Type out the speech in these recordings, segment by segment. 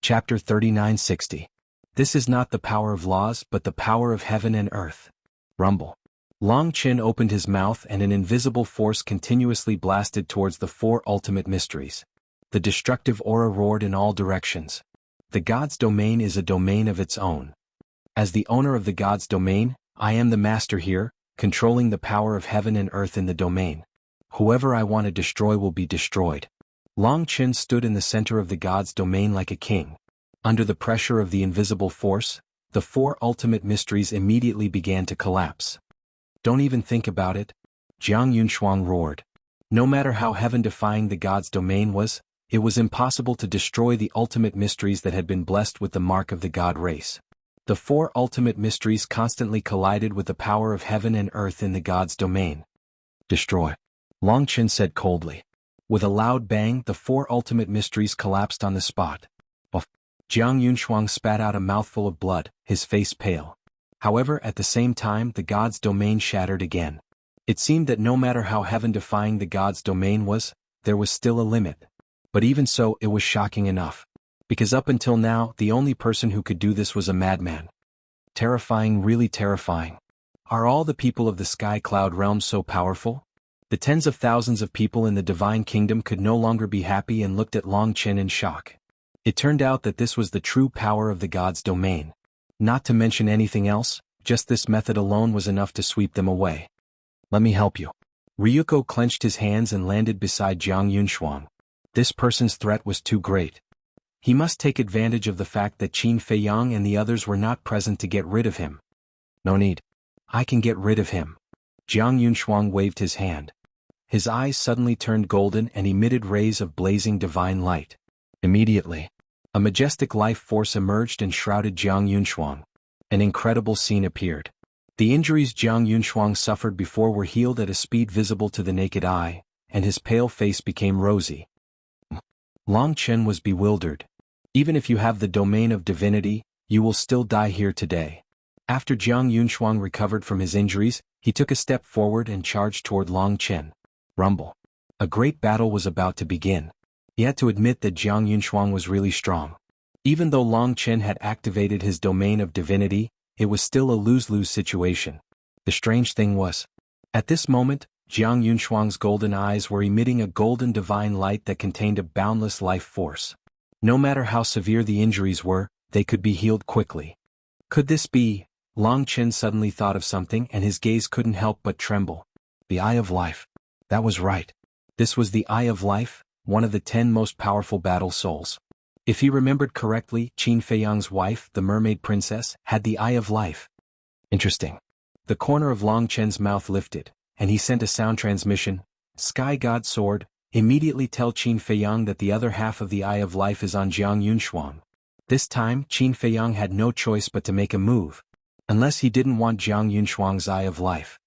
Chapter 3960. This is not the power of laws but the power of heaven and earth. Rumble. Long Qin opened his mouth and an invisible force continuously blasted towards the four ultimate mysteries. The destructive aura roared in all directions. The God's domain is a domain of its own. As the owner of the God's domain, I am the master here, controlling the power of heaven and earth in the domain. Whoever I want to destroy will be destroyed. Long Qin stood in the center of the God's domain like a king. Under the pressure of the invisible force, the four ultimate mysteries immediately began to collapse. Don't even think about it, Jiang Yunshuang roared. No matter how heaven-defying the God's domain was, it was impossible to destroy the ultimate mysteries that had been blessed with the mark of the God race. The four ultimate mysteries constantly collided with the power of heaven and earth in the God's domain. Destroy. Long Qin said coldly. With a loud bang, the four ultimate mysteries collapsed on the spot. Jiang Yunshuang spat out a mouthful of blood, his face pale. However, at the same time, the God's domain shattered again. It seemed that no matter how heaven-defying the God's domain was, there was still a limit. But even so, it was shocking enough. Because up until now, the only person who could do this was a madman. Terrifying, really terrifying. Are all the people of the Sky Cloud realm so powerful? The tens of thousands of people in the Divine Kingdom could no longer be happy and looked at Long Qin in shock. It turned out that this was the true power of the God's domain. Not to mention anything else, just this method alone was enough to sweep them away. Let me help you. Ryuko clenched his hands and landed beside Jiang Yunshuang. This person's threat was too great. He must take advantage of the fact that Qin Feiyang and the others were not present to get rid of him. No need. I can get rid of him. Jiang Yunshuang waved his hand. His eyes suddenly turned golden and emitted rays of blazing divine light. Immediately, a majestic life force emerged and shrouded Jiang Yunshuang. An incredible scene appeared. The injuries Jiang Yunshuang suffered before were healed at a speed visible to the naked eye, and his pale face became rosy. Long Qin was bewildered. Even if you have the domain of divinity, you will still die here today. After Jiang Yunshuang recovered from his injuries, he took a step forward and charged toward Long Qin. Rumble. A great battle was about to begin. He had to admit that Jiang Yunshuang was really strong. Even though Long Qin had activated his domain of divinity, it was still a lose-lose situation. The strange thing was, at this moment, Jiang Yunshuang's golden eyes were emitting a golden divine light that contained a boundless life force. No matter how severe the injuries were, they could be healed quickly. Could this be? Long Qin suddenly thought of something and his gaze couldn't help but tremble. The Eye of Life. That was right. This was the Eye of Life, one of the 10 most powerful battle souls. If he remembered correctly, Qin Feiyang's wife, the mermaid princess, had the Eye of Life. Interesting. The corner of Long Qin's mouth lifted, and he sent a sound transmission. Sky God Sword, immediately tell Qin Feiyang that the other half of the Eye of Life is on Jiang Yunshuang. This time, Qin Feiyang had no choice but to make a move. Unless he didn't want Jiang Yunshuang's Eye of Life.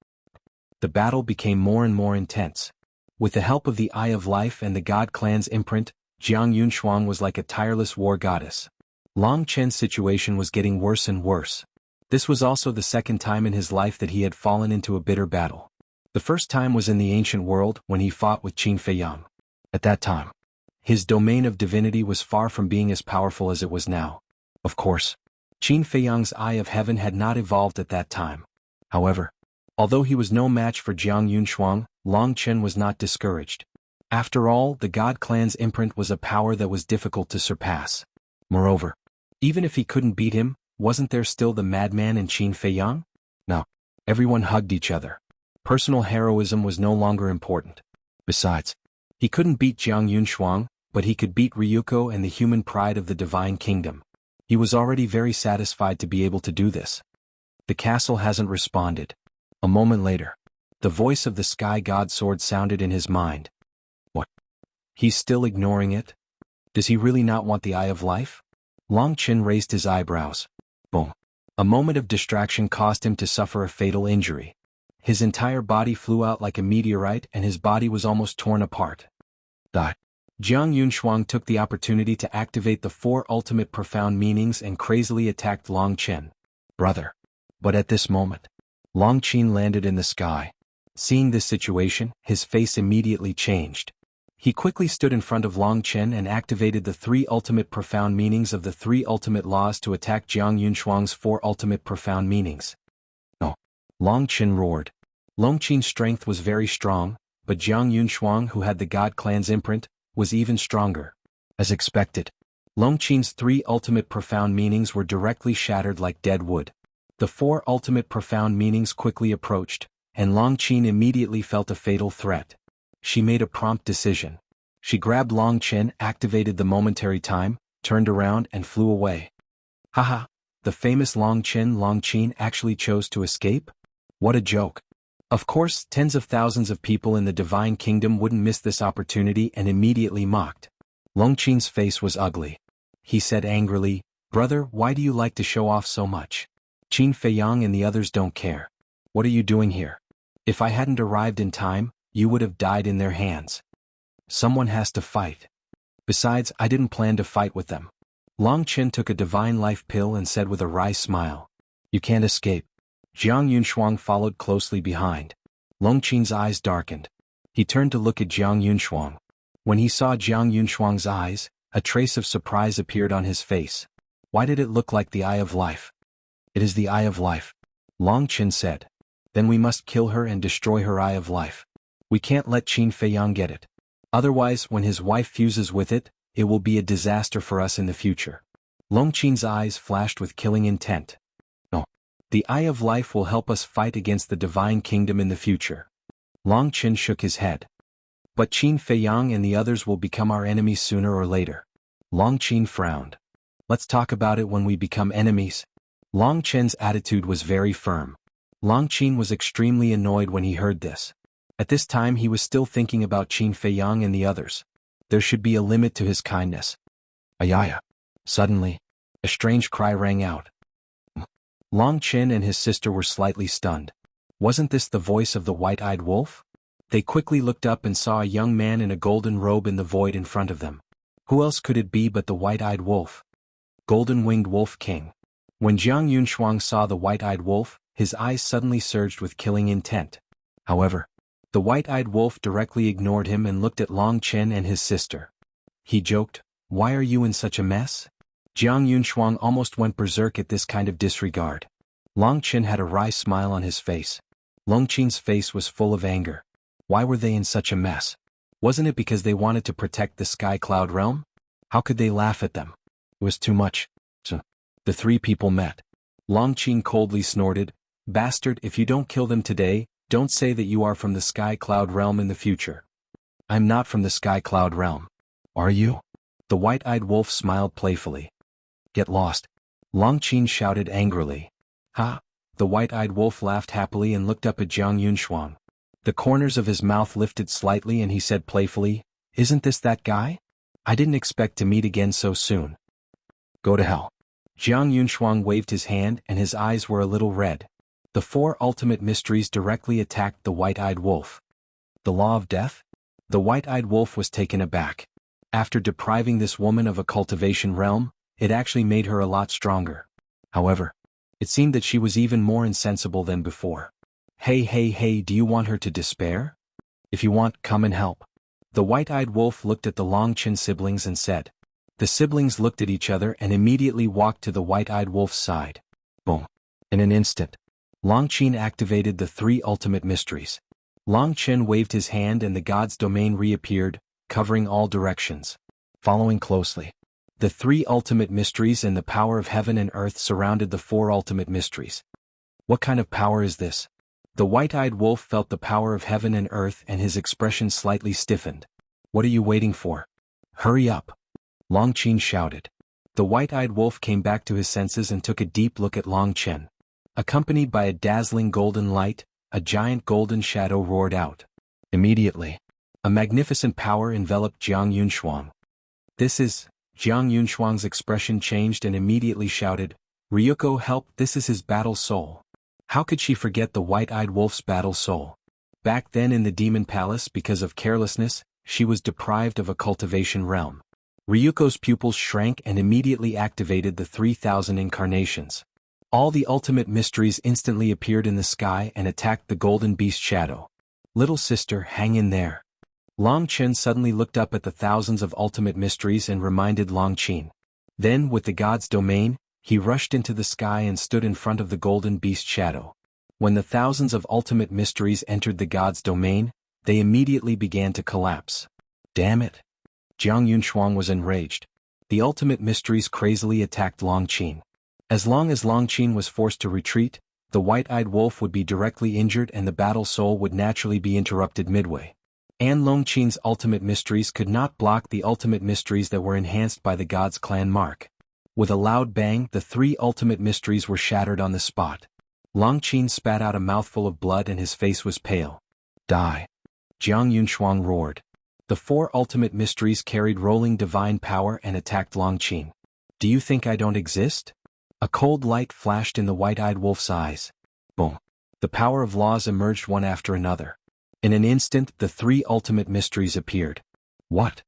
The battle became more and more intense. With the help of the Eye of Life and the God Clan's imprint, Jiang Yunshuang was like a tireless war goddess. Long Qin's situation was getting worse and worse. This was also the second time in his life that he had fallen into a bitter battle. The first time was in the ancient world when he fought with Qin Feiyang. At that time, his domain of divinity was far from being as powerful as it was now. Of course, Qin Feiyang's Eye of Heaven had not evolved at that time. However, although he was no match for Jiang Yunshuang, Long Qin was not discouraged. After all, the God Clan's imprint was a power that was difficult to surpass. Moreover, even if he couldn't beat him, wasn't there still the madman in Qin Feiyang? No. Everyone hugged each other. Personal heroism was no longer important. Besides, he couldn't beat Jiang Yunshuang, but he could beat Ryuko and the human pride of the Divine Kingdom. He was already very satisfied to be able to do this. The castle hasn't responded. A moment later, the voice of the Sky God Sword sounded in his mind. What? He's still ignoring it? Does he really not want the Eye of Life? Long Qin raised his eyebrows. Boom. A moment of distraction caused him to suffer a fatal injury. His entire body flew out like a meteorite and his body was almost torn apart. Die. Jiang Yunshuang took the opportunity to activate the 4 ultimate profound meanings and crazily attacked Long Qin. Brother. But at this moment, Long Qin landed in the sky. Seeing this situation, his face immediately changed. He quickly stood in front of Long Chen and activated the 3 ultimate profound meanings of the 3 ultimate laws to attack Jiang Yunshuang's 4 ultimate profound meanings. No. Long Chen roared. Long Chen's strength was very strong, but Jiang Yunshuang, who had the God Clan's imprint, was even stronger. As expected, Long Chen's 3 ultimate profound meanings were directly shattered like dead wood. The 4 ultimate profound meanings quickly approached, and Long Chen immediately felt a fatal threat. She made a prompt decision. She grabbed Long Chen, activated the momentary time, turned around and flew away. Haha, the famous Long Chen actually chose to escape? What a joke. Of course, tens of thousands of people in the Divine Kingdom wouldn't miss this opportunity and immediately mocked. Long Chen's face was ugly. He said angrily, "Brother, why do you like to show off so much? Qin Feiyang and the others don't care. What are you doing here? If I hadn't arrived in time, you would have died in their hands. Someone has to fight. Besides, I didn't plan to fight with them." Long Chen took a divine life pill and said with a wry smile, "You can't escape." Jiang Yunshuang followed closely behind. Long Chen's eyes darkened. He turned to look at Jiang Yunshuang. When he saw Jiang Yunshuang's eyes, a trace of surprise appeared on his face. Why did it look like the Eye of Life? "It is the Eye of Life," Long Chen said. "Then we must kill her and destroy her Eye of Life. We can't let Qin Feiyang get it. Otherwise, when his wife fuses with it, it will be a disaster for us in the future." Long Chen's eyes flashed with killing intent. "No. The Eye of Life will help us fight against the Divine Kingdom in the future." Long Chen shook his head. "But Qin Feiyang and the others will become our enemies sooner or later." Long Chen frowned. "Let's talk about it when we become enemies." Long Chen's attitude was very firm. Long Chen was extremely annoyed when he heard this. At this time he was still thinking about Qin Feiyang and the others. There should be a limit to his kindness. Ayaya. Suddenly, a strange cry rang out. Long Chen and his sister were slightly stunned. Wasn't this the voice of the white-eyed wolf? They quickly looked up and saw a young man in a golden robe in the void in front of them. Who else could it be but the white-eyed wolf? Golden-winged Wolf King. When Jiang Yunshuang saw the white-eyed wolf, his eyes suddenly surged with killing intent. However, the white-eyed wolf directly ignored him and looked at Long Chen and his sister. He joked, "Why are you in such a mess?" Jiang Yunshuang almost went berserk at this kind of disregard. Long Chen had a wry smile on his face. Long Chen's face was full of anger. Why were they in such a mess? Wasn't it because they wanted to protect the Sky Cloud realm? How could they laugh at them? It was too much. So, the 3 people met. Long Chen coldly snorted, "Bastard, if you don't kill them today, don't say that you are from the Sky Cloud realm in the future." "I'm not from the Sky Cloud realm." "Are you?" The white-eyed wolf smiled playfully. "Get lost," Long Chen shouted angrily. "Ha!" The white-eyed wolf laughed happily and looked up at Jiang Yunshuang. The corners of his mouth lifted slightly and he said playfully, "Isn't this that guy? I didn't expect to meet again so soon." "Go to hell." Jiang Yunshuang waved his hand and his eyes were a little red. The 4 ultimate mysteries directly attacked the white-eyed wolf. The law of death? The white-eyed wolf was taken aback. After depriving this woman of a cultivation realm, it actually made her a lot stronger. However, it seemed that she was even more insensible than before. Hey, do you want her to despair? If you want, come and help." The white-eyed wolf looked at the Long Chen siblings and said. The siblings looked at each other and immediately walked to the white-eyed wolf's side. Boom. In an instant, Long Chen activated the 3 ultimate mysteries. Long Chen waved his hand and the god's domain reappeared, covering all directions. Following closely, the 3 ultimate mysteries and the power of heaven and earth surrounded the 4 ultimate mysteries. What kind of power is this? The white-eyed wolf felt the power of heaven and earth and his expression slightly stiffened. "What are you waiting for? Hurry up!" Long Chen shouted. The white-eyed wolf came back to his senses and took a deep look at Long Chen. Accompanied by a dazzling golden light, a giant golden shadow roared out. Immediately, a magnificent power enveloped Jiang Yunshuang. "This is..." Jiang Yunshuang's expression changed and immediately shouted, "Ryuko, help, this is his battle soul." How could she forget the white-eyed wolf's battle soul? Back then in the demon palace, because of carelessness, she was deprived of a cultivation realm. Ryuko's pupils shrank and immediately activated the 3,000 incarnations. All the ultimate mysteries instantly appeared in the sky and attacked the golden beast shadow. "Little sister, hang in there." Long Chen suddenly looked up at the thousands of ultimate mysteries and reminded Long Qin. Then, with the god's domain, he rushed into the sky and stood in front of the golden beast shadow. When the thousands of ultimate mysteries entered the god's domain, they immediately began to collapse. Damn it! Jiang Yunshuang was enraged. The ultimate mysteries crazily attacked Long Qin. As long as Long Qin was forced to retreat, the white-eyed wolf would be directly injured and the battle soul would naturally be interrupted midway. And Long Qin's ultimate mysteries could not block the ultimate mysteries that were enhanced by the god's clan mark. With a loud bang, the 3 ultimate mysteries were shattered on the spot. Long Qin spat out a mouthful of blood and his face was pale. Die! Jiang Yunshuang roared. The 4 ultimate mysteries carried rolling divine power and attacked Long Qin. Do you think I don't exist? A cold light flashed in the white-eyed wolf's eyes. Boom! The power of laws emerged one after another. In an instant, the 3 ultimate mysteries appeared. What?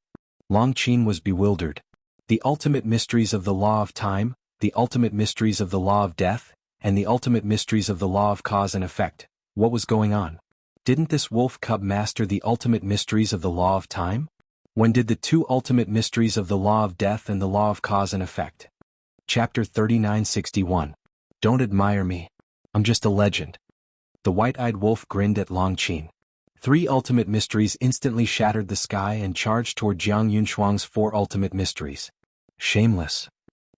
Long Qin was bewildered. The ultimate mysteries of the law of time, the ultimate mysteries of the law of death, and the ultimate mysteries of the law of cause and effect. What was going on? Didn't this wolf cub master the ultimate mysteries of the law of time? When did the 2 ultimate mysteries of the law of death and the law of cause and effect? Chapter 3961. Don't admire me. I'm just a legend. The white-eyed wolf grinned at Long Qin. 3 ultimate mysteries instantly shattered the sky and charged toward Jiang Yunshuang's 4 ultimate mysteries. Shameless.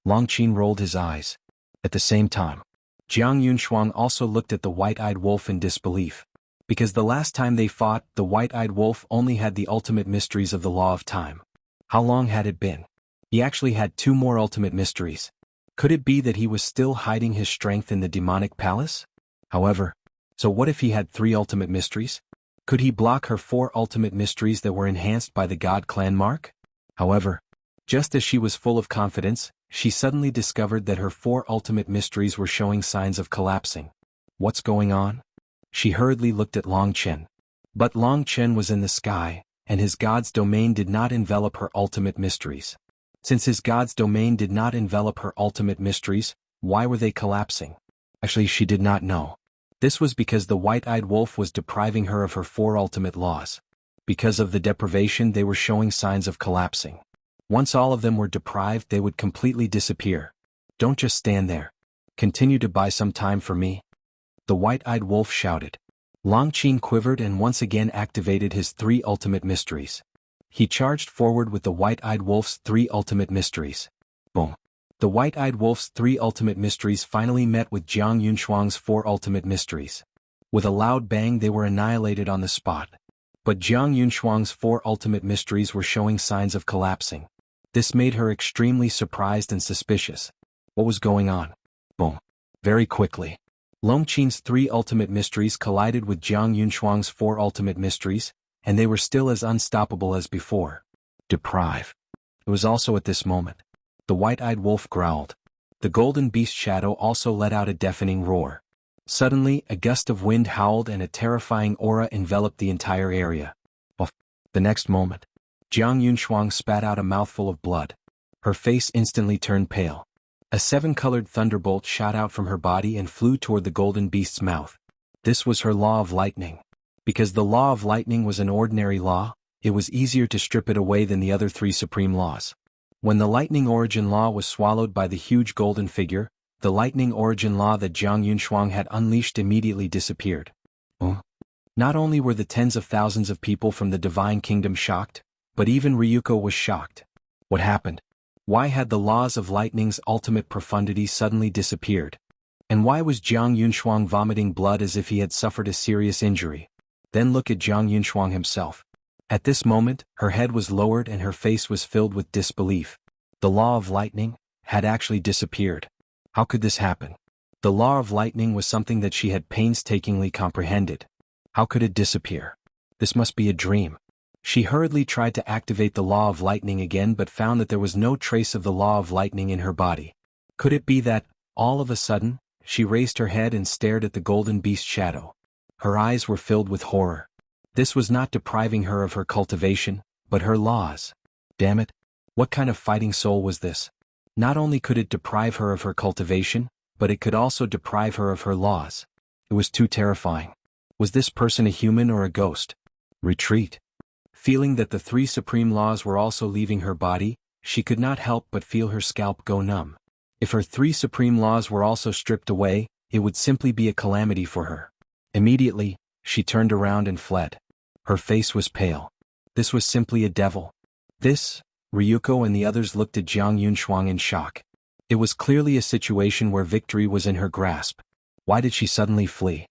Long Qin rolled his eyes. At the same time, Jiang Yunshuang also looked at the white-eyed wolf in disbelief. Because the last time they fought, the white-eyed wolf only had the ultimate mysteries of the law of time. How long had it been? He actually had 2 more ultimate mysteries. Could it be that he was still hiding his strength in the demonic palace? However, so what if he had 3 ultimate mysteries? Could he block her 4 ultimate mysteries that were enhanced by the god clan mark? However, just as she was full of confidence, she suddenly discovered that her 4 ultimate mysteries were showing signs of collapsing. What's going on? She hurriedly looked at Long Chen. But Long Chen was in the sky, and his god's domain did not envelop her ultimate mysteries. Since his god's domain did not envelop her ultimate mysteries, why were they collapsing? Actually, she did not know. This was because the white-eyed wolf was depriving her of her 4 ultimate laws. Because of the deprivation, they were showing signs of collapsing. Once all of them were deprived, they would completely disappear. Don't just stand there. Continue to buy some time for me. The white-eyed wolf shouted. Long Qin quivered and once again activated his 3 ultimate mysteries. He charged forward with the white-eyed wolf's 3 ultimate mysteries. Boom. The white-eyed wolf's 3 ultimate mysteries finally met with Jiang Yunshuang's 4 ultimate mysteries. With a loud bang, they were annihilated on the spot. But Jiang Yunshuang's 4 ultimate mysteries were showing signs of collapsing. This made her extremely surprised and suspicious. What was going on? Boom. Very quickly, Long Qin's 3 ultimate mysteries collided with Jiang Yunshuang's 4 ultimate mysteries, and they were still as unstoppable as before. Deprive. It was also at this moment. The white-eyed wolf growled. The golden beast shadow also let out a deafening roar. Suddenly, a gust of wind howled and a terrifying aura enveloped the entire area. The next moment, Jiang Yunshuang spat out a mouthful of blood. Her face instantly turned pale. A 7-colored thunderbolt shot out from her body and flew toward the golden beast's mouth. This was her law of lightning. Because the law of lightning was an ordinary law, it was easier to strip it away than the other 3 supreme laws. When the lightning origin law was swallowed by the huge golden figure, the lightning origin law that Jiang Yunshuang had unleashed immediately disappeared. Not only were the tens of thousands of people from the divine kingdom shocked, but even Ryuko was shocked. What happened? Why had the laws of lightning's ultimate profundity suddenly disappeared? And why was Jiang Yunshuang vomiting blood as if he had suffered a serious injury? Then look at Jiang Yunshuang himself. At this moment, her head was lowered and her face was filled with disbelief. The law of lightning had actually disappeared. How could this happen? The law of lightning was something that she had painstakingly comprehended. How could it disappear? This must be a dream. She hurriedly tried to activate the law of lightning again but found that there was no trace of the law of lightning in her body. Could it be that, all of a sudden, she raised her head and stared at the golden beast shadow? Her eyes were filled with horror. This was not depriving her of her cultivation, but her laws. Damn it! What kind of fighting soul was this? Not only could it deprive her of her cultivation, but it could also deprive her of her laws. It was too terrifying. Was this person a human or a ghost? Retreat. Feeling that the three supreme laws were also leaving her body, she could not help but feel her scalp go numb. If her three supreme laws were also stripped away, it would simply be a calamity for her. Immediately, she turned around and fled. Her face was pale. This was simply a devil. This, Ryuko and the others looked at Jiang Yunshuang in shock. It was clearly a situation where victory was in her grasp. Why did she suddenly flee?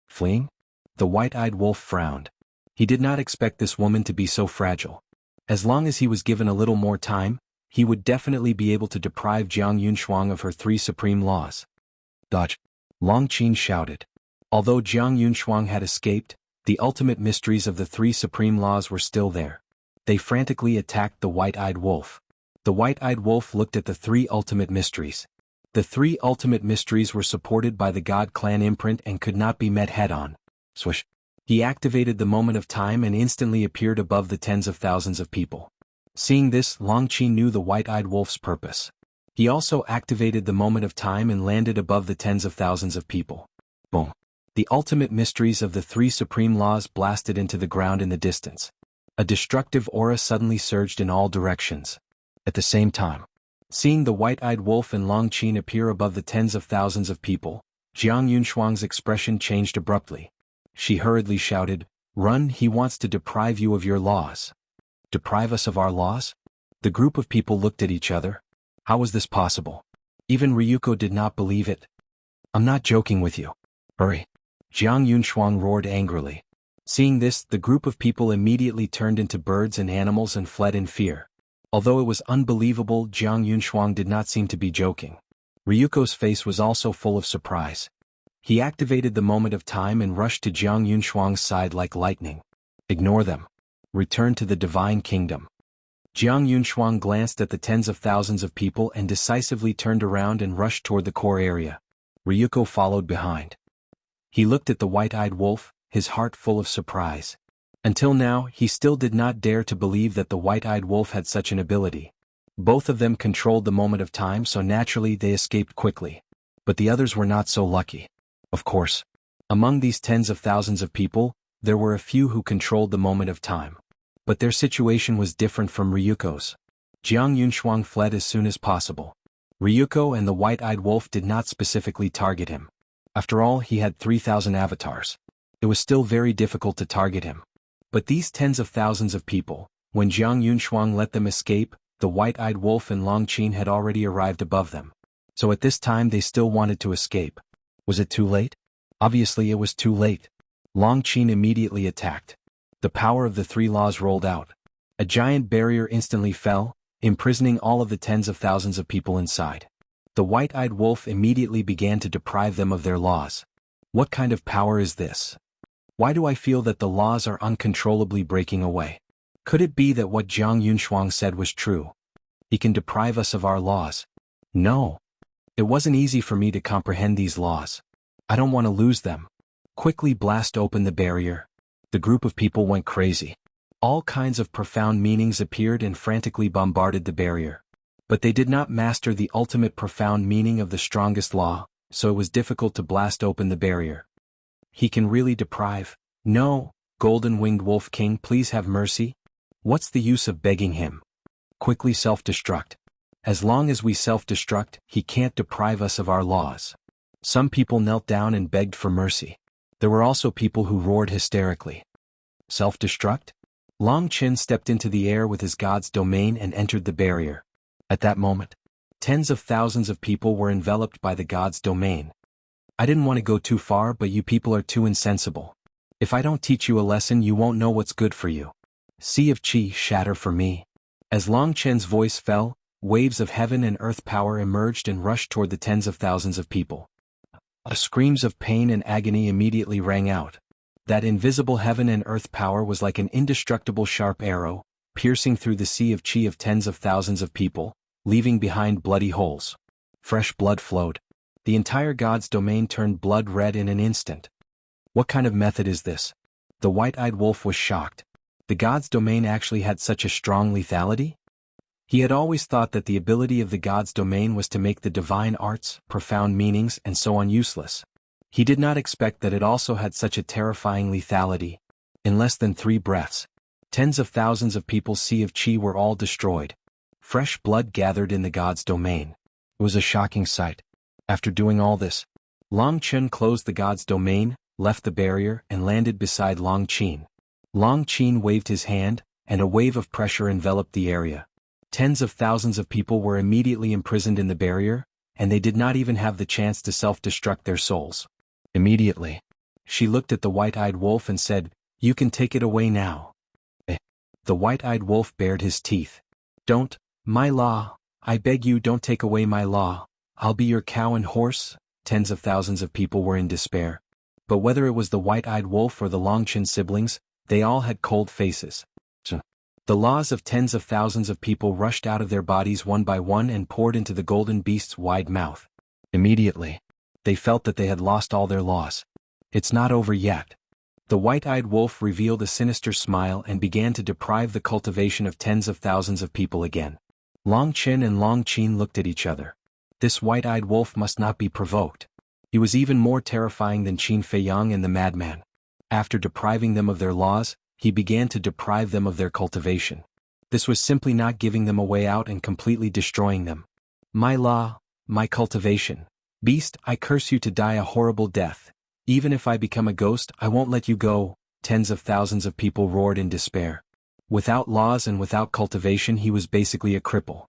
Fleeing? The white-eyed wolf frowned. He did not expect this woman to be so fragile. As long as he was given a little more time, he would definitely be able to deprive Jiang Yunshuang of her three supreme laws. Dodge! Long Qin shouted. Although Jiang Yunshuang had escaped, the ultimate mysteries of the three supreme laws were still there. They frantically attacked the white-eyed wolf. The white-eyed wolf looked at the three ultimate mysteries. The three ultimate mysteries were supported by the God Clan imprint and could not be met head-on. Swish! He activated the moment of time and instantly appeared above the tens of thousands of people. Seeing this, Long Qi knew the white-eyed wolf's purpose. He also activated the moment of time and landed above the tens of thousands of people. Boom! The ultimate mysteries of the three supreme laws blasted into the ground in the distance. A destructive aura suddenly surged in all directions. At the same time, seeing the white-eyed wolf and Long Qin appear above the tens of thousands of people, Jiang Yunshuang's expression changed abruptly. She hurriedly shouted, "Run, he wants to deprive you of your laws." Deprive us of our laws? The group of people looked at each other. How was this possible? Even Ryuko did not believe it. I'm not joking with you. Hurry! Jiang Yunshuang roared angrily. Seeing this, the group of people immediately turned into birds and animals and fled in fear. Although it was unbelievable, Jiang Yunshuang did not seem to be joking. Ryuko's face was also full of surprise. He activated the moment of time and rushed to Jiang Yunshuang's side like lightning. Ignore them. Return to the divine kingdom. Jiang Yunshuang glanced at the tens of thousands of people and decisively turned around and rushed toward the core area. Ryuko followed behind. He looked at the white-eyed wolf, his heart full of surprise. Until now, he still did not dare to believe that the white-eyed wolf had such an ability. Both of them controlled the moment of time, so naturally they escaped quickly. But the others were not so lucky. Of course, among these tens of thousands of people, there were a few who controlled the moment of time. But their situation was different from Ryuko's. Jiang Yunshuang fled as soon as possible. Ryuko and the white-eyed wolf did not specifically target him. After all, he had 3,000 avatars. It was still very difficult to target him. But these tens of thousands of people, when Jiang Yunshuang let them escape, the white-eyed wolf and Long Qin had already arrived above them. So at this time they still wanted to escape. Was it too late? Obviously it was too late. Long Qin immediately attacked. The power of the three laws rolled out. A giant barrier instantly fell, imprisoning all of the tens of thousands of people inside. The white-eyed wolf immediately began to deprive them of their laws. What kind of power is this? Why do I feel that the laws are uncontrollably breaking away? Could it be that what Jiang Yunshuang said was true? He can deprive us of our laws. No. It wasn't easy for me to comprehend these laws. I don't want to lose them. Quickly blast open the barrier. The group of people went crazy. All kinds of profound meanings appeared and frantically bombarded the barrier. But they did not master the ultimate profound meaning of the strongest law, so it was difficult to blast open the barrier. He can really deprive? No, Golden-Winged Wolf King, please have mercy. What's the use of begging him? Quickly self-destruct. As long as we self-destruct, he can't deprive us of our laws. Some people knelt down and begged for mercy. There were also people who roared hysterically. Self-destruct? Long Qin stepped into the air with his god's domain and entered the barrier. At that moment, tens of thousands of people were enveloped by the god's domain. I didn't want to go too far, but you people are too insensible. If I don't teach you a lesson, you won't know what's good for you. Sea of Qi, shatter for me. As Long Qin's voice fell, waves of heaven and earth power emerged and rushed toward the tens of thousands of people. Screams of pain and agony immediately rang out. That invisible heaven and earth power was like an indestructible sharp arrow, piercing through the sea of Qi of tens of thousands of people, leaving behind bloody holes. Fresh blood flowed. The entire god's domain turned blood red in an instant. What kind of method is this? The white-eyed wolf was shocked. The god's domain actually had such a strong lethality? He had always thought that the ability of the god's domain was to make the divine arts, profound meanings, and so on useless. He did not expect that it also had such a terrifying lethality. In less than 3 breaths, Tens of thousands of people's sea of qi were all destroyed. Fresh blood gathered in the god's domain. It was a shocking sight. After doing all this, Long Chen closed the god's domain, left the barrier, and landed beside Long Qin. Long Qin waved his hand, and a wave of pressure enveloped the area. Tens of thousands of people were immediately imprisoned in the barrier, and they did not even have the chance to self-destruct their souls. Immediately, she looked at the white-eyed wolf and said, "You can take it away now." The white-eyed wolf bared his teeth. "Don't, my law, I beg you, don't take away my law. I'll be your cow and horse." Tens of thousands of people were in despair. But whether it was the white-eyed wolf or the Longchen siblings, they all had cold faces. The laws of tens of thousands of people rushed out of their bodies one by one and poured into the golden beast's wide mouth. Immediately, they felt that they had lost all their laws. It's not over yet. The white-eyed wolf revealed a sinister smile and began to deprive the cultivation of tens of thousands of people again. Long Chen and Long Qin looked at each other. This white-eyed wolf must not be provoked. He was even more terrifying than Qin Feiyang and the madman. After depriving them of their laws, he began to deprive them of their cultivation. This was simply not giving them a way out and completely destroying them. "My law, my cultivation. Beast, I curse you to die a horrible death. Even if I become a ghost, I won't let you go." Tens of thousands of people roared in despair. Without laws and without cultivation, he was basically a cripple.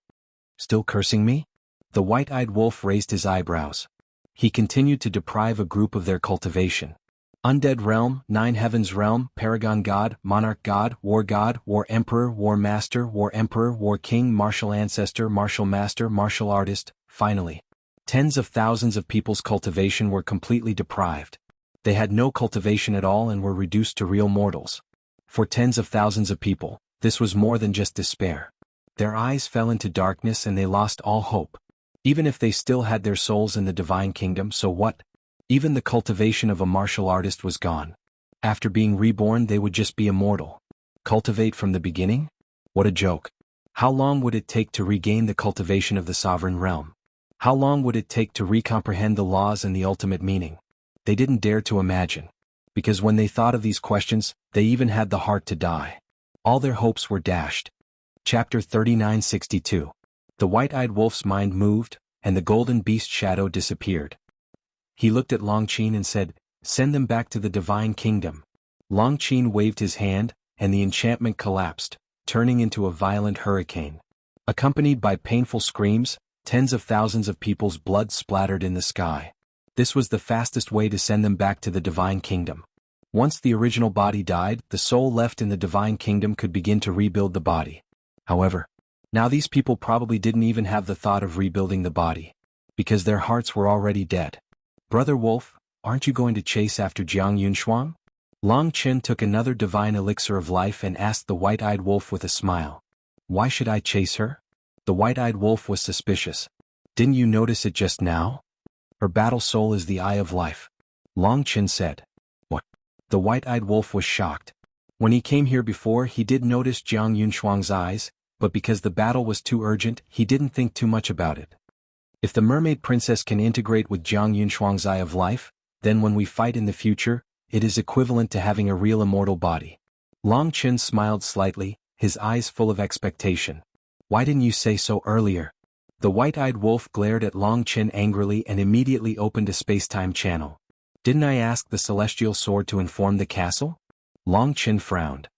"Still cursing me?" The white-eyed wolf raised his eyebrows. He continued to deprive a group of their cultivation. Undead realm, nine heavens realm, paragon god, monarch god, war emperor, war master, war emperor, war king, martial ancestor, martial master, martial artist. Finally, tens of thousands of people's cultivation were completely deprived. They had no cultivation at all and were reduced to real mortals. For tens of thousands of people, this was more than just despair. Their eyes fell into darkness and they lost all hope. Even if they still had their souls in the divine kingdom, so what? Even the cultivation of a martial artist was gone. After being reborn, they would just be immortal. Cultivate from the beginning? What a joke. How long would it take to regain the cultivation of the sovereign realm? How long would it take to recomprehend the laws and the ultimate meaning? They didn't dare to imagine. Because when they thought of these questions, they even had the heart to die. All their hopes were dashed. Chapter 3962. The white-eyed wolf's mind moved, and the golden beast shadow disappeared. He looked at Long Qin and said, "Send them back to the divine kingdom." Long Qin waved his hand, and the enchantment collapsed, turning into a violent hurricane. Accompanied by painful screams, tens of thousands of people's blood splattered in the sky. This was the fastest way to send them back to the divine kingdom. Once the original body died, the soul left in the divine kingdom could begin to rebuild the body. However, now these people probably didn't even have the thought of rebuilding the body, because their hearts were already dead. "Brother Wolf, aren't you going to chase after Jiang Yunshuang?" Long Chen took another divine elixir of life and asked the white-eyed wolf with a smile. "Why should I chase her?" The white-eyed wolf was suspicious. "Didn't you notice it just now? Her battle soul is the eye of life." Long Chen said. "What?" The white-eyed wolf was shocked. When he came here before, he did notice Jiang Yunshuang's eyes, but because the battle was too urgent, he didn't think too much about it. If the mermaid princess can integrate with Jiang Yunshuang's eye of life, then when we fight in the future, it is equivalent to having a real immortal body. Long Chen smiled slightly, his eyes full of expectation. "Why didn't you say so earlier?" The white-eyed wolf glared at Long Chen angrily and immediately opened a space-time channel. "Didn't I ask the celestial sword to inform the castle?" Long Chen frowned.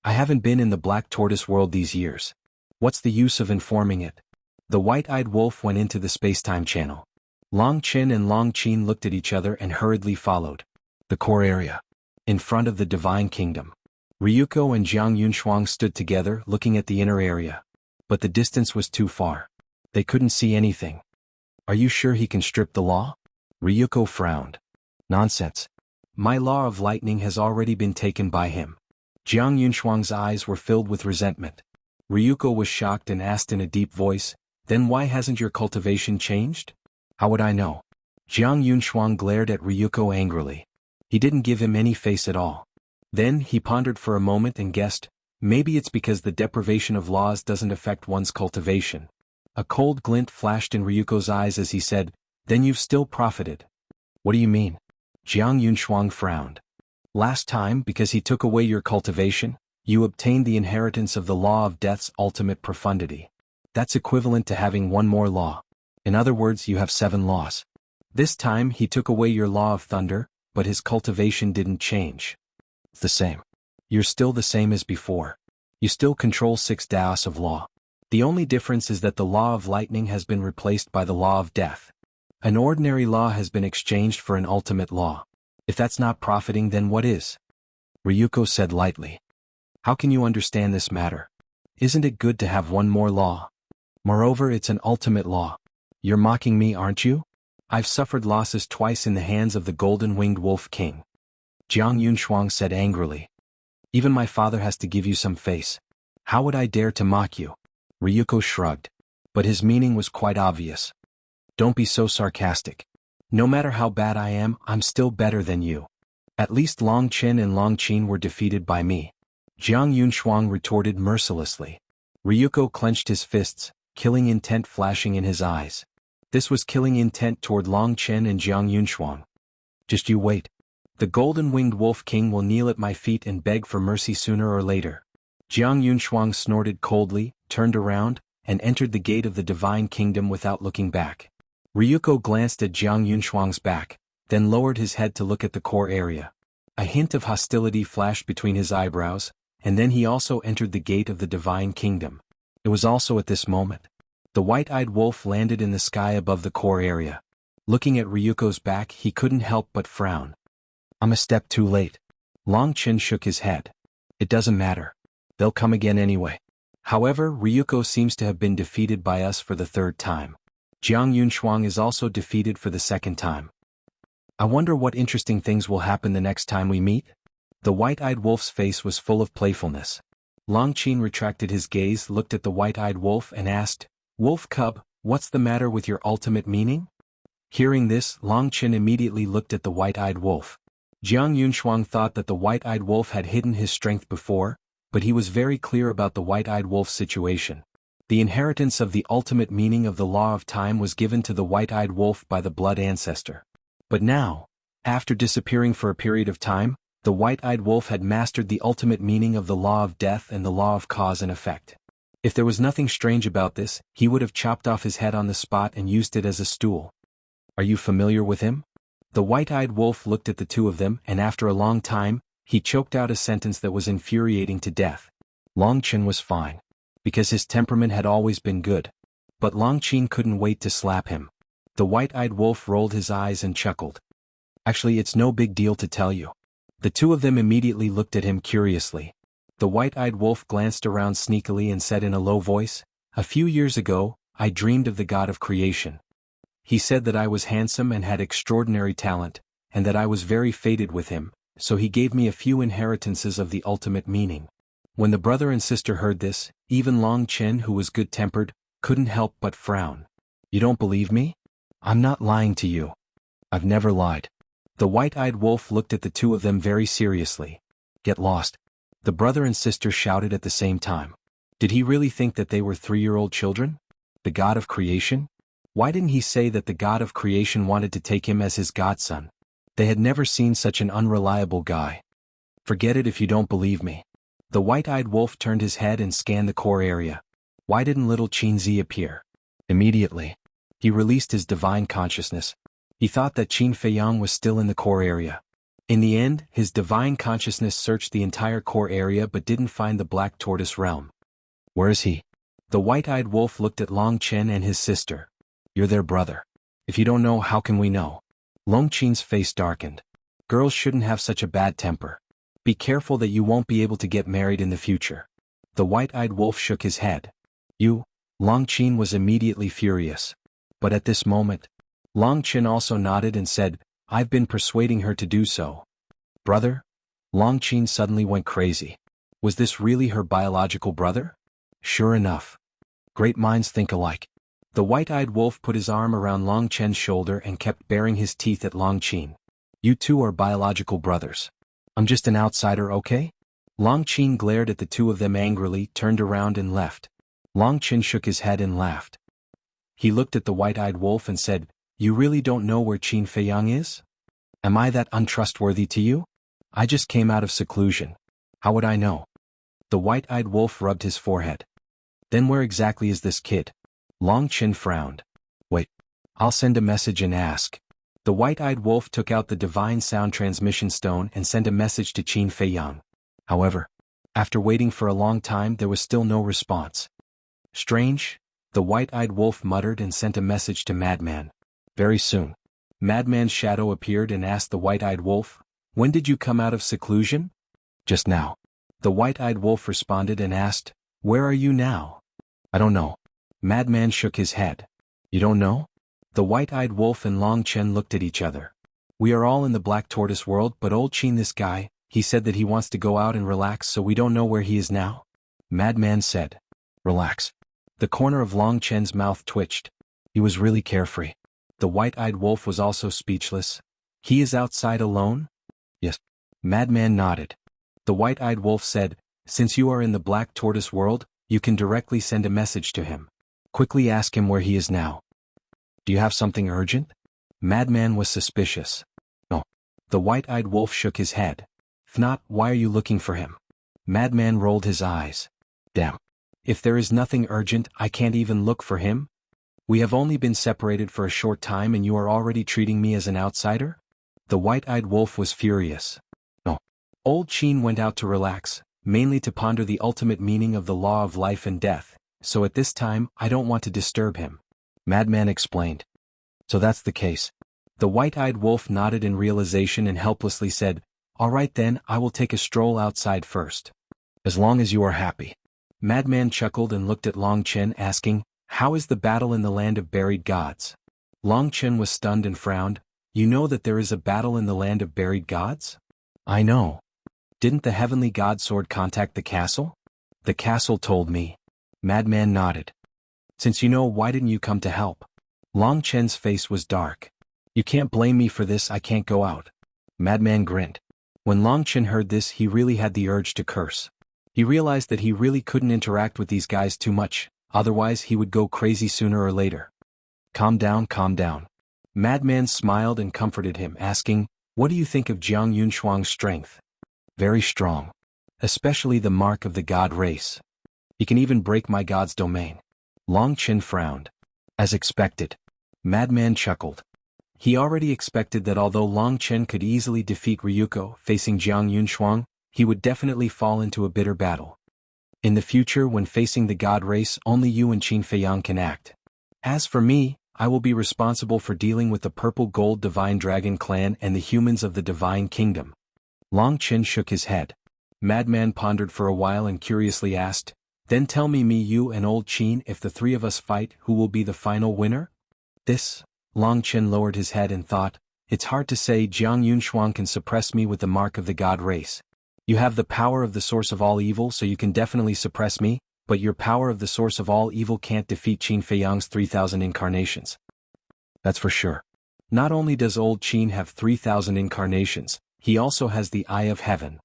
"I haven't been in the Black Tortoise world these years. What's the use of informing it?" The white-eyed wolf went into the space-time channel. Long Chen and Long Qin looked at each other and hurriedly followed. The core area. In front of the divine kingdom. Ryuko and Jiang Yunshuang stood together looking at the inner area. But the distance was too far. They couldn't see anything. "Are you sure he can strip the law?" Ryuko frowned. "Nonsense. My law of lightning has already been taken by him." Jiang Yunshuang's eyes were filled with resentment. Ryuko was shocked and asked in a deep voice, "Then why hasn't your cultivation changed?" "How would I know?" Jiang Yunshuang glared at Ryuko angrily. He didn't give him any face at all. Then he pondered for a moment and guessed, maybe it's because the deprivation of laws doesn't affect one's cultivation. A cold glint flashed in Ryuko's eyes as he said, "Then you've still profited." "What do you mean?" Jiang Yunshuang frowned. "Last time, because he took away your cultivation, You obtained the inheritance of the law of death's ultimate profundity. That's equivalent to having one more law. In other words, you have 7 laws. This time he took away your law of thunder, but his cultivation didn't change. It's the same. You're still the same as before. You still control 6 daos of law. The only difference is that the law of lightning has been replaced by the law of death. An ordinary law has been exchanged for an ultimate law. If that's not profiting, then what is? Ryuko said lightly. How can you understand this matter? Isn't it good to have one more law? Moreover, it's an ultimate law. You're mocking me, aren't you? I've suffered losses twice in the hands of the golden-winged wolf king. Jiang Yunshuang said angrily. Even my father has to give you some face. How would I dare to mock you? Ryuko shrugged. But his meaning was quite obvious. Don't be so sarcastic. No matter how bad I am, I'm still better than you. At least Long Qin and Long Qin were defeated by me. Jiang Yunshuang retorted mercilessly. Ryuko clenched his fists, killing intent flashing in his eyes. This was killing intent toward Long Qin and Jiang Yunshuang. Just you wait. The golden-winged wolf king will kneel at my feet and beg for mercy sooner or later. Jiang Yunshuang snorted coldly, turned around, and entered the gate of the divine kingdom without looking back. Ryuko glanced at Jiang Yunshuang's back, then lowered his head to look at the core area. A hint of hostility flashed between his eyebrows, and then he also entered the gate of the divine kingdom. It was also at this moment. The white-eyed wolf landed in the sky above the core area. Looking at Ryuko's back, he couldn't help but frown. I'm a step too late. Long Qin shook his head. It doesn't matter. They'll come again anyway. However, Ryuko seems to have been defeated by us for the 3rd time. Jiang Yunshuang is also defeated for the 2nd time. I wonder what interesting things will happen the next time we meet? The white-eyed wolf's face was full of playfulness. Long Qin retracted his gaze, looked at the white-eyed wolf and asked, Wolf cub, what's the matter with your ultimate meaning? Hearing this, Long Qin immediately looked at the white-eyed wolf. Jiang Yunshuang thought that the white-eyed wolf had hidden his strength before, but he was very clear about the white-eyed wolf's situation. The inheritance of the ultimate meaning of the law of time was given to the white-eyed wolf by the blood ancestor. But now, after disappearing for a period of time, the white-eyed wolf had mastered the ultimate meaning of the law of death and the law of cause and effect. If there was nothing strange about this, he would have chopped off his head on the spot and used it as a stool. Are you familiar with him? The white-eyed wolf looked at the two of them, and after a long time, he choked out a sentence that was infuriating to death. Long Qin was fine, because his temperament had always been good. But Long Qin couldn't wait to slap him. The white-eyed wolf rolled his eyes and chuckled. Actually, it's no big deal to tell you. The two of them immediately looked at him curiously. The white-eyed wolf glanced around sneakily and said in a low voice, A few years ago, I dreamed of the god of creation. He said that I was handsome and had extraordinary talent, and that I was very fated with him, so he gave me a few inheritances of the ultimate meaning. When the brother and sister heard this, even Long Qin, who was good-tempered, couldn't help but frown. You don't believe me? I'm not lying to you. I've never lied. The white-eyed wolf looked at the two of them very seriously. Get lost. The brother and sister shouted at the same time. Did he really think that they were 3-year-old children? The god of creation? Why didn't he say that the god of creation wanted to take him as his godson? They had never seen such an unreliable guy. Forget it if you don't believe me. The white-eyed wolf turned his head and scanned the core area. Why didn't little Qinzi appear? Immediately, he released his divine consciousness. He thought that Qin Feiyang was still in the core area. In the end, his divine consciousness searched the entire core area but didn't find the Black Tortoise realm. Where is he? The white-eyed wolf looked at Long Qin and his sister. You're their brother. If you don't know, how can we know? Long Qin's face darkened. Girls shouldn't have such a bad temper. Be careful that you won't be able to get married in the future. The white-eyed wolf shook his head. You? Long Qin was immediately furious. But at this moment, Long Qin also nodded and said, I've been persuading her to do so. Brother? Long Qin suddenly went crazy. Was this really her biological brother? Sure enough. Great minds think alike. The white-eyed wolf put his arm around Long Qin's shoulder and kept baring his teeth at Long Qin. You two are biological brothers. I'm just an outsider, okay? Long Qin glared at the two of them angrily, turned around and left. Long Qin shook his head and laughed. He looked at the white-eyed wolf and said, You really don't know where Qin Feiyang is? Am I that untrustworthy to you? I just came out of seclusion. How would I know? The white-eyed wolf rubbed his forehead. Then where exactly is this kid? Long Qin frowned. Wait. I'll send a message and ask. The white-eyed wolf took out the divine sound transmission stone and sent a message to Qin Feiyang. However, after waiting for a long time there was still no response. Strange, the white-eyed wolf muttered and sent a message to Madman. Very soon, Madman's shadow appeared and asked the white-eyed wolf, "When did you come out of seclusion?" "Just now." The white-eyed wolf responded and asked, "Where are you now?" "I don't know." Madman shook his head. "You don't know?" The white-eyed wolf and Long Chen looked at each other. "We are all in the Black Tortoise world, but old Qin, this guy, he said that he wants to go out and relax, so we don't know where he is now." Madman said. "Relax." The corner of Long Chen's mouth twitched. He was really carefree. The white-eyed wolf was also speechless. "He is outside alone?" "Yes." Madman nodded. The white-eyed wolf said, "Since you are in the Black Tortoise world, you can directly send a message to him. Quickly ask him where he is now." "Do you have something urgent?" Madman was suspicious. "No." The white-eyed wolf shook his head. "If not, why are you looking for him?" Madman rolled his eyes. "Damn. If there is nothing urgent, I can't even look for him? We have only been separated for a short time and you are already treating me as an outsider?" The white-eyed wolf was furious. "No." Old Qin went out to relax, mainly to ponder the ultimate meaning of the law of life and death, so at this time I don't want to disturb him. Madman explained. "So that's the case." The white-eyed wolf nodded in realization and helplessly said, "All right then, I will take a stroll outside first." "As long as you are happy." Madman chuckled and looked at Long Chen asking, "How is the battle in the land of buried gods?" Long Chen was stunned and frowned. "You know that there is a battle in the land of buried gods?" "I know. Didn't the heavenly god sword contact the castle?" "The castle told me." Madman nodded. "Since you know, why didn't you come to help?" Long Chen's face was dark. "You can't blame me for this, I can't go out." Madman grinned. When Long Chen heard this, he really had the urge to curse. He realized that he really couldn't interact with these guys too much, otherwise he would go crazy sooner or later. Calm down, calm down." Madman smiled and comforted him, asking, "What do you think of Jiang Yunshuang's strength?" "Very strong. Especially the mark of the god race. He can even break my god's domain." Long Chen frowned. As expected. Madman chuckled. He already expected that although Long Chen could easily defeat Ryuko facing Jiang Yunshuang, he would definitely fall into a bitter battle. In the future, when facing the god race, only you and Qin Feiyang can act. As for me, I will be responsible for dealing with the Purple Gold Divine Dragon clan and the humans of the Divine Kingdom. Long Chen shook his head. Madman pondered for a while and curiously asked, "Then tell me, you and old Qin, if the three of us fight, who will be the final winner?" This, Long Chen lowered his head and thought, "It's hard to say. Jiang Yunshuang can suppress me with the mark of the god race. You have the power of the source of all evil, so you can definitely suppress me, but your power of the source of all evil can't defeat Qin Feiyang's 3,000 incarnations. That's for sure. Not only does old Qin have 3,000 incarnations, he also has the Eye of Heaven.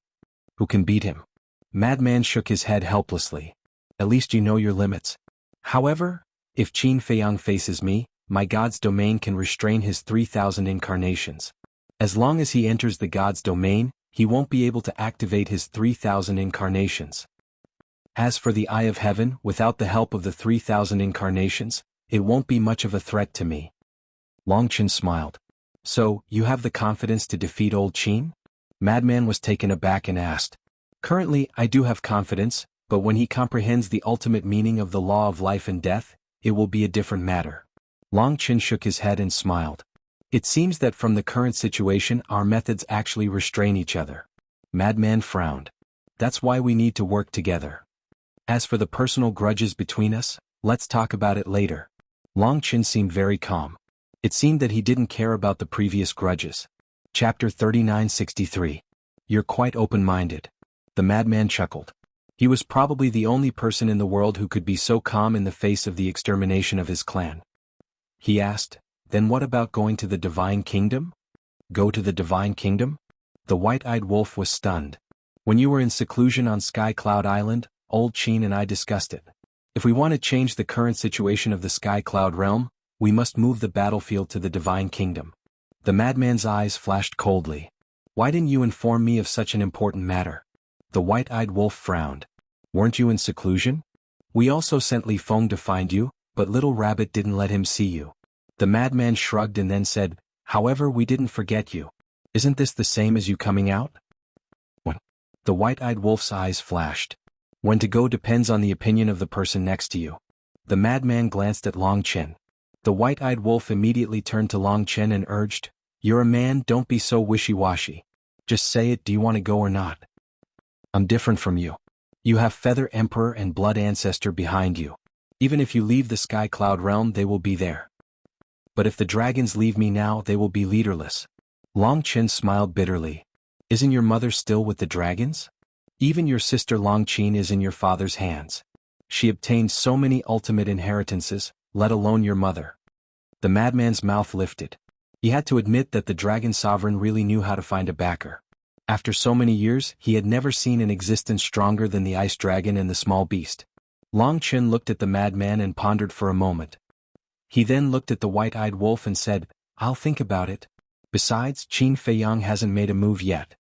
Who can beat him?" Madman shook his head helplessly. "At least you know your limits. However, if Qin Feiyang faces me, my god's domain can restrain his 3,000 incarnations. As long as he enters the god's domain, he won't be able to activate his 3,000 incarnations. As for the Eye of Heaven, without the help of the 3,000 incarnations, it won't be much of a threat to me." Long Chen smiled. "So, you have the confidence to defeat old Qin?" Madman was taken aback and asked. "Currently, I do have confidence, but when he comprehends the ultimate meaning of the law of life and death, it will be a different matter." Long Chen shook his head and smiled. "It seems that from the current situation our methods actually restrain each other." Madman frowned. "That's why we need to work together. As for the personal grudges between us, let's talk about it later." Long Chen seemed very calm. It seemed that he didn't care about the previous grudges. Chapter 3963. You're quite open-minded. The madman chuckled. He was probably the only person in the world who could be so calm in the face of the extermination of his clan. He asked, "Then what about going to the Divine Kingdom?" "Go to the Divine Kingdom?" The white-eyed wolf was stunned. "When you were in seclusion on Sky Cloud Island, old Qin and I discussed it. If we want to change the current situation of the Sky Cloud realm, we must move the battlefield to the Divine Kingdom." The madman's eyes flashed coldly. "Why didn't you inform me of such an important matter?" The white-eyed wolf frowned. Weren't you in seclusion? We also sent Li Feng to find you, but Little Rabbit didn't let him see you. The madman shrugged and then said, however, we didn't forget you. Isn't this the same as you coming out? When? The white-eyed wolf's eyes flashed. When to go depends on the opinion of the person next to you. The madman glanced at Long Chen. The white-eyed wolf immediately turned to Long Chen and urged, you're a man, don't be so wishy-washy. Just say it, do you want to go or not? I'm different from you. You have Feather Emperor and Blood Ancestor behind you. Even if you leave the Sky Cloud Realm, they will be there. But if the dragons leave me now, they will be leaderless. Long Chen smiled bitterly. Isn't your mother still with the dragons? Even your sister Long Qin is in your father's hands. She obtained so many ultimate inheritances, let alone your mother. The madman's mouth lifted. He had to admit that the dragon sovereign really knew how to find a backer. After so many years, he had never seen an existence stronger than the ice dragon and the small beast. Long Chen looked at the madman and pondered for a moment. He then looked at the white-eyed wolf and said, I'll think about it. Besides, Qin Feiyang hasn't made a move yet.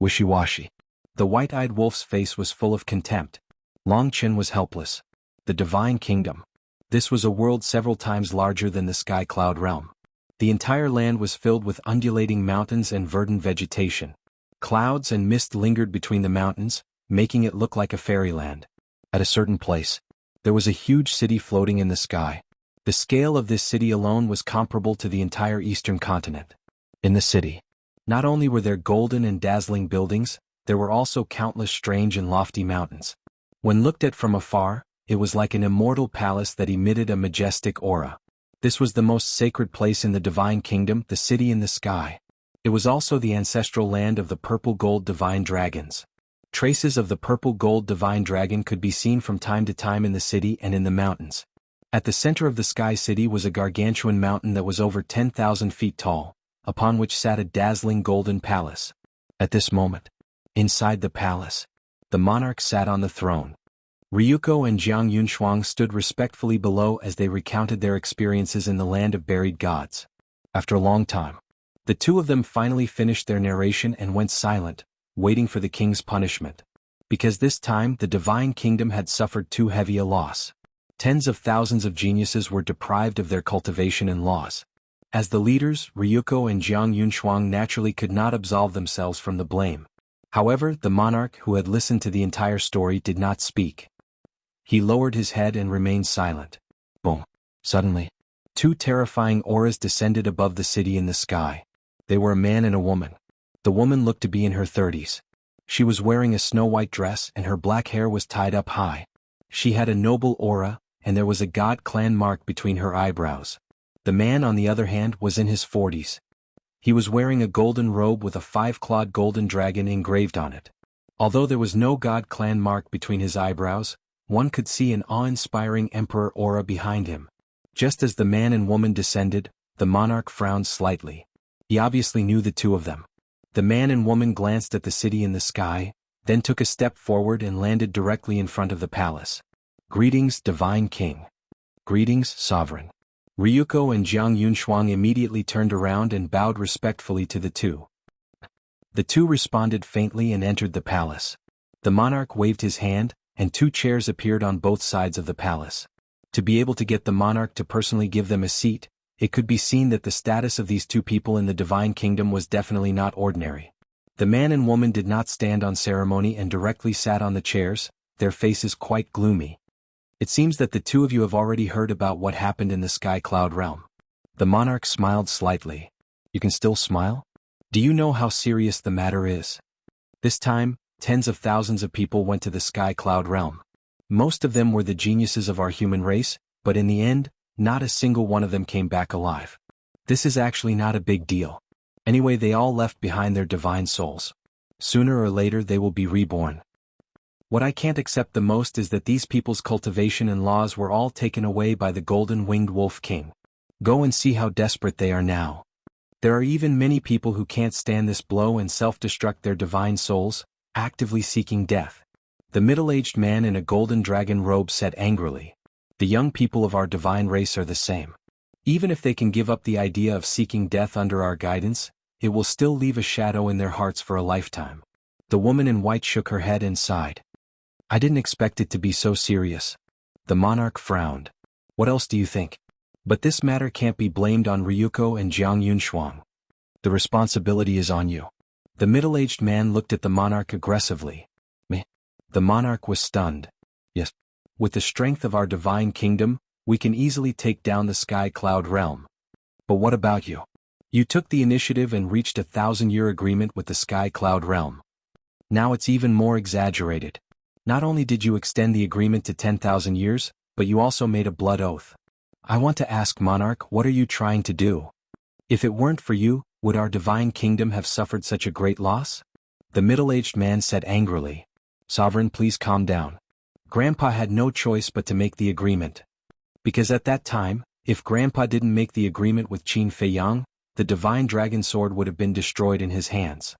Wishy-washy. The white-eyed wolf's face was full of contempt. Long Chen was helpless. The Divine Kingdom. This was a world several times larger than the Sky Cloud Realm. The entire land was filled with undulating mountains and verdant vegetation. Clouds and mist lingered between the mountains, making it look like a fairyland. At a certain place, there was a huge city floating in the sky. The scale of this city alone was comparable to the entire eastern continent. In the city, not only were there golden and dazzling buildings, there were also countless strange and lofty mountains. When looked at from afar, it was like an immortal palace that emitted a majestic aura. This was the most sacred place in the Divine Kingdom, the city in the sky. It was also the ancestral land of the purple-gold divine dragons. Traces of the purple-gold divine dragon could be seen from time to time in the city and in the mountains. At the center of the Sky City was a gargantuan mountain that was over 10,000 feet tall, upon which sat a dazzling golden palace. At this moment, inside the palace, the monarch sat on the throne. Ryuko and Jiang Yunshuang stood respectfully below as they recounted their experiences in the land of buried gods. After a long time, the two of them finally finished their narration and went silent, waiting for the king's punishment. Because this time the Divine Kingdom had suffered too heavy a loss. Tens of thousands of geniuses were deprived of their cultivation and laws. As the leaders, Ryuko and Jiang Yunshuang naturally could not absolve themselves from the blame. However, the monarch, who had listened to the entire story, did not speak. He lowered his head and remained silent. Boom. Suddenly, two terrifying auras descended above the city in the sky. They were a man and a woman. The woman looked to be in her 30s. She was wearing a snow-white dress and her black hair was tied up high. She had a noble aura, and there was a god clan mark between her eyebrows. The man, on the other hand, was in his 40s. He was wearing a golden robe with a 5-clawed golden dragon engraved on it. Although there was no god clan mark between his eyebrows, one could see an awe-inspiring emperor aura behind him. Just as the man and woman descended, the monarch frowned slightly. He obviously knew the two of them. The man and woman glanced at the city in the sky, then took a step forward and landed directly in front of the palace. Greetings, Divine King. Greetings, Sovereign. Ryuko and Jiang Yunshuang immediately turned around and bowed respectfully to the two. The two responded faintly and entered the palace. The monarch waved his hand, and two chairs appeared on both sides of the palace. To be able to get the monarch to personally give them a seat, it could be seen that the status of these two people in the Divine Kingdom was definitely not ordinary. The man and woman did not stand on ceremony and directly sat on the chairs, their faces quite gloomy. It seems that the two of you have already heard about what happened in the Sky Cloud Realm. The monarch smiled slightly. You can still smile? Do you know how serious the matter is? This time, tens of thousands of people went to the Sky Cloud Realm. Most of them were the geniuses of our human race, but in the end, not a single one of them came back alive. This is actually not a big deal. Anyway, they all left behind their divine souls. Sooner or later they will be reborn. What I can't accept the most is that these people's cultivation and laws were all taken away by the golden-winged wolf king. Go and see how desperate they are now. There are even many people who can't stand this blow and self-destruct their divine souls, actively seeking death. The middle-aged man in a golden dragon robe said angrily. The young people of our divine race are the same. Even if they can give up the idea of seeking death under our guidance, it will still leave a shadow in their hearts for a lifetime. The woman in white shook her head and sighed. I didn't expect it to be so serious. The monarch frowned. What else do you think? But this matter can't be blamed on Ryuko and Jiang Yunshuang. The responsibility is on you. The middle-aged man looked at the monarch aggressively. Meh. The monarch was stunned. Yes. With the strength of our divine kingdom, we can easily take down the Sky Cloud realm. But what about you? You took the initiative and reached a 1,000-year agreement with the Sky Cloud realm. Now it's even more exaggerated. Not only did you extend the agreement to 10,000 years, but you also made a blood oath. I want to ask, Monarch, what are you trying to do? If it weren't for you, would our divine kingdom have suffered such a great loss? The middle-aged man said angrily. Sovereign, please calm down. Grandpa had no choice but to make the agreement. Because at that time, if Grandpa didn't make the agreement with Qin Feiyang, the divine dragon sword would have been destroyed in his hands.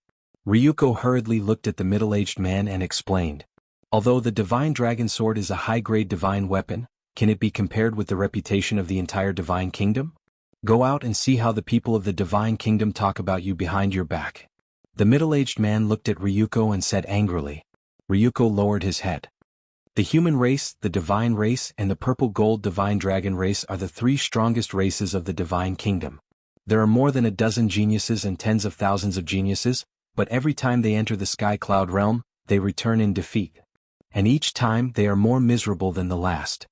Ryuko hurriedly looked at the middle-aged man and explained. Although the divine dragon sword is a high-grade divine weapon, can it be compared with the reputation of the entire divine kingdom? Go out and see how the people of the divine kingdom talk about you behind your back. The middle-aged man looked at Ryuko and said angrily. Ryuko lowered his head. The human race, the divine race, and the purple-gold divine dragon race are the three strongest races of the divine kingdom. There are more than a dozen geniuses and tens of thousands of geniuses, but every time they enter the Sky Cloud realm, they return in defeat. And each time they are more miserable than the last.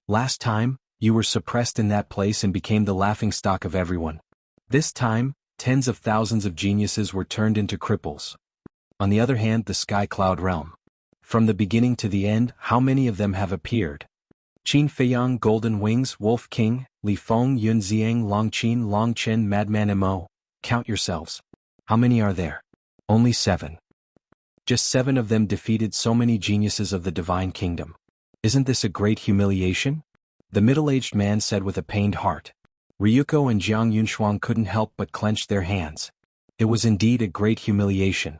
Last time, you were suppressed in that place and became the laughingstock of everyone. This time, tens of thousands of geniuses were turned into cripples. On the other hand, the Sky Cloud realm. From the beginning to the end, how many of them have appeared? Qin Feiyang, Golden Wings, Wolf King, Li Feng, Yun Ziang, Long Qin, Long Chen, Madman Mo. Count yourselves. How many are there? Only 7. Just 7 of them defeated so many geniuses of the divine kingdom. Isn't this a great humiliation? The middle-aged man said with a pained heart. Ryuko and Jiang Yunshuang couldn't help but clench their hands. It was indeed a great humiliation.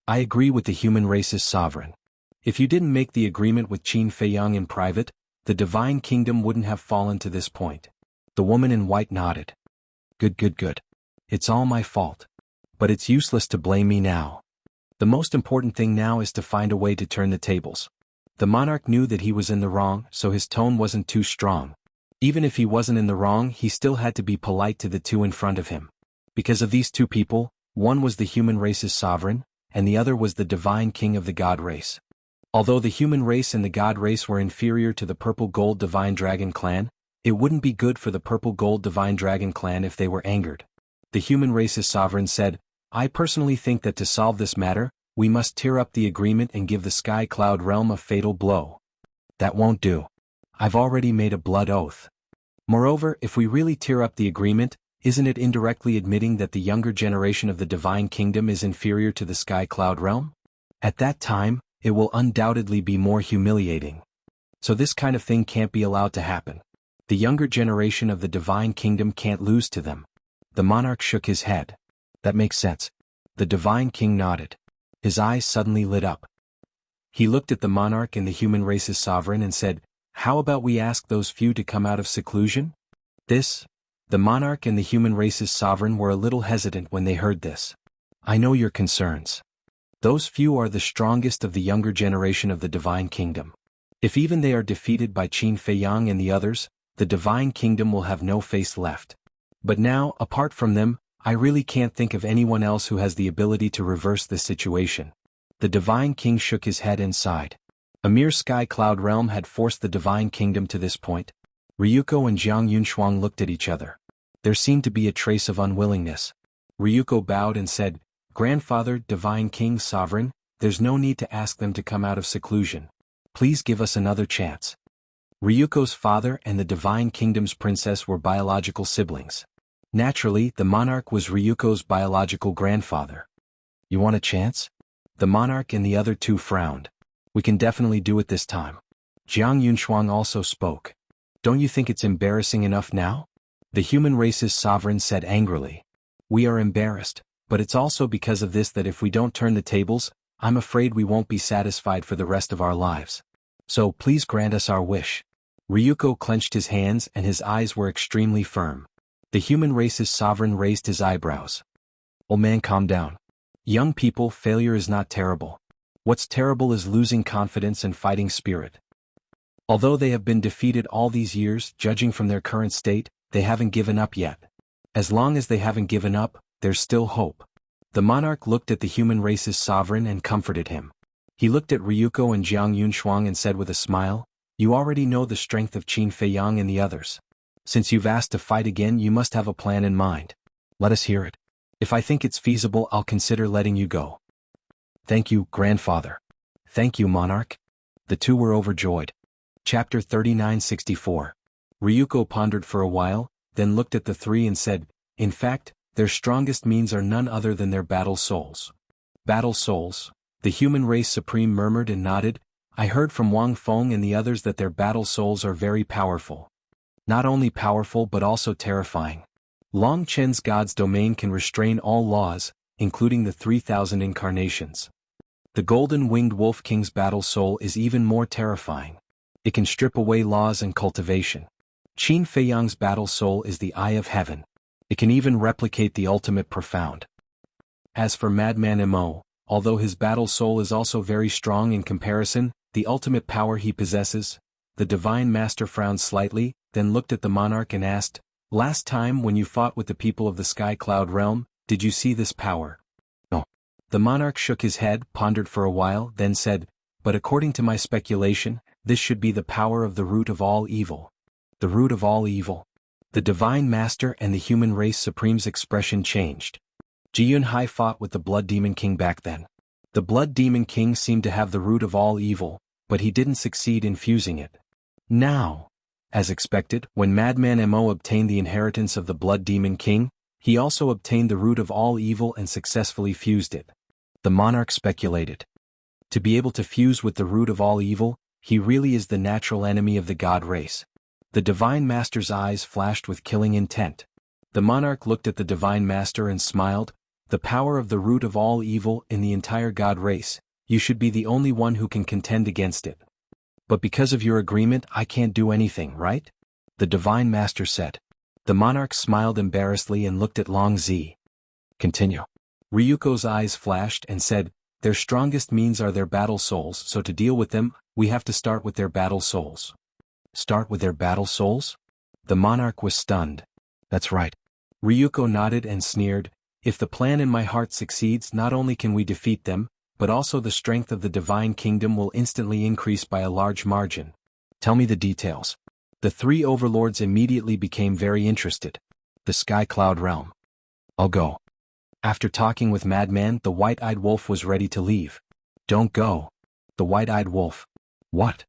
I agree with the human race's sovereign. If you didn't make the agreement with Qin Feiyang in private, the divine kingdom wouldn't have fallen to this point. The woman in white nodded. Good. It's all my fault. But it's useless to blame me now. The most important thing now is to find a way to turn the tables. The monarch knew that he was in the wrong, so his tone wasn't too strong. Even if he wasn't in the wrong, he still had to be polite to the two in front of him. Because of these two people, one was the human race's sovereign, and the other was the divine king of the god race. Although the human race and the god race were inferior to the purple-gold divine dragon clan, it wouldn't be good for the purple-gold divine dragon clan if they were angered. The human race's sovereign said, I personally think that to solve this matter, we must tear up the agreement and give the Sky Cloud realm a fatal blow. That won't do. I've already made a blood oath. Moreover, if we really tear up the agreement, isn't it indirectly admitting that the younger generation of the divine kingdom is inferior to the Sky Cloud realm? At that time, it will undoubtedly be more humiliating. So this kind of thing can't be allowed to happen. The younger generation of the divine kingdom can't lose to them. The monarch shook his head. That makes sense. The divine king nodded. His eyes suddenly lit up. He looked at the monarch and the human race's sovereign and said, How about we ask those few to come out of seclusion? The monarch and the human race's sovereign were a little hesitant when they heard this. I know your concerns. Those few are the strongest of the younger generation of the divine kingdom. If even they are defeated by Qin Feiyang and the others, the divine kingdom will have no face left. But now, apart from them, I really can't think of anyone else who has the ability to reverse this situation. The divine king shook his head and sighed. A mere Sky Cloud realm had forced the divine kingdom to this point. Ryuko and Jiang Yunshuang looked at each other. There seemed to be a trace of unwillingness. Ryuko bowed and said, Grandfather, divine king, sovereign, there's no need to ask them to come out of seclusion. Please give us another chance. Ryuko's father and the divine kingdom's princess were biological siblings. Naturally, the monarch was Ryuko's biological grandfather. You want a chance? The monarch and the other two frowned. We can definitely do it this time. Jiang Yunshuang also spoke. Don't you think it's embarrassing enough now? The human race's sovereign said angrily. We are embarrassed, but it's also because of this that if we don't turn the tables, I'm afraid we won't be satisfied for the rest of our lives. So please grant us our wish. Ryuko clenched his hands and his eyes were extremely firm. The human race's sovereign raised his eyebrows. Old man, calm down. Young people, failure is not terrible. What's terrible is losing confidence and fighting spirit. Although they have been defeated all these years, judging from their current state, they haven't given up yet. As long as they haven't given up, there's still hope. The monarch looked at the human race's sovereign and comforted him. He looked at Ryuko and Jiang Yunshuang and said with a smile, "You already know the strength of Qin Feiyang and the others. Since you've asked to fight again, you must have a plan in mind. Let us hear it. If I think it's feasible, I'll consider letting you go." "Thank you, grandfather." "Thank you, monarch." The two were overjoyed. Chapter 3964. Ryuko pondered for a while, then looked at the three and said, "In fact, their strongest means are none other than their battle souls." "Battle souls?" The human race supreme murmured and nodded. "I heard from Wang Feng and the others that their battle souls are very powerful. Not only powerful but also terrifying. Long Chen's God's domain can restrain all laws, including the 3,000 incarnations. The golden-winged Wolf King's battle soul is even more terrifying. It can strip away laws and cultivation. Qin Feiyang's battle soul is the Eye of Heaven. It can even replicate the ultimate profound. As for Madman Mo, although his battle soul is also very strong in comparison, the ultimate power he possesses." The divine master frowned slightly, then looked at the monarch and asked, "Last time when you fought with the people of the Sky Cloud realm, did you see this power?" "No." The monarch shook his head, pondered for a while, then said, "But according to my speculation, this should be the power of the root of all evil." "The root of all evil?" The divine master and the human race supreme's expression changed. Ji Yunhai fought with the Blood Demon King back then. The Blood Demon King seemed to have the root of all evil, but he didn't succeed in fusing it. Now, as expected, when Madman Mo obtained the inheritance of the Blood Demon King, he also obtained the root of all evil and successfully fused it. The monarch speculated. To be able to fuse with the root of all evil, he really is the natural enemy of the god race. The divine master's eyes flashed with killing intent. The monarch looked at the divine master and smiled. "The power of the root of all evil in the entire god race, you should be the only one who can contend against it. But because of your agreement, I can't do anything, right?" The divine master said. The monarch smiled embarrassedly and looked at Long Zi. "Continue." Ryuko's eyes flashed and said, "Their strongest means are their battle souls, so to deal with them, we have to start with their battle souls." "Start with their battle souls?" The monarch was stunned. "That's right." Ryuko nodded and sneered, "If the plan in my heart succeeds, not only can we defeat them, but also the strength of the divine kingdom will instantly increase by a large margin. Tell me the details." The three overlords immediately became very interested. "The Sky Cloud realm." "I'll go." After talking with Madman, the white-eyed wolf was ready to leave. "Don't go." The white-eyed wolf. "What?"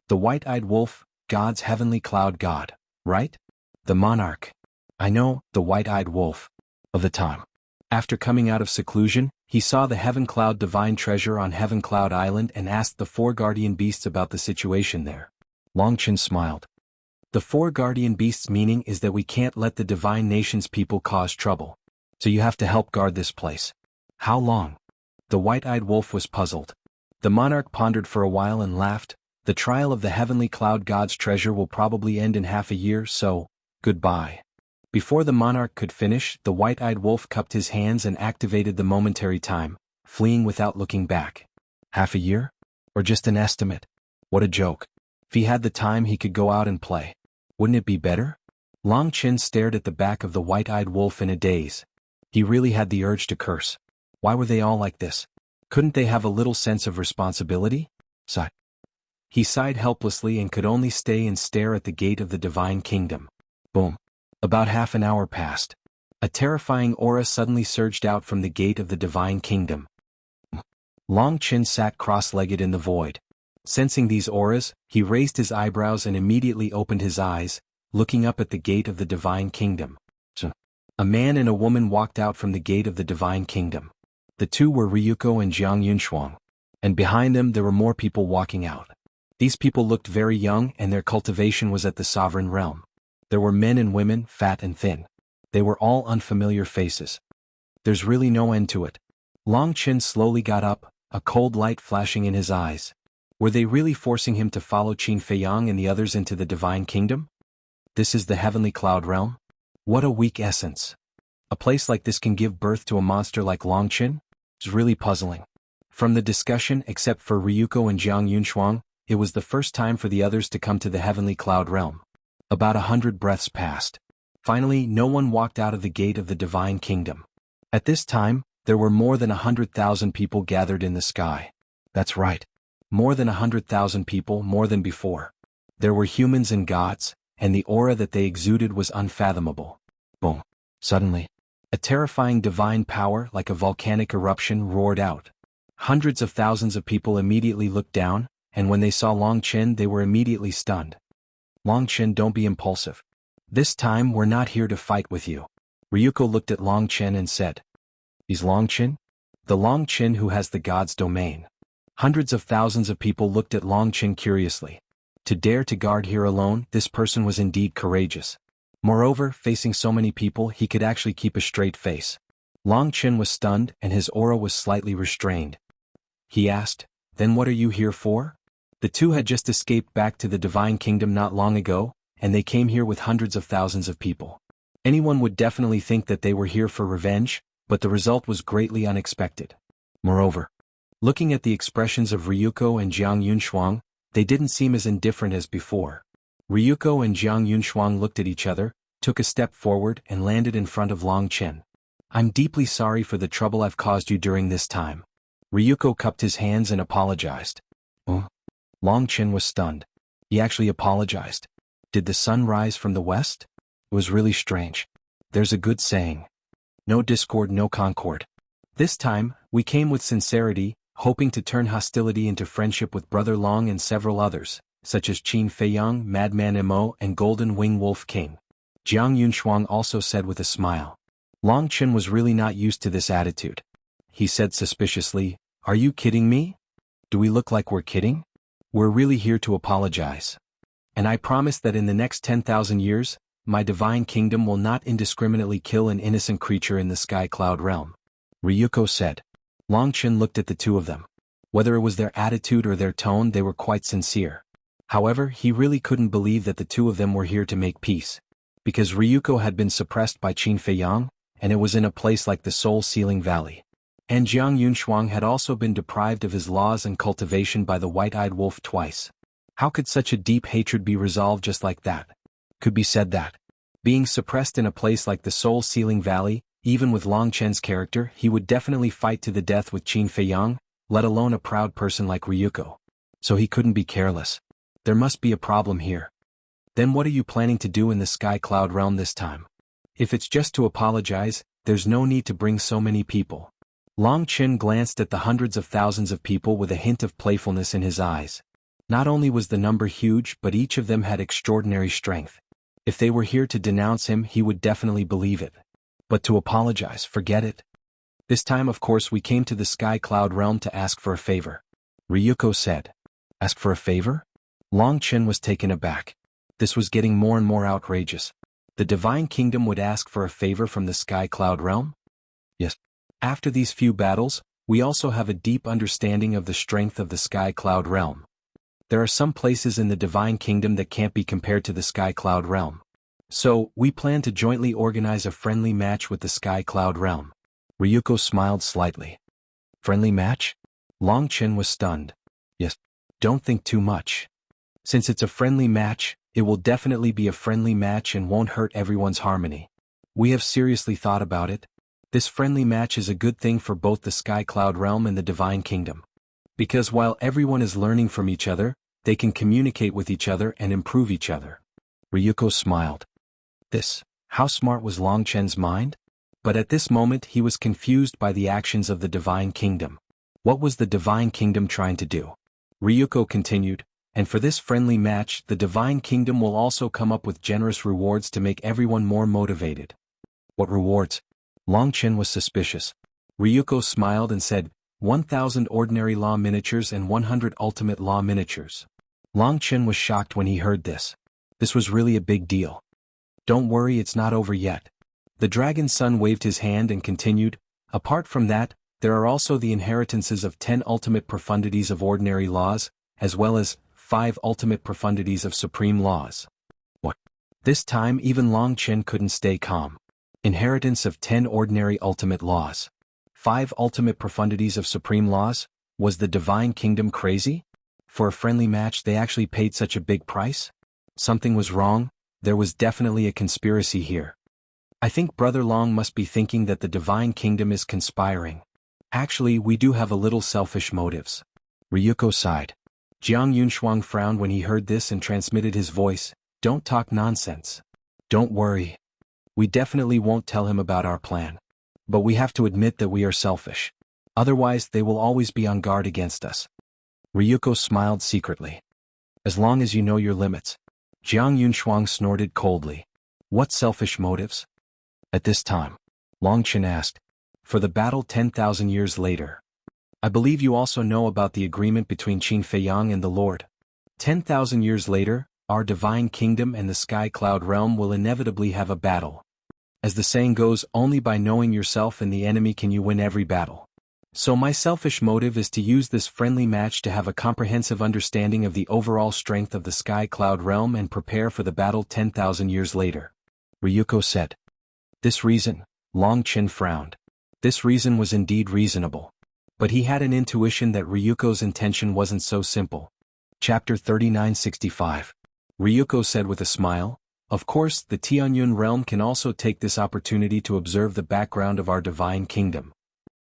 The white-eyed wolf, God's heavenly cloud god, right? The monarch. "I know," the white-eyed wolf. "Of the time." After coming out of seclusion, he saw the Heaven Cloud divine treasure on Heaven Cloud Island and asked the four guardian beasts about the situation there. Longchen smiled. "The four guardian beasts' meaning is that we can't let the divine nation's people cause trouble. So you have to help guard this place." "How long?" The white-eyed wolf was puzzled. The monarch pondered for a while and laughed. "The trial of the heavenly cloud god's treasure will probably end in half a year, so, goodbye." Before the monarch could finish, the white-eyed wolf cupped his hands and activated the momentary time, fleeing without looking back. Half a year? Or just an estimate? What a joke. If he had the time, he could go out and play. Wouldn't it be better? Long Chin stared at the back of the white-eyed wolf in a daze. He really had the urge to curse. Why were they all like this? Couldn't they have a little sense of responsibility? Sigh. He sighed helplessly and could only stay and stare at the gate of the divine kingdom. Boom. About half an hour passed. A terrifying aura suddenly surged out from the gate of the divine kingdom. Long Chin sat cross-legged in the void. Sensing these auras, he raised his eyebrows and immediately opened his eyes, looking up at the gate of the divine kingdom. A man and a woman walked out from the gate of the divine kingdom. The two were Ryuko and Jiang Yunshuang. And behind them there were more people walking out. These people looked very young and their cultivation was at the sovereign realm. There were men and women, fat and thin. They were all unfamiliar faces. There's really no end to it. Long Chin slowly got up, a cold light flashing in his eyes. Were they really forcing him to follow Qin Feiyang and the others into the divine kingdom? This is the heavenly cloud realm? What a weak essence. A place like this can give birth to a monster like Long Chin? It's really puzzling. From the discussion, except for Ryuko and Jiang Yunshuang, it was the first time for the others to come to the heavenly cloud realm. About 100 breaths passed. Finally, no one walked out of the gate of the divine kingdom. At this time, there were more than 100,000 people gathered in the sky. That's right. More than 100,000 people, more than before. There were humans and gods, and the aura that they exuded was unfathomable. Boom. Suddenly, a terrifying divine power like a volcanic eruption roared out. Hundreds of thousands of people immediately looked down, and when they saw Long Chen they were immediately stunned. Long Chen, don't be impulsive. This time we're not here to fight with you. Ryuko looked at Long Chen and said. He's Long Chen? The Long Chen who has the god's domain. Hundreds of thousands of people looked at Long Chen curiously. To dare to guard here alone, this person was indeed courageous. Moreover, facing so many people he could actually keep a straight face. Long Chen was stunned and his aura was slightly restrained. He asked, then what are you here for? The two had just escaped back to the divine kingdom not long ago, and they came here with hundreds of thousands of people. Anyone would definitely think that they were here for revenge, but the result was greatly unexpected. Moreover, looking at the expressions of Ryuko and Jiang Yunshuang, they didn't seem as indifferent as before. Ryuko and Jiang Yunshuang looked at each other, took a step forward and landed in front of Long Chen. I'm deeply sorry for the trouble I've caused you during this time. Ryuko cupped his hands and apologized. Oh? Long Chen was stunned. He actually apologized. Did the sun rise from the west? It was really strange. There's a good saying. No discord, no concord. This time, we came with sincerity, hoping to turn hostility into friendship with Brother Long and several others, such as Qin Feiyang, Madman Mo and Golden Wing Wolf King. Jiang Yunshuang also said with a smile. Long Chen was really not used to this attitude. He said suspiciously, are you kidding me? Do we look like we're kidding? We're really here to apologize. And I promise that in the next 10,000 years, my divine kingdom will not indiscriminately kill an innocent creature in the sky cloud realm. Ryuko said. Long Chen looked at the two of them. Whether it was their attitude or their tone, they were quite sincere. However, he really couldn't believe that the two of them were here to make peace. Because Ryuko had been suppressed by Qin Feiyang, and it was in a place like the Soul Sealing Valley. And Jiang Yunshuang had also been deprived of his laws and cultivation by the white-eyed wolf twice. How could such a deep hatred be resolved just like that? Could be said that, being suppressed in a place like the Soul Sealing Valley, even with Long Chen's character, he would definitely fight to the death with Qin Feiyang, let alone a proud person like Ryuko. So he couldn't be careless. There must be a problem here. Then what are you planning to do in the Sky Cloud realm this time? If it's just to apologize, there's no need to bring so many people. Long Chen glanced at the hundreds of thousands of people with a hint of playfulness in his eyes. Not only was the number huge, but each of them had extraordinary strength. If they were here to denounce him, he would definitely believe it. But to apologize, forget it. This time, of course, we came to the Sky Cloud realm to ask for a favor. Ryuko said. Ask for a favor? Long Chen was taken aback. This was getting more and more outrageous. The Divine Kingdom would ask for a favor from the Sky Cloud realm? Yes. After these few battles, we also have a deep understanding of the strength of the Sky Cloud realm. There are some places in the Divine Kingdom that can't be compared to the Sky Cloud realm. So, we plan to jointly organize a friendly match with the Sky Cloud realm. Ryuko smiled slightly. Friendly match? Long Chen was stunned. Yes. Don't think too much. Since it's a friendly match, it will definitely be a friendly match and won't hurt everyone's harmony. We have seriously thought about it. This friendly match is a good thing for both the Sky Cloud realm and the Divine Kingdom. Because while everyone is learning from each other, they can communicate with each other and improve each other. Ryuko smiled. How smart was Long Chen's mind? But at this moment he was confused by the actions of the Divine Kingdom. What was the Divine Kingdom trying to do? Ryuko continued, and for this friendly match, the Divine Kingdom will also come up with generous rewards to make everyone more motivated. What rewards? Long Chen was suspicious. Ryuko smiled and said, 1,000 ordinary law miniatures and 100 ultimate law miniatures. Long Chen was shocked when he heard this. This was really a big deal. Don't worry, it's not over yet. The Dragon Son waved his hand and continued, apart from that, there are also the inheritances of 10 ultimate profundities of ordinary laws, as well as 5 ultimate profundities of supreme laws. What? This time even Long Chen couldn't stay calm. Inheritance of 10 ordinary ultimate laws. 5 ultimate profundities of supreme laws? Was the Divine Kingdom crazy? For a friendly match they actually paid such a big price? Something was wrong, there was definitely a conspiracy here. I think Brother Long must be thinking that the Divine Kingdom is conspiring. Actually, we do have a little selfish motives. Ryuko sighed. Jiang Yunshuang frowned when he heard this and transmitted his voice, "Don't talk nonsense. Don't worry. We definitely won't tell him about our plan. But we have to admit that we are selfish. Otherwise they will always be on guard against us." Ryuko smiled secretly. "As long as you know your limits." Jiang Yunshuang snorted coldly. "What selfish motives?" At this time, Long Qin asked. "For the battle 10,000 years later. I believe you also know about the agreement between Qin Feiyang and the Lord. 10,000 years later, our Divine Kingdom and the Sky Cloud Realm will inevitably have a battle. As the saying goes, only by knowing yourself and the enemy can you win every battle. So my selfish motive is to use this friendly match to have a comprehensive understanding of the overall strength of the Sky Cloud Realm and prepare for the battle 10,000 years later," Ryuko said. This reason, Long Qin frowned. This reason was indeed reasonable. But he had an intuition that Ryuko's intention wasn't so simple. Chapter 3965. Ryuko said with a smile, "Of course, the Tianyun realm can also take this opportunity to observe the background of our Divine Kingdom."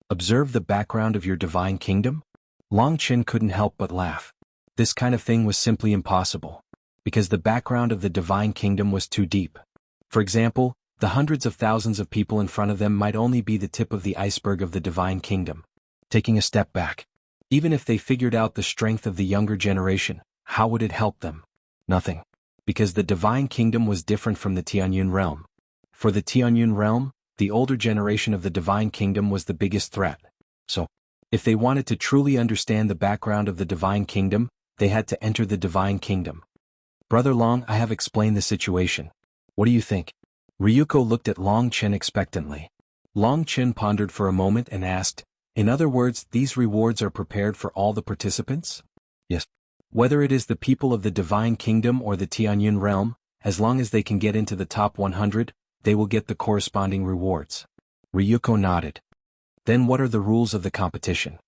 Observe the background of your Divine Kingdom? Long Qin couldn't help but laugh. This kind of thing was simply impossible. Because the background of the Divine Kingdom was too deep. For example, the hundreds of thousands of people in front of them might only be the tip of the iceberg of the Divine Kingdom. Taking a step back. Even if they figured out the strength of the younger generation, how would it help them? Nothing. Because the Divine Kingdom was different from the Tianyun realm. For the Tianyun realm, the older generation of the Divine Kingdom was the biggest threat. So, if they wanted to truly understand the background of the Divine Kingdom, they had to enter the Divine Kingdom. "Brother Long, I have explained the situation. What do you think?" Ryuko looked at Long Qin expectantly. Long Qin pondered for a moment and asked, "In other words, these rewards are prepared for all the participants?" "Yes. Whether it is the people of the Divine Kingdom or the Tianyun realm, as long as they can get into the top 100, they will get the corresponding rewards." Ryuko nodded. "Then what are the rules of the competition?"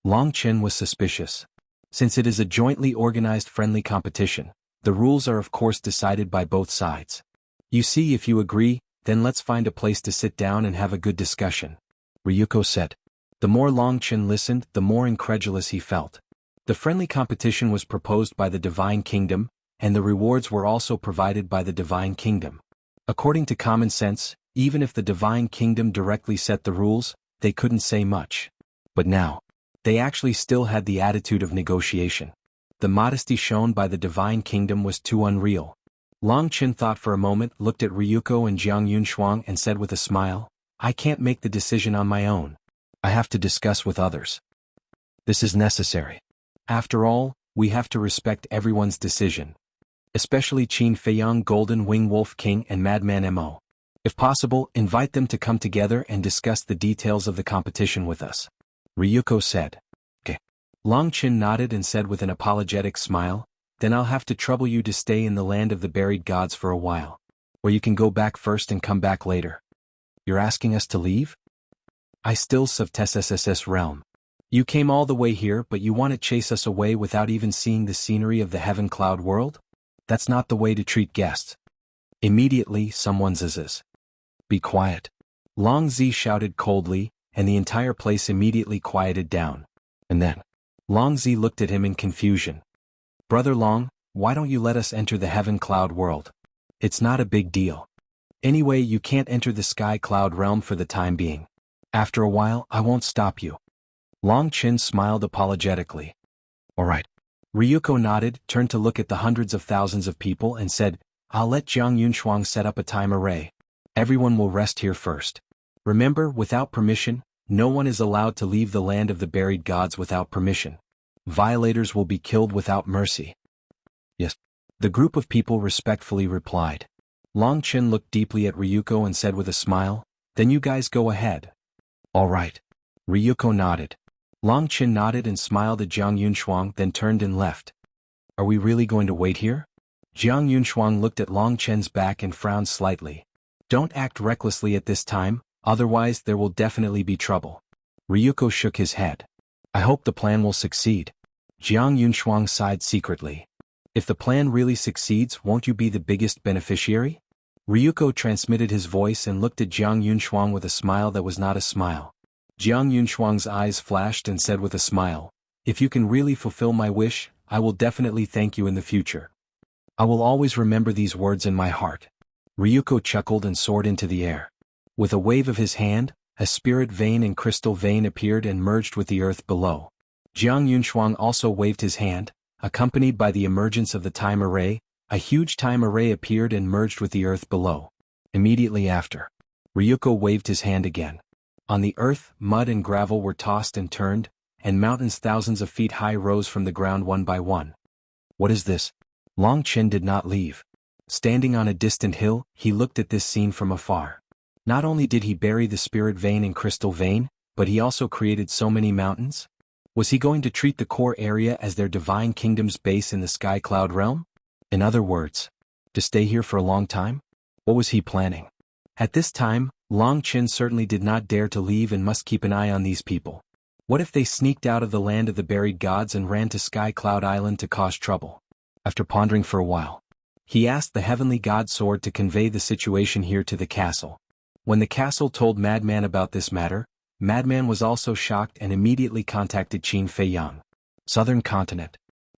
Long Qin was suspicious. Since it is a jointly organized friendly competition, the rules are of course decided by both sides. "You see, if you agree, then let's find a place to sit down and have a good discussion," Ryuko said. The more Long Qin listened, the more incredulous he felt. The friendly competition was proposed by the Divine Kingdom, and the rewards were also provided by the Divine Kingdom. According to common sense, even if the Divine Kingdom directly set the rules, they couldn't say much. But now, they actually still had the attitude of negotiation. The modesty shown by the Divine Kingdom was too unreal. Long Qin thought for a moment, looked at Ryuko and Jiang Yunshuang and said with a smile, "I can't make the decision on my own. I have to discuss with others. This is necessary. After all, we have to respect everyone's decision. Especially Qin Feiyang, Golden Wing Wolf King and Madman Mo. If possible, invite them to come together and discuss the details of the competition with us," Ryuko said. "Okay." Long Qin nodded and said with an apologetic smile, "Then I'll have to trouble you to stay in the land of the buried gods for a while. Or you can go back first and come back later." "You're asking us to leave?" "I still serve TSSS realm. You came all the way here but you want to chase us away without even seeing the scenery of the Heaven Cloud world? That's not the way to treat guests." Immediately someone zzz. "Be quiet." Long Zi shouted coldly, and the entire place immediately quieted down. And then, Long Zi looked at him in confusion. "Brother Long, why don't you let us enter the Heaven Cloud world? It's not a big deal. Anyway, you can't enter the Sky Cloud realm for the time being. After a while, I won't stop you." Long Qin smiled apologetically. "All right." Ryuko nodded, turned to look at the hundreds of thousands of people and said, "I'll let Jiang Yunshuang set up a time array. Everyone will rest here first. Remember, without permission, no one is allowed to leave the land of the buried gods without permission. Violators will be killed without mercy." "Yes." The group of people respectfully replied. Long Qin looked deeply at Ryuko and said with a smile, "Then you guys go ahead." "All right." Ryuko nodded. Long Qin nodded and smiled at Jiang Yunshuang, then turned and left. "Are we really going to wait here?" Jiang Yunshuang looked at Long Qin's back and frowned slightly. "Don't act recklessly at this time, otherwise there will definitely be trouble." Ryuko shook his head. I hope the plan will succeed. Jiang Yunshuang sighed secretly. If the plan really succeeds, won't you be the biggest beneficiary? Ryuko transmitted his voice and looked at Jiang Yunshuang with a smile that was not a smile. Jiang Yunshuang's eyes flashed and said with a smile, "If you can really fulfill my wish, I will definitely thank you in the future. I will always remember these words in my heart." Ryuko chuckled and soared into the air. With a wave of his hand, a spirit vein and crystal vein appeared and merged with the earth below. Jiang Yunshuang also waved his hand, accompanied by the emergence of the time array. A huge time array appeared and merged with the earth below. Immediately after, Ryuko waved his hand again. On the earth, mud and gravel were tossed and turned, and mountains thousands of feet high rose from the ground one by one. What is this? Long Chen did not leave. Standing on a distant hill, he looked at this scene from afar. Not only did he bury the spirit vein and crystal vein, but he also created so many mountains. Was he going to treat the core area as their divine kingdom's base in the sky cloud realm? In other words, to stay here for a long time? What was he planning? At this time, Long Chen certainly did not dare to leave and must keep an eye on these people. What if they sneaked out of the land of the buried gods and ran to Sky Cloud Island to cause trouble? After pondering for a while, he asked the heavenly god sword to convey the situation here to the castle. When the castle told Madman about this matter, Madman was also shocked and immediately contacted Qin Feiyang. Southern continent.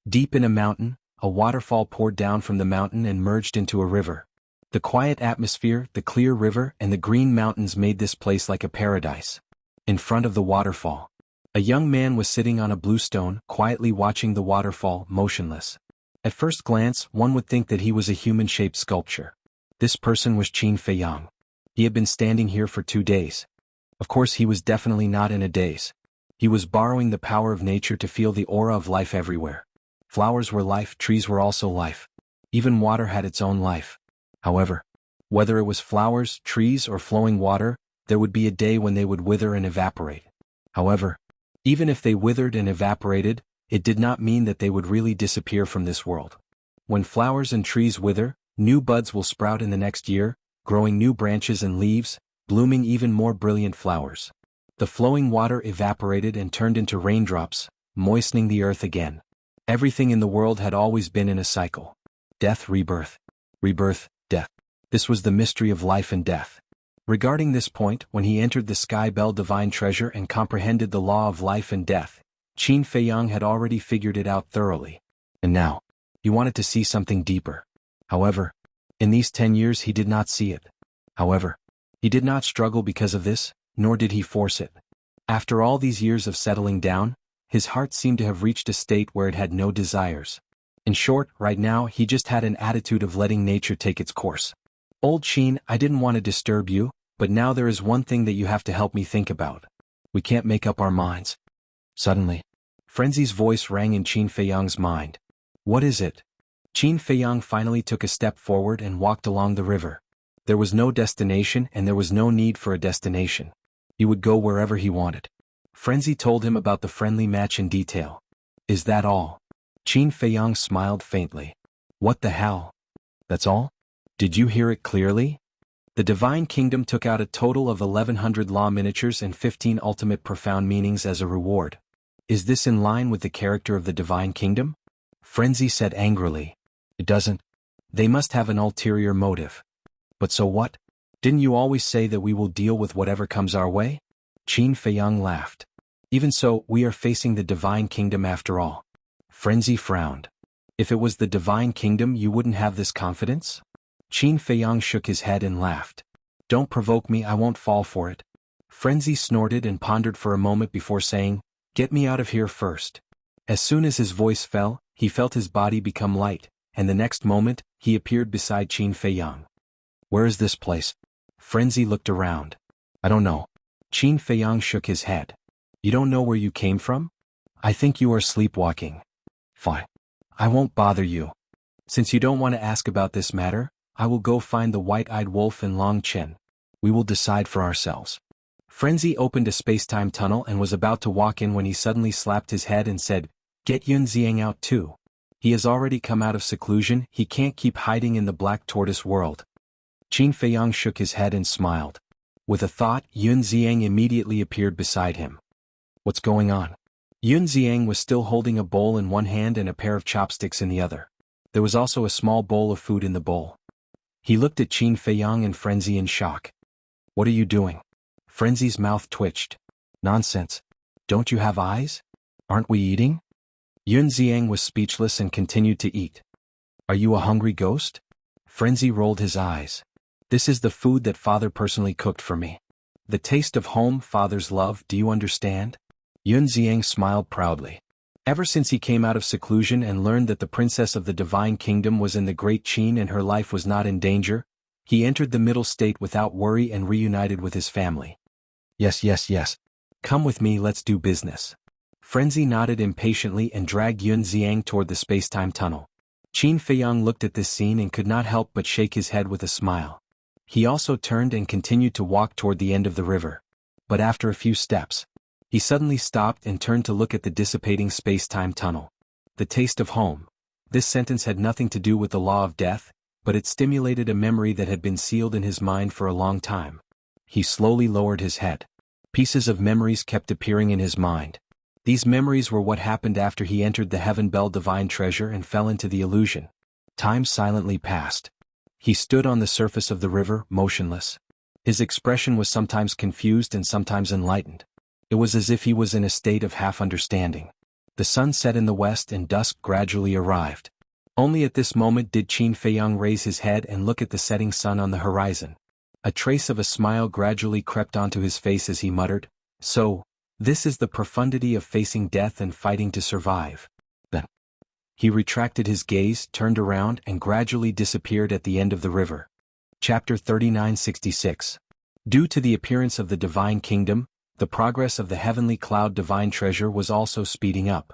Deep in a mountain, a waterfall poured down from the mountain and merged into a river. The quiet atmosphere, the clear river, and the green mountains made this place like a paradise. In front of the waterfall, a young man was sitting on a blue stone, quietly watching the waterfall, motionless. At first glance, one would think that he was a human-shaped sculpture. This person was Qin Feiyang. He had been standing here for 2 days. Of course, he was definitely not in a daze. He was borrowing the power of nature to feel the aura of life everywhere. Flowers were life, trees were also life. Even water had its own life. However, whether it was flowers, trees, or flowing water, there would be a day when they would wither and evaporate. However, even if they withered and evaporated, it did not mean that they would really disappear from this world. When flowers and trees wither, new buds will sprout in the next year, growing new branches and leaves, blooming even more brilliant flowers. The flowing water evaporated and turned into raindrops, moistening the earth again. Everything in the world had always been in a cycle. Death, rebirth. Rebirth, death. This was the mystery of life and death. Regarding this point, when he entered the Sky Bell Divine Treasure and comprehended the law of life and death, Qin Feiyang had already figured it out thoroughly. And now, he wanted to see something deeper. However, in these 10 years he did not see it. However, he did not struggle because of this, nor did he force it. After all these years of settling down, his heart seemed to have reached a state where it had no desires. In short, right now he just had an attitude of letting nature take its course. Old Qin, I didn't want to disturb you, but now there is one thing that you have to help me think about. We can't make up our minds. Suddenly, frenzy's voice rang in Qin Feiyang's mind. What is it? Qin Feiyang finally took a step forward and walked along the river. There was no destination and there was no need for a destination. He would go wherever he wanted. Frenzy told him about the friendly match in detail. Is that all? Qin Feiyang smiled faintly. What the hell? That's all? Did you hear it clearly? The Divine Kingdom took out a total of 1100 law miniatures and 15 ultimate profound meanings as a reward. Is this in line with the character of the Divine Kingdom? Frenzy said angrily. It doesn't. They must have an ulterior motive. But so what? Didn't you always say that we will deal with whatever comes our way? Qin Feiyang laughed. Even so, we are facing the Divine Kingdom after all. Frenzy frowned. If it was the Divine Kingdom, you wouldn't have this confidence? Qin Feiyang shook his head and laughed. Don't provoke me, I won't fall for it. Frenzy snorted and pondered for a moment before saying, Get me out of here first. As soon as his voice fell, he felt his body become light, and the next moment, he appeared beside Qin Feiyang. Where is this place? Frenzy looked around. I don't know. Qin Feiyang shook his head. You don't know where you came from? I think you are sleepwalking. Fine. I won't bother you. Since you don't want to ask about this matter, I will go find the white-eyed wolf and Long Chen. We will decide for ourselves. Frenzy opened a space-time tunnel and was about to walk in when he suddenly slapped his head and said, Get Yun Xiang out too. He has already come out of seclusion, he can't keep hiding in the Black Tortoise world. Qin Feiyang shook his head and smiled. With a thought, Yun Xiang immediately appeared beside him. What's going on? Yun Ziang was still holding a bowl in one hand and a pair of chopsticks in the other. There was also a small bowl of food in the bowl. He looked at Qin Feiyang and Frenzy in shock. "What are you doing?" Frenzy's mouth twitched. "Nonsense. Don't you have eyes? Aren't we eating?" Yun Ziang was speechless and continued to eat. "Are you a hungry ghost?" Frenzy rolled his eyes. "This is the food that Father personally cooked for me. The taste of home, Father's love, do you understand?" Yun Ziang smiled proudly. Ever since he came out of seclusion and learned that the princess of the divine kingdom was in the great Qin and her life was not in danger, he entered the middle state without worry and reunited with his family. Yes. Come with me, let's do business." Frenzy nodded impatiently and dragged Yun Ziang toward the space-time tunnel. Qin Feiyang looked at this scene and could not help but shake his head with a smile. He also turned and continued to walk toward the end of the river. But after a few steps, he suddenly stopped and turned to look at the dissipating space-time tunnel. The taste of home. This sentence had nothing to do with the law of death, but it stimulated a memory that had been sealed in his mind for a long time. He slowly lowered his head. Pieces of memories kept appearing in his mind. These memories were what happened after he entered the Heaven Bell Divine Treasure and fell into the illusion. Time silently passed. He stood on the surface of the river, motionless. His expression was sometimes confused and sometimes enlightened. It was as if he was in a state of half-understanding. The sun set in the west and dusk gradually arrived. Only at this moment did Qin Feiyang raise his head and look at the setting sun on the horizon. A trace of a smile gradually crept onto his face as he muttered, "So, this is the profundity of facing death and fighting to survive." Then he retracted his gaze, turned around and gradually disappeared at the end of the river. Chapter 3966. Due to the appearance of the Divine Kingdom, the progress of the Heavenly Cloud Divine Treasure was also speeding up.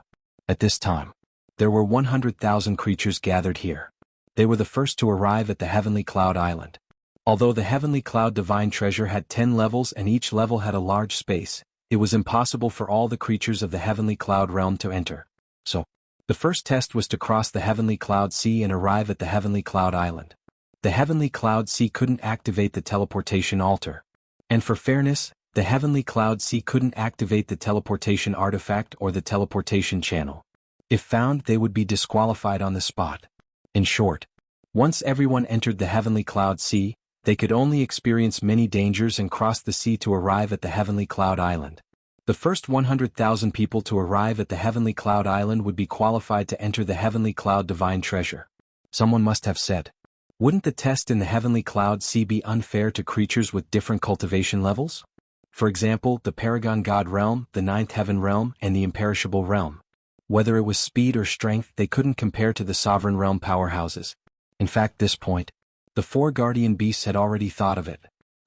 At this time, there were 100,000 creatures gathered here. They were the first to arrive at the Heavenly Cloud Island. Although the Heavenly Cloud Divine Treasure had 10 levels and each level had a large space, it was impossible for all the creatures of the Heavenly Cloud realm to enter. So, the first test was to cross the Heavenly Cloud Sea and arrive at the Heavenly Cloud Island. The Heavenly Cloud Sea couldn't activate the teleportation altar. And for fairness, the Heavenly Cloud Sea couldn't activate the teleportation artifact or the teleportation channel. If found, they would be disqualified on the spot. In short, once everyone entered the Heavenly Cloud Sea, they could only experience many dangers and cross the sea to arrive at the Heavenly Cloud Island. The first 100,000 people to arrive at the Heavenly Cloud Island would be qualified to enter the Heavenly Cloud Divine Treasure. Someone must have said, "Wouldn't the test in the Heavenly Cloud Sea be unfair to creatures with different cultivation levels? For example, the Paragon God Realm, the Ninth Heaven Realm, and the Imperishable Realm. Whether it was speed or strength, they couldn't compare to the Sovereign Realm powerhouses." In fact, this point, the 4 guardian beasts had already thought of it.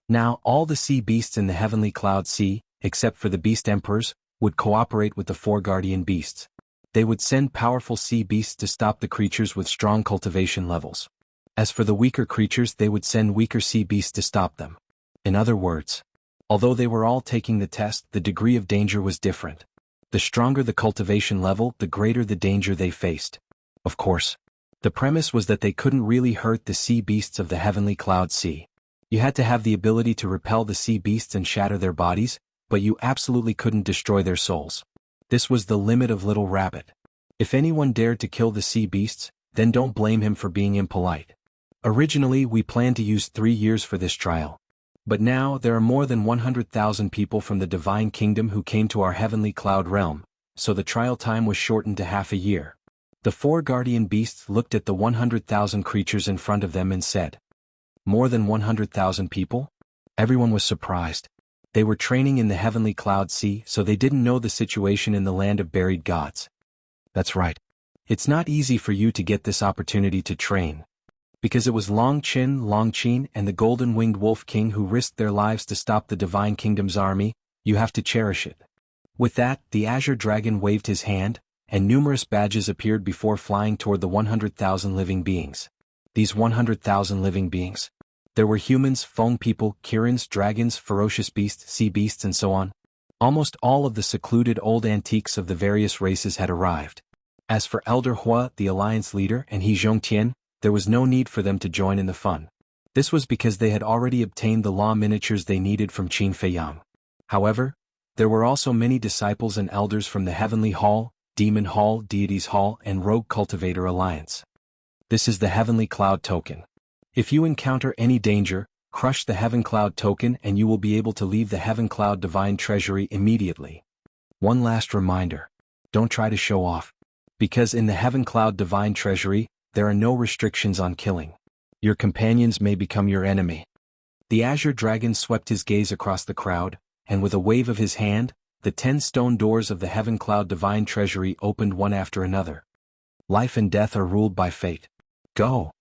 Now, all the sea beasts in the Heavenly Cloud Sea, except for the Beast Emperors, would cooperate with the 4 guardian beasts. They would send powerful sea beasts to stop the creatures with strong cultivation levels. As for the weaker creatures, they would send weaker sea beasts to stop them. In other words, although they were all taking the test, the degree of danger was different. The stronger the cultivation level, the greater the danger they faced. Of course, the premise was that they couldn't really hurt the sea beasts of the Heavenly Cloud Sea. You had to have the ability to repel the sea beasts and shatter their bodies, but you absolutely couldn't destroy their souls. This was the limit of Little Rabbit. If anyone dared to kill the sea beasts, then don't blame him for being impolite. Originally, we planned to use 3 years for this trial. But now, there are more than 100,000 people from the Divine Kingdom who came to our Heavenly Cloud Realm, so the trial time was shortened to half a year. The 4 guardian beasts looked at the 100,000 creatures in front of them and said, "More than 100,000 people?" Everyone was surprised. They were training in the Heavenly Cloud Sea, so they didn't know the situation in the land of buried gods. That's right. It's not easy for you to get this opportunity to train. Because it was Long Qin, and the Golden-Winged Wolf King who risked their lives to stop the Divine Kingdom's army, you have to cherish it. With that, the Azure Dragon waved his hand, and numerous badges appeared before flying toward the 100,000 living beings. These 100,000 living beings. There were humans, Feng people, Kirins, dragons, ferocious beasts, sea beasts and so on. Almost all of the secluded old antiques of the various races had arrived. As for Elder Hua, the alliance leader, and He Zhongtian, there was no need for them to join in the fun. This was because they had already obtained the law miniatures they needed from Qin Feiyang. However, There were also many disciples and elders from the Heavenly Hall, Demon Hall, Deities Hall, and Rogue Cultivator Alliance. This is the Heavenly Cloud Token. If you encounter any danger, crush the Heaven Cloud Token and you will be able to leave the Heaven Cloud Divine Treasury immediately. One last reminder. Don't try to show off. Because in the Heaven Cloud Divine Treasury, there are no restrictions on killing. Your companions may become your enemy. The Azure Dragon swept his gaze across the crowd, and with a wave of his hand, the 10 stone doors of the Heaven Cloud Divine Treasury opened one after another. Life and death are ruled by fate. Go!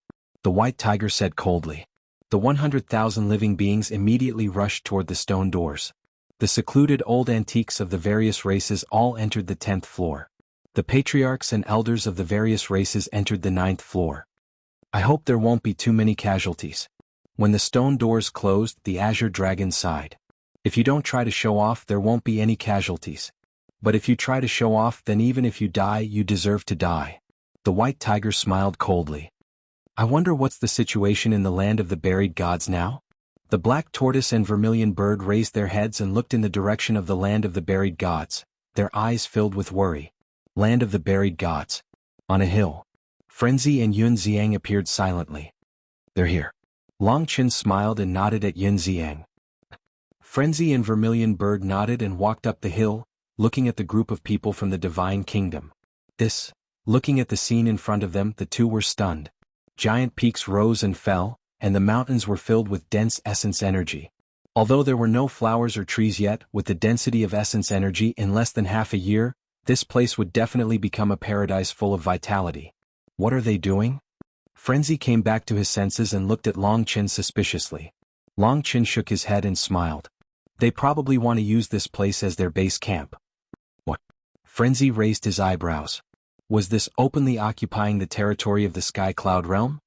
The White Tiger said coldly. The 100,000 living beings immediately rushed toward the stone doors. The secluded old antiques of the various races all entered the 10th floor. The patriarchs and elders of the various races entered the 9th floor. I hope there won't be too many casualties. When the stone doors closed, the Azure Dragon sighed. If you don't try to show off, there won't be any casualties. But if you try to show off, then even if you die, you deserve to die. The White Tiger smiled coldly. I wonder what's the situation in the land of the buried gods now? The Black Tortoise and Vermilion Bird raised their heads and looked in the direction of the land of the buried gods, their eyes filled with worry. Land of the buried gods. On a hill. Frenzy and Yun Xiang appeared silently. They're here. Long Qin smiled and nodded at Yun Xiang. Frenzy and Vermilion Bird nodded and walked up the hill, looking at the group of people from the Divine Kingdom. Looking at the scene in front of them, the two were stunned. Giant peaks rose and fell, and the mountains were filled with dense essence energy. Although there were no flowers or trees yet, with the density of essence energy in less than half a year, this place would definitely become a paradise full of vitality. What are they doing? Frenzy came back to his senses and looked at Long Qin suspiciously. Long Qin shook his head and smiled. They probably want to use this place as their base camp. What? Frenzy raised his eyebrows. Was this openly occupying the territory of the Sky Cloud Realm?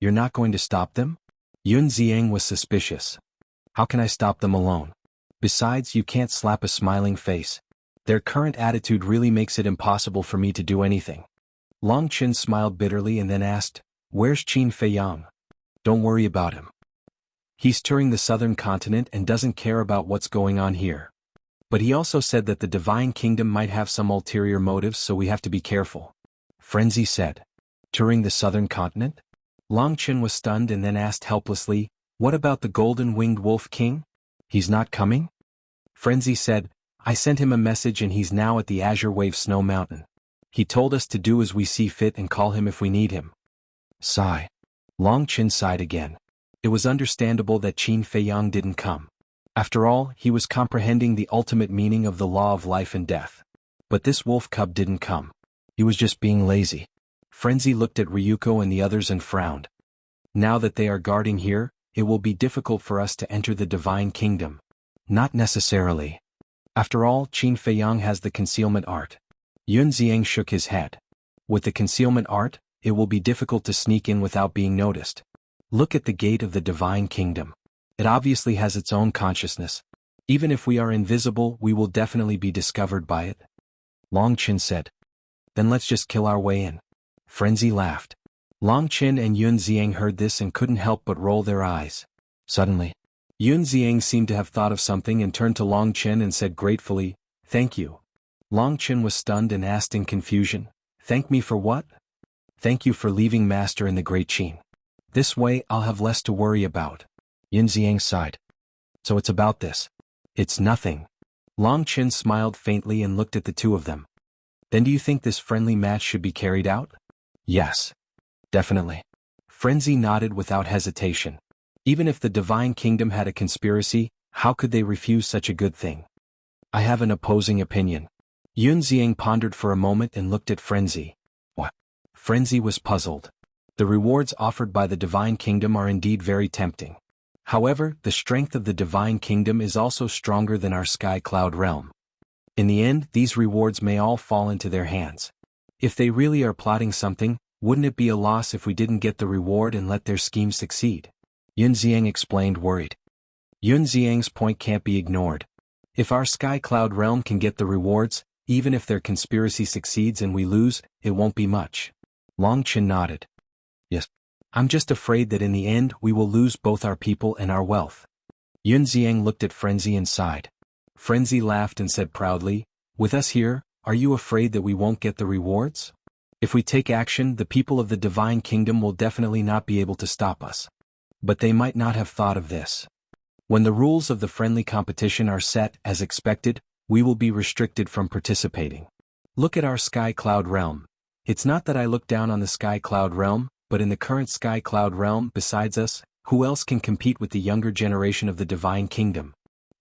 You're not going to stop them? Yun Xiang was suspicious. How can I stop them alone? Besides, you can't slap a smiling face. Their current attitude really makes it impossible for me to do anything. Long Qin smiled bitterly and then asked, Where's Qin Feiyang? Don't worry about him. He's touring the southern continent and doesn't care about what's going on here. But he also said that the Divine Kingdom might have some ulterior motives, so we have to be careful. Frenzy said. Touring the southern continent? Long Qin was stunned and then asked helplessly, What about the Golden-Winged Wolf King? He's not coming? Frenzy said, I sent him a message and he's now at the Azure Wave Snow Mountain. He told us to do as we see fit and call him if we need him. Sigh. Long Qin sighed again. It was understandable that Qin Feiyang didn't come. After all, he was comprehending the ultimate meaning of the law of life and death. But this wolf cub didn't come. He was just being lazy. Frenzy looked at Ryuko and the others and frowned. Now that they are guarding here, it will be difficult for us to enter the Divine Kingdom. Not necessarily. After all, Qin Feiyang has the concealment art. Yun Xiang shook his head. With the concealment art, it will be difficult to sneak in without being noticed. Look at the gate of the Divine Kingdom. It obviously has its own consciousness. Even if we are invisible, we will definitely be discovered by it. Long Qin said. Then let's just kill our way in. Frenzy laughed. Long Qin and Yun Xiang heard this and couldn't help but roll their eyes. Suddenly, Yun Xiang seemed to have thought of something and turned to Long Qin and said gratefully, Thank you. Long Qin was stunned and asked in confusion, Thank me for what? Thank you for leaving Master and the Great Qin. This way I'll have less to worry about. Yun Xiang sighed. So it's about this. It's nothing. Long Qin smiled faintly and looked at the two of them. Then do you think this friendly match should be carried out? Yes. Definitely. Frenzy nodded without hesitation. Even if the Divine Kingdom had a conspiracy, how could they refuse such a good thing? I have an opposing opinion. Yun Xiang pondered for a moment and looked at Frenzy. What? Frenzy was puzzled. The rewards offered by the Divine Kingdom are indeed very tempting. However, the strength of the Divine Kingdom is also stronger than our Sky Cloud realm. In the end, these rewards may all fall into their hands. If they really are plotting something, wouldn't it be a loss if we didn't get the reward and let their scheme succeed? Yun Xiang explained, worried. Yun Xiang's point can't be ignored. If our Sky Cloud realm can get the rewards, even if their conspiracy succeeds and we lose, it won't be much. Long Qin nodded. Yes. I'm just afraid that in the end we will lose both our people and our wealth. Yun Xiang looked at Frenzy and sighed. Frenzy laughed and said proudly, "With us here, are you afraid that we won't get the rewards? If we take action, the people of the Divine Kingdom will definitely not be able to stop us." But they might not have thought of this. When the rules of the friendly competition are set as expected, we will be restricted from participating. Look at our Sky Cloud realm. It's not that I look down on the Sky Cloud realm, but in the current Sky Cloud realm besides us, who else can compete with the younger generation of the Divine Kingdom?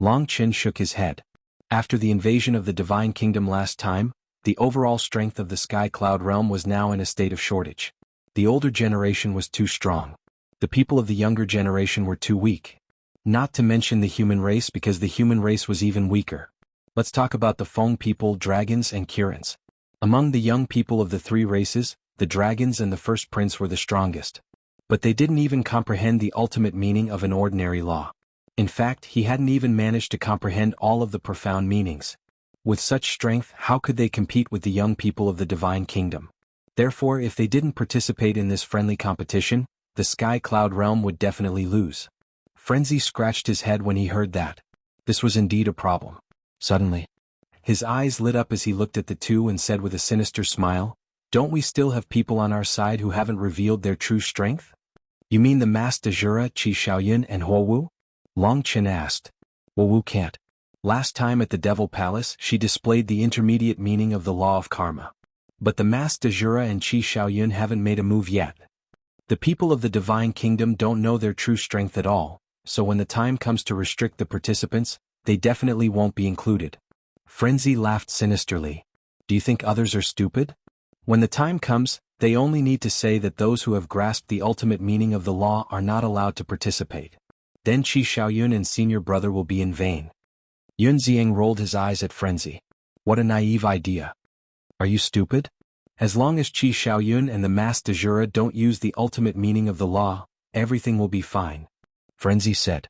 Long Qin shook his head. After the invasion of the Divine Kingdom last time, the overall strength of the Sky Cloud realm was now in a state of shortage. The older generation was too strong. The people of the younger generation were too weak. Not to mention the human race, because the human race was even weaker. Let's talk about the Feng people, dragons and Kurans. Among the young people of the three races, the dragons and the first prince were the strongest. But they didn't even comprehend the ultimate meaning of an ordinary law. In fact, he hadn't even managed to comprehend all of the profound meanings. With such strength, how could they compete with the young people of the Divine Kingdom? Therefore, if they didn't participate in this friendly competition, the Sky Cloud realm would definitely lose. Frenzy scratched his head when he heard that. This was indeed a problem. Suddenly, his eyes lit up as he looked at the two and said with a sinister smile, "Don't we still have people on our side who haven't revealed their true strength?" "You mean the Master Jura, Qi Xiaoyun and Huowu?" Long Qin asked. "Huowu can't. Last time at the Devil Palace, she displayed the intermediate meaning of the law of karma. But the Master Jura and Qi Xiaoyun haven't made a move yet. The people of the Divine Kingdom don't know their true strength at all, so when the time comes to restrict the participants, they definitely won't be included." Frenzy laughed sinisterly. "Do you think others are stupid? When the time comes, they only need to say that those who have grasped the ultimate meaning of the law are not allowed to participate. Then Qi Xiaoyun and senior brother will be in vain." Yun Ziang rolled his eyes at Frenzy. "What a naive idea. Are you stupid? As long as Qi Xiaoyun and the Master Jura don't use the ultimate meaning of the law, everything will be fine." Frenzy said.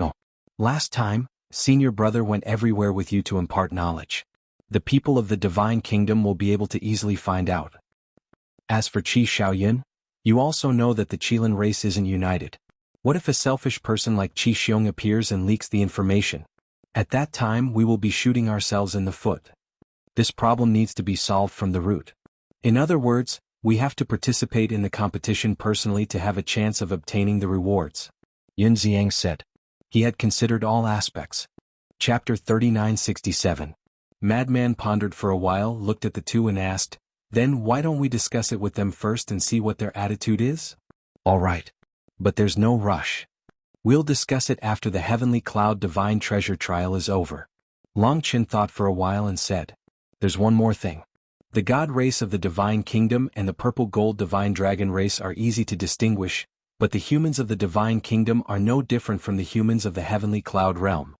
"No. Last time, senior brother went everywhere with you to impart knowledge. The people of the Divine Kingdom will be able to easily find out. As for Qi Xiaoyun, you also know that the Qilin race isn't united. What if a selfish person like Qi Xiong appears and leaks the information? At that time we will be shooting ourselves in the foot. This problem needs to be solved from the root. In other words, we have to participate in the competition personally to have a chance of obtaining the rewards." Yun Ziang said. He had considered all aspects. Chapter 3967. Madman pondered for a while, looked at the two and asked, "Then why don't we discuss it with them first and see what their attitude is?" "All right. But there's no rush. We'll discuss it after the Heavenly Cloud Divine Treasure trial is over." Long Qin thought for a while and said, "There's one more thing. The God race of the Divine Kingdom and the Purple Gold Divine Dragon race are easy to distinguish, but the humans of the Divine Kingdom are no different from the humans of the Heavenly Cloud realm.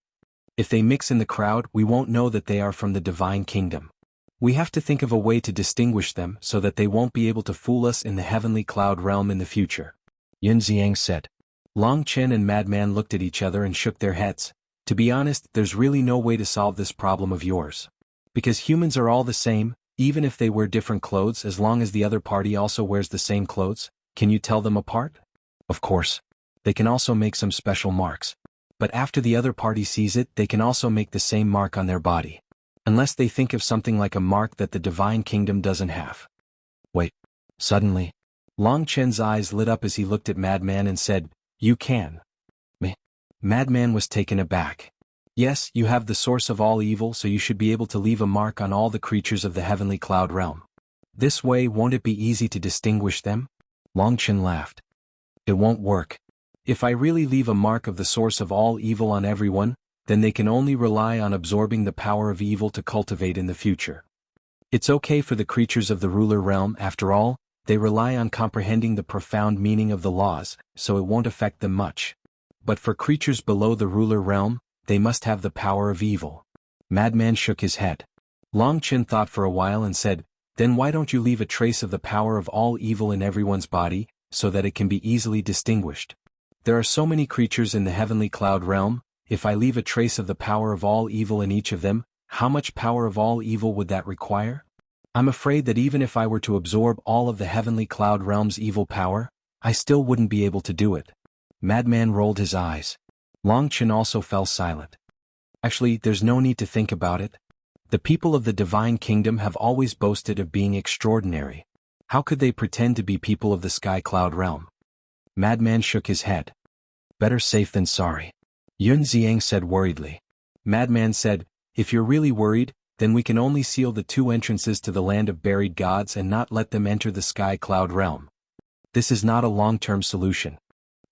If they mix in the crowd, we won't know that they are from the Divine Kingdom. We have to think of a way to distinguish them so that they won't be able to fool us in the Heavenly Cloud realm in the future." Yun Ziang said. Long Qin and Madman looked at each other and shook their heads. "To be honest, there's really no way to solve this problem of yours. Because humans are all the same, even if they wear different clothes, as long as the other party also wears the same clothes. Can you tell them apart? Of course. They can also make some special marks. But after the other party sees it, they can also make the same mark on their body. Unless they think of something like a mark that the Divine Kingdom doesn't have." Wait. Suddenly, Long Chen's eyes lit up as he looked at Madman and said, "You can." Me? Madman was taken aback. "Yes, you have the source of all evil, so you should be able to leave a mark on all the creatures of the Heavenly Cloud realm. This way, won't it be easy to distinguish them?" Long Chen laughed. "It won't work. If I really leave a mark of the source of all evil on everyone, then they can only rely on absorbing the power of evil to cultivate in the future. It's okay for the creatures of the ruler realm, after all, they rely on comprehending the profound meaning of the laws, so it won't affect them much. But for creatures below the ruler realm, they must have the power of evil." Madman shook his head. Long Qin thought for a while and said, "Then why don't you leave a trace of the power of all evil in everyone's body, so that it can be easily distinguished? There are so many creatures in the Heavenly Cloud realm, if I leave a trace of the power of all evil in each of them, how much power of all evil would that require? I'm afraid that even if I were to absorb all of the Heavenly Cloud realm's evil power, I still wouldn't be able to do it." Madman rolled his eyes. Long Qin also fell silent. Actually, there's no need to think about it. The people of the Divine Kingdom have always boasted of being extraordinary. How could they pretend to be people of the Sky Cloud realm? Madman shook his head. Better safe than sorry. Yun Xiang said worriedly. Madman said, if you're really worried, then we can only seal the 2 entrances to the land of buried gods and not let them enter the Sky Cloud realm. This is not a long-term solution.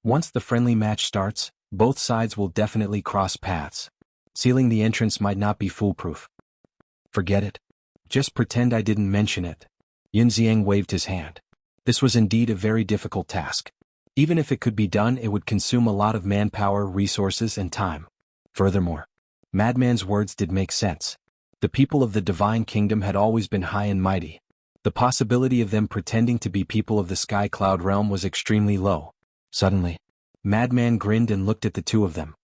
Once the friendly match starts, both sides will definitely cross paths. Sealing the entrance might not be foolproof. Forget it. Just pretend I didn't mention it. Yun Xiang waved his hand. This was indeed a very difficult task. Even if it could be done, it would consume a lot of manpower, resources, and time. Furthermore, Madman's words did make sense. The people of the Divine Kingdom had always been high and mighty. The possibility of them pretending to be people of the Sky Cloud realm was extremely low. Suddenly, Madman grinned and looked at the 2 of them.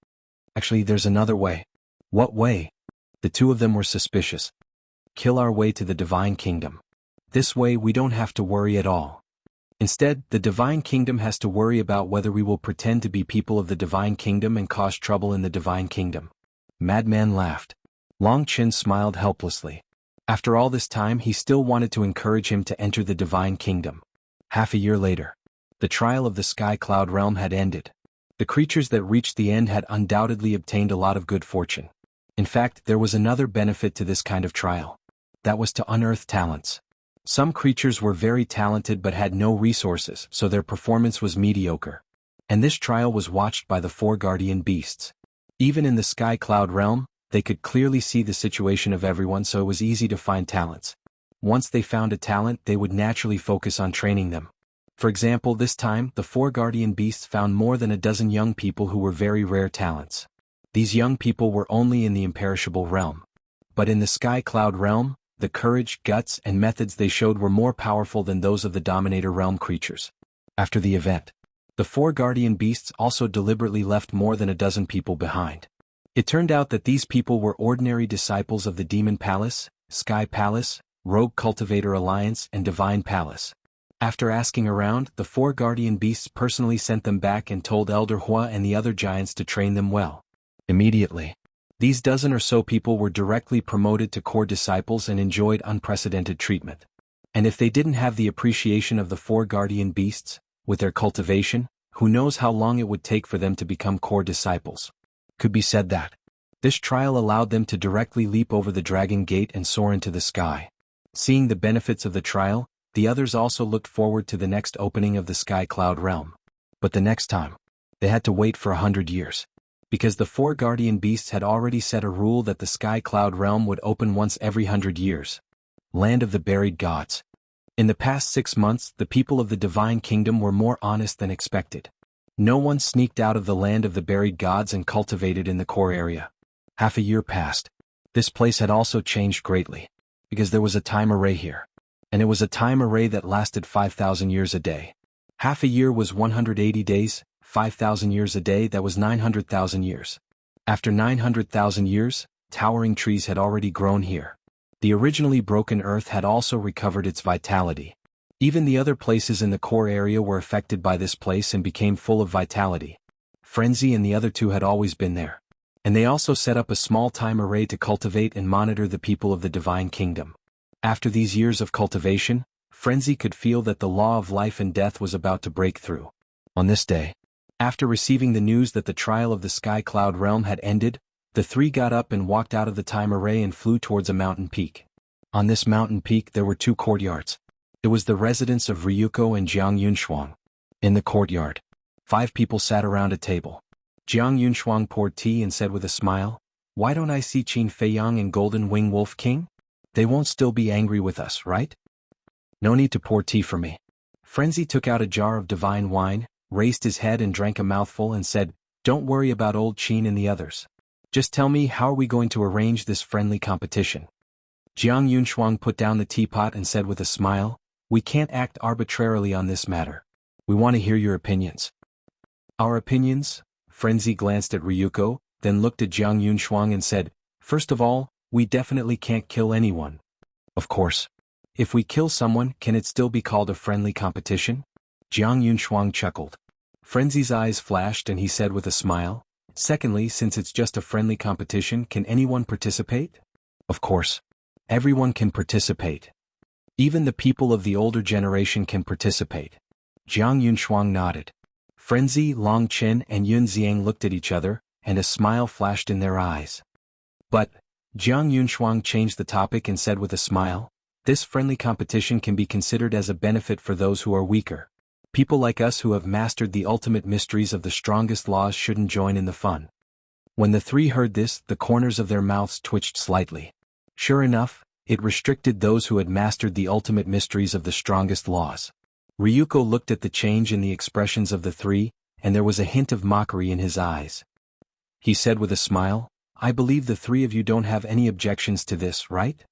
Actually, there's another way. What way? The 2 of them were suspicious. Kill our way to the Divine Kingdom. This way we don't have to worry at all. Instead, the Divine Kingdom has to worry about whether we will pretend to be people of the Divine Kingdom and cause trouble in the Divine Kingdom. Madman laughed. Long Qin smiled helplessly. After all this time, he still wanted to encourage him to enter the Divine Kingdom. Half a year later, the trial of the Sky Cloud realm had ended. The creatures that reached the end had undoubtedly obtained a lot of good fortune. In fact, there was another benefit to this kind of trial. That was to unearth talents. Some creatures were very talented but had no resources, so their performance was mediocre. And this trial was watched by the 4 guardian beasts. Even in the Sky Cloud realm, they could clearly see the situation of everyone, so it was easy to find talents. Once they found a talent, they would naturally focus on training them. For example, this time, the 4 guardian beasts found more than a dozen young people who were very rare talents. These young people were only in the imperishable realm. But in the Sky Cloud realm, the courage, guts, and methods they showed were more powerful than those of the Dominator realm creatures. After the event, the 4 guardian beasts also deliberately left more than a dozen people behind. It turned out that these people were ordinary disciples of the Demon Palace, Sky Palace, Rogue Cultivator Alliance, and Divine Palace. After asking around, the 4 guardian beasts personally sent them back and told Elder Hua and the other giants to train them well. Immediately, these dozen or so people were directly promoted to core disciples and enjoyed unprecedented treatment. And if they didn't have the appreciation of the 4 guardian beasts, with their cultivation, who knows how long it would take for them to become core disciples. Could be said that this trial allowed them to directly leap over the Dragon Gate and soar into the sky. Seeing the benefits of the trial, the others also looked forward to the next opening of the Sky Cloud realm. But the next time, they had to wait for 100 years. Because the 4 guardian beasts had already set a rule that the Sky Cloud realm would open once every 100 years. Land of the Buried Gods. In the past 6 months, the people of the Divine Kingdom were more honest than expected. No one sneaked out of the land of the buried gods and cultivated in the core area. Half a year passed. This place had also changed greatly, because there was a time array here. And it was a time array that lasted 5,000 years a day. Half a year was 180 days, 5,000 years a day, that was 900,000 years. After 900,000 years, towering trees had already grown here. The originally broken earth had also recovered its vitality. Even the other places in the core area were affected by this place and became full of vitality. Frenzy and the other 2 had always been there. And they also set up a small time array to cultivate and monitor the people of the Divine Kingdom. After these years of cultivation, Frenzy could feel that the law of life and death was about to break through. On this day, after receiving the news that the trial of the Sky Cloud realm had ended, the 3 got up and walked out of the time array and flew towards a mountain peak. On this mountain peak there were 2 courtyards. It was the residence of Ryuko and Jiang Yunshuang. In the courtyard, 5 people sat around a table. Jiang Yunshuang poured tea and said with a smile, "Why don't I see Qin Feiyang and Golden Wing Wolf King? They won't still be angry with us, right?" "No need to pour tea for me." Frenzy took out a jar of divine wine, raised his head and drank a mouthful and said, "Don't worry about old Qin and the others. Just tell me, how are we going to arrange this friendly competition?" Jiang Yunshuang put down the teapot and said with a smile, "We can't act arbitrarily on this matter. We want to hear your opinions." "Our opinions?" Frenzy glanced at Ryuko, then looked at Jiang Yunshuang and said, "First of all, we definitely can't kill anyone." "Of course. If we kill someone, can it still be called a friendly competition?" Jiang Yunshuang chuckled. Frenzy's eyes flashed and he said with a smile, Secondly, since it's just a friendly competition, can anyone participate? Of course. Everyone can participate. Even the people of the older generation can participate. Jiang Yunshuang nodded. Frenzy, Long Qin and Yun Xiang looked at each other, and a smile flashed in their eyes. But, Jiang Yunshuang changed the topic and said with a smile, this friendly competition can be considered as a benefit for those who are weaker. People like us who have mastered the ultimate mysteries of the strongest laws shouldn't join in the fun. When the three heard this, the corners of their mouths twitched slightly. Sure enough, it restricted those who had mastered the ultimate mysteries of the strongest laws. Ryuko looked at the change in the expressions of the three, and there was a hint of mockery in his eyes. He said with a smile, I believe the three of you don't have any objections to this, right?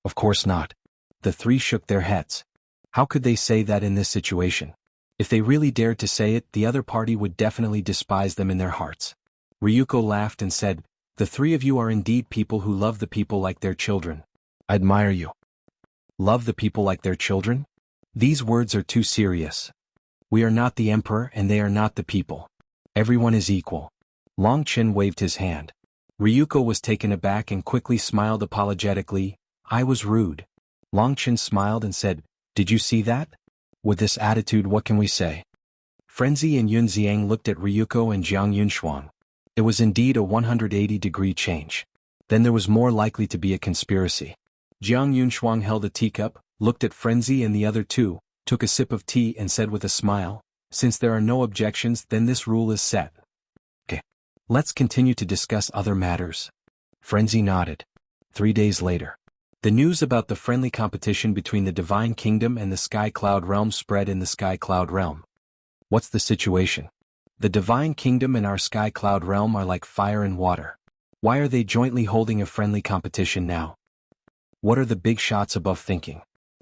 Of course not. The three shook their heads. How could they say that in this situation? If they really dared to say it, the other party would definitely despise them in their hearts. Ryuko laughed and said, the three of you are indeed people who love the people like their children. I admire you. Love the people like their children? These words are too serious. We are not the emperor and they are not the people. Everyone is equal. Long Qin waved his hand. Ryuko was taken aback and quickly smiled apologetically. I was rude. Long Qin smiled and said, did you see that? With this attitude, what can we say? Frenzy and Yun Xiang looked at Ryuko and Jiang Yunshuang. It was indeed a 180-degree change. Then there was more likely to be a conspiracy. Jiang Yunshuang held a teacup, looked at Frenzy and the other two, took a sip of tea and said with a smile, since there are no objections, then this rule is set. Okay. Let's continue to discuss other matters. Frenzy nodded. 3 days later. The news about the friendly competition between the Divine Kingdom and the Sky Cloud Realm spread in the Sky Cloud Realm. What's the situation? The Divine Kingdom and our Sky Cloud Realm are like fire and water. Why are they jointly holding a friendly competition now? What are the big shots above thinking?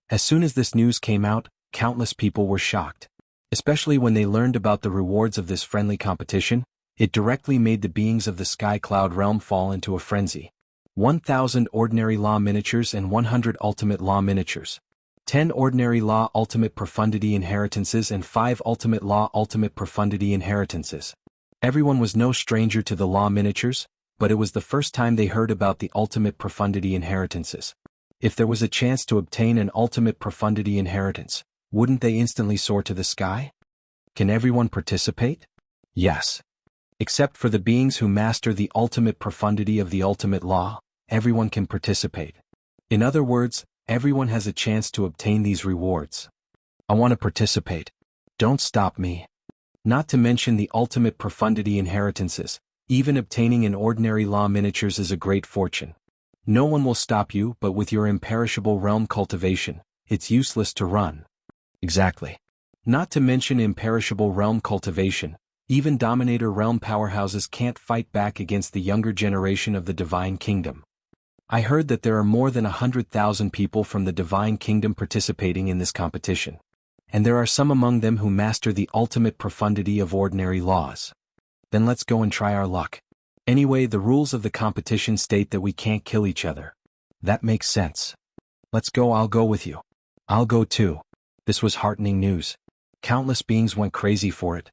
As soon as this news came out, countless people were shocked. Especially when they learned about the rewards of this friendly competition, it directly made the beings of the Sky Cloud Realm fall into a frenzy. 1,000 ordinary law miniatures and 100 ultimate law miniatures. 10 ordinary law ultimate profundity inheritances and 5 ultimate law ultimate profundity inheritances. Everyone was no stranger to the law miniatures, but it was the first time they heard about the ultimate profundity inheritances. If there was a chance to obtain an ultimate profundity inheritance, wouldn't they instantly soar to the sky? Can everyone participate? Yes. Except for the beings who master the ultimate profundity of the ultimate law, everyone can participate. In other words, everyone has a chance to obtain these rewards. I want to participate. Don't stop me. Not to mention the ultimate profundity inheritances, even obtaining an ordinary law miniatures is a great fortune. No one will stop you, but with your imperishable realm cultivation, it's useless to run. Exactly. Not to mention imperishable realm cultivation, even Dominator realm powerhouses can't fight back against the younger generation of the Divine Kingdom. I heard that there are more than 100,000 people from the Divine Kingdom participating in this competition. And there are some among them who master the ultimate profundity of ordinary laws. Then let's go and try our luck. Anyway, the rules of the competition state that we can't kill each other. That makes sense. Let's go, I'll go with you. I'll go too. This was heartening news. Countless beings went crazy for it.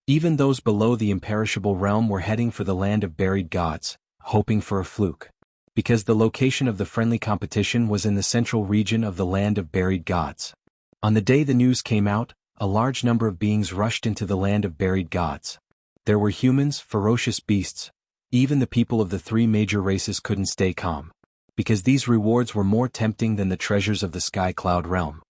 Even those below the imperishable realm were heading for the land of buried gods, hoping for a fluke. Because the location of the friendly competition was in the central region of the land of buried gods. On the day the news came out, a large number of beings rushed into the land of buried gods. There were humans, ferocious beasts. Even the people of the three major races couldn't stay calm. Because these rewards were more tempting than the treasures of the Sky Cloud Realm.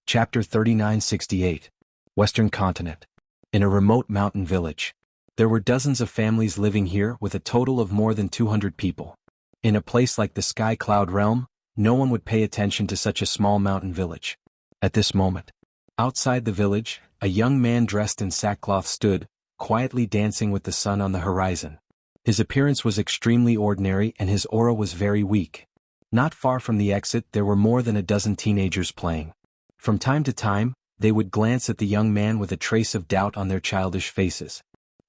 Chapter 3968. Western Continent. In a remote mountain village. There were dozens of families living here with a total of more than 200 people. In a place like the Sky Cloud Realm, no one would pay attention to such a small mountain village. At this moment, outside the village, a young man dressed in sackcloth stood, quietly dancing with the sun on the horizon. His appearance was extremely ordinary and his aura was very weak. Not far from the exit there were more than a dozen teenagers playing. From time to time, they would glance at the young man with a trace of doubt on their childish faces.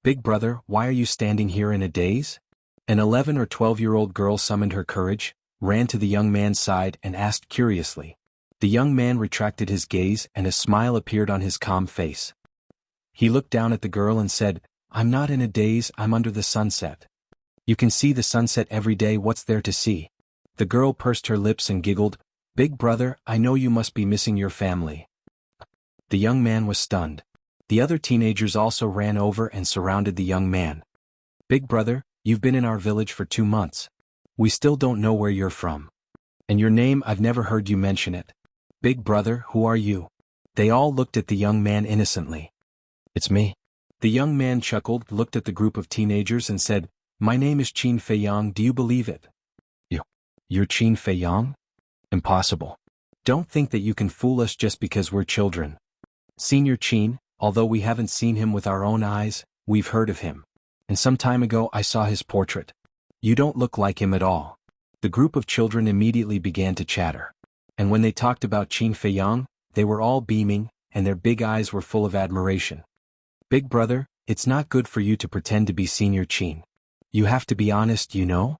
Big brother, why are you standing here in a daze? An 11 or 12-year-old girl summoned her courage, ran to the young man's side and asked curiously. The young man retracted his gaze and a smile appeared on his calm face. He looked down at the girl and said, I'm not in a daze, I'm under the sunset. You can see the sunset every day, what's there to see? The girl pursed her lips and giggled, Big brother, I know you must be missing your family. The young man was stunned. The other teenagers also ran over and surrounded the young man. Big brother, you've been in our village for 2 months. We still don't know where you're from. And your name, I've never heard you mention it. Big brother, who are you? They all looked at the young man innocently. It's me. The young man chuckled, looked at the group of teenagers and said, My name is Qin Feiyang, do you believe it? You're Qin Feiyang? Impossible. Don't think that you can fool us just because we're children. Senior Qin, although we haven't seen him with our own eyes, we've heard of him. And some time ago I saw his portrait. You don't look like him at all. The group of children immediately began to chatter. And when they talked about Qin Feiyang, they were all beaming, and their big eyes were full of admiration. Big brother, it's not good for you to pretend to be Senior Qin. You have to be honest, you know?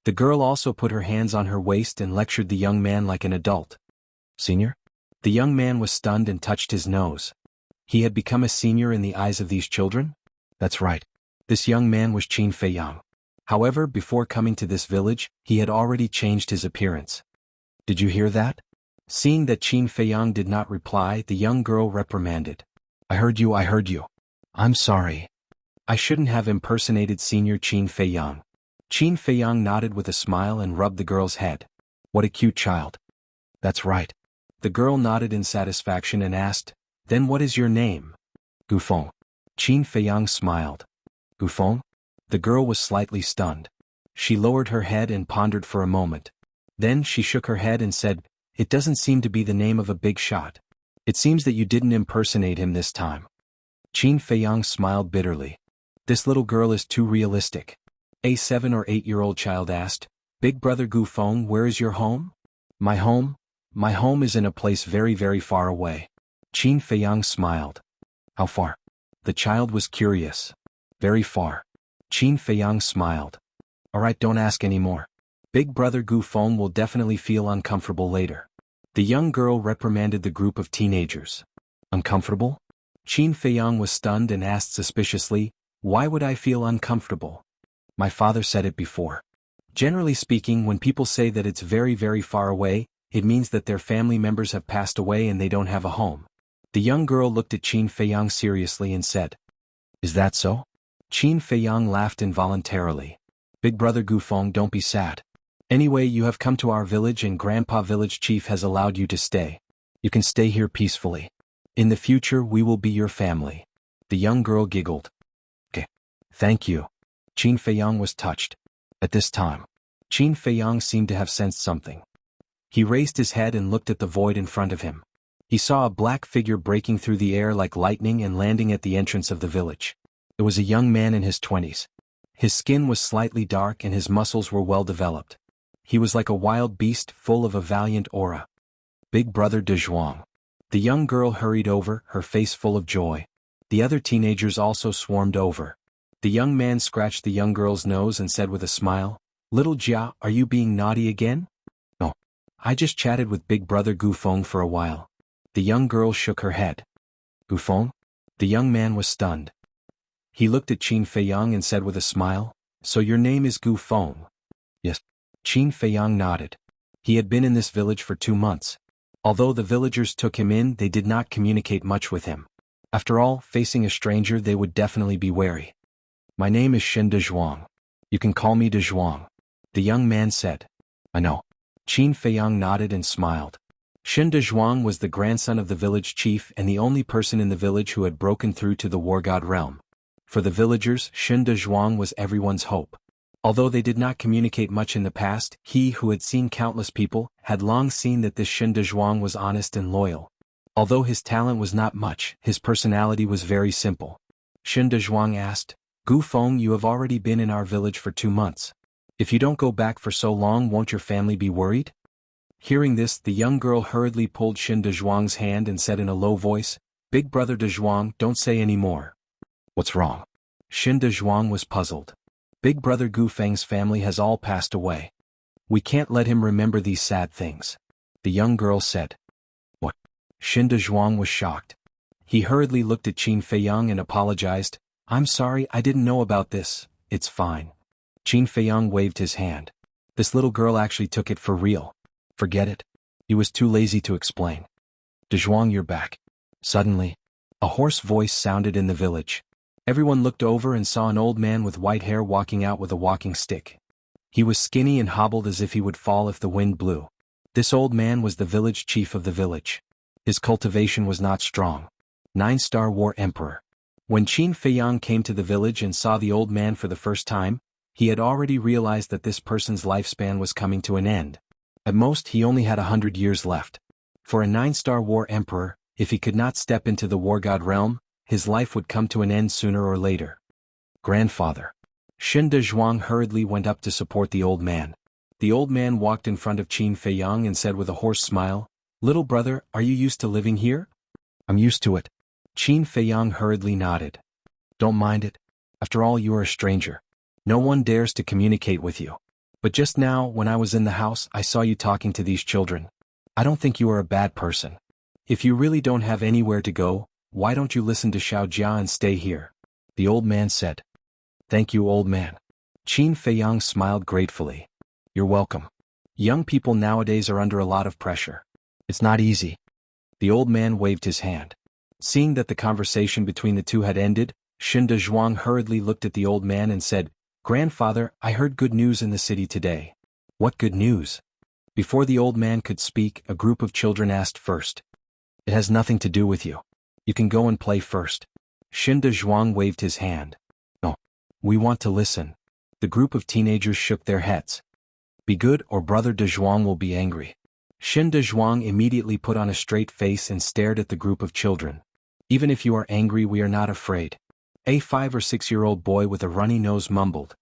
The girl also put her hands on her waist and lectured the young man like an adult. Senior? The young man was stunned and touched his nose. He had become a senior in the eyes of these children? That's right. This young man was Qin Feiyang. However, before coming to this village, he had already changed his appearance. Did you hear that? Seeing that Qin Feiyang did not reply, the young girl reprimanded. I heard you. I'm sorry. I shouldn't have impersonated Senior Qin Feiyang. Qin Feiyang nodded with a smile and rubbed the girl's head. What a cute child. That's right. The girl nodded in satisfaction and asked, Then what is your name? Gufeng. Qin Feiyang smiled. Gufeng? The girl was slightly stunned. She lowered her head and pondered for a moment. Then she shook her head and said, It doesn't seem to be the name of a big shot. It seems that you didn't impersonate him this time. Qin Feiyang smiled bitterly. This little girl is too realistic. A 7 or 8-year-old child asked, Big brother Gufeng, where is your home? My home? My home is in a place very, very far away. Qin Feiyang smiled. How far? The child was curious. Very far. Qin Feiyang smiled. Alright, don't ask any more. Big brother Gufeng will definitely feel uncomfortable later. The young girl reprimanded the group of teenagers. Uncomfortable? Qin Feiyang was stunned and asked suspiciously, Why would I feel uncomfortable? My father said it before. Generally speaking, when people say that it's very, very far away, it means that their family members have passed away and they don't have a home. The young girl looked at Qin Feiyang seriously and said, Is that so? Qin Feiyang laughed involuntarily. Big brother Gufeng, don't be sad. Anyway, you have come to our village and Grandpa Village Chief has allowed you to stay. You can stay here peacefully. In the future, we will be your family. The young girl giggled. Okay. Thank you. Qin Feiyang was touched. At this time, Qin Feiyang seemed to have sensed something. He raised his head and looked at the void in front of him. He saw a black figure breaking through the air like lightning and landing at the entrance of the village. It was a young man in his 20s. His skin was slightly dark and his muscles were well developed. He was like a wild beast full of a valiant aura. Big brother De Zhuang. The young girl hurried over, her face full of joy. The other teenagers also swarmed over. The young man scratched the young girl's nose and said with a smile, Little Jia, are you being naughty again? No. I just chatted with Big brother Gufeng for a while. The young girl shook her head. Gufeng? The young man was stunned. He looked at Qin Feiyang and said with a smile, So your name is Gufeng? Yes. Qin Feiyang nodded. He had been in this village for 2 months. Although the villagers took him in, they did not communicate much with him. After all, facing a stranger they would definitely be wary. My name is Shen De Zhuang. You can call me De Zhuang. The young man said. I know. Qin Feiyang nodded and smiled. Shen De Zhuang was the grandson of the village chief and the only person in the village who had broken through to the war god realm. For the villagers, Shen De Zhuang was everyone's hope. Although they did not communicate much in the past, he who had seen countless people, had long seen that this Shen De Zhuang was honest and loyal. Although his talent was not much, his personality was very simple. Shen De Zhuang asked, Gufeng, you have already been in our village for 2 months. If you don't go back for so long, won't your family be worried? Hearing this, the young girl hurriedly pulled Shen De Zhuang's hand and said in a low voice, Big brother De Zhuang, don't say any more. What's wrong? Shen De Zhuang was puzzled. Big brother Gufeng's family has all passed away. We can't let him remember these sad things. The young girl said. What? Shen De Zhuang was shocked. He hurriedly looked at Qin Feiyang and apologized, I'm sorry, I didn't know about this. It's fine. Qin Feiyang waved his hand. This little girl actually took it for real. Forget it. He was too lazy to explain. Dezhuang, you're back. Suddenly, a hoarse voice sounded in the village. Everyone looked over and saw an old man with white hair walking out with a walking stick. He was skinny and hobbled as if he would fall if the wind blew. This old man was the village chief of the village. His cultivation was not strong. 9-star war emperor. When Qin Feiyang came to the village and saw the old man for the first time, he had already realized that this person's lifespan was coming to an end. At most, he only had 100 years left. For a 9-star war emperor, if he could not step into the war god realm, his life would come to an end sooner or later. Grandfather. Shen Dezhuang hurriedly went up to support the old man. The old man walked in front of Qin Feiyang and said with a hoarse smile, "Little brother, are you used to living here?" "I'm used to it." Qin Feiyang hurriedly nodded. "Don't mind it. After all, you are a stranger. No one dares to communicate with you. But just now, when I was in the house, I saw you talking to these children. I don't think you are a bad person. If you really don't have anywhere to go, why don't you listen to Xiao Jia and stay here?" The old man said. "Thank you, old man." Qin Feiyang smiled gratefully. "You're welcome. Young people nowadays are under a lot of pressure. It's not easy." The old man waved his hand. Seeing that the conversation between the two had ended, Shen Dezhuang hurriedly looked at the old man and said, "Grandfather, I heard good news in the city today." "What good news?" Before the old man could speak, a group of children asked first. "It has nothing to do with you. You can go and play first." Shen Dezhuang waved his hand. "No. We want to listen." The group of teenagers shook their heads. "Be good or Brother Dezhuang will be angry." Shen Dezhuang immediately put on a straight face and stared at the group of children. "Even if you are angry, we are not afraid." A 5 or 6-year-old boy with a runny nose mumbled.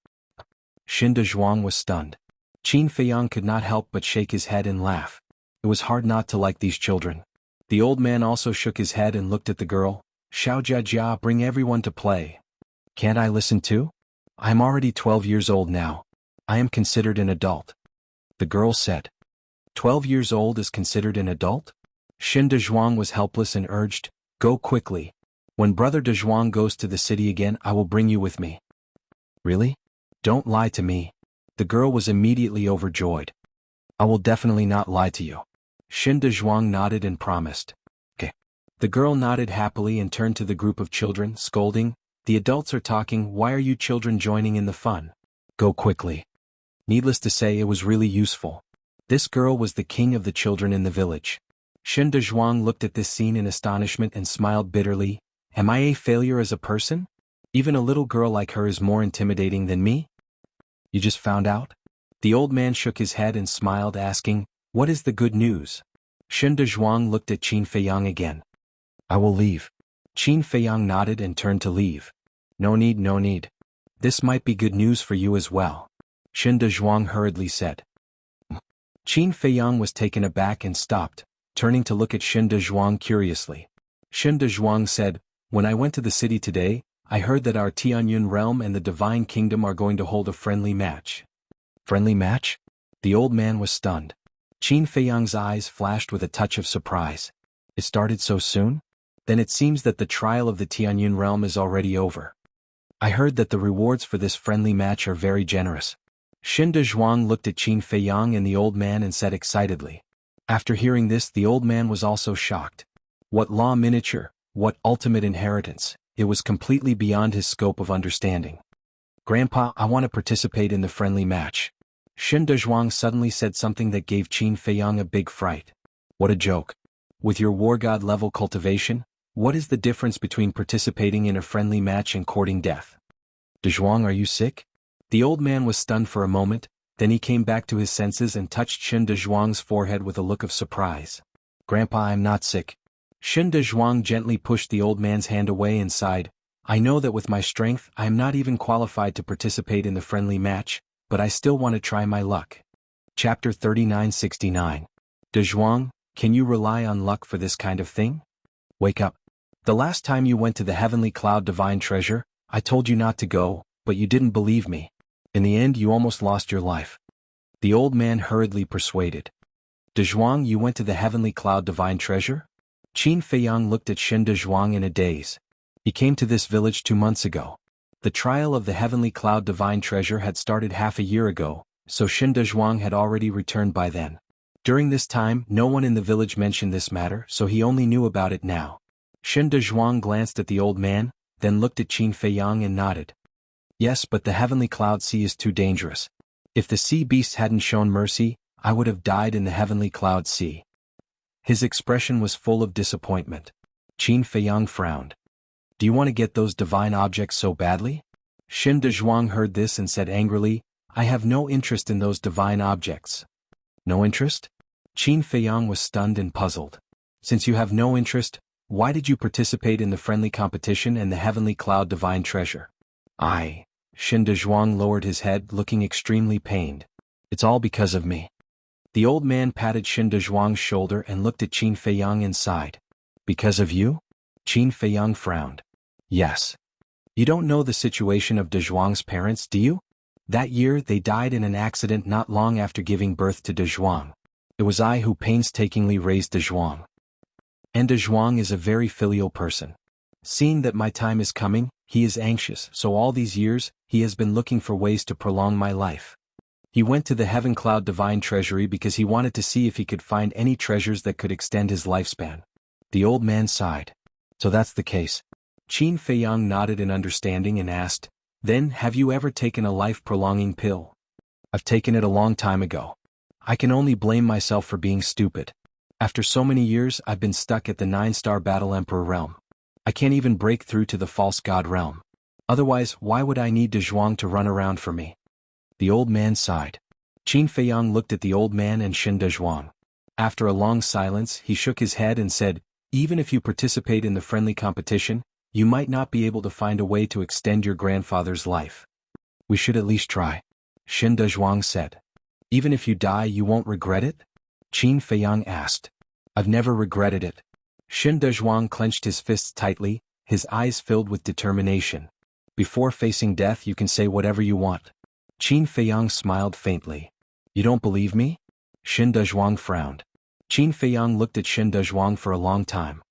Shen Dezhuang was stunned. Qin Feiyang could not help but shake his head and laugh. It was hard not to like these children. The old man also shook his head and looked at the girl. "Xiao Jia Jia, bring everyone to play." "Can't I listen too? I am already 12 years old now. I am considered an adult." The girl said. 12 years old is considered an adult? Shen Dezhuang was helpless and urged, "Go quickly. When Brother Dezhuang goes to the city again, I will bring you with me." "Really? Don't lie to me." The girl was immediately overjoyed. "I will definitely not lie to you." Shen Dezhuang nodded and promised. "Okay." The girl nodded happily and turned to the group of children, scolding, "The adults are talking, why are you children joining in the fun? Go quickly." Needless to say, it was really useful. This girl was the king of the children in the village. Shen Dezhuang looked at this scene in astonishment and smiled bitterly. "Am I a failure as a person? Even a little girl like her is more intimidating than me?" "You just found out?" The old man shook his head and smiled, asking, "What is the good news?" Shen Dezhuang looked at Qin Feiyang again. "I will leave." Qin Feiyang nodded and turned to leave. No need, no need. This might be good news for you as well," Shen Dezhuang hurriedly said. Qin Feiyang was taken aback and stopped, turning to look at Shen Dezhuang curiously. Shen Dezhuang said, "When I went to the city today, I heard that our Tianyun realm and the Divine Kingdom are going to hold a friendly match." "Friendly match?" The old man was stunned. Qin Feiyang's eyes flashed with a touch of surprise. "It started so soon? Then it seems that the trial of the Tianyun realm is already over. I heard that the rewards for this friendly match are very generous." Shen Dezhuang looked at Qin Feiyang and the old man and said excitedly. After hearing this, the old man was also shocked. What law miniature, what ultimate inheritance, it was completely beyond his scope of understanding. "Grandpa, I want to participate in the friendly match." Shen Dezhuang suddenly said something that gave Qin Feiyang a big fright. What a joke. With your war god level cultivation, what is the difference between participating in a friendly match and courting death? "Dezhuang, are you sick?" The old man was stunned for a moment, then he came back to his senses and touched Shen Dezhuang's forehead with a look of surprise. "Grandpa, I'm not sick." Shen Dezhuang gently pushed the old man's hand away and sighed, "I know that with my strength I am not even qualified to participate in the friendly match, but I still want to try my luck." Chapter 3969. "Dezhuang, can you rely on luck for this kind of thing? Wake up. The last time you went to the Heavenly Cloud Divine Treasure, I told you not to go, but you didn't believe me. In the end, you almost lost your life." The old man hurriedly persuaded. "Dezhuang, you went to the Heavenly Cloud Divine Treasure?" Qin Feiyang looked at Shen Dezhuang in a daze. He came to this village 2 months ago. The trial of the heavenly cloud divine treasure had started half a year ago, so Xin Dezhuang had already returned by then. During this time, no one in the village mentioned this matter, so he only knew about it now. Xin Dezhuang glanced at the old man, then looked at Qin Feiyang and nodded. Yes, but the heavenly cloud sea is too dangerous. If the sea beast hadn't shown mercy, I would have died in the heavenly cloud sea. His expression was full of disappointment. Qin Feiyang frowned. Do you want to get those divine objects so badly? Xin Dezhuang heard this and said angrily, I have no interest in those divine objects. No interest? Qin Feiyang was stunned and puzzled. Since you have no interest, why did you participate in the friendly competition and the heavenly cloud divine treasure? Xin Dezhuang lowered his head, looking extremely pained. It's all because of me. The old man patted Xin Dezhuang's shoulder and looked at Qin Feiyang and sighed. Because of you? Qin Feiyang frowned. Yes. You don't know the situation of Dezhuang's parents, do you? That year they died in an accident not long after giving birth to Dezhuang. It was I who painstakingly raised Dezhuang. And Dezhuang is a very filial person. Seeing that my time is coming, he is anxious, so all these years, he has been looking for ways to prolong my life. He went to the Heaven Cloud Divine Treasury because he wanted to see if he could find any treasures that could extend his lifespan. The old man sighed. So that's the case. Qin Feiyang nodded in understanding and asked, Then, have you ever taken a life-prolonging pill? I've taken it a long time ago. I can only blame myself for being stupid. After so many years, I've been stuck at the 9-star Battle Emperor realm. I can't even break through to the False God realm. Otherwise, why would I need Dezhuang to run around for me? The old man sighed. Qin Feiyang looked at the old man and Xin Dezhuang. After a long silence, he shook his head and said, Even if you participate in the friendly competition, you might not be able to find a way to extend your grandfather's life. We should at least try. Xin Dezhuang said. Even if you die, you won't regret it? Qin Feiyang asked. I've never regretted it. Xin Dezhuang clenched his fists tightly, his eyes filled with determination. Before facing death you can say whatever you want. Qin Feiyang smiled faintly. You don't believe me? Xin Dezhuang frowned. Qin Feiyang looked at Xin Dezhuang for a long time.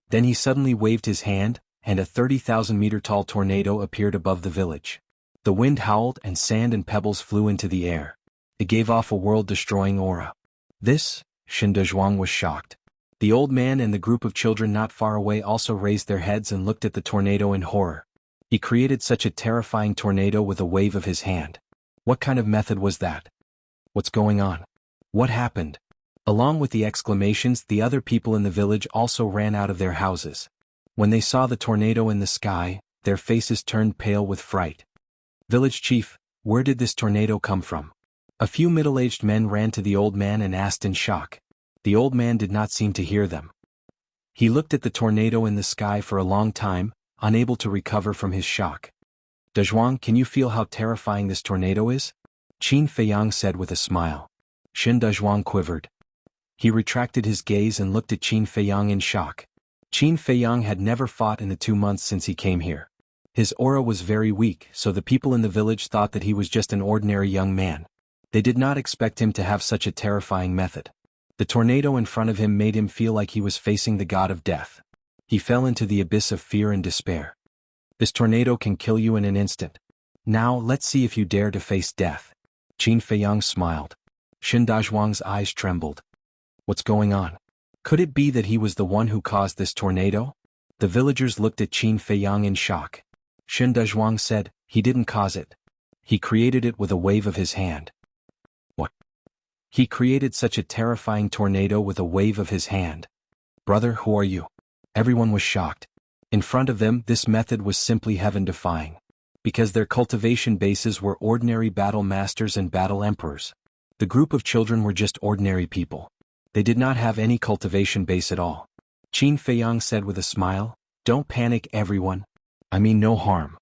Then he suddenly waved his hand, and a 30,000-meter-tall tornado appeared above the village. The wind howled and sand and pebbles flew into the air. It gave off a world-destroying aura. This? Xin Dezhuang was shocked. The old man and the group of children not far away also raised their heads and looked at the tornado in horror. He created such a terrifying tornado with a wave of his hand. What kind of method was that? What's going on? What happened? Along with the exclamations, the other people in the village also ran out of their houses. When they saw the tornado in the sky, their faces turned pale with fright. Village chief, where did this tornado come from? A few middle-aged men ran to the old man and asked in shock. The old man did not seem to hear them. He looked at the tornado in the sky for a long time, unable to recover from his shock. Dezhuang, can you feel how terrifying this tornado is? Qin Feiyang said with a smile. Xin Dezhuang quivered. He retracted his gaze and looked at Qin Feiyang in shock. Qin Feiyang had never fought in the 2 months since he came here. His aura was very weak, so the people in the village thought that he was just an ordinary young man. They did not expect him to have such a terrifying method. The tornado in front of him made him feel like he was facing the god of death. He fell into the abyss of fear and despair. This tornado can kill you in an instant. Now, let's see if you dare to face death. Qin Feiyang smiled. Xin Dezhuang's eyes trembled. What's going on? Could it be that he was the one who caused this tornado? The villagers looked at Qin Feiyang in shock. Xin Dezhuang said, he didn't cause it. He created it with a wave of his hand. What? He created such a terrifying tornado with a wave of his hand. Brother, who are you? Everyone was shocked. In front of them, this method was simply heaven-defying. Because their cultivation bases were ordinary battle masters and battle emperors. The group of children were just ordinary people. They did not have any cultivation base at all. Qin Feiyang said with a smile, Don't panic, everyone. I mean no harm.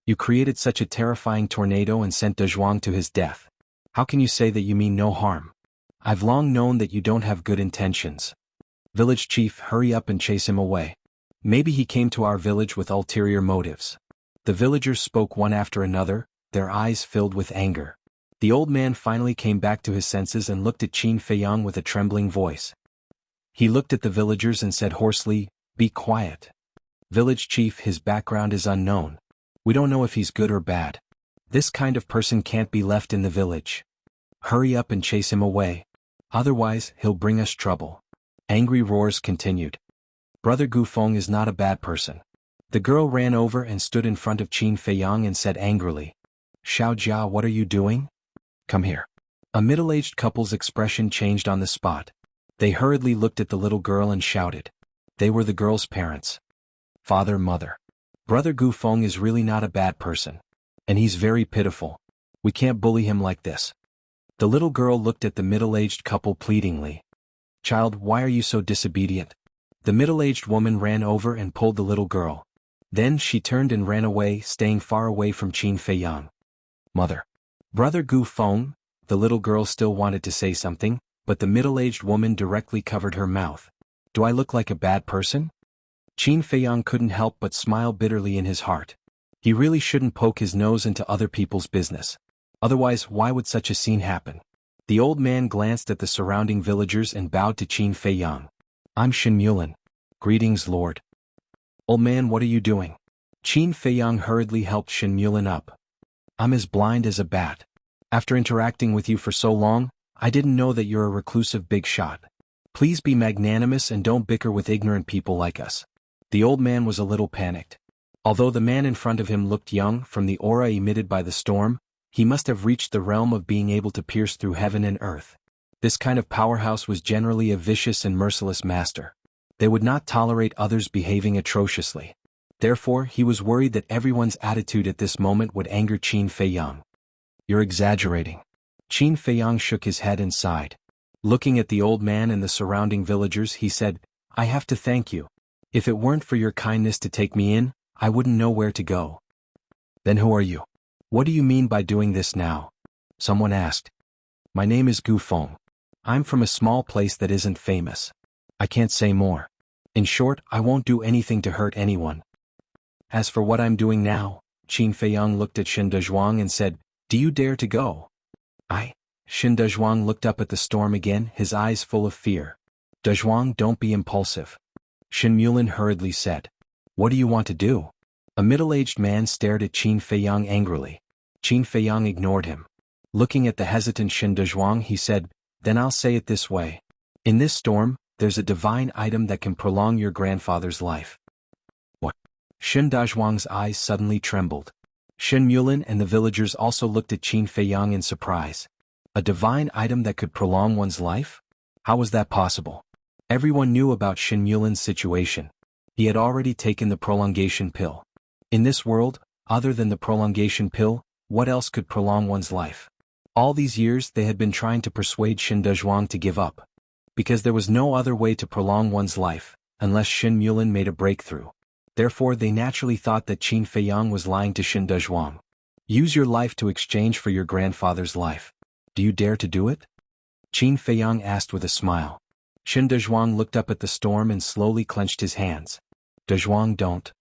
You created such a terrifying tornado and sent Dezhuang to his death. How can you say that you mean no harm? I've long known that you don't have good intentions. Village chief, hurry up and chase him away. Maybe he came to our village with ulterior motives. The villagers spoke one after another, their eyes filled with anger. The old man finally came back to his senses and looked at Qin Feiyang with a trembling voice. He looked at the villagers and said hoarsely, Be quiet. Village chief, his background is unknown. We don't know if he's good or bad. This kind of person can't be left in the village. Hurry up and chase him away. Otherwise, he'll bring us trouble. Angry roars continued. Brother Gufeng is not a bad person. The girl ran over and stood in front of Qin Feiyang and said angrily, Xiao Jia, what are you doing? Come here. A middle-aged couple's expression changed on the spot. They hurriedly looked at the little girl and shouted. They were the girl's parents. Father, mother. Brother Gufeng is really not a bad person. And he's very pitiful. We can't bully him like this. The little girl looked at the middle-aged couple pleadingly. Child, why are you so disobedient? The middle-aged woman ran over and pulled the little girl. Then she turned and ran away, staying far away from Qin Feiyang. Mother. Brother Gufeng, the little girl still wanted to say something, but the middle-aged woman directly covered her mouth. Do I look like a bad person? Qin Feiyang couldn't help but smile bitterly in his heart. He really shouldn't poke his nose into other people's business. Otherwise, why would such a scene happen? The old man glanced at the surrounding villagers and bowed to Qin Feiyang. I'm Shen Mulin. Greetings, Lord. Old man, what are you doing? Qin Feiyang hurriedly helped Shen Mulin up. I'm as blind as a bat. After interacting with you for so long, I didn't know that you're a reclusive big shot. Please be magnanimous and don't bicker with ignorant people like us. The old man was a little panicked. Although the man in front of him looked young from the aura emitted by the storm, he must have reached the realm of being able to pierce through heaven and earth. This kind of powerhouse was generally a vicious and merciless master. They would not tolerate others behaving atrociously. Therefore, he was worried that everyone's attitude at this moment would anger Qin Feiyang. You're exaggerating. Qin Feiyang shook his head and sighed. Looking at the old man and the surrounding villagers, he said, I have to thank you. If it weren't for your kindness to take me in, I wouldn't know where to go. Then who are you? What do you mean by doing this now? Someone asked. My name is Gufeng. I'm from a small place that isn't famous. I can't say more. In short, I won't do anything to hurt anyone. As for what I'm doing now, Qin Feiyang looked at Shen Dezhuang and said, Do you dare to go? Shen Dezhuang looked up at the storm again, his eyes full of fear. Dezhuang, don't be impulsive. Shen Mulin hurriedly said. What do you want to do? A middle-aged man stared at Qin Feiyang angrily. Qin Feiyang ignored him. Looking at the hesitant Shen Dezhuang, he said, Then I'll say it this way. In this storm, there's a divine item that can prolong your grandfather's life. What? Shen Dezhuang's eyes suddenly trembled. Shen Mulin and the villagers also looked at Qin Feiyang in surprise. A divine item that could prolong one's life? How was that possible? Everyone knew about Shen Mulin's situation. He had already taken the prolongation pill. In this world, other than the prolongation pill, what else could prolong one's life? All these years they had been trying to persuade Shen Dezhuang to give up. Because there was no other way to prolong one's life, unless Shen Mulin made a breakthrough. Therefore they naturally thought that Qin Feiyang was lying to Shen Dezhuang. Use your life to exchange for your grandfather's life. Do you dare to do it? Qin Feiyang asked with a smile. Shen Dezhuang looked up at the storm and slowly clenched his hands. Dezhuang, don't.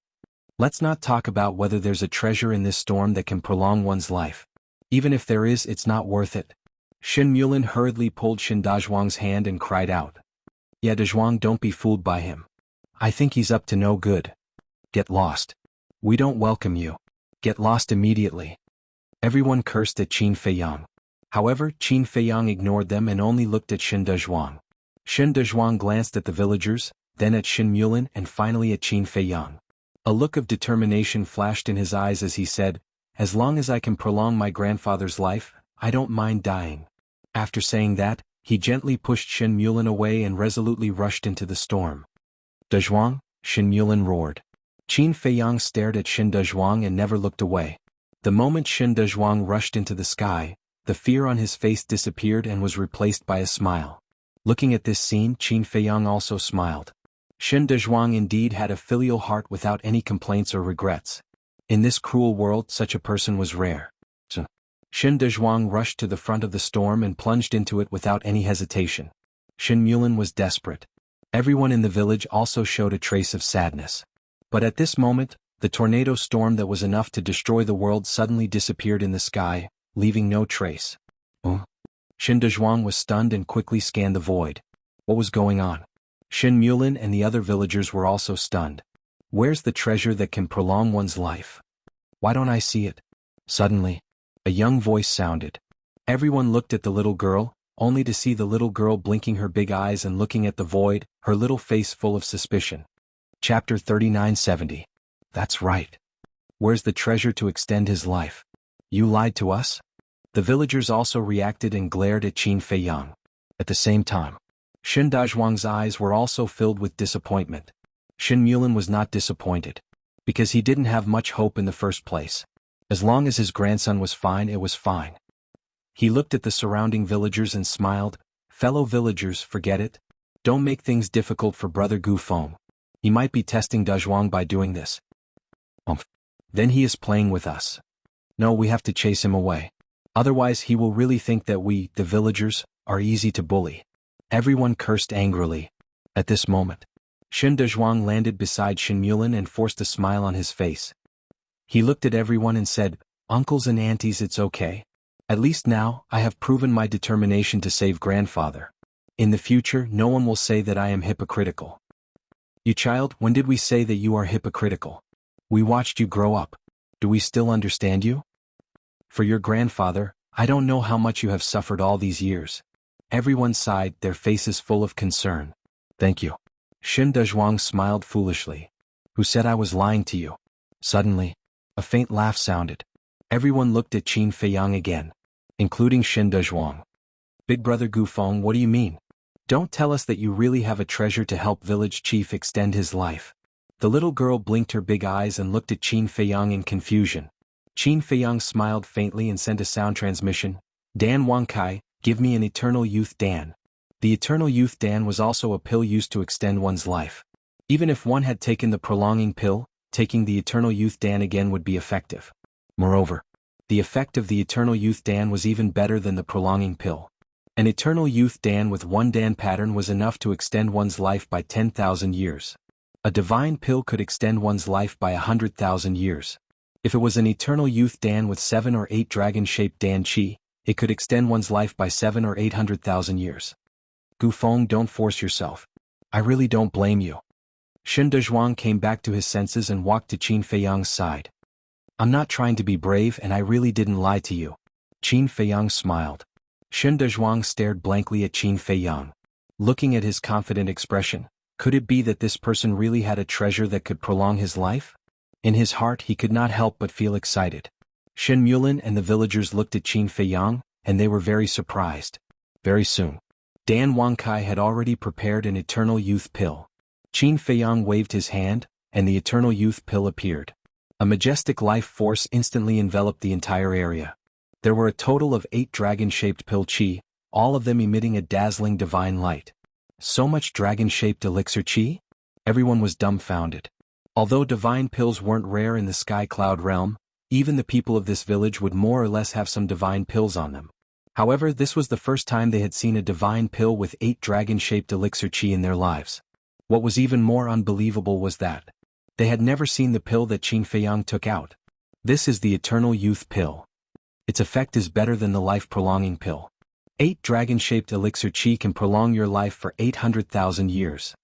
Let's not talk about whether there's a treasure in this storm that can prolong one's life. Even if there is, it's not worth it. Shen Mulin hurriedly pulled Shen Dezhuang's hand and cried out. Yeah, Dezhuang, don't be fooled by him. I think he's up to no good. Get lost. We don't welcome you. Get lost immediately. Everyone cursed at Qin Feiyang. However, Qin Feiyang ignored them and only looked at Shen Dezhuang. Shen Dezhuang glanced at the villagers, then at Shen Mulin and finally at Qin Feiyang. A look of determination flashed in his eyes as he said, As long as I can prolong my grandfather's life, I don't mind dying. After saying that, he gently pushed Shen Mulin away and resolutely rushed into the storm. Dezhuang, Shen Mulin roared. Qin Feiyang stared at Shen Dezhuang and never looked away. The moment Shen Dezhuang rushed into the sky, the fear on his face disappeared and was replaced by a smile. Looking at this scene, Qin Feiyang also smiled. Shen Dezhuang indeed had a filial heart without any complaints or regrets. In this cruel world, such a person was rare. Shen Dezhuang rushed to the front of the storm and plunged into it without any hesitation. Shen Mulin was desperate. Everyone in the village also showed a trace of sadness. But at this moment, the tornado storm that was enough to destroy the world suddenly disappeared in the sky, leaving no trace. Shen Dezhuang was stunned and quickly scanned the void. What was going on? Shen Mulin and the other villagers were also stunned. Where's the treasure that can prolong one's life? Why don't I see it? Suddenly, a young voice sounded. Everyone looked at the little girl, only to see the little girl blinking her big eyes and looking at the void, her little face full of suspicion. Chapter 3970. That's right. Where's the treasure to extend his life? You lied to us? The villagers also reacted and glared at Qin Feiyang. At the same time, Shen Dazhuang's eyes were also filled with disappointment. Shen Mulin was not disappointed, because he didn't have much hope in the first place. As long as his grandson was fine, it was fine. He looked at the surrounding villagers and smiled. Fellow villagers, forget it. Don't make things difficult for Brother Gu Feng. He might be testing Dazhuang by doing this. Then he is playing with us. No, we have to chase him away. Otherwise he will really think that we, the villagers, are easy to bully. Everyone cursed angrily. At this moment, Shen Dazhuang landed beside Shen Mulin and forced a smile on his face. He looked at everyone and said, "Uncles and aunties, it's okay. At least now, I have proven my determination to save grandfather. In the future, no one will say that I am hypocritical." "You child, when did we say that you are hypocritical? We watched you grow up. Do we still understand you? For your grandfather, I don't know how much you have suffered all these years." Everyone sighed, their faces full of concern. "Thank you." Shen Dazhuang smiled foolishly. "Who said I was lying to you?" Suddenly, a faint laugh sounded. Everyone looked at Qin Feiyang again, including Shen Dazhuang. "Big brother Gu Feng, what do you mean? Don't tell us that you really have a treasure to help village chief extend his life." The little girl blinked her big eyes and looked at Qin Feiyang in confusion. Qin Feiyang smiled faintly and sent a sound transmission. "Dan Wankai, give me an eternal youth Dan." The eternal youth Dan was also a pill used to extend one's life. Even if one had taken the prolonging pill, taking the eternal youth Dan again would be effective. Moreover, the effect of the eternal youth Dan was even better than the prolonging pill. An eternal youth Dan with one Dan pattern was enough to extend one's life by 10,000 years. A divine pill could extend one's life by 100,000 years. If it was an eternal youth Dan with 7 or 8 dragon-shaped Dan Qi, it could extend one's life by 7 or 800,000 years. "Gu Feng, don't force yourself. I really don't blame you." Shen Dazhuang came back to his senses and walked to Qin Feiyang's side. "I'm not trying to be brave and I really didn't lie to you." Qin Feiyang smiled. Shen Dazhuang stared blankly at Qin Feiyang. Looking at his confident expression, could it be that this person really had a treasure that could prolong his life? In his heart he could not help but feel excited. Shen Mulin and the villagers looked at Qin Feiyang, and they were very surprised. Very soon, Dan Wankai had already prepared an eternal youth pill. Qin Feiyang waved his hand, and the eternal youth pill appeared. A majestic life force instantly enveloped the entire area. There were a total of 8 dragon-shaped pill Qi, all of them emitting a dazzling divine light. So much dragon-shaped elixir Qi? Everyone was dumbfounded. Although divine pills weren't rare in the sky cloud realm, even the people of this village would more or less have some divine pills on them. However, this was the first time they had seen a divine pill with 8 dragon-shaped elixir Qi in their lives. What was even more unbelievable was that they had never seen the pill that Qin Feiyang took out. This is the eternal youth pill. Its effect is better than the life-prolonging pill. 8 dragon-shaped elixir Qi can prolong your life for 800,000 years.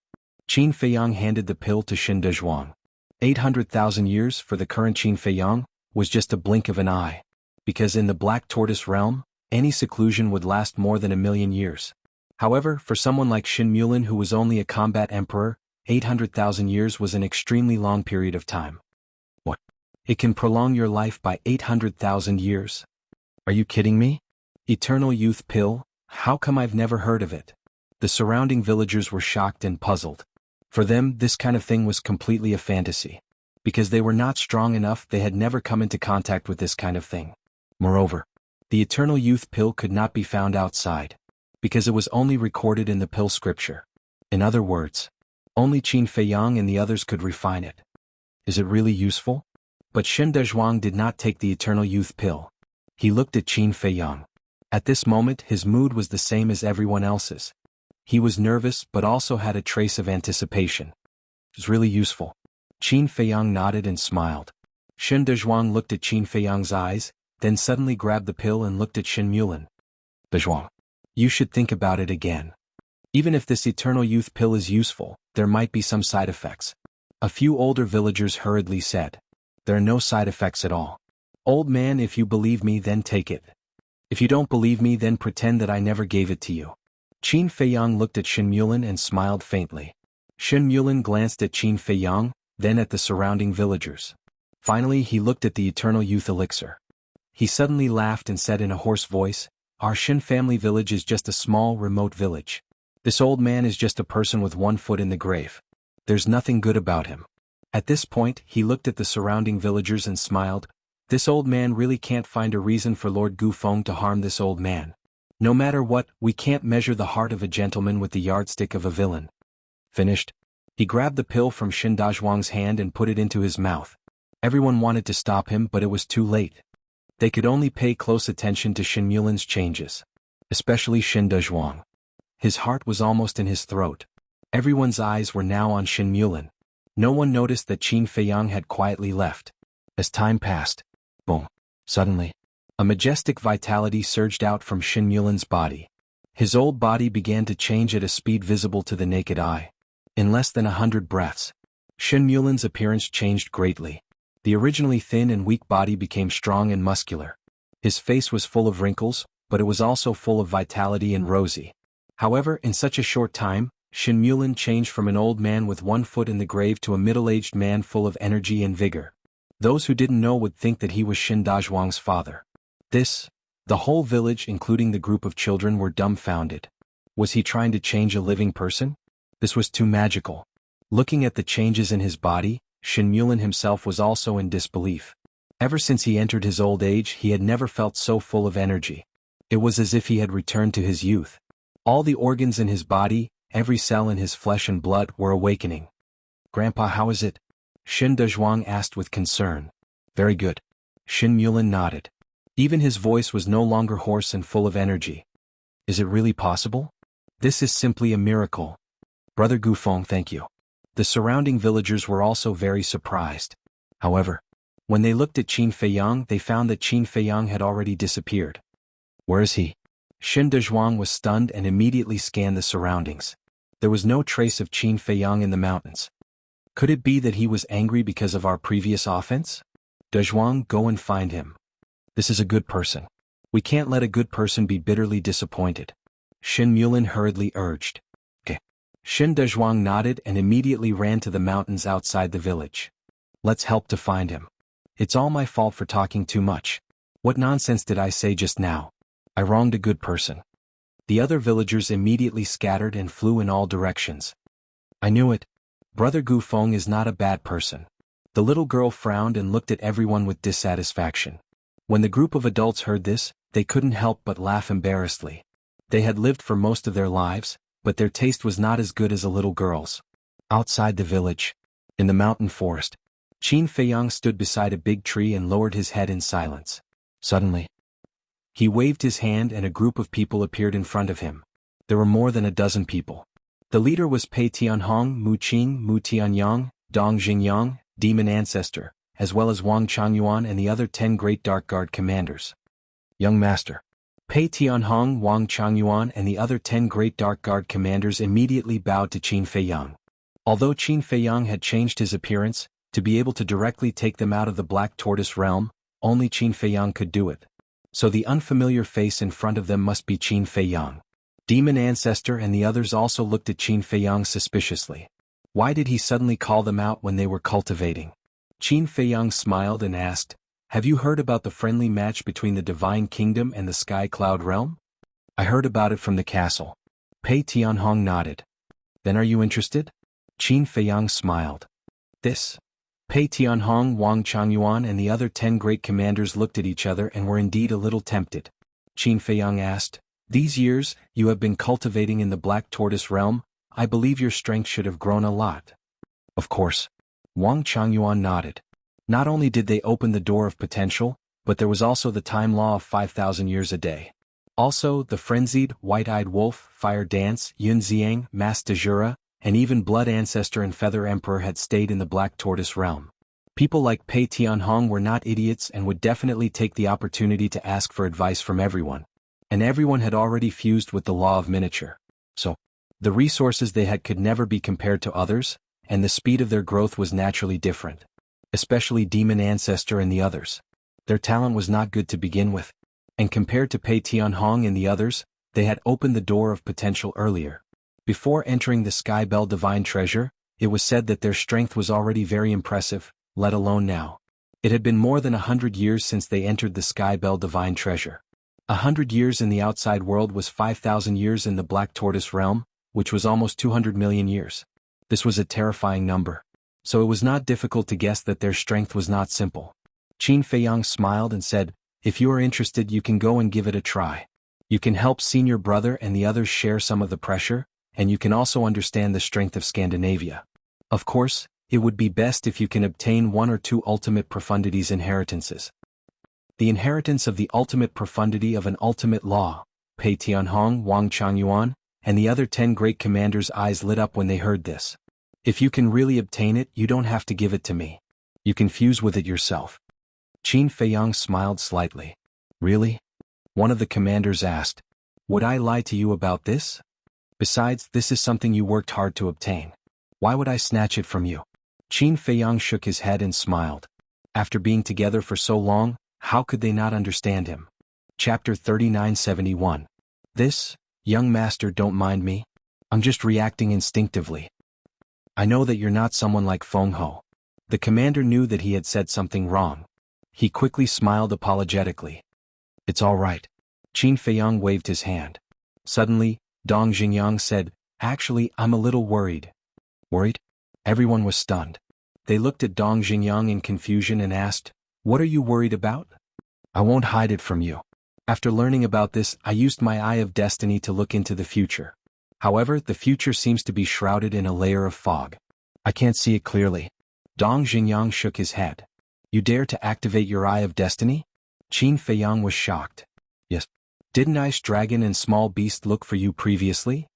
Qin Feiyang handed the pill to Shen Dazhuang. 800,000 years for the current Qin Feiyang was just a blink of an eye. Because in the Black Tortoise realm, any seclusion would last more than 1,000,000 years. However, for someone like Shen Mulin who was only a combat emperor, 800,000 years was an extremely long period of time. What? It can prolong your life by 800,000 years? Are you kidding me? Eternal youth pill? How come I've never heard of it? The surrounding villagers were shocked and puzzled. For them, this kind of thing was completely a fantasy. Because they were not strong enough, they had never come into contact with this kind of thing. Moreover, the eternal youth pill could not be found outside, because it was only recorded in the pill scripture. In other words, only Qin Feiyang and the others could refine it. Is it really useful? But Shen Dazhuang did not take the eternal youth pill. He looked at Qin Feiyang. At this moment his mood was the same as everyone else's. He was nervous but also had a trace of anticipation. It was really useful. Qin Feiyang nodded and smiled. Shen Dazhuang looked at Qin Feiyang's eyes, then suddenly grabbed the pill and looked at Shen Mulin. "Dazhuang, you should think about it again. Even if this eternal youth pill is useful, there might be some side effects. A few older villagers hurriedly said. There are no side effects at all. Old man, if you believe me, then take it. If you don't believe me, then pretend that I never gave it to you. Qin Feiyang looked at Shen Mulan and smiled faintly. Shen Mulan glanced at Qin Feiyang, then at the surrounding villagers. Finally he looked at the eternal youth elixir. He suddenly laughed and said in a hoarse voice, Our Shen family village is just a small, remote village. This old man is just a person with one foot in the grave. There's nothing good about him. At this point he looked at the surrounding villagers and smiled. This old man really can't find a reason for Lord Gufeng to harm this old man. No matter what, we can't measure the heart of a gentleman with the yardstick of a villain. Finished? He grabbed the pill from Shen Dazhuang's hand and put it into his mouth. Everyone wanted to stop him, but it was too late. They could only pay close attention to Shen Mulan's changes. Especially Shen Dazhuang. His heart was almost in his throat. Everyone's eyes were now on Shen Mulan. No one noticed that Qin Feiyang had quietly left. As time passed, boom, suddenly, a majestic vitality surged out from Shen Mulan's body. His old body began to change at a speed visible to the naked eye. In less than 100 breaths, Shen Mulan's appearance changed greatly. The originally thin and weak body became strong and muscular. His face was full of wrinkles, but it was also full of vitality and rosy. However, in such a short time, Shen Mulan changed from an old man with one foot in the grave to a middle-aged man full of energy and vigor. Those who didn't know would think that he was Shen Dazhuang's father. The whole village, including the group of children, were dumbfounded. Was he trying to change a living person? This was too magical. Looking at the changes in his body, Shen Mulan himself was also in disbelief. Ever since he entered his old age, he had never felt so full of energy. It was as if he had returned to his youth. All the organs in his body, every cell in his flesh and blood were awakening. Grandpa, how is it? Shen Dazhuang asked with concern. Very good. Shen Mulan nodded. Even his voice was no longer hoarse and full of energy. Is it really possible? This is simply a miracle. Brother Gufeng, thank you. The surrounding villagers were also very surprised. However, when they looked at Qin Feiyang, they found that Qin Feiyang had already disappeared. Where is he? Shen Dazhuang was stunned and immediately scanned the surroundings. There was no trace of Qin Feiyang in the mountains. Could it be that he was angry because of our previous offense? Dazhuang, go and find him. This is a good person. We can't let a good person be bitterly disappointed. Shen Mulan hurriedly urged. Okay. Shen Dazhuang nodded and immediately ran to the mountains outside the village. Let's help to find him. It's all my fault for talking too much. What nonsense did I say just now? I wronged a good person. The other villagers immediately scattered and flew in all directions. I knew it. Brother Gufeng is not a bad person. The little girl frowned and looked at everyone with dissatisfaction. When the group of adults heard this, they couldn't help but laugh embarrassedly. They had lived for most of their lives, but their taste was not as good as a little girl's. Outside the village, in the mountain forest, Qin Feiyang stood beside a big tree and lowered his head in silence. Suddenly, he waved his hand and a group of people appeared in front of him. There were more than a dozen people. The leader was Pei Tianhong, Mu Qing, Mu Tianyang, Dong Jingyang, Demon Ancestor, as well as Wang Changyuan and the other 10 Great Dark Guard commanders. Young Master. Pei Tianhong, Wang Changyuan and the other 10 Great Dark Guard commanders immediately bowed to Qin Feiyang. Although Qin Feiyang had changed his appearance, to be able to directly take them out of the Black Tortoise realm, only Qin Feiyang could do it. So the unfamiliar face in front of them must be Qin Feiyang. Demon Ancestor and the others also looked at Qin Feiyang suspiciously. Why did he suddenly call them out when they were cultivating? Qin Feiyang smiled and asked, Have you heard about the friendly match between the Divine Kingdom and the Sky Cloud Realm? I heard about it from the castle. Pei Tianhong nodded. Then are you interested? Qin Feiyang smiled. Pei Tianhong, Wang Changyuan and the other 10 great commanders looked at each other and were indeed a little tempted. Qin Feiyang asked, These years, you have been cultivating in the Black Tortoise realm, I believe your strength should have grown a lot. Of course. Wang Changyuan nodded. Not only did they open the door of potential, but there was also the time law of 5,000 years a day. Also, the frenzied, white-eyed wolf, fire dance, Yun Xiang, Mass de Jura, and even Blood Ancestor and Feather Emperor had stayed in the Black Tortoise realm. People like Pei Tianhong were not idiots and would definitely take the opportunity to ask for advice from everyone. And everyone had already fused with the law of miniature. So, the resources they had could never be compared to others, and the speed of their growth was naturally different. Especially Demon Ancestor and the others. Their talent was not good to begin with. And compared to Pei Tianhong and the others, they had opened the door of potential earlier. Before entering the Sky Bell Divine Treasure, it was said that their strength was already very impressive, let alone now. It had been more than 100 years since they entered the Sky Bell Divine Treasure. 100 years in the outside world was 5,000 years in the Black Tortoise realm, which was almost 200 million years. This was a terrifying number. So it was not difficult to guess that their strength was not simple. Qin Feiyang smiled and said, "If you are interested, you can go and give it a try. You can help senior brother and the others share some of the pressure, and you can also understand the strength of Scandinavia. Of course, it would be best if you can obtain 1 or 2 ultimate profundities inheritances." The inheritance of the ultimate profundity of an ultimate law, Pei Tianhong, Wang Changyuan, and the other 10 great commanders' eyes lit up when they heard this. "If you can really obtain it, you don't have to give it to me. You can fuse with it yourself." Qin Feiyang smiled slightly. "Really?" One of the commanders asked. "Would I lie to you about this? Besides, this is something you worked hard to obtain. Why would I snatch it from you?" Qin Feiyang shook his head and smiled. After being together for so long, how could they not understand him? Chapter 3971. "This, young master, don't mind me. I'm just reacting instinctively. I know that you're not someone like Feng Ho." The commander knew that he had said something wrong. He quickly smiled apologetically. "It's all right." Qin Feiyang waved his hand. Suddenly, Dong Xingyang said, "Actually, I'm a little worried." "Worried?" Everyone was stunned. They looked at Dong Xingyang in confusion and asked, "What are you worried about?" "I won't hide it from you. After learning about this, I used my Eye of Destiny to look into the future. However, the future seems to be shrouded in a layer of fog. I can't see it clearly." Dong Xingyang shook his head. "You dare to activate your Eye of Destiny?" Qin Feiyang was shocked. "Yes. Didn't Ice Dragon and Small Beast look for you previously?"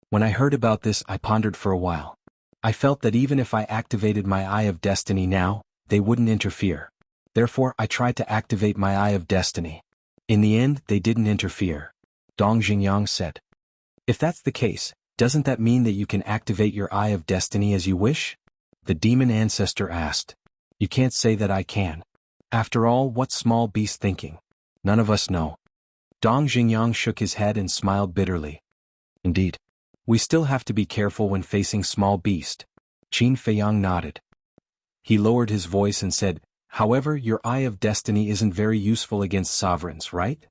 When I heard about this, I pondered for a while. I felt that even if I activated my Eye of Destiny now, they wouldn't interfere. Therefore, I tried to activate my Eye of Destiny. In the end, they didn't interfere. Dong Xingyang said. "If that's the case, doesn't that mean that you can activate your Eye of Destiny as you wish?" The demon ancestor asked. "You can't say that I can. After all, what's Small Beast thinking? None of us know." Dong Xingyang shook his head and smiled bitterly. "Indeed. We still have to be careful when facing Small Beast." Qin Feiyang nodded. He lowered his voice and said, "However, your Eye of Destiny isn't very useful against sovereigns, right?"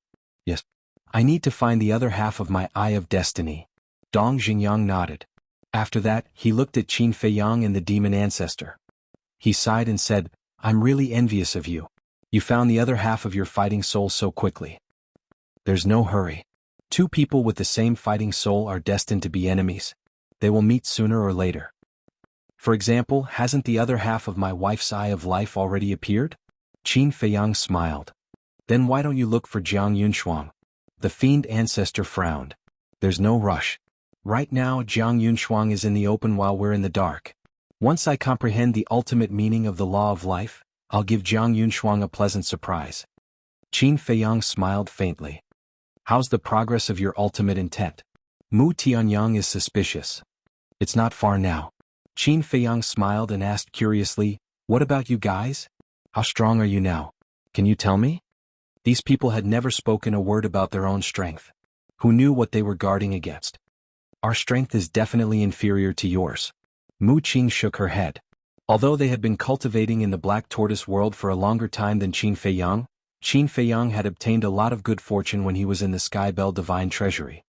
"Yes. I need to find the other half of my Eye of Destiny." Dong Xingyang nodded. After that, he looked at Qin Feiyang and the demon ancestor. He sighed and said, "I'm really envious of you. You found the other half of your fighting soul so quickly." "There's no hurry. 2 people with the same fighting soul are destined to be enemies. They will meet sooner or later. For example, hasn't the other half of my wife's Eye of Life already appeared?" Qin Feiyang smiled. "Then why don't you look for Jiang Yunshuang?" The fiend ancestor frowned. "There's no rush. Right now, Jiang Yunshuang is in the open while we're in the dark. Once I comprehend the ultimate meaning of the law of life, I'll give Jiang Yunshuang a pleasant surprise." Qin Feiyang smiled faintly. "How's the progress of your ultimate intent?" Mu Tianyang is suspicious. "It's not far now." Qin Feiyang smiled and asked curiously, "What about you guys? How strong are you now? Can you tell me?" These people had never spoken a word about their own strength. Who knew what they were guarding against? "Our strength is definitely inferior to yours." Mu Qing shook her head. Although they had been cultivating in the Black Tortoise world for a longer time than Qin Feiyang had obtained a lot of good fortune when he was in the Sky Bell Divine Treasury.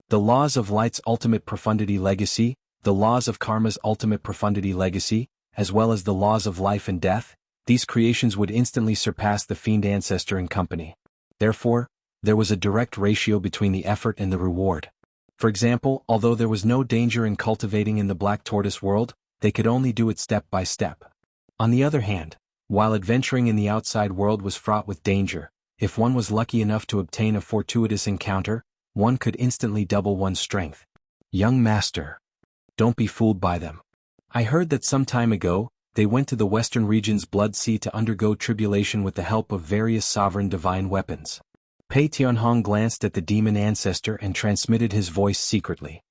The laws of light's ultimate profundity legacy, the laws of karma's ultimate profundity legacy, as well as the laws of life and death, these creations would instantly surpass the fiend ancestor in company. Therefore, there was a direct ratio between the effort and the reward. For example, although there was no danger in cultivating in the Black Tortoise world, they could only do it step by step. On the other hand, while adventuring in the outside world was fraught with danger, if one was lucky enough to obtain a fortuitous encounter, one could instantly double one's strength. "Young master, don't be fooled by them. I heard that some time ago, they went to the western region's Blood Sea to undergo tribulation with the help of various sovereign divine weapons." Pei Tianhong glanced at the demon ancestor and transmitted his voice secretly.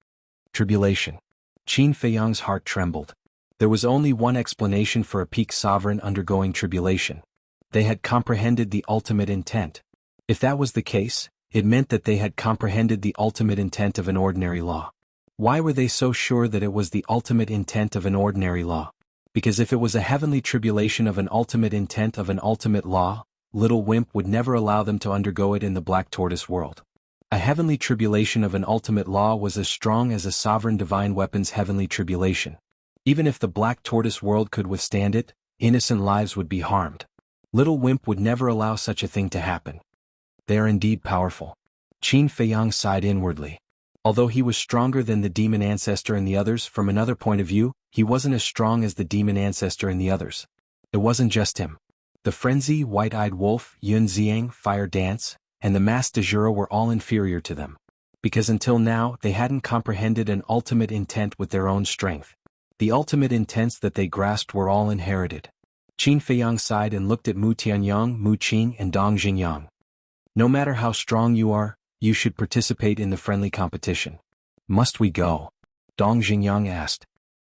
"Tribulation." Qin Feiyang's heart trembled. There was only one explanation for a peak sovereign undergoing tribulation. They had comprehended the ultimate intent. If that was the case, it meant that they had comprehended the ultimate intent of an ordinary law. Why were they so sure that it was the ultimate intent of an ordinary law? Because if it was a heavenly tribulation of an ultimate intent of an ultimate law, Little Wimp would never allow them to undergo it in the Black Tortoise world. A heavenly tribulation of an ultimate law was as strong as a sovereign divine weapon's heavenly tribulation. Even if the Black Tortoise world could withstand it, innocent lives would be harmed. Little Wimp would never allow such a thing to happen. They are indeed powerful. Qin Feiyang sighed inwardly. Although he was stronger than the demon ancestor and the others from another point of view, he wasn't as strong as the demon ancestor and the others. It wasn't just him. The Frenzy, White-Eyed Wolf, Yun Xiang, Fire Dance, and the Masked Dajura were all inferior to them. Because until now they hadn't comprehended an ultimate intent with their own strength. The ultimate intents that they grasped were all inherited. Qin Feiyang sighed and looked at Mu Tianyang, Mu Qing, and Dong Xingyang. No matter how strong you are, you should participate in the friendly competition. Must we go? Dong Xingyang asked.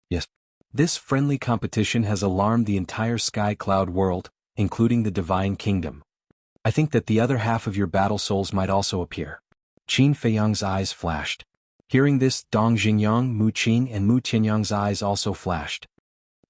Yes. This friendly competition has alarmed the entire Sky Cloud world, including the Divine Kingdom. I think that the other half of your battle souls might also appear. Qin Feiyang's eyes flashed. Hearing this, Dong Xingyang, Mu Qing, and Mu Tianyang's eyes also flashed.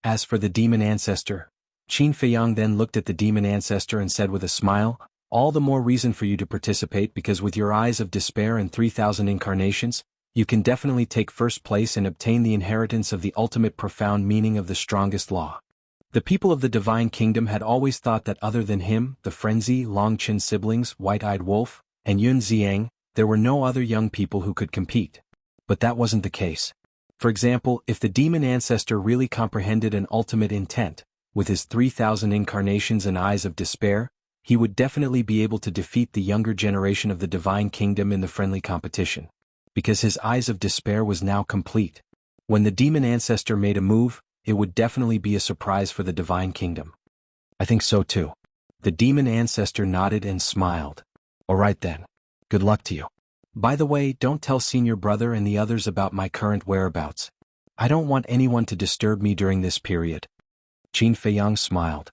As for the demon ancestor, Qin Feiyang then looked at the demon ancestor and said with a smile, all the more reason for you to participate because with your eyes of despair and 3,000 incarnations, you can definitely take first place and obtain the inheritance of the ultimate profound meaning of the strongest law. The people of the Divine Kingdom had always thought that other than him, the Frenzy, Longqin siblings, White-Eyed Wolf, and Yun Xiang, there were no other young people who could compete. But that wasn't the case. For example, if the demon ancestor really comprehended an ultimate intent, with his 3,000 incarnations and eyes of despair, he would definitely be able to defeat the younger generation of the Divine Kingdom in the friendly competition. Because his eyes of despair was now complete. When the demon ancestor made a move, it would definitely be a surprise for the Divine Kingdom. I think so too. The demon ancestor nodded and smiled. All right then. Good luck to you. By the way, don't tell Senior Brother and the others about my current whereabouts. I don't want anyone to disturb me during this period. Qin Feiyang smiled.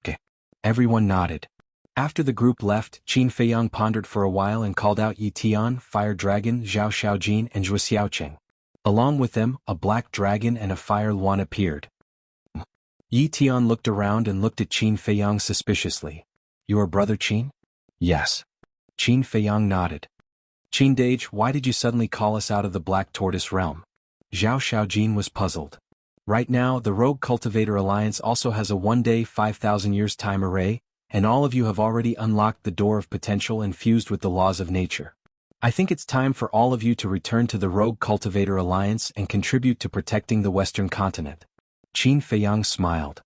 Okay. Everyone nodded. After the group left, Qin Feiyang pondered for a while and called out Yi Tian, Fire Dragon, Zhao Xiaojin, and Zhuo Xiaoqing. Along with them, a black dragon and a fire luan appeared. Yi Tian looked around and looked at Qin Feiyang suspiciously. Your brother Qin? Yes. Qin Feiyang nodded. Qin Dage, why did you suddenly call us out of the Black Tortoise realm? Zhao Xiaojin was puzzled. Right now, the Rogue Cultivator Alliance also has a one-day 5,000 years time array, and all of you have already unlocked the door of potential and fused with the laws of nature. I think it's time for all of you to return to the Rogue Cultivator Alliance and contribute to protecting the Western continent. Qin Feiyang smiled.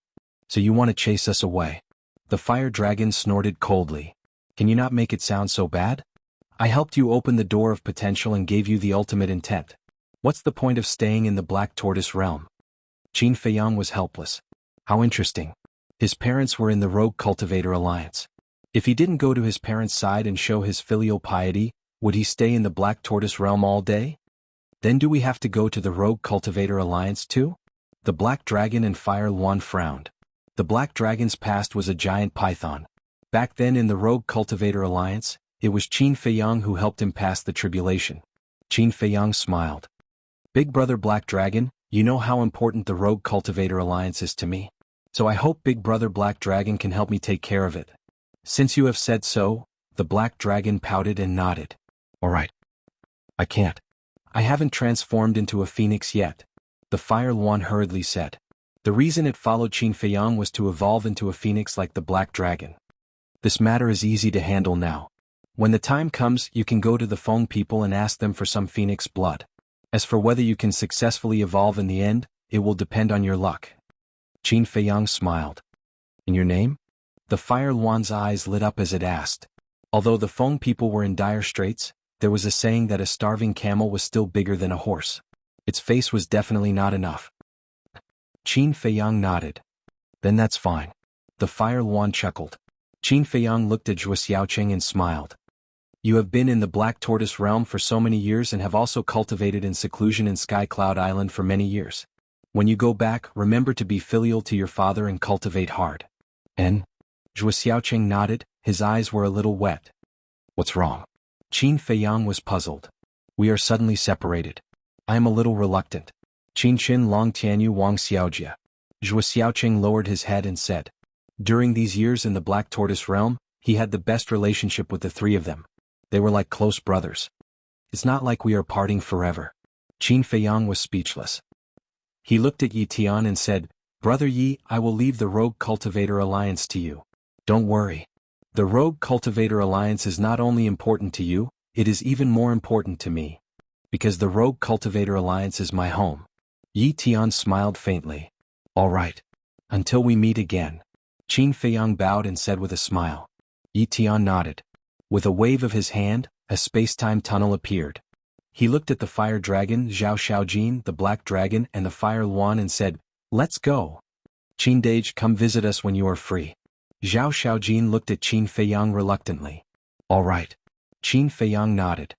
So you want to chase us away? The fire dragon snorted coldly. Can you not make it sound so bad? I helped you open the door of potential and gave you the ultimate intent. What's the point of staying in the Black Tortoise realm? Qin Feiyang was helpless. How interesting. His parents were in the Rogue Cultivator Alliance. If he didn't go to his parents' side and show his filial piety, would he stay in the Black Tortoise realm all day? Then do we have to go to the Rogue Cultivator Alliance too? The Black Dragon and Fire Luan frowned. The Black Dragon's past was a giant python. Back then in the Rogue Cultivator Alliance, it was Qin Feiyang who helped him pass the tribulation. Qin Feiyang smiled. Big Brother Black Dragon, you know how important the Rogue Cultivator Alliance is to me. So I hope Big Brother Black Dragon can help me take care of it. Since you have said so, the Black Dragon pouted and nodded. All right. I can't. I haven't transformed into a phoenix yet. The Fire Luan hurriedly said. The reason it followed Qin Feiyang was to evolve into a phoenix like the Black Dragon. This matter is easy to handle now. When the time comes, you can go to the Feng people and ask them for some phoenix blood. As for whether you can successfully evolve in the end, it will depend on your luck. Qin Feiyang smiled. In your name? The Fire Luan's eyes lit up as it asked. Although the Feng people were in dire straits, there was a saying that a starving camel was still bigger than a horse. Its face was definitely not enough. Qin Feiyang nodded. Then that's fine. The Fire Luan chuckled. Qin Feiyang looked at Zhuo Xiaoqing and smiled. You have been in the Black Tortoise realm for so many years and have also cultivated in seclusion in Sky Cloud Island for many years. When you go back, remember to be filial to your father and cultivate hard. And? Zhuo Xiaoqing nodded, his eyes were a little wet. What's wrong? Qin Feiyang was puzzled. We are suddenly separated. I am a little reluctant. Qin Qin Long Tianyu Wang Xiaojia. Zhuo Xiaoqing lowered his head and said. During these years in the Black Tortoise realm, he had the best relationship with the three of them. They were like close brothers. It's not like we are parting forever. Qin Feiyang was speechless. He looked at Yi Tian and said, Brother Yi, I will leave the Rogue Cultivator Alliance to you. Don't worry. The Rogue Cultivator Alliance is not only important to you, it is even more important to me. Because the Rogue Cultivator Alliance is my home. Yi Tian smiled faintly. All right. Until we meet again. Qin Feiyang bowed and said with a smile. Yi Tian nodded. With a wave of his hand, a space-time tunnel appeared. He looked at the fire dragon Zhao Xiaojin, the black dragon, and the fire Luan and said, Let's go. Qin Dage, come visit us when you are free. Zhao Xiaojin looked at Qin Feiyang reluctantly. All right. Qin Feiyang nodded.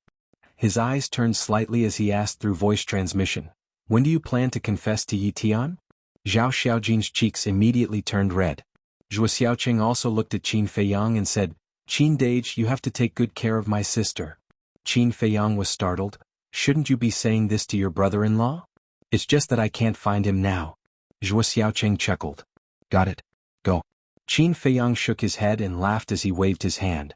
His eyes turned slightly as he asked through voice transmission, When do you plan to confess to Yi Tian? Zhao Xiaojin's cheeks immediately turned red. Zhuo Xiaoqing also looked at Qin Feiyang and said, Qin Dage, you have to take good care of my sister. Qin Feiyang was startled. Shouldn't you be saying this to your brother-in-law? It's just that I can't find him now. Zhuo Xiaoqing chuckled. Got it. Go. Qin Feiyang shook his head and laughed as he waved his hand.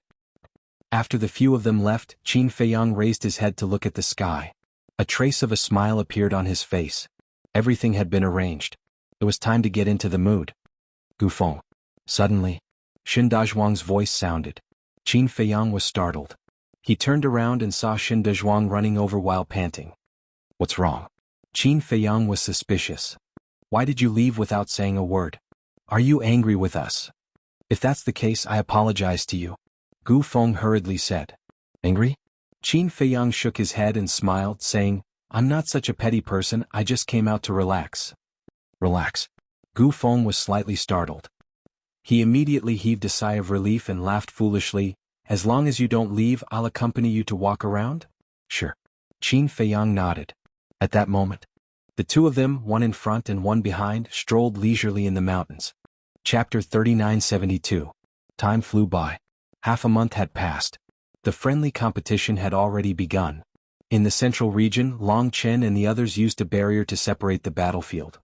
After the few of them left, Qin Feiyang raised his head to look at the sky. A trace of a smile appeared on his face. Everything had been arranged. It was time to get into the mood. Gufeng. Suddenly, Shin Dazhuang's voice sounded. Qin Feiyang was startled. He turned around and saw Shin Dazhuang running over while panting. What's wrong? Qin Feiyang was suspicious. Why did you leave without saying a word? Are you angry with us? If that's the case, I apologize to you. Gu Feng hurriedly said. Angry? Qin Feiyang shook his head and smiled, saying, I'm not such a petty person, I just came out to relax. Relax. Gu Feng was slightly startled. He immediately heaved a sigh of relief and laughed foolishly. As long as you don't leave, I'll accompany you to walk around? Sure. Qin Feiyang nodded. At that moment, the two of them, one in front and one behind, strolled leisurely in the mountains. Chapter 3972. Time flew by. Half a month had passed. The friendly competition had already begun. In the central region, Long Chen and the others used a barrier to separate the battlefield.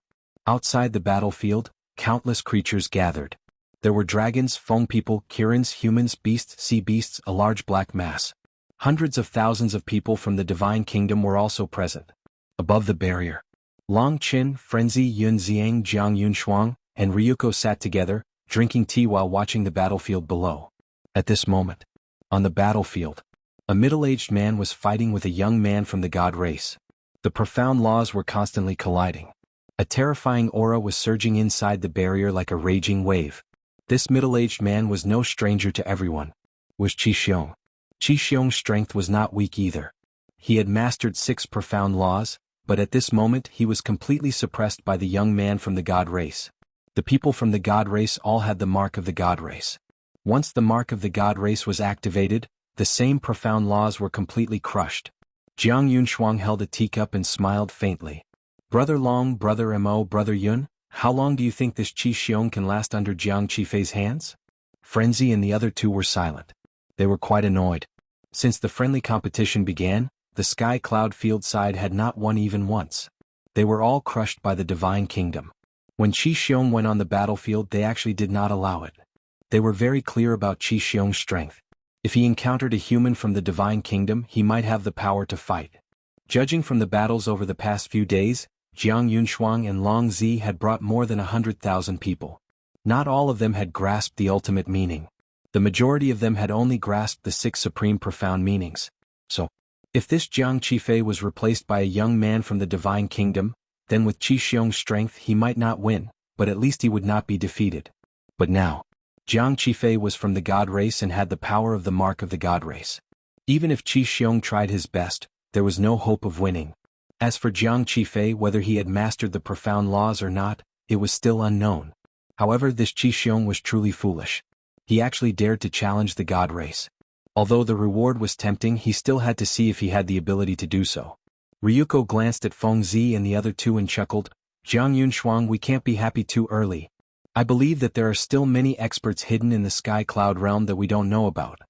Outside the battlefield, countless creatures gathered. There were dragons, Feng people, Kirins, humans, beasts, sea beasts, a large black mass. Hundreds of thousands of people from the Divine Kingdom were also present. Above the barrier, Long Qin, Frenzy, Yun Xiang, Jiang Yunshuang, and Ryuko sat together, drinking tea while watching the battlefield below. At this moment, on the battlefield, a middle-aged man was fighting with a young man from the god race. The profound laws were constantly colliding. A terrifying aura was surging inside the barrier like a raging wave. This middle-aged man was no stranger to everyone. Was Qi Xiong. Qi Xiong's strength was not weak either. He had mastered 6 profound laws, but at this moment he was completely suppressed by the young man from the god race. The people from the god race all had the mark of the god race. Once the mark of the god race was activated, the same profound laws were completely crushed. Jiang Yunshuang held a teacup and smiled faintly. Brother Long, Brother Mo, Brother Yun, how long do you think this Qi Xiong can last under Jiang Qifei's hands? Frenzy and the other two were silent. They were quite annoyed. Since the friendly competition began, the sky cloud field side had not won even once. They were all crushed by the Divine Kingdom. When Qi Xiong went on the battlefield, they actually did not allow it. They were very clear about Qi Xiong's strength. If he encountered a human from the Divine Kingdom, he might have the power to fight. Judging from the battles over the past few days, Jiang Yunshuang and Long Zi had brought more than 100,000 people. Not all of them had grasped the ultimate meaning. The majority of them had only grasped the 6 supreme profound meanings. So, if this Jiang Qifei was replaced by a young man from the Divine Kingdom, then with Qi Xiong's strength he might not win, but at least he would not be defeated. But now, Jiang Qifei was from the god race and had the power of the mark of the god race. Even if Qi Xiong tried his best, there was no hope of winning. As for Jiang Qifei, whether he had mastered the profound laws or not, it was still unknown. However, this Qi Xiong was truly foolish. He actually dared to challenge the god race. Although the reward was tempting, he still had to see if he had the ability to do so. Ryuko glanced at Feng Zi and the other two and chuckled, Jiang Yunshuang, we can't be happy too early. I believe that there are still many experts hidden in the Sky Cloud realm that we don't know about.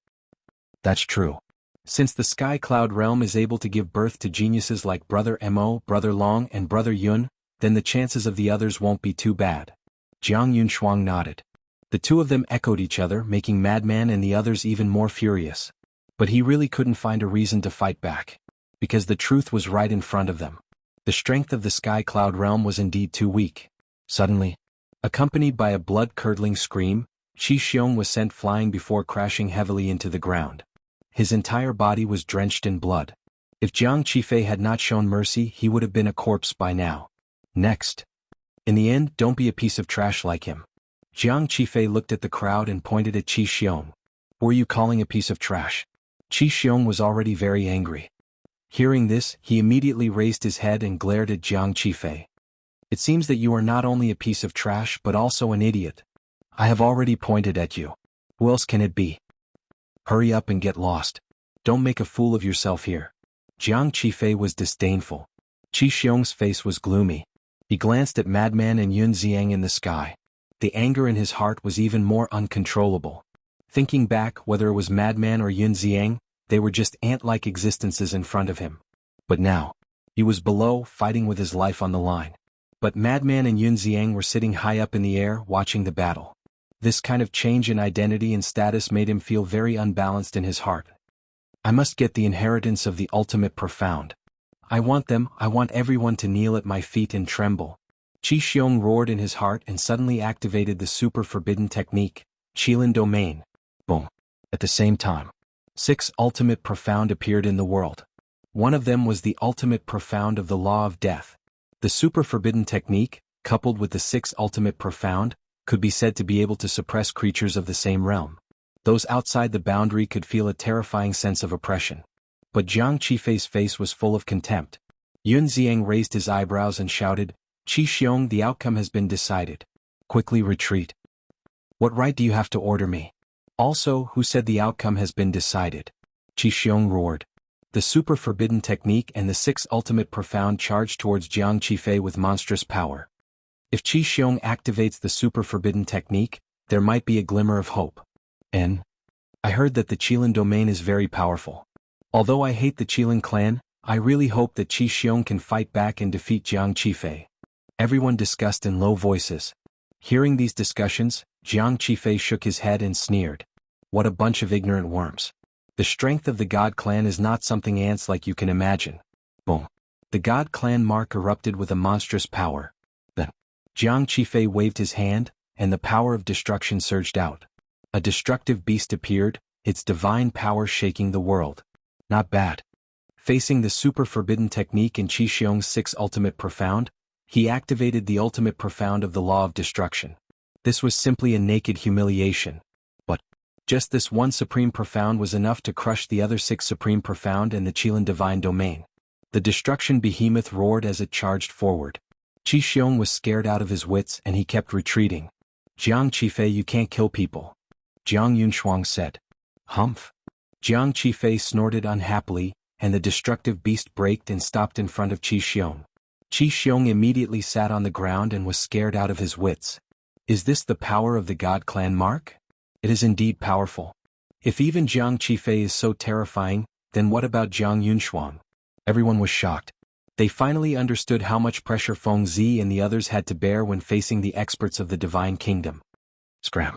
That's true. Since the Sky Cloud realm is able to give birth to geniuses like Brother Mo, Brother Long and Brother Yun, then the chances of the others won't be too bad. Jiang Yunshuang nodded. The two of them echoed each other, making Madman and the others even more furious. But he really couldn't find a reason to fight back. Because the truth was right in front of them. The strength of the Sky Cloud realm was indeed too weak. Suddenly, accompanied by a blood-curdling scream, Qi Xiong was sent flying before crashing heavily into the ground. His entire body was drenched in blood. If Jiang Qifei had not shown mercy, he would have been a corpse by now. Next. In the end, don't be a piece of trash like him. Jiang Qifei looked at the crowd and pointed at Qi Xiong. Were you calling a piece of trash? Qi Xiong was already very angry. Hearing this, he immediately raised his head and glared at Jiang Qifei. It seems that you are not only a piece of trash but also an idiot. I have already pointed at you. Who else can it be? Hurry up and get lost. Don't make a fool of yourself here. Jiang Qifei was disdainful. Qi Xiong's face was gloomy. He glanced at Madman and Yun Xiang in the sky. The anger in his heart was even more uncontrollable. Thinking back, whether it was Madman or Yun Xiang, they were just ant-like existences in front of him. But now, he was below, fighting with his life on the line. But Madman and Yun Xiang were sitting high up in the air, watching the battle. This kind of change in identity and status made him feel very unbalanced in his heart. I must get the inheritance of the ultimate profound. I want everyone to kneel at my feet and tremble. Qi Xiong roared in his heart and suddenly activated the super forbidden technique, Qilin Domain. Boom. At the same time, 6 ultimate profound appeared in the world. One of them was the ultimate profound of the law of death. The super forbidden technique, coupled with the 6 ultimate profound, could be said to be able to suppress creatures of the same realm. Those outside the boundary could feel a terrifying sense of oppression. But Jiang Qifei's face was full of contempt. Yun Xiang raised his eyebrows and shouted, Qi Xiong, the outcome has been decided. Quickly retreat. What right do you have to order me? Also, who said the outcome has been decided? Qi Xiong roared. The super forbidden technique and the 6 ultimate profound charged towards Jiang Qifei with monstrous power. If Qi Xiong activates the super forbidden technique, there might be a glimmer of hope. I heard that the Qilin domain is very powerful. Although I hate the Qilin clan, I really hope that Qi Xiong can fight back and defeat Jiang Qifei. Everyone discussed in low voices. Hearing these discussions, Jiang Qifei shook his head and sneered. What a bunch of ignorant worms. The strength of the God clan is not something ants like you can imagine. Boom. The God clan mark erupted with a monstrous power. Then, Jiang Qifei waved his hand, and the power of destruction surged out. A destructive beast appeared, its divine power shaking the world. Not bad. Facing the super forbidden technique in Qi Xiong's 6 ultimate profound, he activated the ultimate profound of the law of destruction. This was simply a naked humiliation. But just this one supreme profound was enough to crush the other 6 supreme profound and the Qilin divine domain. The destruction behemoth roared as it charged forward. Qi Xiong was scared out of his wits and he kept retreating. Jiang Qifei, you can't kill people. Jiang Yunshuang said. Humph. Jiang Qifei snorted unhappily, and the destructive beast braked and stopped in front of Qi Xiong. Qi Xiong immediately sat on the ground and was scared out of his wits. Is this the power of the God clan mark? It is indeed powerful. If even Jiang Qifei is so terrifying, then what about Jiang Yunshuang? Everyone was shocked. They finally understood how much pressure Feng Zi and the others had to bear when facing the experts of the Divine Kingdom. Scram.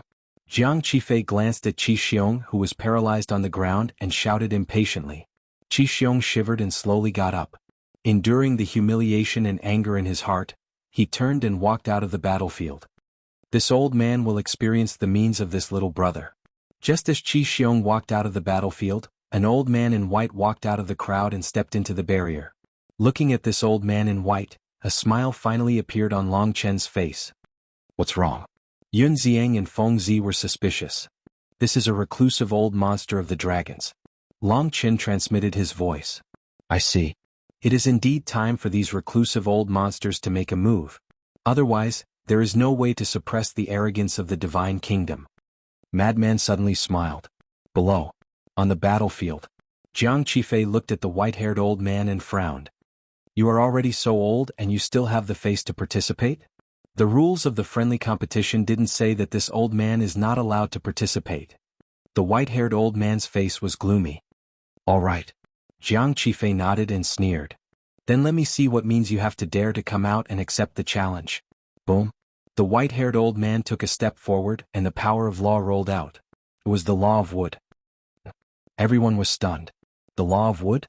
Jiang Qifei glanced at Qi Xiong, who was paralyzed on the ground, and shouted impatiently. Qi Xiong shivered and slowly got up. Enduring the humiliation and anger in his heart, he turned and walked out of the battlefield. This old man will experience the means of this little brother. Just as Qi Xiong walked out of the battlefield, an old man in white walked out of the crowd and stepped into the barrier. Looking at this old man in white, a smile finally appeared on Long Chen's face. What's wrong? Yun Xiang and Feng Zi were suspicious. This is a reclusive old monster of the dragons. Long Chen transmitted his voice. I see. It is indeed time for these reclusive old monsters to make a move. Otherwise, there is no way to suppress the arrogance of the Divine Kingdom. Madman suddenly smiled. Below, on the battlefield, Jiang Qifei looked at the white-haired old man and frowned. You are already so old and you still have the face to participate? The rules of the friendly competition didn't say that this old man is not allowed to participate. The white-haired old man's face was gloomy. All right. Jiang Qifei nodded and sneered. Then let me see what means you have to dare to come out and accept the challenge. Boom. The white-haired old man took a step forward and the power of law rolled out. It was the law of wood. Everyone was stunned. The law of wood?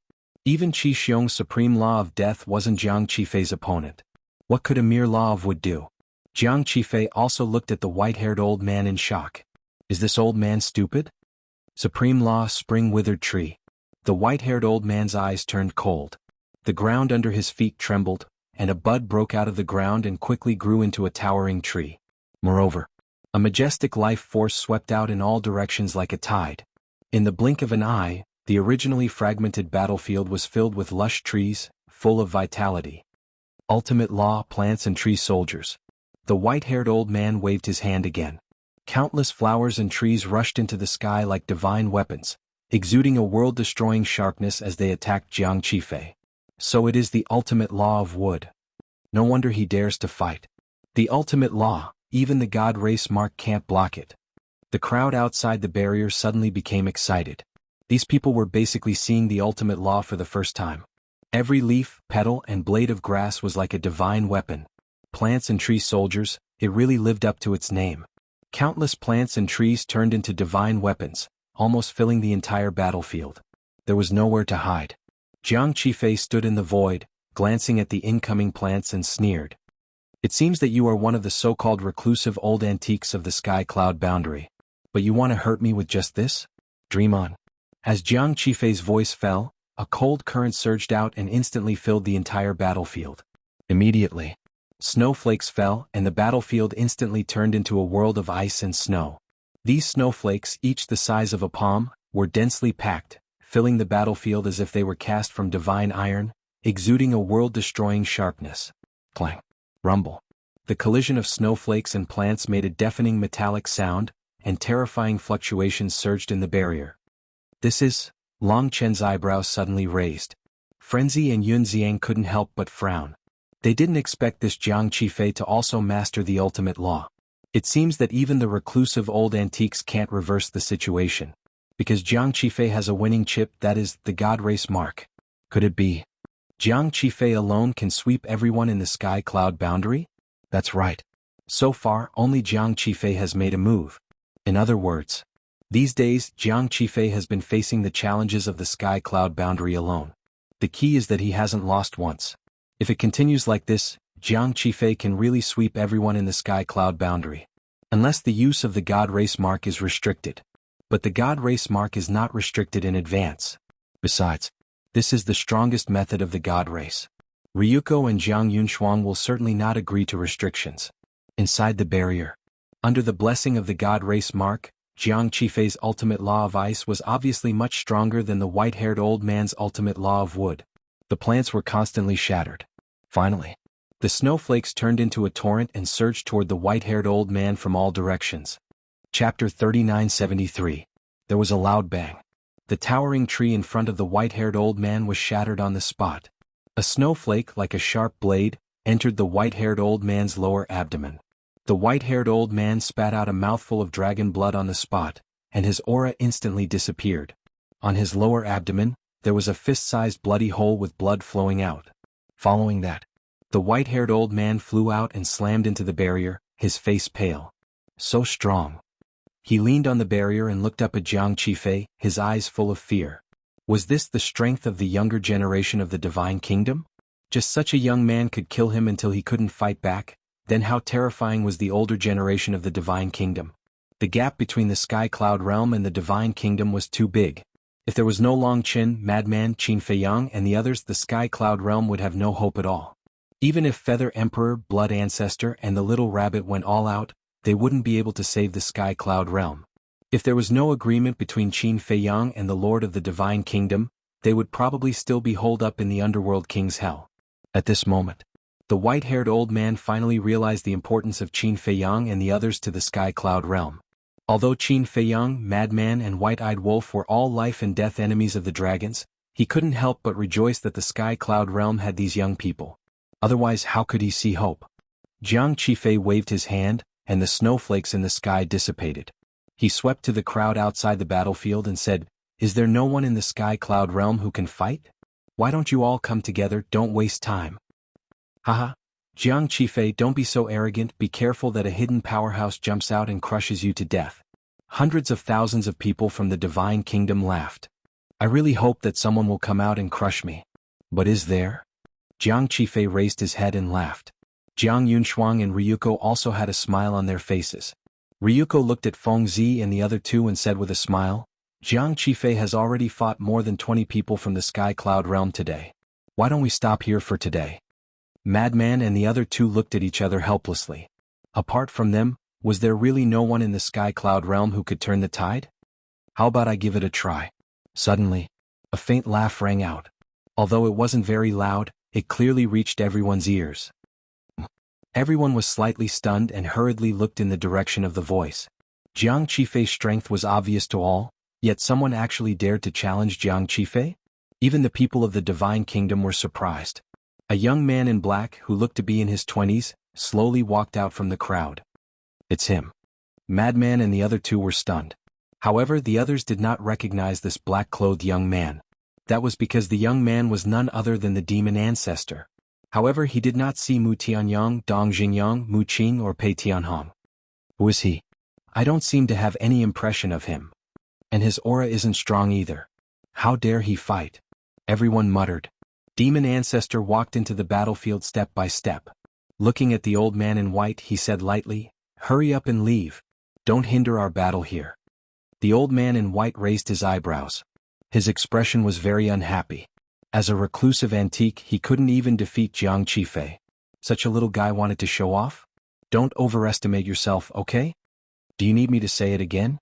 Even Qi Xiong's supreme law of death wasn't Jiang Qifei's opponent. What could a mere law of wood do? Jiang Qifei also looked at the white-haired old man in shock. Is this old man stupid? Supreme law, spring withered tree. The white-haired old man's eyes turned cold. The ground under his feet trembled, and a bud broke out of the ground and quickly grew into a towering tree. Moreover, a majestic life force swept out in all directions like a tide. In the blink of an eye, the originally fragmented battlefield was filled with lush trees, full of vitality. Ultimate law, plants and tree soldiers. The white-haired old man waved his hand again. Countless flowers and trees rushed into the sky like divine weapons, exuding a world-destroying sharpness as they attacked Jiang Qifei. So it is the ultimate law of wood. No wonder he dares to fight. The ultimate law, even the god race mark can't block it. The crowd outside the barrier suddenly became excited. These people were basically seeing the ultimate law for the first time. Every leaf, petal, and blade of grass was like a divine weapon. Plants and tree soldiers, it really lived up to its name. Countless plants and trees turned into divine weapons, almost filling the entire battlefield. There was nowhere to hide. Jiang Qifei stood in the void, glancing at the incoming plants and sneered. It seems that you are one of the so-called reclusive old antiques of the sky cloud boundary. But you want to hurt me with just this? Dream on. As Jiang Qifei's voice fell, a cold current surged out and instantly filled the entire battlefield. Immediately, snowflakes fell and the battlefield instantly turned into a world of ice and snow. These snowflakes, each the size of a palm, were densely packed, filling the battlefield as if they were cast from divine iron, exuding a world-destroying sharpness. Clang. Rumble. The collision of snowflakes and plants made a deafening metallic sound, and terrifying fluctuations surged in the barrier. This is... Long Chen's eyebrows suddenly raised. Frenzy and Yun Xiang couldn't help but frown. They didn't expect this Jiang Qifei to also master the ultimate law. It seems that even the reclusive old antiques can't reverse the situation. Because Jiang Qifei has a winning chip, that is, the god race mark. Could it be? Jiang Qifei alone can sweep everyone in the sky cloud boundary? That's right. So far, only Jiang Qifei has made a move. In other words, these days Jiang Qifei has been facing the challenges of the sky cloud boundary alone. The key is that he hasn't lost once. If it continues like this, Jiang Qifei can really sweep everyone in the sky cloud boundary. Unless the use of the god race mark is restricted. But the god race mark is not restricted in advance. Besides, this is the strongest method of the god race. Ryuko and Jiang Yunshuang will certainly not agree to restrictions. Inside the barrier, under the blessing of the god race mark, Jiang Qifei's ultimate law of ice was obviously much stronger than the white-haired old man's ultimate law of wood. The plants were constantly shattered. Finally, the snowflakes turned into a torrent and surged toward the white-haired old man from all directions. Chapter 3973. There was a loud bang. The towering tree in front of the white-haired old man was shattered on the spot. A snowflake, like a sharp blade, entered the white-haired old man's lower abdomen. The white-haired old man spat out a mouthful of dragon blood on the spot, and his aura instantly disappeared. On his lower abdomen, there was a fist-sized bloody hole with blood flowing out. Following that, the white-haired old man flew out and slammed into the barrier, his face pale. So strong. He leaned on the barrier and looked up at Jiang Qifei, his eyes full of fear. Was this the strength of the younger generation of the Divine Kingdom? Just such a young man could kill him until he couldn't fight back? Then how terrifying was the older generation of the Divine Kingdom? The gap between the Sky Cloud Realm and the Divine Kingdom was too big. If there was no Long Qin, Madman, Qin Feiyang and the others, the Sky Cloud Realm would have no hope at all. Even if Feather Emperor, Blood Ancestor and the Little Rabbit went all out, they wouldn't be able to save the Sky Cloud Realm. If there was no agreement between Qin Feiyang and the Lord of the Divine Kingdom, they would probably still be holed up in the Underworld King's Hell. At this moment, the white-haired old man finally realized the importance of Qin Feiyang and the others to the Sky Cloud Realm. Although Qin Feiyang, Madman and White-Eyed Wolf were all life and death enemies of the dragons, He couldn't help but rejoice that the Sky Cloud realm had these young people. Otherwise, how could he see hope? Jiang Qifei waved his hand, and the snowflakes in the sky dissipated. He swept to the crowd outside the battlefield and said, "Is there no one in the Sky Cloud realm who can fight? Why don't you all come together? Don't waste time." Haha. Jiang Qifei, don't be so arrogant. Be careful that a hidden powerhouse jumps out and crushes you to death. Hundreds of thousands of people from the Divine Kingdom laughed. I really hope that someone will come out and crush me. But is there? Jiang Qifei raised his head and laughed. Jiang Yunshuang and Ryuko also had a smile on their faces. Ryuko looked at Feng Zi and the other two and said with a smile, Jiang Qifei has already fought more than 20 people from the Sky Cloud realm today. Why don't we stop here for today? Madman and the other two looked at each other helplessly. Apart from them, was there really no one in the Sky Cloud realm who could turn the tide? How about I give it a try? Suddenly, a faint laugh rang out. Although it wasn't very loud, it clearly reached everyone's ears. Everyone was slightly stunned and hurriedly looked in the direction of the voice. Jiang Qifei's strength was obvious to all, yet someone actually dared to challenge Jiang Qifei? Even the people of the Divine Kingdom were surprised. A young man in black, who looked to be in his 20s, slowly walked out from the crowd. It's him. Madman and the other two were stunned. However, the others did not recognize this black-clothed young man. That was because the young man was none other than the demon ancestor. However, he did not see Mu Tianyang, Dong Jingyang, Mu Qing or Pei Tianhong. Who is he? I don't seem to have any impression of him. And his aura isn't strong either. How dare he fight? Everyone muttered. Demon Ancestor walked into the battlefield step by step. Looking at the old man in white, he said lightly, "Hurry up and leave. Don't hinder our battle here." The old man in white raised his eyebrows. His expression was very unhappy. As a reclusive antique, he couldn't even defeat Jiang Qifei. Such a little guy wanted to show off? Don't overestimate yourself, okay? Do you need me to say it again?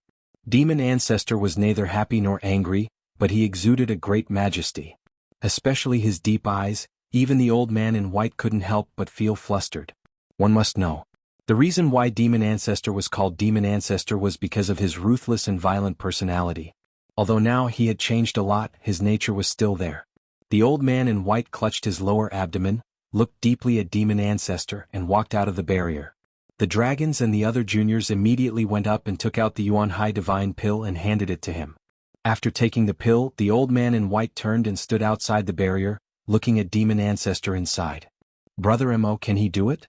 Demon Ancestor was neither happy nor angry, but he exuded a great majesty. Especially his deep eyes, even the old man in white couldn't help but feel flustered. One must know. The reason why Demon Ancestor was called Demon Ancestor was because of his ruthless and violent personality. Although now he had changed a lot, his nature was still there. The old man in white clutched his lower abdomen, looked deeply at Demon Ancestor and walked out of the barrier. The dragons and the other juniors immediately went up and took out the Yuan Hai Divine Pill and handed it to him. After taking the pill, the old man in white turned and stood outside the barrier, looking at Demon Ancestor inside. Brother Mo, can he do it?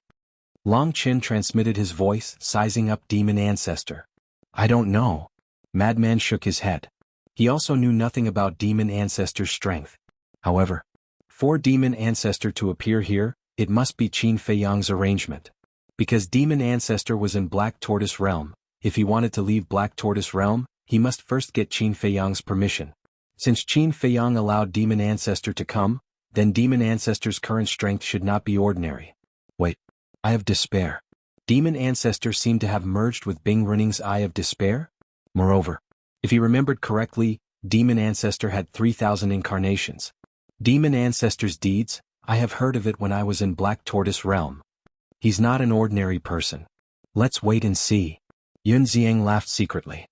Long Qin transmitted his voice, sizing up Demon Ancestor. I don't know. Madman shook his head. He also knew nothing about Demon Ancestor's strength. However, for Demon Ancestor to appear here, it must be Qin Feiyang's arrangement. Because Demon Ancestor was in Black Tortoise Realm, if he wanted to leave Black Tortoise Realm, he must first get Qin Feiyang's permission. Since Qin Feiyang allowed Demon Ancestor to come, then Demon Ancestor's current strength should not be ordinary. Wait, Eye of Despair. Demon Ancestor seemed to have merged with Bing Running's Eye of Despair? Moreover, if he remembered correctly, Demon Ancestor had 3,000 incarnations. Demon Ancestor's deeds, I have heard of it when I was in Black Tortoise Realm. He's not an ordinary person. Let's wait and see. Yun Xiang laughed secretly.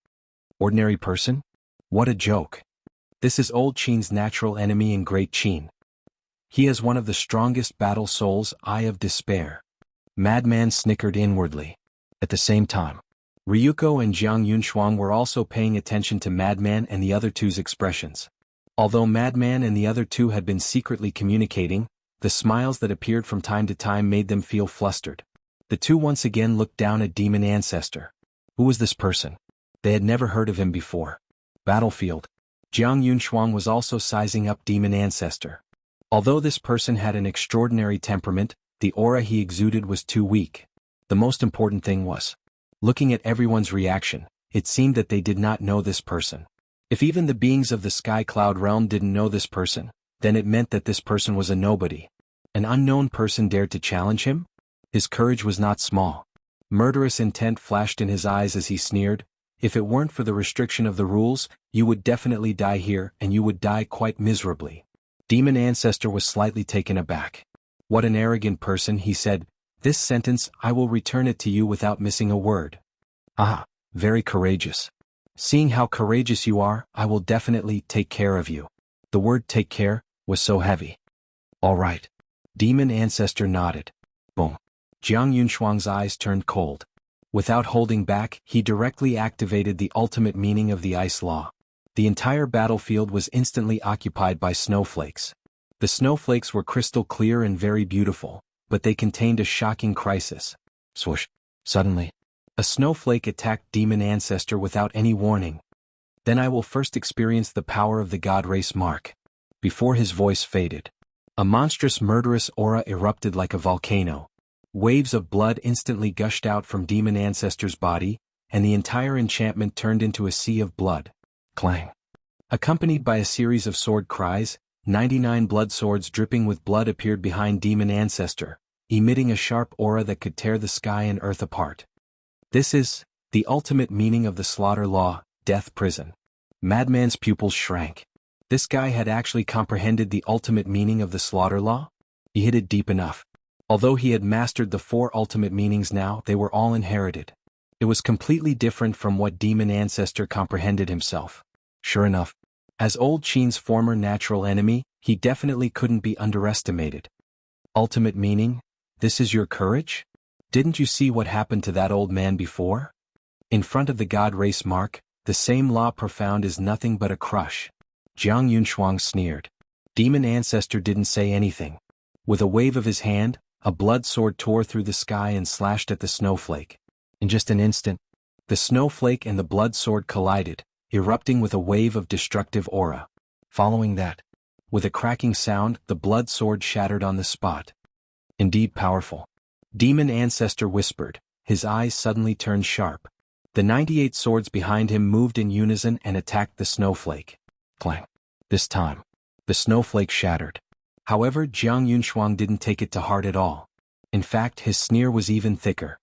Ordinary person? What a joke. This is Old Qin's natural enemy in Great Qin. He has one of the strongest battle souls, Eye of Despair. Madman snickered inwardly. At the same time, Ryuko and Jiang Yunshuang were also paying attention to Madman and the other two's expressions. Although Madman and the other two had been secretly communicating, the smiles that appeared from time to time made them feel flustered. The two once again looked down at Demon Ancestor. Who was this person? They had never heard of him before. Battlefield. Jiang Yunshuang was also sizing up Demon Ancestor. Although this person had an extraordinary temperament, the aura he exuded was too weak. The most important thing was, looking at everyone's reaction, it seemed that they did not know this person. If even the beings of the Sky Cloud realm didn't know this person, then it meant that this person was a nobody. An unknown person dared to challenge him? His courage was not small. Murderous intent flashed in his eyes as he sneered, if it weren't for the restriction of the rules, you would definitely die here and you would die quite miserably. Demon Ancestor was slightly taken aback. What an arrogant person, he said. This sentence, I will return it to you without missing a word. Ah, very courageous. Seeing how courageous you are, I will definitely take care of you. The word take care was so heavy. All right. Demon ancestor nodded. Boom. Jiang Yunshuang's eyes turned cold. Without holding back, he directly activated the ultimate meaning of the ice law. The entire battlefield was instantly occupied by snowflakes. The snowflakes were crystal clear and very beautiful, but they contained a shocking crisis. Swoosh. Suddenly, a snowflake attacked Demon Ancestor without any warning. Then I will first experience the power of the God Race Mark. Before his voice faded, a monstrous murderous aura erupted like a volcano. Waves of blood instantly gushed out from Demon Ancestor's body, and the entire enchantment turned into a sea of blood. Clang. Accompanied by a series of sword cries, 99 blood swords dripping with blood appeared behind Demon Ancestor, emitting a sharp aura that could tear the sky and earth apart. This is the ultimate meaning of the slaughter law, death prison. Madman's pupils shrank. This guy had actually comprehended the ultimate meaning of the slaughter law? He hit it deep enough. Although he had mastered the 4 ultimate meanings now, they were all inherited. It was completely different from what Demon Ancestor comprehended himself. Sure enough, as Old Qin's former natural enemy, he definitely couldn't be underestimated. Ultimate meaning? This is your courage? Didn't you see what happened to that old man before? In front of the God Race Mark, the same law profound is nothing but a crush. Jiang Yunshuang sneered. Demon Ancestor didn't say anything. With a wave of his hand, a blood sword tore through the sky and slashed at the snowflake. In just an instant, the snowflake and the blood sword collided, erupting with a wave of destructive aura. Following that, with a cracking sound, the blood sword shattered on the spot. Indeed powerful. Demon Ancestor whispered, his eyes suddenly turned sharp. The 98 swords behind him moved in unison and attacked the snowflake. Clang. This time, the snowflake shattered. However, Jiang Yunshuang didn't take it to heart at all. In fact, his sneer was even thicker.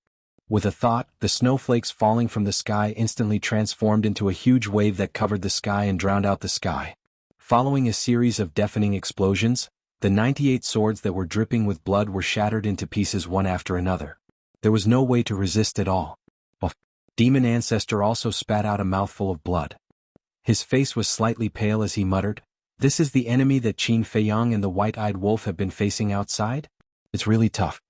With a thought, the snowflakes falling from the sky instantly transformed into a huge wave that covered the sky and drowned out the sky. Following a series of deafening explosions, the 98 swords that were dripping with blood were shattered into pieces one after another. There was no way to resist at all. Demon Ancestor also spat out a mouthful of blood. His face was slightly pale as he muttered, "This is the enemy that Qin Feiyang and the White-Eyed Wolf have been facing outside? It's really tough.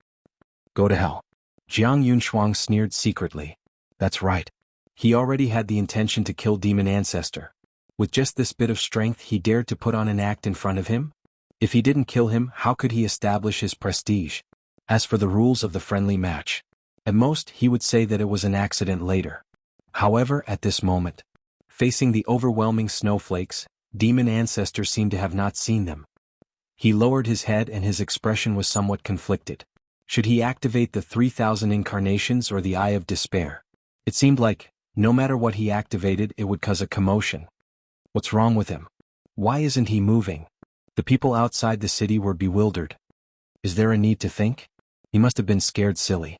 Go to hell." Jiang Yunshuang sneered secretly. That's right. He already had the intention to kill Demon Ancestor. With just this bit of strength, he dared to put on an act in front of him? If he didn't kill him, how could he establish his prestige? As for the rules of the friendly match, at most he would say that it was an accident later. However, at this moment, facing the overwhelming snowflakes, Demon Ancestor seemed to have not seen them. He lowered his head and his expression was somewhat conflicted. Should he activate the 3,000 incarnations or the Eye of Despair? It seemed like, no matter what he activated, it would cause a commotion. What's wrong with him? Why isn't he moving? The people outside the city were bewildered. Is there a need to think? He must have been scared silly.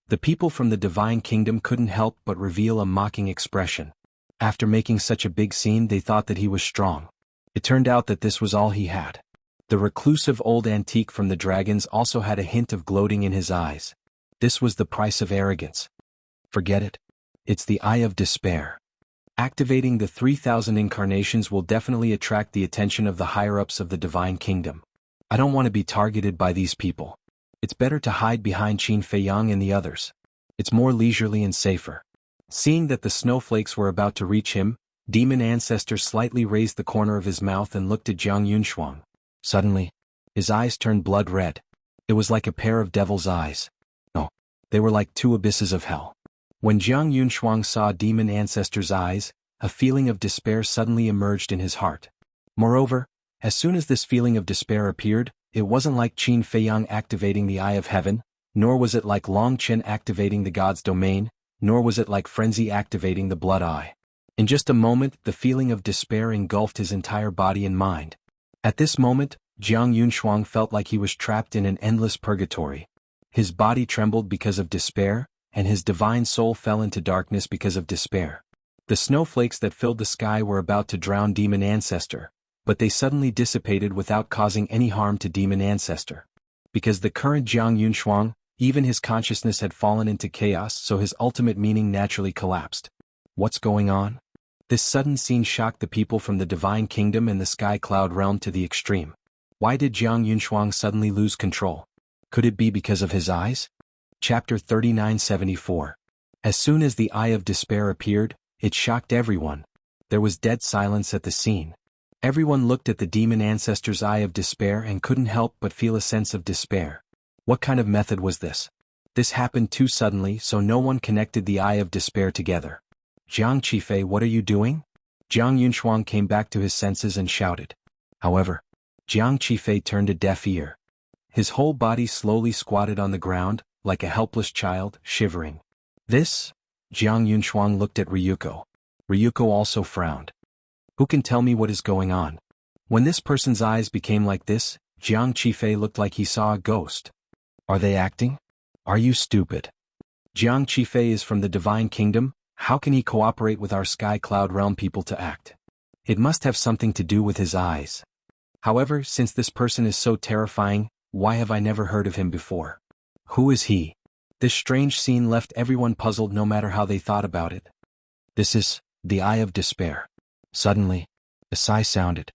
The people from the Divine Kingdom couldn't help but reveal a mocking expression. After making such a big scene, they thought that he was strong. It turned out that this was all he had. The reclusive old antique from the dragons also had a hint of gloating in his eyes. This was the price of arrogance. Forget it. It's the Eye of Despair. Activating the 3,000 incarnations will definitely attract the attention of the higher-ups of the Divine Kingdom. I don't want to be targeted by these people. It's better to hide behind Qin Feiyang and the others. It's more leisurely and safer. Seeing that the snowflakes were about to reach him, Demon Ancestor slightly raised the corner of his mouth and looked at Jiang Yunshuang. Suddenly, his eyes turned blood red. It was like a pair of devil's eyes. No, they were like 2 abysses of hell. When Jiang Yunshuang saw Demon Ancestor's eyes, a feeling of despair suddenly emerged in his heart. Moreover, as soon as this feeling of despair appeared, it wasn't like Qin Feiyang activating the Eye of Heaven, nor was it like Long Chen activating the God's Domain, nor was it like Frenzy activating the Blood Eye. In just a moment, the feeling of despair engulfed his entire body and mind. At this moment, Jiang Yunshuang felt like he was trapped in an endless purgatory. His body trembled because of despair, and his divine soul fell into darkness because of despair. The snowflakes that filled the sky were about to drown Demon Ancestor, but they suddenly dissipated without causing any harm to Demon Ancestor. Because the current Jiang Yunshuang, even his consciousness had fallen into chaos, so his ultimate meaning naturally collapsed. What's going on? This sudden scene shocked the people from the Divine Kingdom and the Sky Cloud Realm to the extreme. Why did Jiang Yunshuang suddenly lose control? Could it be because of his eyes? Chapter 3974. As soon as the Eye of Despair appeared, it shocked everyone. There was dead silence at the scene. Everyone looked at the demon ancestor's Eye of Despair and couldn't help but feel a sense of despair. What kind of method was this? This happened too suddenly, so no one connected the Eye of Despair together. Jiang Qifei, what are you doing? Jiang Yunshuang came back to his senses and shouted. However, Jiang Qifei turned a deaf ear. His whole body slowly squatted on the ground, like a helpless child, shivering. This? Jiang Yunshuang looked at Ryuko. Ryuko also frowned. Who can tell me what is going on? When this person's eyes became like this, Jiang Qifei looked like he saw a ghost. Are they acting? Are you stupid? Jiang Qifei is from the Divine Kingdom. How can he cooperate with our Sky Cloud Realm people to act? It must have something to do with his eyes. However, since this person is so terrifying, why have I never heard of him before? Who is he? This strange scene left everyone puzzled no matter how they thought about it. This is the Eye of Despair. Suddenly, a sigh sounded.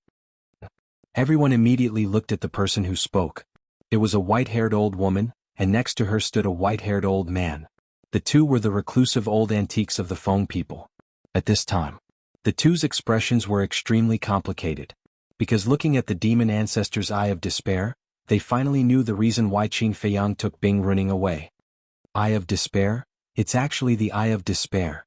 Everyone immediately looked at the person who spoke. It was a white-haired old woman, and next to her stood a white-haired old man. The two were the reclusive old antiques of the Feng people. At this time, the two's expressions were extremely complicated. Because looking at the demon ancestor's Eye of Despair, they finally knew the reason why Qin Feiyang took Bing running away. Eye of Despair? It's actually the Eye of Despair.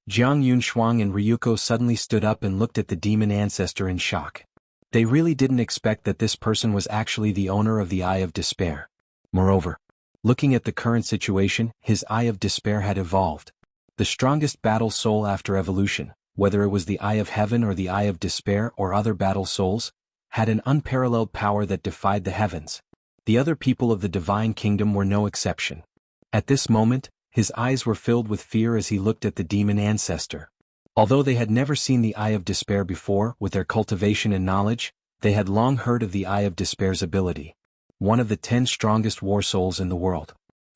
Jiang Yunshuang and Ryuko suddenly stood up and looked at the demon ancestor in shock. They really didn't expect that this person was actually the owner of the Eye of Despair. Moreover, looking at the current situation, his Eye of Despair had evolved. The strongest battle soul after evolution, whether it was the Eye of Heaven or the Eye of Despair or other battle souls, had an unparalleled power that defied the heavens. The other people of the Divine Kingdom were no exception. At this moment, his eyes were filled with fear as he looked at the demon ancestor. Although they had never seen the Eye of Despair before, with their cultivation and knowledge, they had long heard of the Eye of Despair's ability. One of the 10 strongest war souls in the world.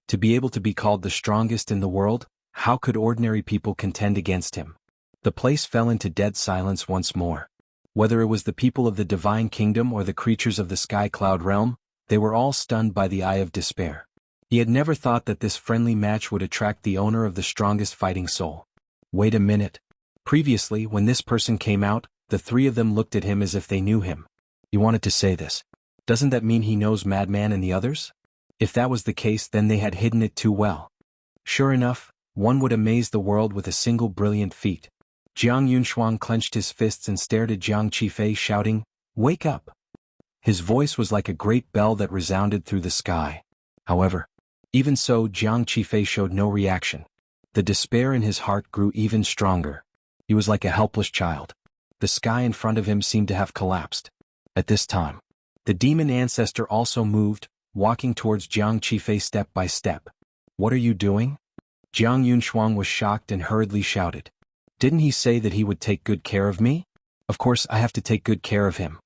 To be able to be called the strongest in the world, how could ordinary people contend against him? The place fell into dead silence once more. Whether it was the people of the Divine Kingdom or the creatures of the Sky Cloud Realm, they were all stunned by the Eye of Despair. He had never thought that this friendly match would attract the owner of the strongest fighting soul. Wait a minute. Previously, when this person came out, the three of them looked at him as if they knew him. He wanted to say this. Doesn't that mean he knows Madman and the others? If that was the case, then they had hidden it too well. Sure enough, one would amaze the world with a single brilliant feat. Jiang Yunshuang clenched his fists and stared at Jiang Qifei, shouting, "Wake up!" His voice was like a great bell that resounded through the sky. However, even so, Jiang Qifei showed no reaction. The despair in his heart grew even stronger. He was like a helpless child. The sky in front of him seemed to have collapsed. At this time, the demon ancestor also moved, walking towards Jiang Qifei step by step. "What are you doing?" Jiang Yunshuang was shocked and hurriedly shouted. "Didn't he say that he would take good care of me? Of course I have to take good care of him."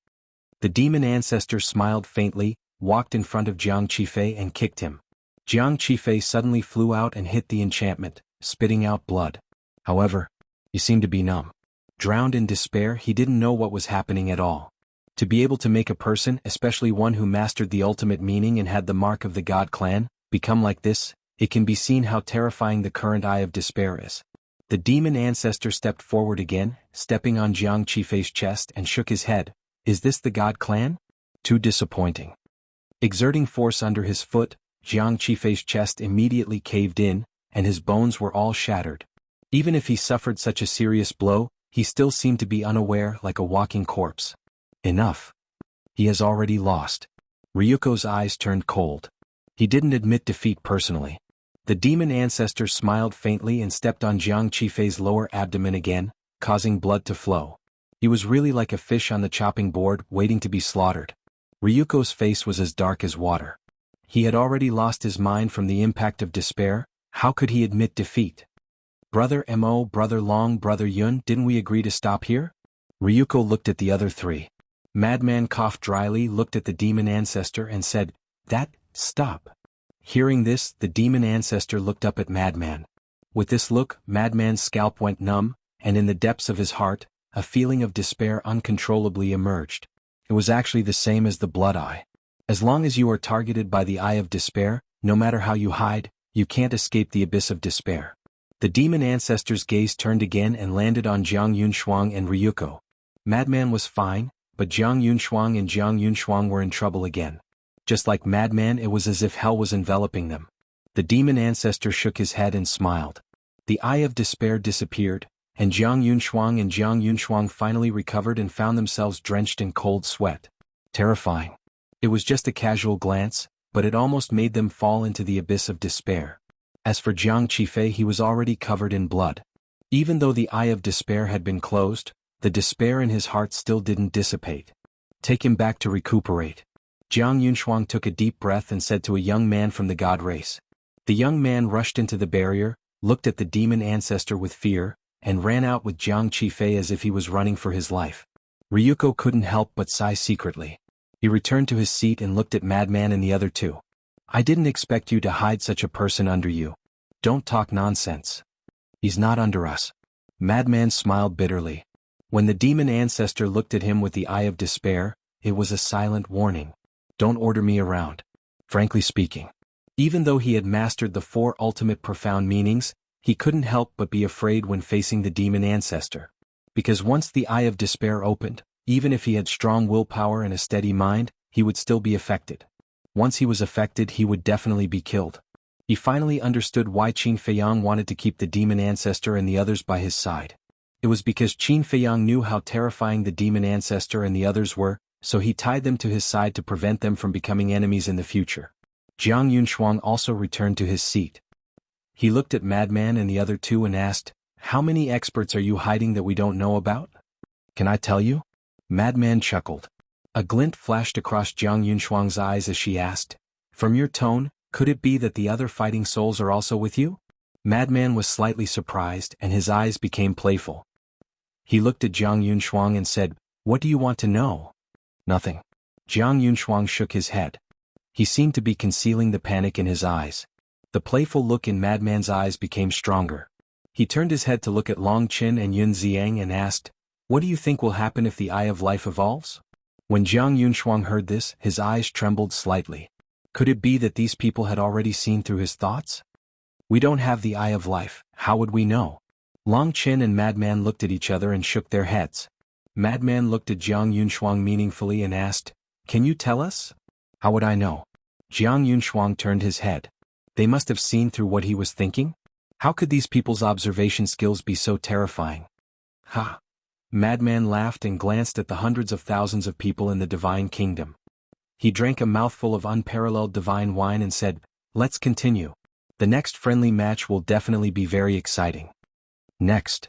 The demon ancestor smiled faintly, walked in front of Jiang Qifei and kicked him. Jiang Qifei suddenly flew out and hit the enchantment, spitting out blood. However, he seemed to be numb. Drowned in despair, he didn't know what was happening at all. To be able to make a person, especially one who mastered the ultimate meaning and had the mark of the God clan, become like this, it can be seen how terrifying the current Eye of Despair is. The demon ancestor stepped forward again, stepping on Jiang Qifei's chest and shook his head. "Is this the God clan? Too disappointing." Exerting force under his foot, Jiang Qifei's chest immediately caved in, and his bones were all shattered. Even if he suffered such a serious blow, he still seemed to be unaware, like a walking corpse. Enough. He has already lost. Ryuko's eyes turned cold. He didn't admit defeat personally. The demon ancestor smiled faintly and stepped on Jiang Qifei's lower abdomen again, causing blood to flow. He was really like a fish on the chopping board, waiting to be slaughtered. Ryuko's face was as dark as water. He had already lost his mind from the impact of despair. How could he admit defeat? "Brother Mo, Brother Long, Brother Yun, didn't we agree to stop here?" Ryuko looked at the other three. Madman coughed dryly, looked at the demon ancestor and said, Stop." Hearing this, the demon ancestor looked up at Madman. With this look, Madman's scalp went numb, and in the depths of his heart, a feeling of despair uncontrollably emerged. It was actually the same as the blood eye. As long as you are targeted by the eye of despair, no matter how you hide, you can't escape the abyss of despair. The demon ancestor's gaze turned again and landed on Jiang Yunshuang and Ryuko. Madman was fine, but Jiang Yunshuang and Jiang Yunshuang were in trouble again. Just like Madman, it was as if hell was enveloping them. The demon ancestor shook his head and smiled. The eye of despair disappeared, and Jiang Yunshuang and Jiang Yunshuang finally recovered and found themselves drenched in cold sweat. Terrifying. It was just a casual glance, but it almost made them fall into the abyss of despair. As for Jiang Qifei, he was already covered in blood. Even though the eye of despair had been closed, the despair in his heart still didn't dissipate. Take him back to recuperate. Jiang Yunshuang took a deep breath and said to a young man from the god race. The young man rushed into the barrier, looked at the demon ancestor with fear, and ran out with Jiang Qifei as if he was running for his life. Ryuko couldn't help but sigh secretly. He returned to his seat and looked at Madman and the other two. I didn't expect you to hide such a person under you. Don't talk nonsense. He's not under us. Madman smiled bitterly. When the demon ancestor looked at him with the eye of despair, it was a silent warning. Don't order me around. Frankly speaking. Even though he had mastered the 4 ultimate profound meanings, he couldn't help but be afraid when facing the demon ancestor. Because once the eye of despair opened, even if he had strong willpower and a steady mind, he would still be affected. Once he was affected, he would definitely be killed. He finally understood why Qin Feiyang wanted to keep the demon ancestor and the others by his side. It was because Qin Feiyang knew how terrifying the demon ancestor and the others were, so he tied them to his side to prevent them from becoming enemies in the future. Jiang Yunshuang also returned to his seat. He looked at Madman and the other two and asked, "How many experts are you hiding that we don't know about?" "Can I tell you?" Madman chuckled. A glint flashed across Jiang Yunshuang's eyes as she asked, "From your tone, could it be that the other fighting souls are also with you?" Madman was slightly surprised and his eyes became playful. He looked at Jiang Yunshuang and said, "What do you want to know?" "Nothing." Jiang Yunshuang shook his head. He seemed to be concealing the panic in his eyes. The playful look in Madman's eyes became stronger. He turned his head to look at Long Qin and Yun Ziang and asked, "What do you think will happen if the Eye of Life evolves?" When Jiang Yunshuang heard this, his eyes trembled slightly. Could it be that these people had already seen through his thoughts? "We don't have the Eye of Life, how would we know?" Long Qin and Madman looked at each other and shook their heads. Madman looked at Jiang Yunshuang meaningfully and asked, "Can you tell us?" "How would I know?" Jiang Yunshuang turned his head. They must have seen through what he was thinking? How could these people's observation skills be so terrifying? Ha! Madman laughed and glanced at the hundreds of thousands of people in the divine kingdom. He drank a mouthful of unparalleled divine wine and said, "Let's continue. The next friendly match will definitely be very exciting." Next.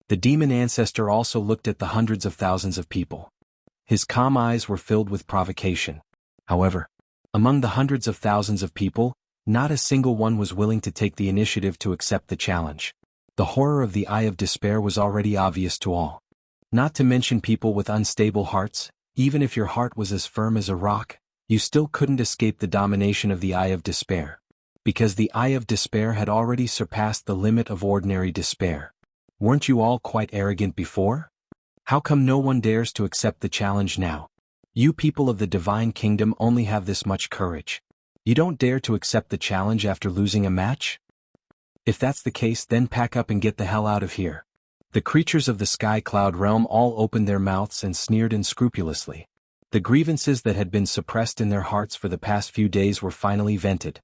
The demon ancestor also looked at the hundreds of thousands of people. His calm eyes were filled with provocation. However, among the hundreds of thousands of people, not a single one was willing to take the initiative to accept the challenge. The horror of the Eye of Despair was already obvious to all. Not to mention people with unstable hearts, even if your heart was as firm as a rock, you still couldn't escape the domination of the Eye of Despair. Because the Eye of Despair had already surpassed the limit of ordinary despair. Weren't you all quite arrogant before? How come no one dares to accept the challenge now? You people of the Divine Kingdom only have this much courage. You don't dare to accept the challenge after losing a match? If that's the case, then pack up and get the hell out of here. The creatures of the Sky Cloud realm all opened their mouths and sneered unscrupulously. The grievances that had been suppressed in their hearts for the past few days were finally vented.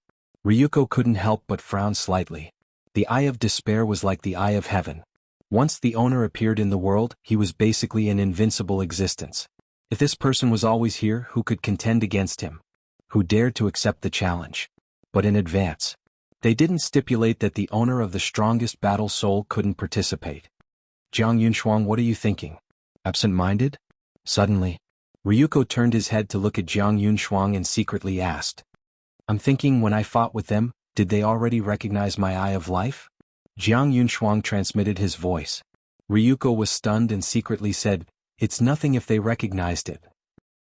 Ryuko couldn't help but frown slightly. The Eye of Despair was like the Eye of Heaven. Once the owner appeared in the world, he was basically an invincible existence. If this person was always here, who could contend against him? Who dared to accept the challenge? But in advance. They didn't stipulate that the owner of the strongest battle soul couldn't participate. Jiang Yunshuang, what are you thinking? Absent-minded? Suddenly, Ryuko turned his head to look at Jiang Yunshuang and secretly asked, "I'm thinking when I fought with them, did they already recognize my Eye of Life?" Jiang Yunshuang transmitted his voice. Ryuko was stunned and secretly said, "It's nothing if they recognized it."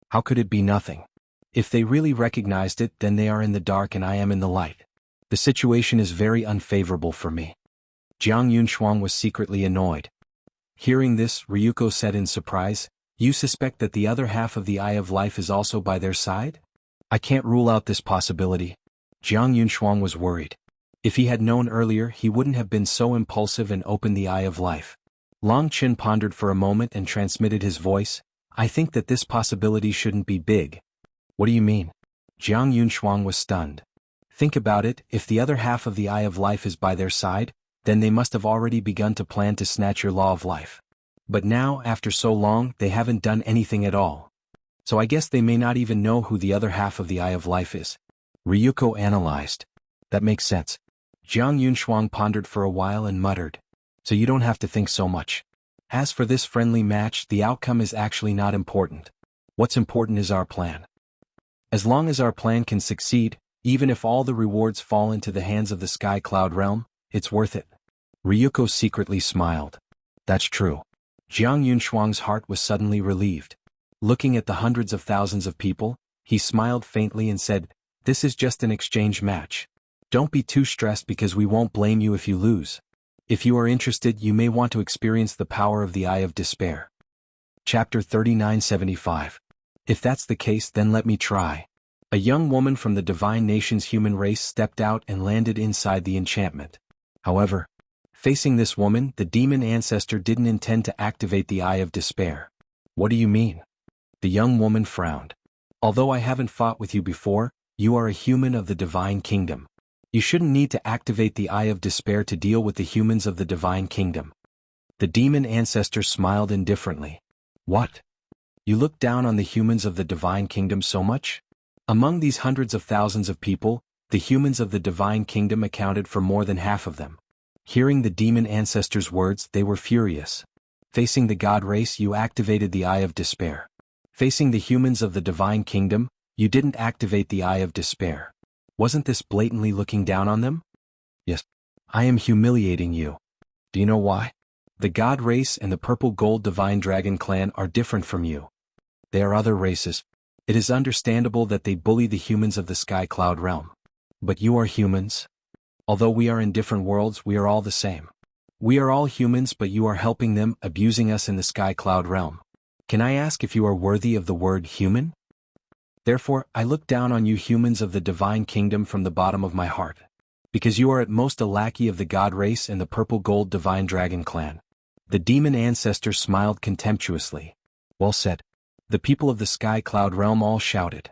How could it be nothing? If they really recognized it, then they are in the dark and I am in the light. The situation is very unfavorable for me. Jiang Yunshuang was secretly annoyed. Hearing this, Ryuko said in surprise, "You suspect that the other half of the Eye of Life is also by their side?" "I can't rule out this possibility." Jiang Yunshuang was worried. If he had known earlier, he wouldn't have been so impulsive and opened the Eye of Life. Long Qin pondered for a moment and transmitted his voice, "I think that this possibility shouldn't be big." "What do you mean?" Jiang Yunshuang was stunned. "Think about it, if the other half of the Eye of Life is by their side, then they must have already begun to plan to snatch your Law of Life. But now, after so long, they haven't done anything at all. So I guess they may not even know who the other half of the Eye of Life is." Ryuko analyzed. "That makes sense." Jiang Yunshuang pondered for a while and muttered, "So you don't have to think so much. As for this friendly match, the outcome is actually not important. What's important is our plan. As long as our plan can succeed, even if all the rewards fall into the hands of the Sky Cloud Realm, it's worth it." Ryuko secretly smiled. "That's true." Jiang Yunshuang's heart was suddenly relieved. Looking at the hundreds of thousands of people, he smiled faintly and said, "This is just an exchange match. Don't be too stressed because we won't blame you if you lose. If you are interested, you may want to experience the power of the Eye of Despair." Chapter 3975. If that's the case, then let me try. A young woman from the Divine Nation's human race stepped out and landed inside the enchantment. However, facing this woman, the demon ancestor didn't intend to activate the Eye of Despair. "What do you mean?" The young woman frowned. "Although I haven't fought with you before, you are a human of the Divine Kingdom. You shouldn't need to activate the Eye of Despair to deal with the humans of the Divine Kingdom." The demon ancestor smiled indifferently. "What? You look down on the humans of the Divine Kingdom so much?" Among these hundreds of thousands of people, the humans of the Divine Kingdom accounted for more than half of them. Hearing the demon ancestor's words, they were furious. "Facing the God race, you activated the Eye of Despair. Facing the humans of the Divine Kingdom, you didn't activate the Eye of Despair. Wasn't this blatantly looking down on them?" "Yes. I am humiliating you. Do you know why? The God race and the Purple Gold Divine Dragon clan are different from you. They are other races. It is understandable that they bully the humans of the Sky Cloud Realm. But you are humans. Although we are in different worlds, we are all the same. We are all humans, but you are helping them, abusing us in the Sky Cloud Realm. Can I ask if you are worthy of the word human? Therefore, I look down on you humans of the Divine Kingdom from the bottom of my heart. Because you are at most a lackey of the God race and the Purple Gold Divine Dragon clan." The demon ancestor smiled contemptuously. "Well said." The people of the Sky Cloud Realm all shouted.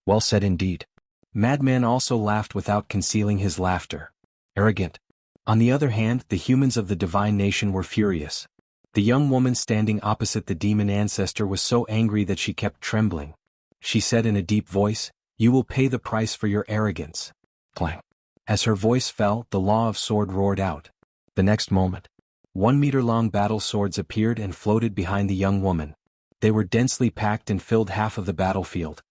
"Well said indeed." Madman also laughed without concealing his laughter. "Arrogant." On the other hand, the humans of the Divine Nation were furious. The young woman standing opposite the demon ancestor was so angry that she kept trembling. She said in a deep voice, "You will pay the price for your arrogance." Clang. As her voice fell, the Law of Sword roared out. The next moment, 1-meter-long battle swords appeared and floated behind the young woman. They were densely packed and filled half of the battlefield.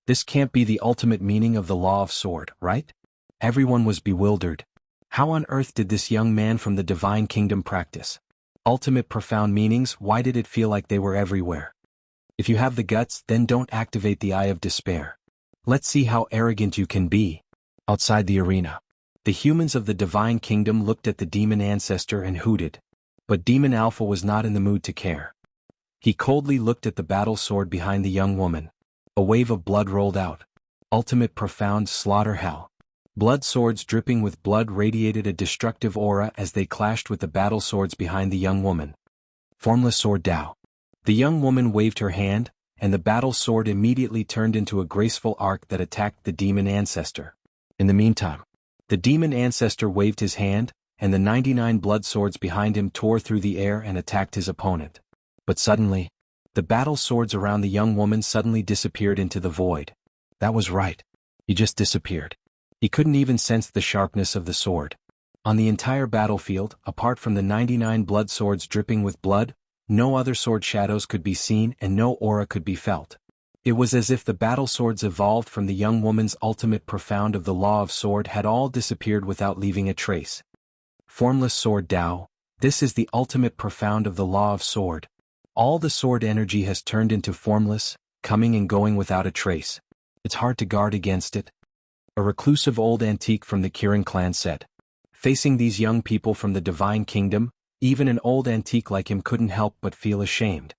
This can't be the ultimate meaning of the Law of Sword, right? Everyone was bewildered. How on earth did this young man from the Divine Kingdom practice ultimate profound meanings? Why did it feel like they were everywhere? If you have the guts, then don't activate the Eye of Despair. Let's see how arrogant you can be. Outside the arena, the humans of the Divine Kingdom looked at the demon ancestor and hooted. But Demon Alpha was not in the mood to care. He coldly looked at the battle sword behind the young woman. A wave of blood rolled out. Ultimate profound slaughter hell. Blood swords dripping with blood radiated a destructive aura as they clashed with the battle swords behind the young woman. Formless sword Dao. The young woman waved her hand, and the battle sword immediately turned into a graceful arc that attacked the demon ancestor. In the meantime, the demon ancestor waved his hand, and the 99 blood swords behind him tore through the air and attacked his opponent. But suddenly, the battle swords around the young woman suddenly disappeared into the void. That was right. He just disappeared. He couldn't even sense the sharpness of the sword. On the entire battlefield, apart from the 99 blood swords dripping with blood, no other sword shadows could be seen and no aura could be felt. It was as if the battle swords evolved from the young woman's ultimate profound of the Law of Sword had all disappeared without leaving a trace. Formless sword Dao, this is the ultimate profound of the Law of Sword. All the sword energy has turned into formless, coming and going without a trace. It's hard to guard against it. A reclusive old antique from the Kirin clan said. Facing these young people from the Divine Kingdom, Even an old antique like him couldn't help but feel ashamed.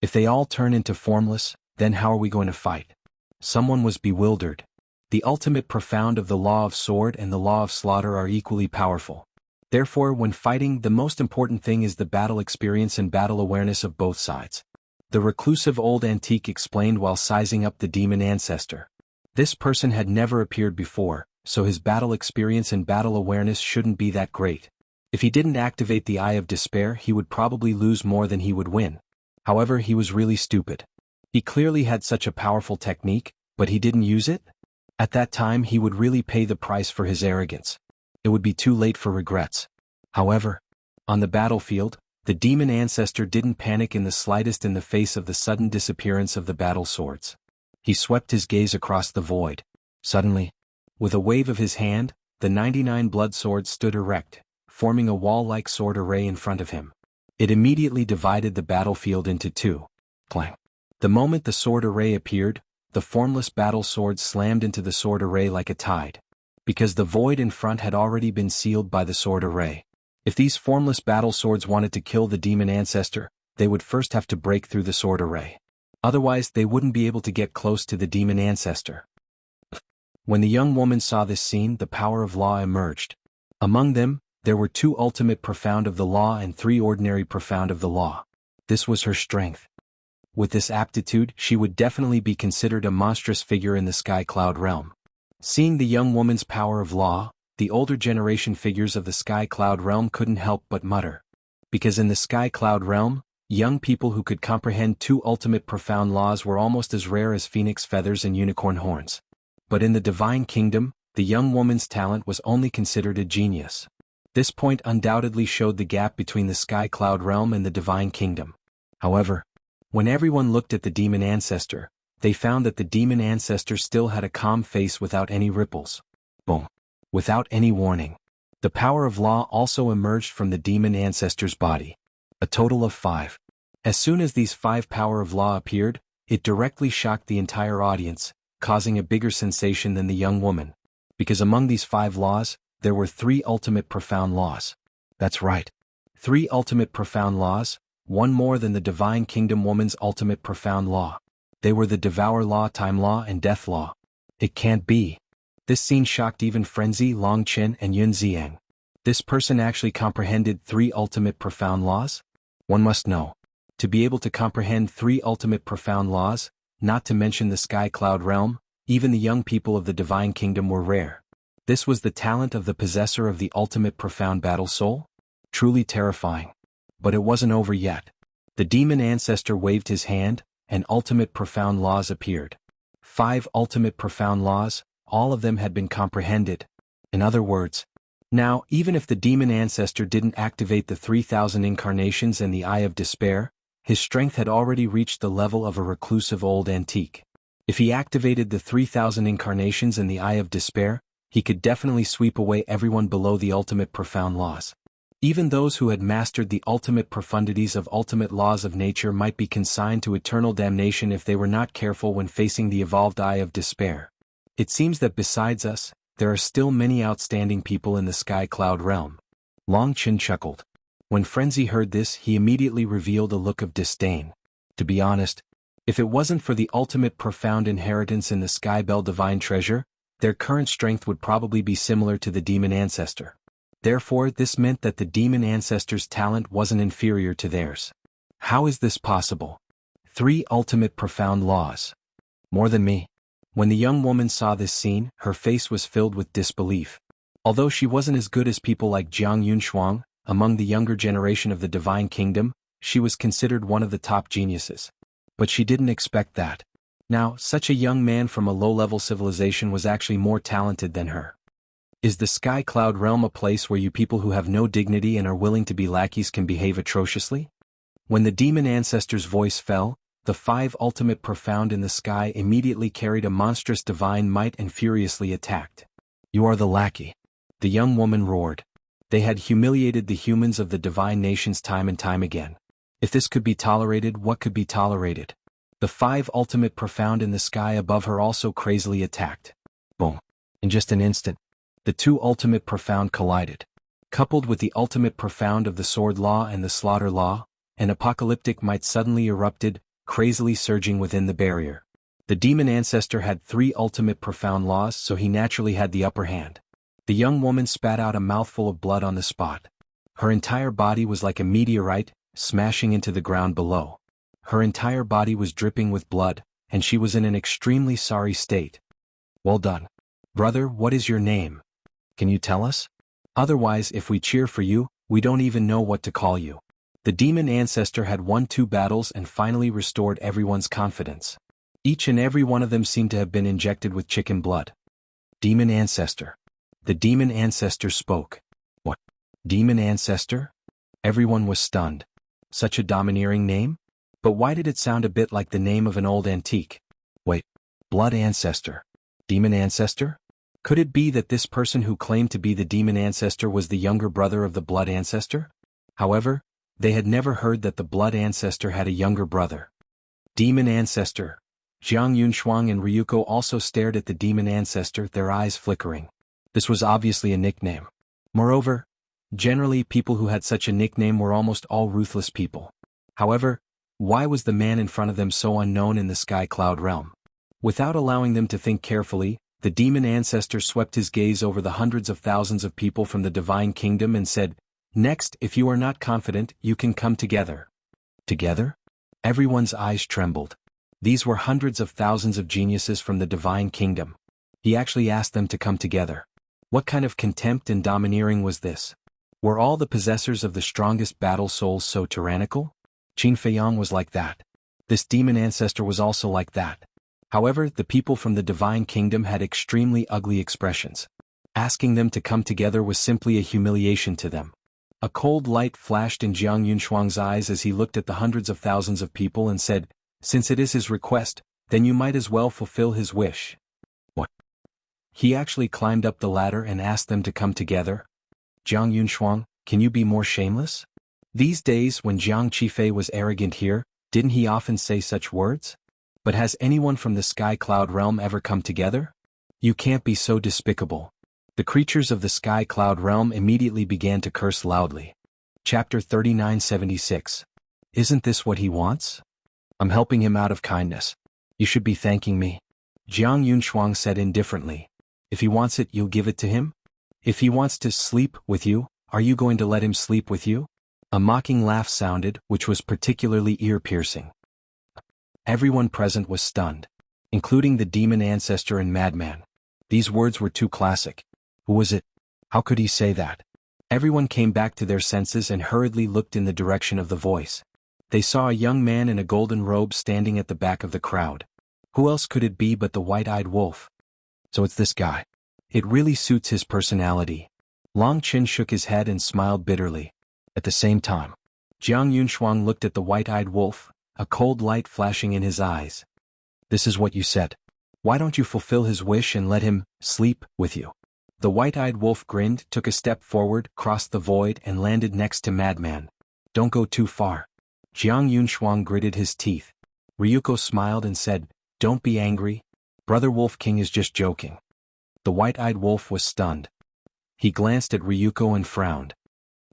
If they all turn into formless, then how are we going to fight? Someone was bewildered. The ultimate profound of the law of sword and the law of slaughter are equally powerful. Therefore, when fighting, the most important thing is the battle experience and battle awareness of both sides. The reclusive old antique explained while sizing up the demon ancestor. This person had never appeared before, so his battle experience and battle awareness shouldn't be that great. If he didn't activate the Eye of Despair, he would probably lose more than he would win. However, he was really stupid. He clearly had such a powerful technique, but he didn't use it? At that time he would really pay the price for his arrogance. It would be too late for regrets. However, on the battlefield, the demon ancestor didn't panic in the slightest in the face of the sudden disappearance of the battle swords. He swept his gaze across the void. Suddenly, with a wave of his hand, the 99 blood swords stood erect, forming a wall-like sword array in front of him. It immediately divided the battlefield into two. Clang. The moment the sword array appeared, the formless battle swords slammed into the sword array like a tide. Because the void in front had already been sealed by the sword array. If these formless battle swords wanted to kill the demon ancestor, they would first have to break through the sword array. Otherwise, they wouldn't be able to get close to the demon ancestor. When the young woman saw this scene, the power of law emerged. Among them, there were 2 ultimate profound of the law and 3 ordinary profound of the law. This was her strength. With this aptitude, she would definitely be considered a monstrous figure in the Sky Cloud realm. Seeing the young woman's power of law, the older generation figures of the Sky Cloud realm couldn't help but mutter. Because in the Sky Cloud realm, young people who could comprehend 2 ultimate profound laws were almost as rare as phoenix feathers and unicorn horns. But in the Divine Kingdom, the young woman's talent was only considered a genius. This point undoubtedly showed the gap between the Sky Cloud realm and the Divine Kingdom. However, when everyone looked at the demon ancestor, they found that the demon ancestor still had a calm face without any ripples. Boom. Without any warning. The power of law also emerged from the demon ancestor's body. A total of 5. As soon as these 5 power of law appeared, it directly shocked the entire audience, causing a bigger sensation than the young woman. Because among these 5 laws, there were 3 ultimate profound laws. That's right. 3 ultimate profound laws, one more than the Divine Kingdom woman's ultimate profound law. They were the Devour Law, Time Law, and Death Law. It can't be. This scene shocked even Frenzy, Longqin, and Yun Ziang. This person actually comprehended 3 ultimate profound laws? One must know. To be able to comprehend 3 ultimate profound laws, not to mention the Sky Cloud realm, even the young people of the Divine Kingdom were rare. This was the talent of the possessor of the ultimate profound battle soul? Truly terrifying. But it wasn't over yet. The demon ancestor waved his hand, and ultimate profound laws appeared. 5 ultimate profound laws, all of them had been comprehended. In other words, now, even if the demon ancestor didn't activate the 3,000 incarnations and the Eye of Despair, his strength had already reached the level of a reclusive old antique. If he activated the 3,000 incarnations and the Eye of Despair, he could definitely sweep away everyone below the ultimate profound laws. Even those who had mastered the ultimate profundities of ultimate laws of nature might be consigned to eternal damnation if they were not careful when facing the evolved Eye of Despair. It seems that besides us, there are still many outstanding people in the Sky Cloud realm. Longqin chuckled. When Frenzy heard this, he immediately revealed a look of disdain. To be honest, if it wasn't for the ultimate profound inheritance in the Sky Bell Divine Treasure, their current strength would probably be similar to the demon ancestor. Therefore, this meant that the demon ancestor's talent wasn't inferior to theirs. How is this possible? 3 ultimate profound laws. More than me. When the young woman saw this scene, her face was filled with disbelief. Although she wasn't as good as people like Jiang Yunshuang, among the younger generation of the Divine Kingdom, she was considered one of the top geniuses. But she didn't expect that. Now, such a young man from a low-level civilization was actually more talented than her. Is the Sky Cloud realm a place where you people who have no dignity and are willing to be lackeys can behave atrociously? When the demon ancestor's voice fell, the 5 ultimate profound in the sky immediately carried a monstrous divine might and furiously attacked. You are the lackey. The young woman roared. They had humiliated the humans of the divine nations time and time again. If this could be tolerated, what could be tolerated? The 5 ultimate profound in the sky above her also crazily attacked. Boom. In just an instant, the 2 ultimate profound collided. Coupled with the ultimate profound of the sword law and the slaughter law, an apocalyptic might suddenly erupted, crazily surging within the barrier. The demon ancestor had 3 ultimate profound laws, so he naturally had the upper hand. The young woman spat out a mouthful of blood on the spot. Her entire body was like a meteorite, smashing into the ground below. Her entire body was dripping with blood, and she was in an extremely sorry state. Well done. Brother, what is your name? Can you tell us? Otherwise, if we cheer for you, we don't even know what to call you. The demon ancestor had won 2 battles and finally restored everyone's confidence. Each and every one of them seemed to have been injected with chicken blood. Demon ancestor. The demon ancestor spoke. What? Demon ancestor? Everyone was stunned. Such a domineering name? But why did it sound a bit like the name of an old antique? Wait. Blood ancestor. Demon ancestor? Could it be that this person who claimed to be the demon ancestor was the younger brother of the blood ancestor? However, they had never heard that the blood ancestor had a younger brother. Demon ancestor. Jiang Yunshuang and Ryuko also stared at the demon ancestor, their eyes flickering. This was obviously a nickname. Moreover, generally people who had such a nickname were almost all ruthless people. However, why was the man in front of them so unknown in the sky cloud realm? Without allowing them to think carefully, the demon ancestor swept his gaze over the hundreds of thousands of people from the divine kingdom and said, "Next, if you are not confident, you can come together." Together? Everyone's eyes trembled. These were hundreds of thousands of geniuses from the divine kingdom. He actually asked them to come together. What kind of contempt and domineering was this? Were all the possessors of the strongest battle souls so tyrannical? Qin Feiyang was like that. This demon ancestor was also like that. However, the people from the divine kingdom had extremely ugly expressions. Asking them to come together was simply a humiliation to them. A cold light flashed in Jiang Yunshuang's eyes as he looked at the hundreds of thousands of people and said, "Since it is his request, then you might as well fulfill his wish." What? He actually climbed up the ladder and asked them to come together? Jiang Yunshuang, can you be more shameless? These days when Jiang Qifei was arrogant here, didn't he often say such words? But has anyone from the sky cloud realm ever come together? You can't be so despicable. The creatures of the sky cloud realm immediately began to curse loudly. Chapter 3976. Isn't this what he wants? I'm helping him out of kindness. You should be thanking me. Jiang Yunshuang said indifferently. If he wants it, you'll give it to him? If he wants to sleep with you, are you going to let him sleep with you? A mocking laugh sounded, which was particularly ear-piercing. Everyone present was stunned, including the demon ancestor and madman. These words were too classic. Who was it? How could he say that? Everyone came back to their senses and hurriedly looked in the direction of the voice. They saw a young man in a golden robe standing at the back of the crowd. Who else could it be but the white-eyed wolf? So it's this guy. It really suits his personality. Long Qin shook his head and smiled bitterly. At the same time, Jiang Yunshuang looked at the white-eyed wolf, a cold light flashing in his eyes. This is what you said. Why don't you fulfill his wish and let him sleep with you? The white-eyed wolf grinned, took a step forward, crossed the void, and landed next to Madman. Don't go too far. Jiang Yunshuang gritted his teeth. Ryuko smiled and said, Don't be angry. Brother Wolf King is just joking. The white-eyed wolf was stunned. He glanced at Ryuko and frowned.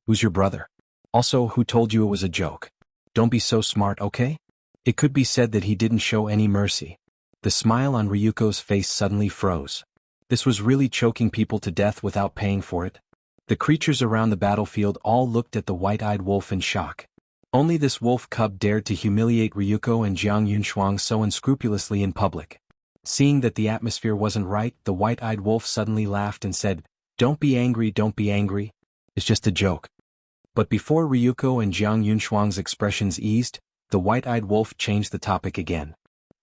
Who's your brother? Also, who told you it was a joke? Don't be so smart, okay? It could be said that he didn't show any mercy. The smile on Ryuko's face suddenly froze. This was really choking people to death without paying for it. The creatures around the battlefield all looked at the white-eyed wolf in shock. Only this wolf cub dared to humiliate Ryuko and Jiang Yunshuang so unscrupulously in public. Seeing that the atmosphere wasn't right, the white-eyed wolf suddenly laughed and said, Don't be angry, don't be angry. It's just a joke. But before Ryuko and Jiang Yunshuang's expressions eased, the white-eyed wolf changed the topic again.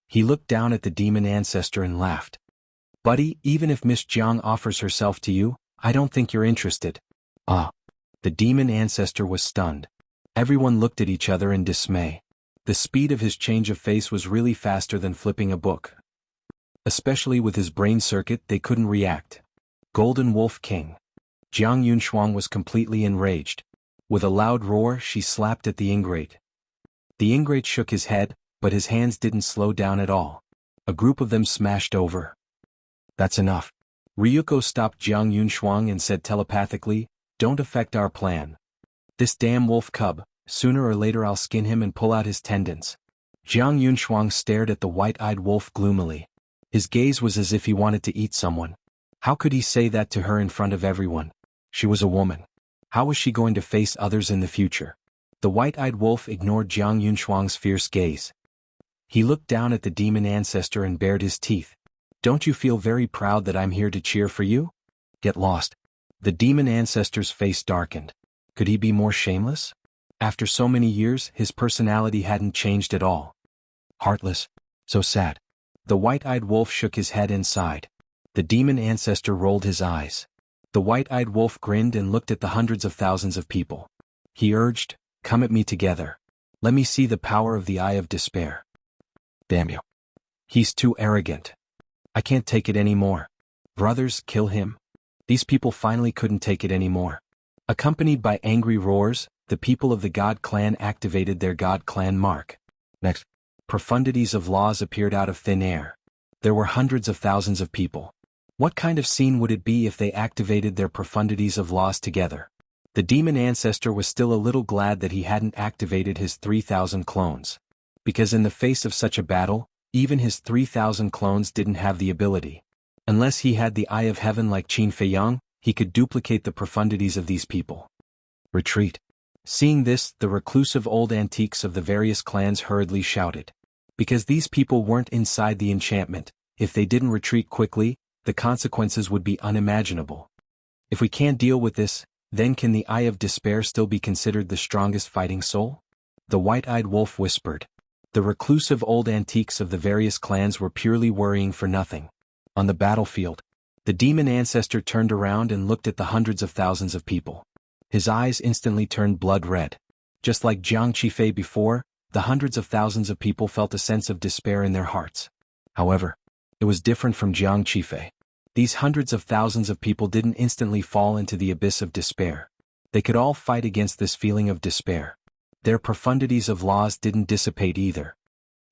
He looked down at the demon ancestor and laughed. Buddy, even if Miss Jiang offers herself to you, I don't think you're interested. Ah. The demon ancestor was stunned. Everyone looked at each other in dismay. The speed of his change of face was really faster than flipping a book. Especially with his brain circuit, they couldn't react. Golden Wolf King. Jiang Yunshuang was completely enraged. With a loud roar, she slapped at the ingrate. The ingrate shook his head, but his hands didn't slow down at all. A group of them smashed over. That's enough. Ryuko stopped Jiang Yunshuang and said telepathically, Don't affect our plan. This damn wolf cub, sooner or later I'll skin him and pull out his tendons. Jiang Yunshuang stared at the white-eyed wolf gloomily. His gaze was as if he wanted to eat someone. How could he say that to her in front of everyone? She was a woman. How was she going to face others in the future? The white-eyed wolf ignored Jiang Yunshuang's fierce gaze. He looked down at the demon ancestor and bared his teeth. Don't you feel very proud that I'm here to cheer for you? Get lost. The demon ancestor's face darkened. Could he be more shameless? After so many years, his personality hadn't changed at all. Heartless. So sad. The white-eyed wolf shook his head and sighed. The demon ancestor rolled his eyes. The white-eyed wolf grinned and looked at the hundreds of thousands of people. He urged, "Come at me together. Let me see the power of the Eye of Despair." Damn you. He's too arrogant. I can't take it anymore. Brothers, kill him. These people finally couldn't take it anymore. Accompanied by angry roars, the people of the God Clan activated their God Clan mark. Next, profundities of laws appeared out of thin air. There were hundreds of thousands of people. What kind of scene would it be if they activated their profundities of laws together? The demon ancestor was still a little glad that he hadn't activated his 3,000 clones. Because in the face of such a battle, even his 3,000 clones didn't have the ability. Unless he had the Eye of Heaven like Qin Feiyang, he could duplicate the profundities of these people. Retreat. Seeing this, the reclusive old antiques of the various clans hurriedly shouted. Because these people weren't inside the enchantment, if they didn't retreat quickly, the consequences would be unimaginable. If we can't deal with this, then can the Eye of Despair still be considered the strongest fighting soul? The white-eyed wolf whispered. The reclusive old antiques of the various clans were purely worrying for nothing. On the battlefield, the demon ancestor turned around and looked at the hundreds of thousands of people. His eyes instantly turned blood red. Just like Jiang Qifei before, the hundreds of thousands of people felt a sense of despair in their hearts. However, it was different from Jiang Qifei. These hundreds of thousands of people didn't instantly fall into the abyss of despair. They could all fight against this feeling of despair. Their profundities of laws didn't dissipate either.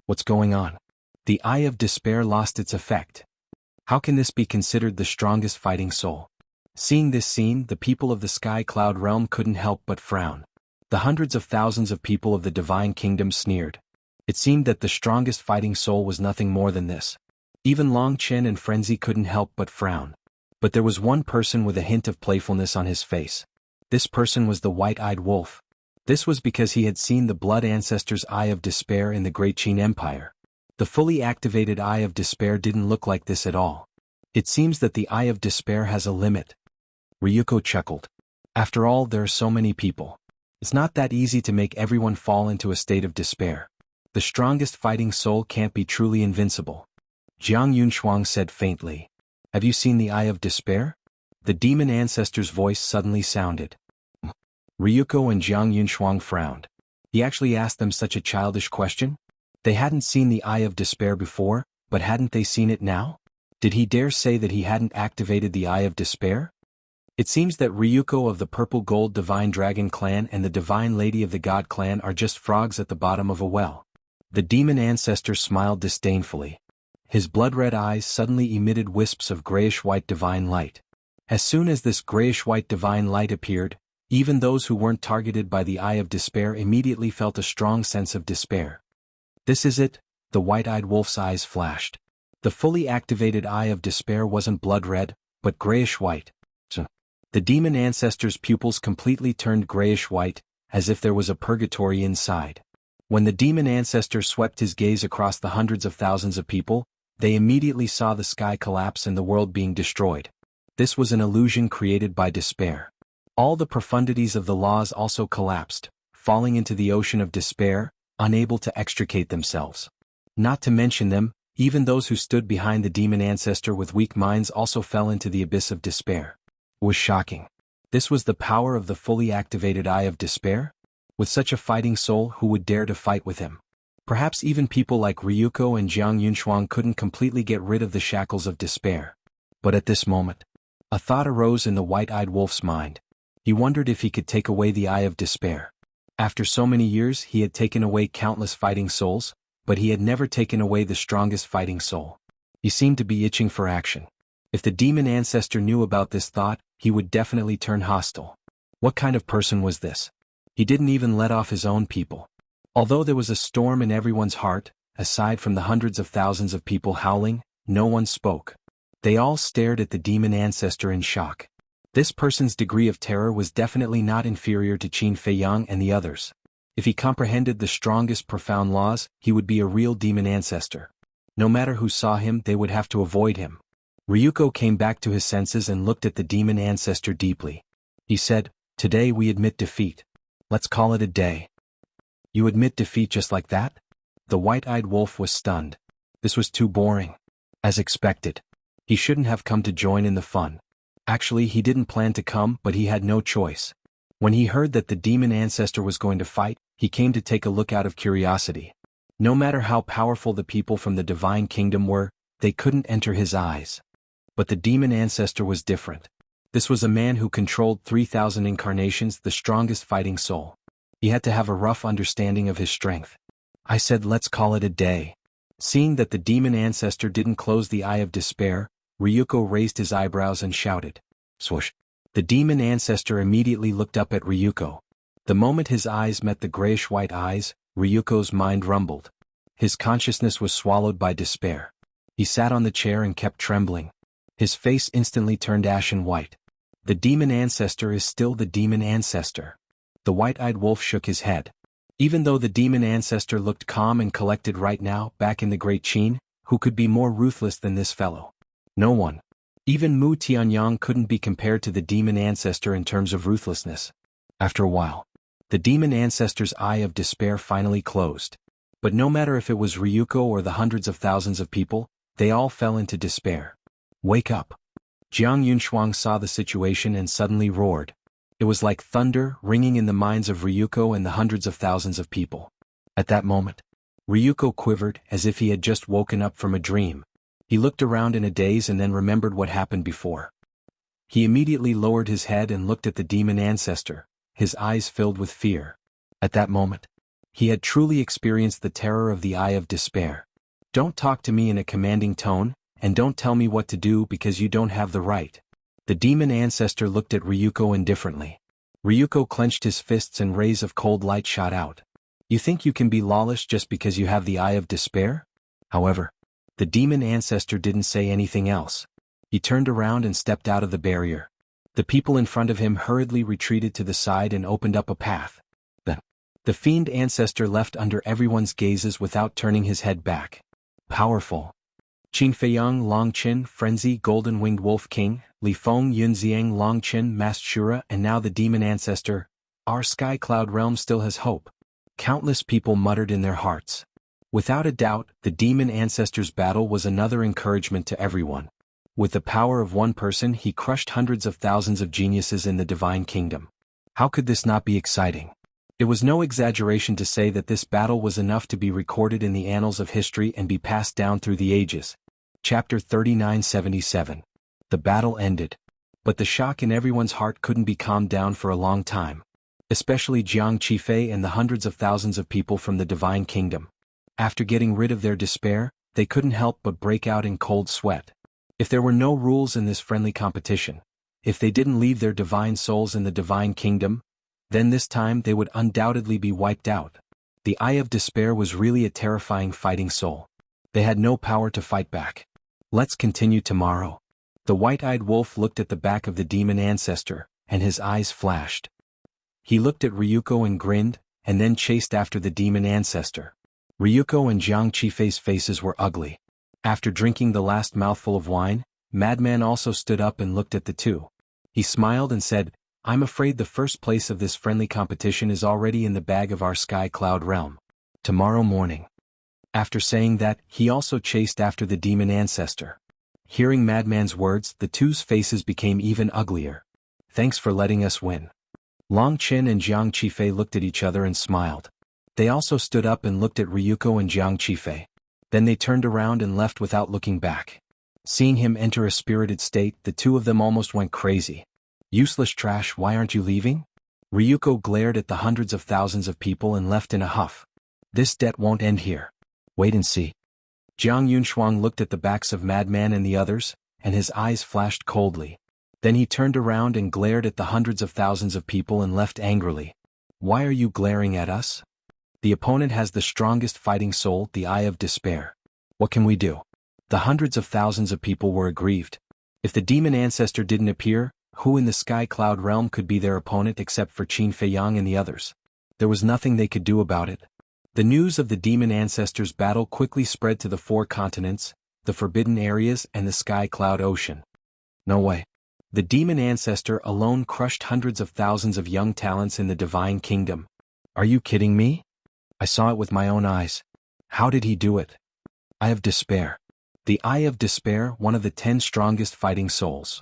What's going on? The Eye of Despair lost its effect. How can this be considered the strongest fighting soul? Seeing this scene, the people of the Sky Cloud realm couldn't help but frown. The hundreds of thousands of people of the Divine Kingdom sneered. It seemed that the strongest fighting soul was nothing more than this. Even Long Chen and Frenzy couldn't help but frown. But there was one person with a hint of playfulness on his face. This person was the white-eyed wolf. This was because he had seen the Blood Ancestor's Eye of Despair in the Great Qin Empire. The fully activated Eye of Despair didn't look like this at all. It seems that the Eye of Despair has a limit. Ryuko chuckled. After all, there are so many people. It's not that easy to make everyone fall into a state of despair. The strongest fighting soul can't be truly invincible. Jiang Yunshuang said faintly. Have you seen the Eye of Despair? The demon ancestor's voice suddenly sounded. Ryuko and Jiang Yunshuang frowned. He actually asked them such a childish question? They hadn't seen the Eye of Despair before, but hadn't they seen it now? Did he dare say that he hadn't activated the Eye of Despair? It seems that Ryuko of the Purple Gold Divine Dragon Clan and the Divine Lady of the God Clan are just frogs at the bottom of a well. The demon ancestor smiled disdainfully. His blood-red eyes suddenly emitted wisps of grayish-white divine light. As soon as this grayish-white divine light appeared, even those who weren't targeted by the Eye of Despair immediately felt a strong sense of despair. This is it, the white-eyed wolf's eyes flashed. The fully activated Eye of Despair wasn't blood-red, but grayish-white. The demon ancestor's pupils completely turned grayish-white, as if there was a purgatory inside. When the demon ancestor swept his gaze across the hundreds of thousands of people, they immediately saw the sky collapse and the world being destroyed. This was an illusion created by despair. All the profundities of the laws also collapsed, falling into the ocean of despair, unable to extricate themselves. Not to mention them, even those who stood behind the demon ancestor with weak minds also fell into the abyss of despair. It was shocking. This was the power of the fully activated Eye of Despair? With such a fighting soul, who would dare to fight with him? Perhaps even people like Ryuko and Jiang Yunshuang couldn't completely get rid of the shackles of despair. But at this moment, a thought arose in the white-eyed wolf's mind. He wondered if he could take away the Eye of Despair. After so many years, he had taken away countless fighting souls, but he had never taken away the strongest fighting soul. He seemed to be itching for action. If the demon ancestor knew about this thought, he would definitely turn hostile. What kind of person was this? He didn't even let off his own people. Although there was a storm in everyone's heart, aside from the hundreds of thousands of people howling, no one spoke. They all stared at the demon ancestor in shock. This person's degree of terror was definitely not inferior to Qin Feiyang and the others. If he comprehended the strongest profound laws, he would be a real demon ancestor. No matter who saw him, they would have to avoid him. Ryuko came back to his senses and looked at the demon ancestor deeply. He said, "Today we admit defeat. Let's call it a day." "You admit defeat just like that?" The white-eyed wolf was stunned. This was too boring. As expected. He shouldn't have come to join in the fun. Actually, he didn't plan to come, but he had no choice. When he heard that the demon ancestor was going to fight, he came to take a look out of curiosity. No matter how powerful the people from the divine kingdom were, they couldn't enter his eyes. But the demon ancestor was different. This was a man who controlled 3,000 incarnations, the strongest fighting soul. He had to have a rough understanding of his strength. I said, "Let's call it a day." Seeing that the demon ancestor didn't close the eye of despair, Ryuko raised his eyebrows and shouted, "Swoosh!" The demon ancestor immediately looked up at Ryuko. The moment his eyes met the grayish-white eyes, Ryuko's mind rumbled. His consciousness was swallowed by despair. He sat on the chair and kept trembling. His face instantly turned ashen white. The demon ancestor is still the demon ancestor. The white-eyed wolf shook his head. Even though the demon ancestor looked calm and collected right now, back in the Great Qin, who could be more ruthless than this fellow? No one. Even Mu Tianyang couldn't be compared to the demon ancestor in terms of ruthlessness. After a while, the demon ancestor's eye of despair finally closed. But no matter if it was Ryuko or the hundreds of thousands of people, they all fell into despair. "Wake up!" Jiang Yunshuang saw the situation and suddenly roared. It was like thunder ringing in the minds of Ryuko and the hundreds of thousands of people. At that moment, Ryuko quivered as if he had just woken up from a dream. He looked around in a daze and then remembered what happened before. He immediately lowered his head and looked at the demon ancestor, his eyes filled with fear. At that moment, he had truly experienced the terror of the eye of despair. "Don't talk to me in a commanding tone, and don't tell me what to do because you don't have the right." The demon ancestor looked at Ryuko indifferently. Ryuko clenched his fists and rays of cold light shot out. "You think you can be lawless just because you have the eye of despair?" However, the demon ancestor didn't say anything else. He turned around and stepped out of the barrier. The people in front of him hurriedly retreated to the side and opened up a path. The fiend ancestor left under everyone's gazes without turning his head back. Powerful. Qin Feiyang Longqin, Frenzy, Golden-Winged Wolf King, Li Feng Yunziang Longqin, Masked Shura, and now the demon ancestor. Our sky cloud realm still has hope. Countless people muttered in their hearts. Without a doubt, the demon ancestor's battle was another encouragement to everyone. With the power of one person, he crushed hundreds of thousands of geniuses in the divine kingdom. How could this not be exciting? It was no exaggeration to say that this battle was enough to be recorded in the annals of history and be passed down through the ages. Chapter 3977. The battle ended. But the shock in everyone's heart couldn't be calmed down for a long time. Especially Jiang Qifei and the hundreds of thousands of people from the divine kingdom. After getting rid of their despair, they couldn't help but break out in cold sweat. If there were no rules in this friendly competition, if they didn't leave their divine souls in the divine kingdom, then this time they would undoubtedly be wiped out. The Eye of Despair was really a terrifying fighting soul. They had no power to fight back. Let's continue tomorrow. The white-eyed wolf looked at the back of the demon ancestor, and his eyes flashed. He looked at Ryuko and grinned, and then chased after the demon ancestor. Ryuko and Jiang Qifei's faces were ugly. After drinking the last mouthful of wine, Madman also stood up and looked at the two. He smiled and said, "I'm afraid the first place of this friendly competition is already in the bag of our sky cloud realm. Tomorrow morning." After saying that, he also chased after the demon ancestor. Hearing Madman's words, the two's faces became even uglier. "Thanks for letting us win." Long Qin and Jiang Qifei looked at each other and smiled. They also stood up and looked at Ryuko and Jiang Qifei. Then they turned around and left without looking back. Seeing him enter a spirited state, the two of them almost went crazy. "Useless trash, why aren't you leaving?" Ryuko glared at the hundreds of thousands of people and left in a huff. "This debt won't end here. Wait and see." Jiang Yunshuang looked at the backs of Madman and the others, and his eyes flashed coldly. Then he turned around and glared at the hundreds of thousands of people and left angrily. Why are you glaring at us? The opponent has the strongest fighting soul, the Eye of Despair. What can we do? The hundreds of thousands of people were aggrieved. If the demon ancestor didn't appear, who in the sky cloud realm could be their opponent except for Qin Feiyang and the others? There was nothing they could do about it. The news of the demon ancestor's battle quickly spread to the 4 continents, the forbidden areas and the sky cloud ocean. No way. The demon ancestor alone crushed hundreds of thousands of young talents in the divine kingdom. Are you kidding me? I saw it with my own eyes. How did he do it? Eye of Despair. The Eye of Despair, one of the 10 strongest fighting souls.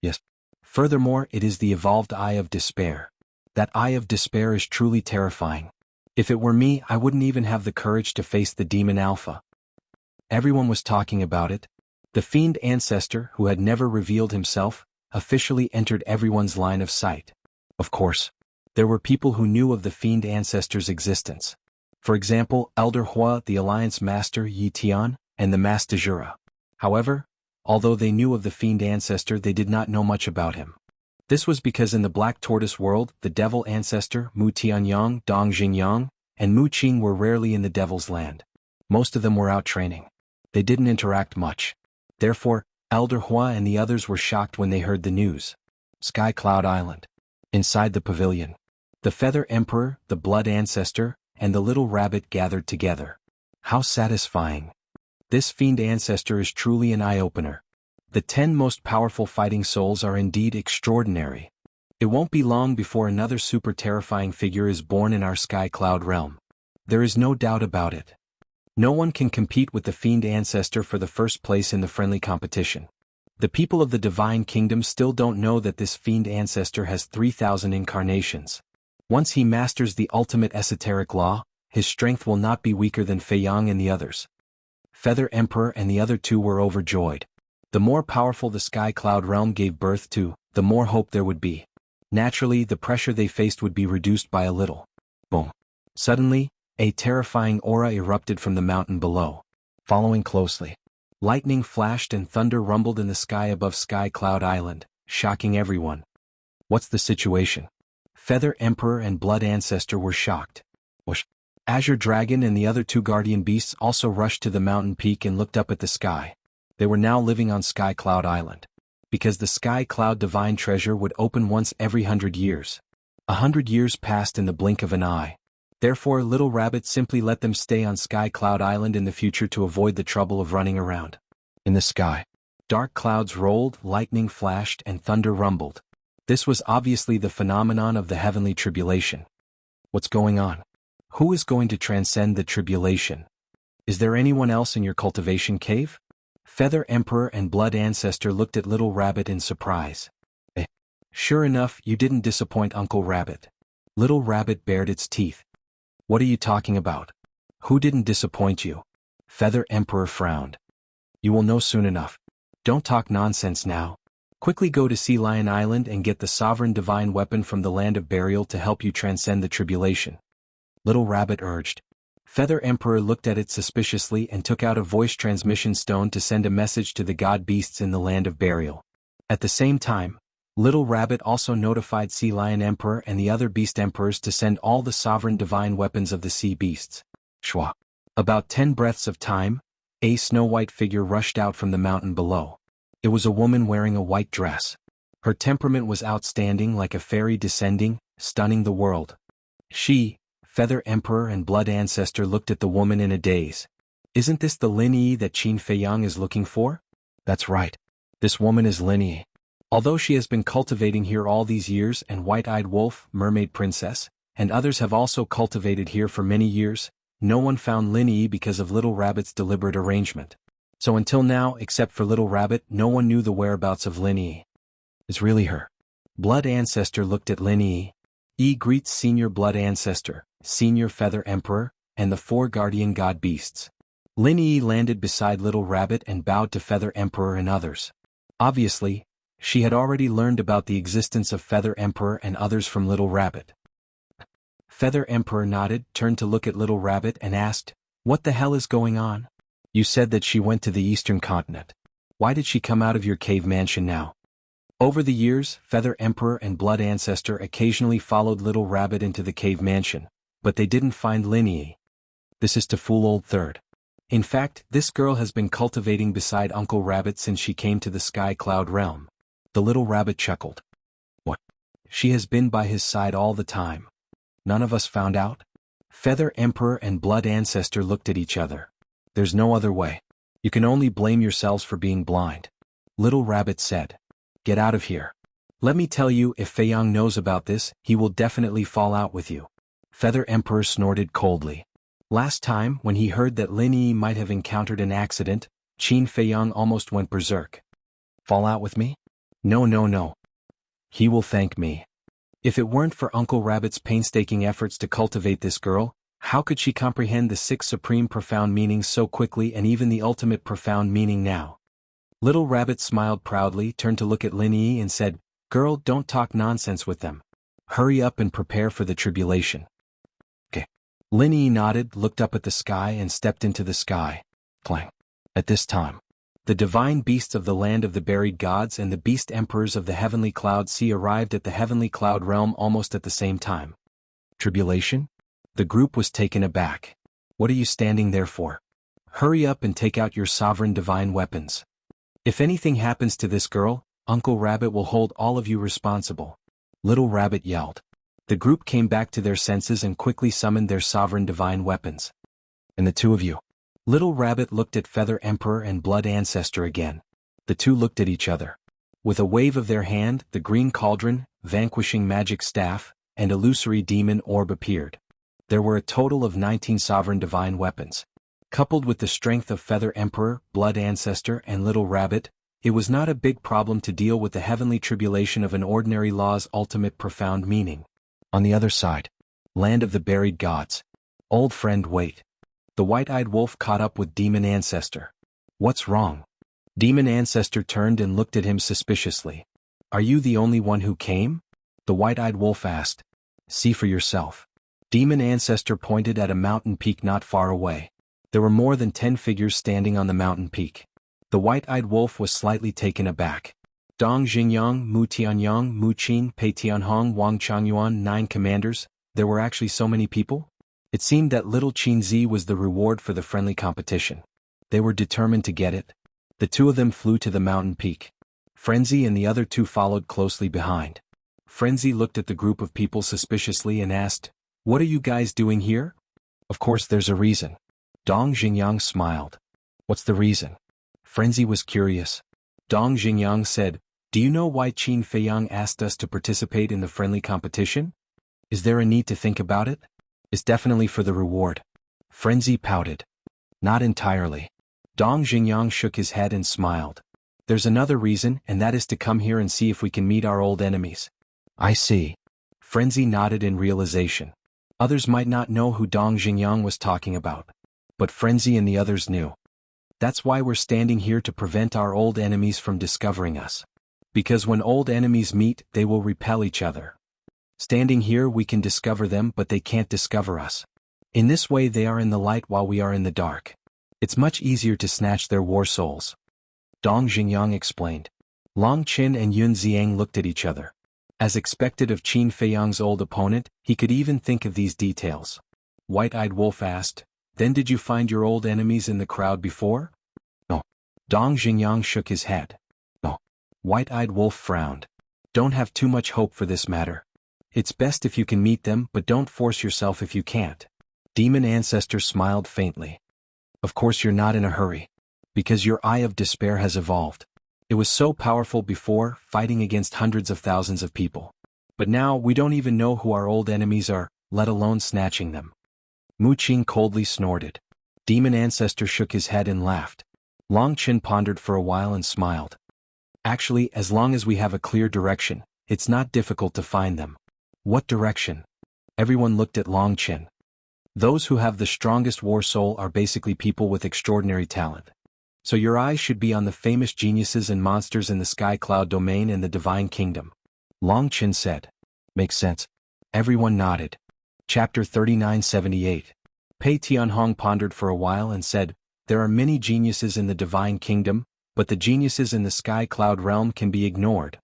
Yes. Furthermore, it is the evolved Eye of Despair. That Eye of Despair is truly terrifying. If it were me, I wouldn't even have the courage to face the demon alpha. Everyone was talking about it. The fiend ancestor, who had never revealed himself, officially entered everyone's line of sight. Of course, there were people who knew of the fiend ancestor's existence. For example, Elder Hua, the Alliance Master Yi Tian, and the Master Jura. However, although they knew of the fiend ancestor, they did not know much about him. This was because in the Black Tortoise world, the devil ancestor Mu Tianyang, Dong Jingyang, and Mu Qing were rarely in the devil's land. Most of them were out training. They didn't interact much. Therefore, Elder Hua and the others were shocked when they heard the news. Sky Cloud Island. Inside the pavilion, the Feather Emperor, the Blood Ancestor, and the Little Rabbit gathered together. How satisfying. This fiend ancestor is truly an eye-opener. The 10 most powerful fighting souls are indeed extraordinary. It won't be long before another super terrifying figure is born in our Sky Cloud realm. There is no doubt about it. No one can compete with the fiend ancestor for the first place in the friendly competition. The people of the Divine Kingdom still don't know that this fiend ancestor has 3,000 incarnations. Once he masters the ultimate esoteric law, his strength will not be weaker than Feiyang and the others. Feather Emperor and the other 2 were overjoyed. The more powerful the Sky Cloud realm gave birth to, the more hope there would be. Naturally, the pressure they faced would be reduced by a little. Boom. Suddenly, a terrifying aura erupted from the mountain below. Following closely, lightning flashed and thunder rumbled in the sky above Sky Cloud Island, shocking everyone. What's the situation? Feather Emperor and Blood Ancestor were shocked. Whoosh. Azure Dragon and the other 2 guardian beasts also rushed to the mountain peak and looked up at the sky. They were now living on Sky Cloud Island. Because the Sky Cloud Divine Treasure would open once every 100 years. 100 years passed in the blink of an eye. Therefore, Little Rabbit simply let them stay on Sky Cloud Island in the future to avoid the trouble of running around. In the sky, dark clouds rolled, lightning flashed, and thunder rumbled. This was obviously the phenomenon of the heavenly tribulation. What's going on? Who is going to transcend the tribulation? Is there anyone else in your cultivation cave? Feather Emperor and Blood Ancestor looked at Little Rabbit in surprise. Sure enough, you didn't disappoint Uncle Rabbit. Little Rabbit bared its teeth. What are you talking about? Who didn't disappoint you? Feather Emperor frowned. You will know soon enough. Don't talk nonsense now. Quickly go to Sea Lion Island and get the sovereign divine weapon from the land of burial to help you transcend the tribulation. Little Rabbit urged. Feather Emperor looked at it suspiciously and took out a voice transmission stone to send a message to the god beasts in the land of burial. At the same time, Little Rabbit also notified Sea Lion Emperor and the other beast emperors to send all the sovereign divine weapons of the sea beasts. Shwa. About 10 breaths of time, a snow-white figure rushed out from the mountain below. It was a woman wearing a white dress. Her temperament was outstanding, like a fairy descending, stunning the world. She, Feather Emperor and Blood Ancestor looked at the woman in a daze. Isn't this the Lin Yi that Qin Feiyang is looking for? That's right. This woman is Lin Yi. Although she has been cultivating here all these years, and White-Eyed Wolf, Mermaid Princess, and others have also cultivated here for many years, no one found Lin Yi because of Little Rabbit's deliberate arrangement. So until now, except for Little Rabbit, no one knew the whereabouts of Lin Yi. It's really her. Blood Ancestor looked at Lin Yi. Yi greets Senior Blood Ancestor, Senior Feather Emperor, and the 4 guardian god beasts. Lin Yi landed beside Little Rabbit and bowed to Feather Emperor and others. Obviously, she had already learned about the existence of Feather Emperor and others from Little Rabbit. Feather Emperor nodded, turned to look at Little Rabbit and asked, "What the hell is going on? You said that she went to the eastern continent. Why did she come out of your cave mansion now?" Over the years, Feather Emperor and Blood Ancestor occasionally followed Little Rabbit into the cave mansion, but they didn't find Linyi. This is to fool Old Third. In fact, this girl has been cultivating beside Uncle Rabbit since she came to the Sky Cloud realm. The little rabbit chuckled. What? She has been by his side all the time. None of us found out? Feather Emperor and Blood Ancestor looked at each other. There's no other way. You can only blame yourselves for being blind. Little Rabbit said. Get out of here. Let me tell you, if Feiyang knows about this, he will definitely fall out with you. Feather Emperor snorted coldly. Last time, when he heard that Lin Yi might have encountered an accident, Qin Feiyang almost went berserk. Fall out with me? No, no, no. He will thank me. If it weren't for Uncle Rabbit's painstaking efforts to cultivate this girl, how could she comprehend the 6 supreme profound meanings so quickly and even the ultimate profound meaning now? Little Rabbit smiled proudly, turned to look at Lin Yi and said, Girl, don't talk nonsense with them. Hurry up and prepare for the tribulation. Okay. Lin Yi nodded, looked up at the sky and stepped into the sky. Clang. At this time, the divine beasts of the land of the buried gods and the beast emperors of the heavenly cloud sea arrived at the heavenly cloud realm almost at the same time. Tribulation? The group was taken aback. What are you standing there for? Hurry up and take out your sovereign divine weapons. If anything happens to this girl, Uncle Rabbit will hold all of you responsible. Little Rabbit yelled. The group came back to their senses and quickly summoned their sovereign divine weapons. And the two of you. Little Rabbit looked at Feather Emperor and Blood Ancestor again. The two looked at each other. With a wave of their hand, the green cauldron, vanquishing magic staff, and illusory demon orb appeared. There were a total of 19 sovereign divine weapons. Coupled with the strength of Feather Emperor, Blood Ancestor, and Little Rabbit, it was not a big problem to deal with the heavenly tribulation of an ordinary law's ultimate profound meaning. On the other side, land of the buried gods. Old friend, wait. The white-eyed wolf caught up with Demon Ancestor. What's wrong? Demon Ancestor turned and looked at him suspiciously. Are you the only one who came? The white-eyed wolf asked. See for yourself. Demon Ancestor pointed at a mountain peak not far away. There were more than 10 figures standing on the mountain peak. The white-eyed wolf was slightly taken aback. Dong Xingyang, Mu Tianyang, Mu Qin, Pei Tianhong, Wang Changyuan, 9 commanders. There were actually so many people? It seemed that little Qin Zi was the reward for the friendly competition. They were determined to get it. The two of them flew to the mountain peak. Frenzy and the other two followed closely behind. Frenzy looked at the group of people suspiciously and asked, What are you guys doing here? Of course there's a reason. Dong Xingyang smiled. What's the reason? Frenzy was curious. Dong Xingyang said, Do you know why Qin Feiyang asked us to participate in the friendly competition? Is there a need to think about it? It's definitely for the reward. Frenzy pouted. Not entirely. Dong Xingyang shook his head and smiled. There's another reason, and that is to come here and see if we can meet our old enemies. I see. Frenzy nodded in realization. Others might not know who Dong Xingyang was talking about. But Frenzy and the others knew. That's why we're standing here, to prevent our old enemies from discovering us. Because when old enemies meet, they will repel each other. Standing here we can discover them, but they can't discover us. In this way they are in the light while we are in the dark. It's much easier to snatch their war souls. Dong Xingyang explained. Long Qin and Yun Xiang looked at each other. As expected of Qin Feiyang's old opponent, he could even think of these details. White-eyed wolf asked, Then did you find your old enemies in the crowd before? No. Dong Xingyang shook his head. No. White-eyed wolf frowned. Don't have too much hope for this matter. It's best if you can meet them, but don't force yourself if you can't. Demon Ancestor smiled faintly. Of course you're not in a hurry. Because your Eye of Despair has evolved. It was so powerful before, fighting against hundreds of thousands of people. But now we don't even know who our old enemies are, let alone snatching them. Mu Qin coldly snorted. Demon Ancestor shook his head and laughed. Long Qin pondered for a while and smiled. Actually, as long as we have a clear direction, it's not difficult to find them. What direction? Everyone looked at Long Qin. Those who have the strongest war soul are basically people with extraordinary talent. So your eyes should be on the famous geniuses and monsters in the Sky Cloud domain and the Divine Kingdom. Long Qin said. Makes sense. Everyone nodded. Chapter 3978. Pei Tianhong pondered for a while and said, There are many geniuses in the Divine Kingdom, but the geniuses in the Sky Cloud realm can be ignored.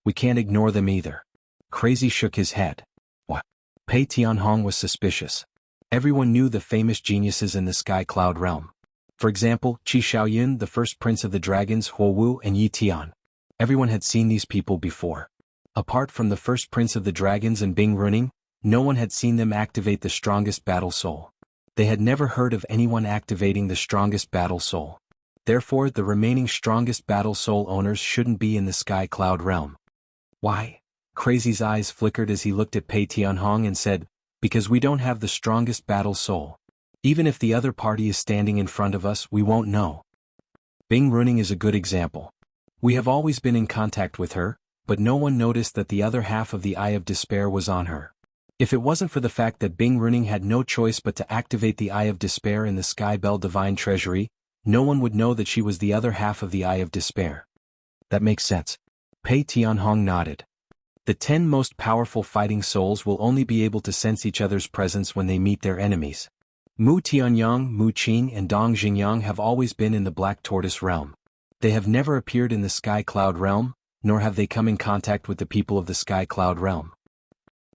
We can't ignore them either. Crazy shook his head. What? Pei Tianhong was suspicious. Everyone knew the famous geniuses in the Sky Cloud realm. For example, Qi Shaoyun, the first prince of the dragons, Huo Wu and Yi Tian. Everyone had seen these people before. Apart from the first prince of the dragons and Bing Runing, no one had seen them activate the strongest battle soul. They had never heard of anyone activating the strongest battle soul. Therefore, the remaining strongest battle soul owners shouldn't be in the Sky Cloud realm. Why? Crazy's eyes flickered as he looked at Pei Tianhong and said, because we don't have the strongest battle soul. Even if the other party is standing in front of us, we won't know. Bing Runing is a good example. We have always been in contact with her, but no one noticed that the other half of the Eye of Despair was on her. If it wasn't for the fact that Bing Runing had no choice but to activate the Eye of Despair in the Sky Bell Divine Treasury, no one would know that she was the other half of the Eye of Despair. That makes sense. Pei Tianhong nodded. The 10 most powerful fighting souls will only be able to sense each other's presence when they meet their enemies. Mu Tianyang, Mu Qing and Dong Xingyang have always been in the Black Tortoise realm. They have never appeared in the Sky Cloud realm, nor have they come in contact with the people of the Sky Cloud realm.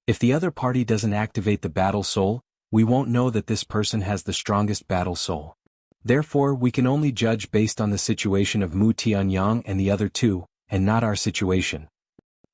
If the other party doesn't activate the battle soul, we won't know that this person has the strongest battle soul. Therefore, we can only judge based on the situation of Mu Tianyang and the other two, and not our situation.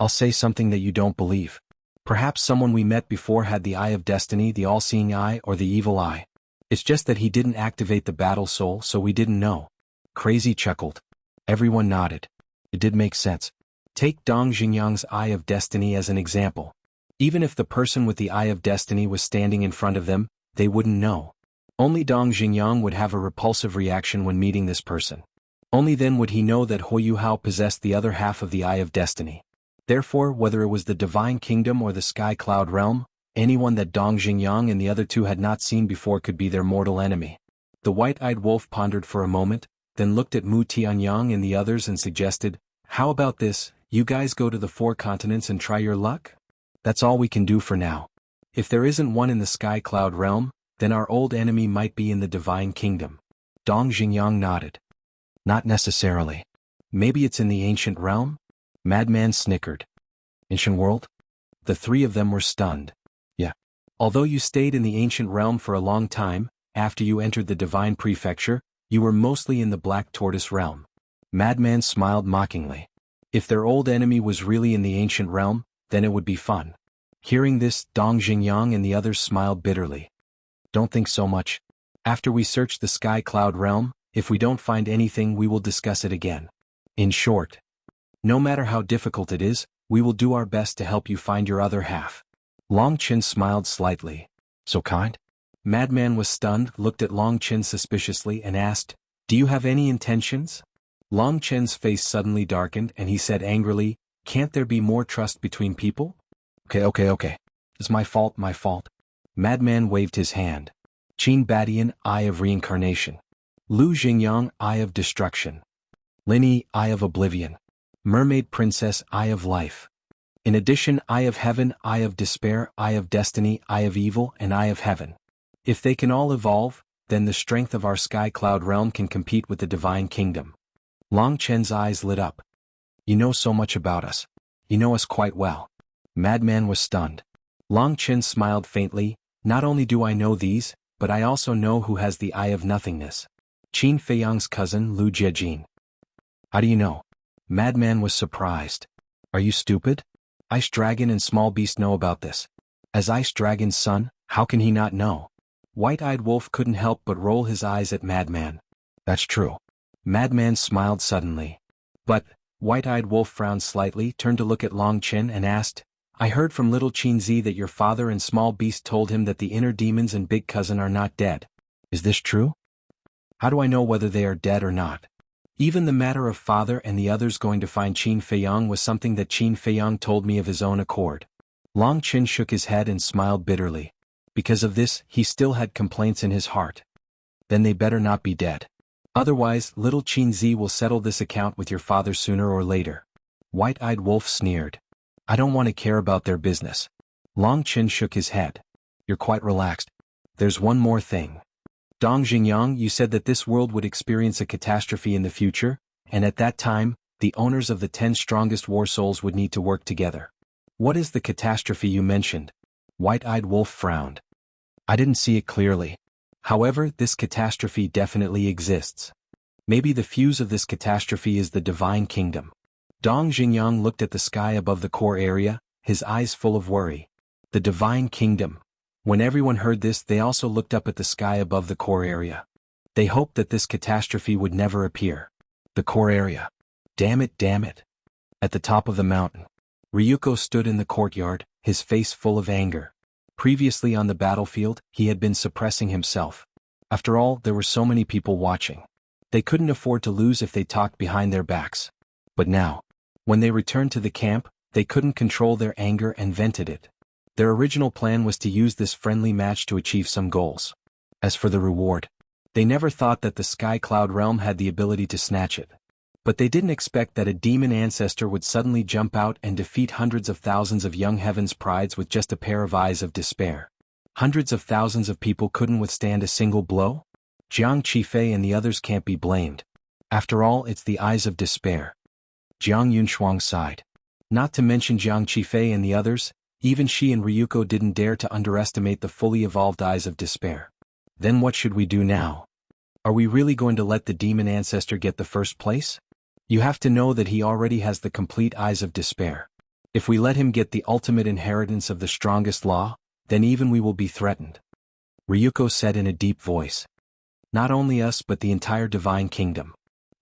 I'll say something that you don't believe. Perhaps someone we met before had the Eye of Destiny, the All-Seeing Eye, or the Evil Eye. It's just that he didn't activate the battle soul, so we didn't know. Crazy chuckled. Everyone nodded. It did make sense. Take Dong Xingyang's Eye of Destiny as an example. Even if the person with the Eye of Destiny was standing in front of them, they wouldn't know. Only Dong Xingyang would have a repulsive reaction when meeting this person. Only then would he know that Huo Yuhao possessed the other half of the Eye of Destiny. Therefore, whether it was the Divine Kingdom or the Sky Cloud realm, anyone that Dong Xingyang and the other two had not seen before could be their mortal enemy. The white-eyed wolf pondered for a moment, then looked at Mu Tianyang and the others and suggested, how about this, you guys go to the 4 continents and try your luck? That's all we can do for now. If there isn't one in the Sky Cloud realm, then our old enemy might be in the Divine Kingdom. Dong Xingyang nodded. Not necessarily. Maybe it's in the ancient realm? Madman snickered. Ancient world? The 3 of them were stunned. Yeah. Although you stayed in the ancient realm for a long time, after you entered the Divine Prefecture, you were mostly in the Black Tortoise realm. Madman smiled mockingly. If their old enemy was really in the ancient realm, then it would be fun. Hearing this, Dong Xingyang and the others smiled bitterly. Don't think so much. After we search the Sky Cloud realm, if we don't find anything, we will discuss it again. In short, no matter how difficult it is, we will do our best to help you find your other half. Long Qin smiled slightly. So kind? Madman was stunned, looked at Long Qin suspiciously and asked, do you have any intentions? Long Qin's face suddenly darkened and he said angrily, can't there be more trust between people? Okay. It's my fault. Madman waved his hand. Qin Badian, Eye of Reincarnation. Lu Xingyang, Eye of Destruction. Lin Yi, Eye of Oblivion. Mermaid Princess, Eye of Life. In addition, Eye of Heaven, Eye of Despair, Eye of Destiny, Eye of Evil, and Eye of Heaven. If they can all evolve, then the strength of our Sky Cloud realm can compete with the Divine Kingdom. Long Chen's eyes lit up. You know so much about us. You know us quite well. Madman was stunned. Long Chen smiled faintly. Not only do I know these, but I also know who has the Eye of Nothingness. Qin Feiyang's cousin Lu Jiejin. How do you know? Madman was surprised. Are you stupid? Ice Dragon and Small Beast know about this. As Ice Dragon's son, how can he not know? White-eyed Wolf couldn't help but roll his eyes at Madman. That's true. Madman smiled suddenly. But, White-eyed Wolf frowned slightly, turned to look at Long Qin and asked, I heard from Little Qinzi that your father and Small Beast told him that the inner demons and Big Cousin are not dead. Is this true? How do I know whether they are dead or not? Even the matter of father and the others going to find Qin Feiyang was something that Qin Feiyang told me of his own accord. Long Qin shook his head and smiled bitterly. Because of this, he still had complaints in his heart. Then they better not be dead. Otherwise, Little Qinzi will settle this account with your father sooner or later. White-eyed Wolf sneered. I don't want to care about their business. Long Qin shook his head. You're quite relaxed. There's one more thing. Dong Xingyang, you said that this world would experience a catastrophe in the future, and at that time, the owners of the 10 strongest war souls would need to work together. What is the catastrophe you mentioned? White-eyed Wolf frowned. I didn't see it clearly. However, this catastrophe definitely exists. Maybe the fuse of this catastrophe is the Divine Kingdom. Dong Xingyang looked at the sky above the core area, his eyes full of worry. The Divine Kingdom. When everyone heard this, they also looked up at the sky above the core area. They hoped that this catastrophe would never appear. The core area. Damn it, damn it. At the top of the mountain, Ryuko stood in the courtyard, his face full of anger. Previously on the battlefield, he had been suppressing himself. After all, there were so many people watching. They couldn't afford to lose if they talked behind their backs. But now, when they returned to the camp, they couldn't control their anger and vented it. Their original plan was to use this friendly match to achieve some goals. As for the reward, they never thought that the Sky Cloud Realm had the ability to snatch it. But they didn't expect that a demon ancestor would suddenly jump out and defeat hundreds of thousands of young heaven's prides with just a pair of eyes of despair. Hundreds of thousands of people couldn't withstand a single blow? Jiang Qifei and the others can't be blamed. After all, it's the eyes of despair. Jiang Yunshuang sighed. Not to mention Jiang Qifei and the others, even she and Ryuko didn't dare to underestimate the fully evolved eyes of despair. Then what should we do now? Are we really going to let the demon ancestor get the first place? You have to know that he already has the complete eyes of despair. If we let him get the ultimate inheritance of the strongest law, then even we will be threatened. Ryuko said in a deep voice. Not only us but the entire Divine Kingdom.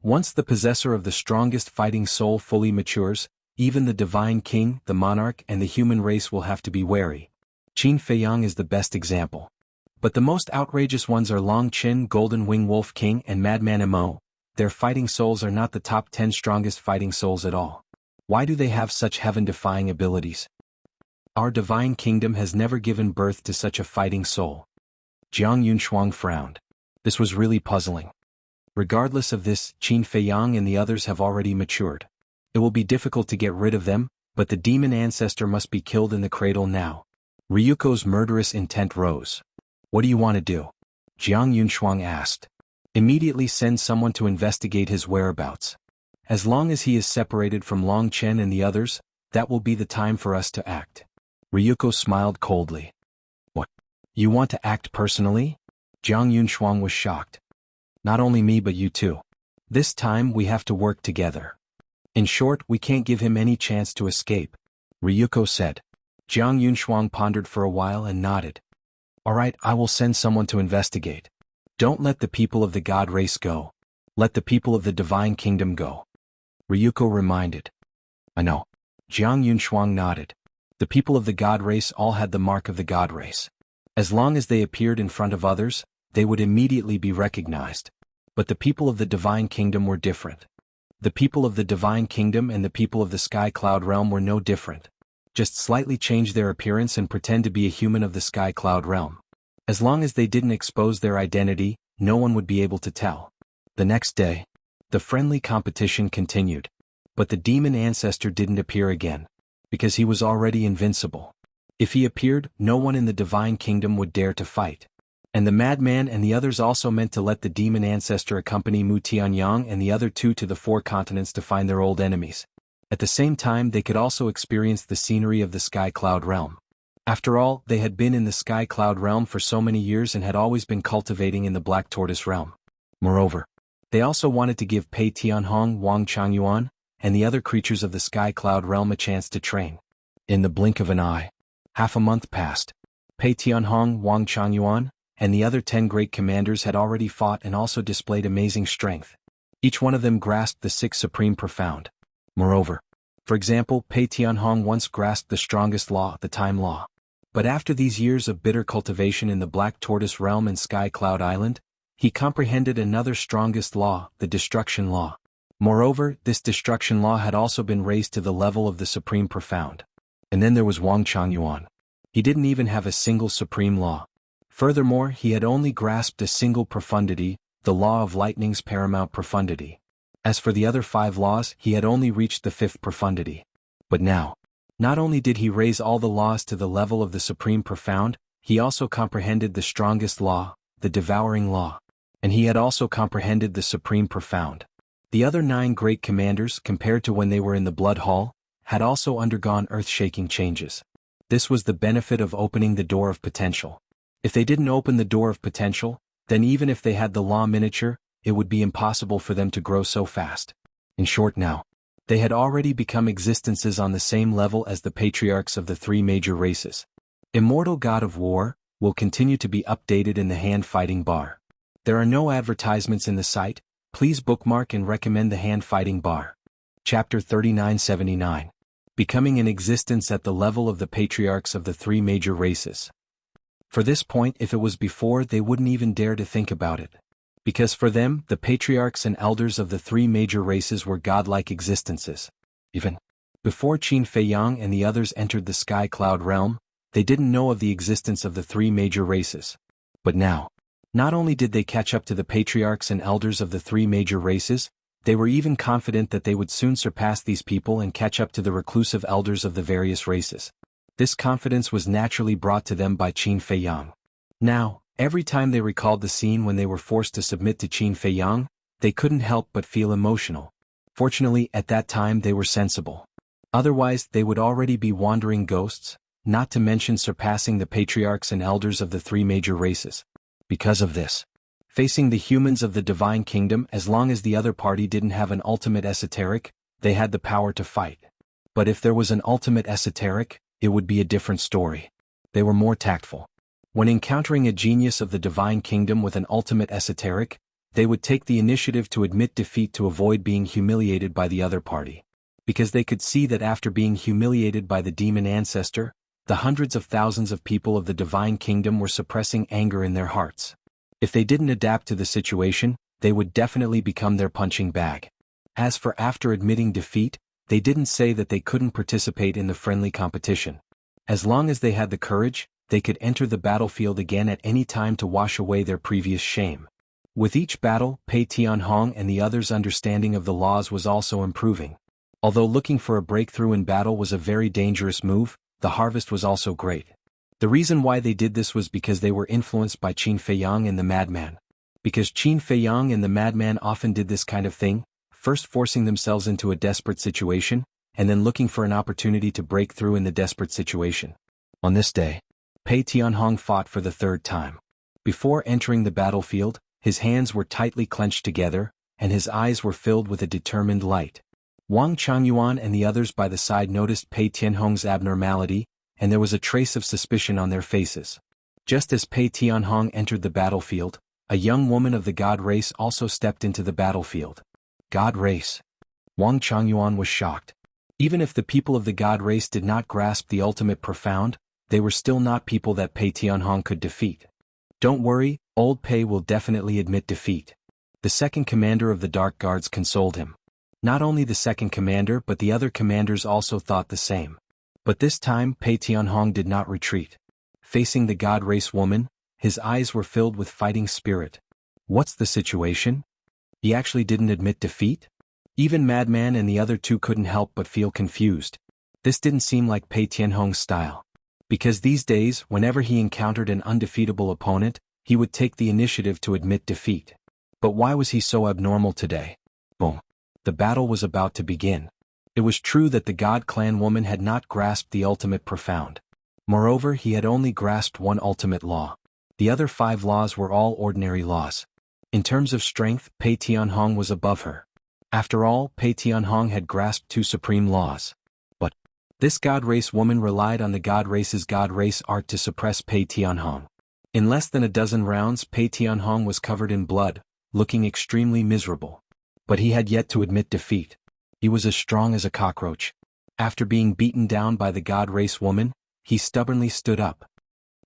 Once the possessor of the strongest fighting soul fully matures, even the Divine King, the monarch and the human race will have to be wary. Qin Feiyang is the best example. But the most outrageous ones are Long Qin, Golden Wing Wolf King and Madman Emo. Their fighting souls are not the top 10 strongest fighting souls at all. Why do they have such heaven-defying abilities? Our Divine Kingdom has never given birth to such a fighting soul. Jiang Yunshuang frowned. This was really puzzling. Regardless of this, Qin Feiyang and the others have already matured. It will be difficult to get rid of them, but the demon ancestor must be killed in the cradle now. Ryuko's murderous intent rose. What do you want to do? Jiang Yunshuang asked. Immediately send someone to investigate his whereabouts. As long as he is separated from Long Chen and the others, that will be the time for us to act. Ryuko smiled coldly. What? You want to act personally? Jiang Yunshuang was shocked. Not only me but you too. This time we have to work together. In short, we can't give him any chance to escape, Ryuko said. Jiang Yunshuang pondered for a while and nodded. Alright, I will send someone to investigate. Don't let the people of the God race go. Let the people of the Divine Kingdom go. Ryuko reminded. I know. Jiang Yunshuang nodded. The people of the God race all had the mark of the God race. As long as they appeared in front of others, they would immediately be recognized. But the people of the Divine Kingdom were different. The people of the Divine Kingdom and the people of the Sky Cloud Realm were no different. Just slightly change their appearance and pretend to be a human of the Sky Cloud Realm. As long as they didn't expose their identity, no one would be able to tell. The next day, the friendly competition continued. But the demon ancestor didn't appear again. Because he was already invincible. If he appeared, no one in the Divine Kingdom would dare to fight. And the madman and the others also meant to let the demon ancestor accompany Mu Tianyang and the other two to the 4 continents to find their old enemies. At the same time they could also experience the scenery of the Sky Cloud Realm. After all, they had been in the Sky Cloud Realm for so many years and had always been cultivating in the Black Tortoise Realm. Moreover, they also wanted to give Pei Tianhong, Wang Changyuan, and the other creatures of the Sky Cloud Realm a chance to train. In the blink of an eye, half a month passed. Pei Tianhong, Wang Changyuan, and the other 10 great commanders had already fought and also displayed amazing strength. Each one of them grasped the 6 supreme profound. Moreover, for example, Pei Tianhong once grasped the strongest law, the time law. But after these years of bitter cultivation in the Black Tortoise Realm and Sky Cloud Island, he comprehended another strongest law, the destruction law. Moreover, this destruction law had also been raised to the level of the supreme profound. And then there was Wang Changyuan. He didn't even have a single supreme law. Furthermore, he had only grasped a single profundity, the law of lightning's paramount profundity. As for the other 5 laws, he had only reached the 5th profundity. But now, not only did he raise all the laws to the level of the supreme profound, he also comprehended the strongest law, the devouring law. And he had also comprehended the supreme profound. The other 9 great commanders, compared to when they were in the Blood Hall, had also undergone earth-shaking changes. This was the benefit of opening the door of potential. If they didn't open the door of potential, then even if they had the law miniature, it would be impossible for them to grow so fast. In short now, they had already become existences on the same level as the patriarchs of the 3 major races. Immortal God of War will continue to be updated in the hand-fighting bar. There are no advertisements in the site. Please bookmark and recommend the hand-fighting bar. Chapter 3979. Becoming an existence at the level of the patriarchs of the 3 major races. For this point, if it was before, they wouldn't even dare to think about it. Because for them, the patriarchs and elders of the 3 major races were godlike existences. Even before Qin Feiyang and the others entered the Sky Cloud realm, they didn't know of the existence of the 3 major races. But now, not only did they catch up to the patriarchs and elders of the 3 major races, they were even confident that they would soon surpass these people and catch up to the reclusive elders of the various races. This confidence was naturally brought to them by Qin Feiyang. Now, every time they recalled the scene when they were forced to submit to Qin Feiyang, they couldn't help but feel emotional. Fortunately, at that time they were sensible. Otherwise, they would already be wandering ghosts, not to mention surpassing the patriarchs and elders of the 3 major races. Because of this, facing the humans of the Divine Kingdom, as long as the other party didn't have an ultimate esoteric, they had the power to fight. But if there was an ultimate esoteric, it would be a different story. They were more tactful. When encountering a genius of the Divine Kingdom with an ultimate esoteric, they would take the initiative to admit defeat to avoid being humiliated by the other party. Because they could see that after being humiliated by the demon ancestor, the hundreds of thousands of people of the Divine Kingdom were suppressing anger in their hearts. If they didn't adapt to the situation, they would definitely become their punching bag. As for after admitting defeat, they didn't say that they couldn't participate in the friendly competition. As long as they had the courage, they could enter the battlefield again at any time to wash away their previous shame. With each battle, Pei Tianhong and the others' understanding of the laws was also improving. Although looking for a breakthrough in battle was a very dangerous move, the harvest was also great. The reason why they did this was because they were influenced by Qin Feiyang and the Madman. Because Qin Feiyang and the Madman often did this kind of thing, first forcing themselves into a desperate situation, and then looking for an opportunity to break through in the desperate situation. On this day, Pei Tianhong fought for the 3rd time. Before entering the battlefield, his hands were tightly clenched together, and his eyes were filled with a determined light. Wang Changyuan and the others by the side noticed Pei Tianhong's abnormality, and there was a trace of suspicion on their faces. Just as Pei Tianhong entered the battlefield, a young woman of the God race also stepped into the battlefield. God race. Wang Changyuan was shocked. Even if the people of the God race did not grasp the ultimate profound, they were still not people that Pei Tianhong could defeat. Don't worry, old Pei will definitely admit defeat. The 2nd commander of the Dark Guards consoled him. Not only the 2nd commander but the other commanders also thought the same. But this time Pei Tianhong did not retreat. Facing the God race woman, his eyes were filled with fighting spirit. What's the situation? He actually didn't admit defeat? Even Madman and the other 2 couldn't help but feel confused. This didn't seem like Pei Tianhong's style. Because these days, whenever he encountered an undefeatable opponent, he would take the initiative to admit defeat. But why was he so abnormal today? Boom. The battle was about to begin. It was true that the God Clan woman had not grasped the ultimate profound. Moreover, he had only grasped one ultimate law. The other 5 laws were all ordinary laws. In terms of strength, Pei Tianhong was above her. After all, Pei Tianhong had grasped 2 supreme laws. But this God race woman relied on the God race's God race art to suppress Pei Tianhong. In less than a dozen rounds, Pei Tianhong was covered in blood, looking extremely miserable. But he had yet to admit defeat. He was as strong as a cockroach. After being beaten down by the God race woman, he stubbornly stood up.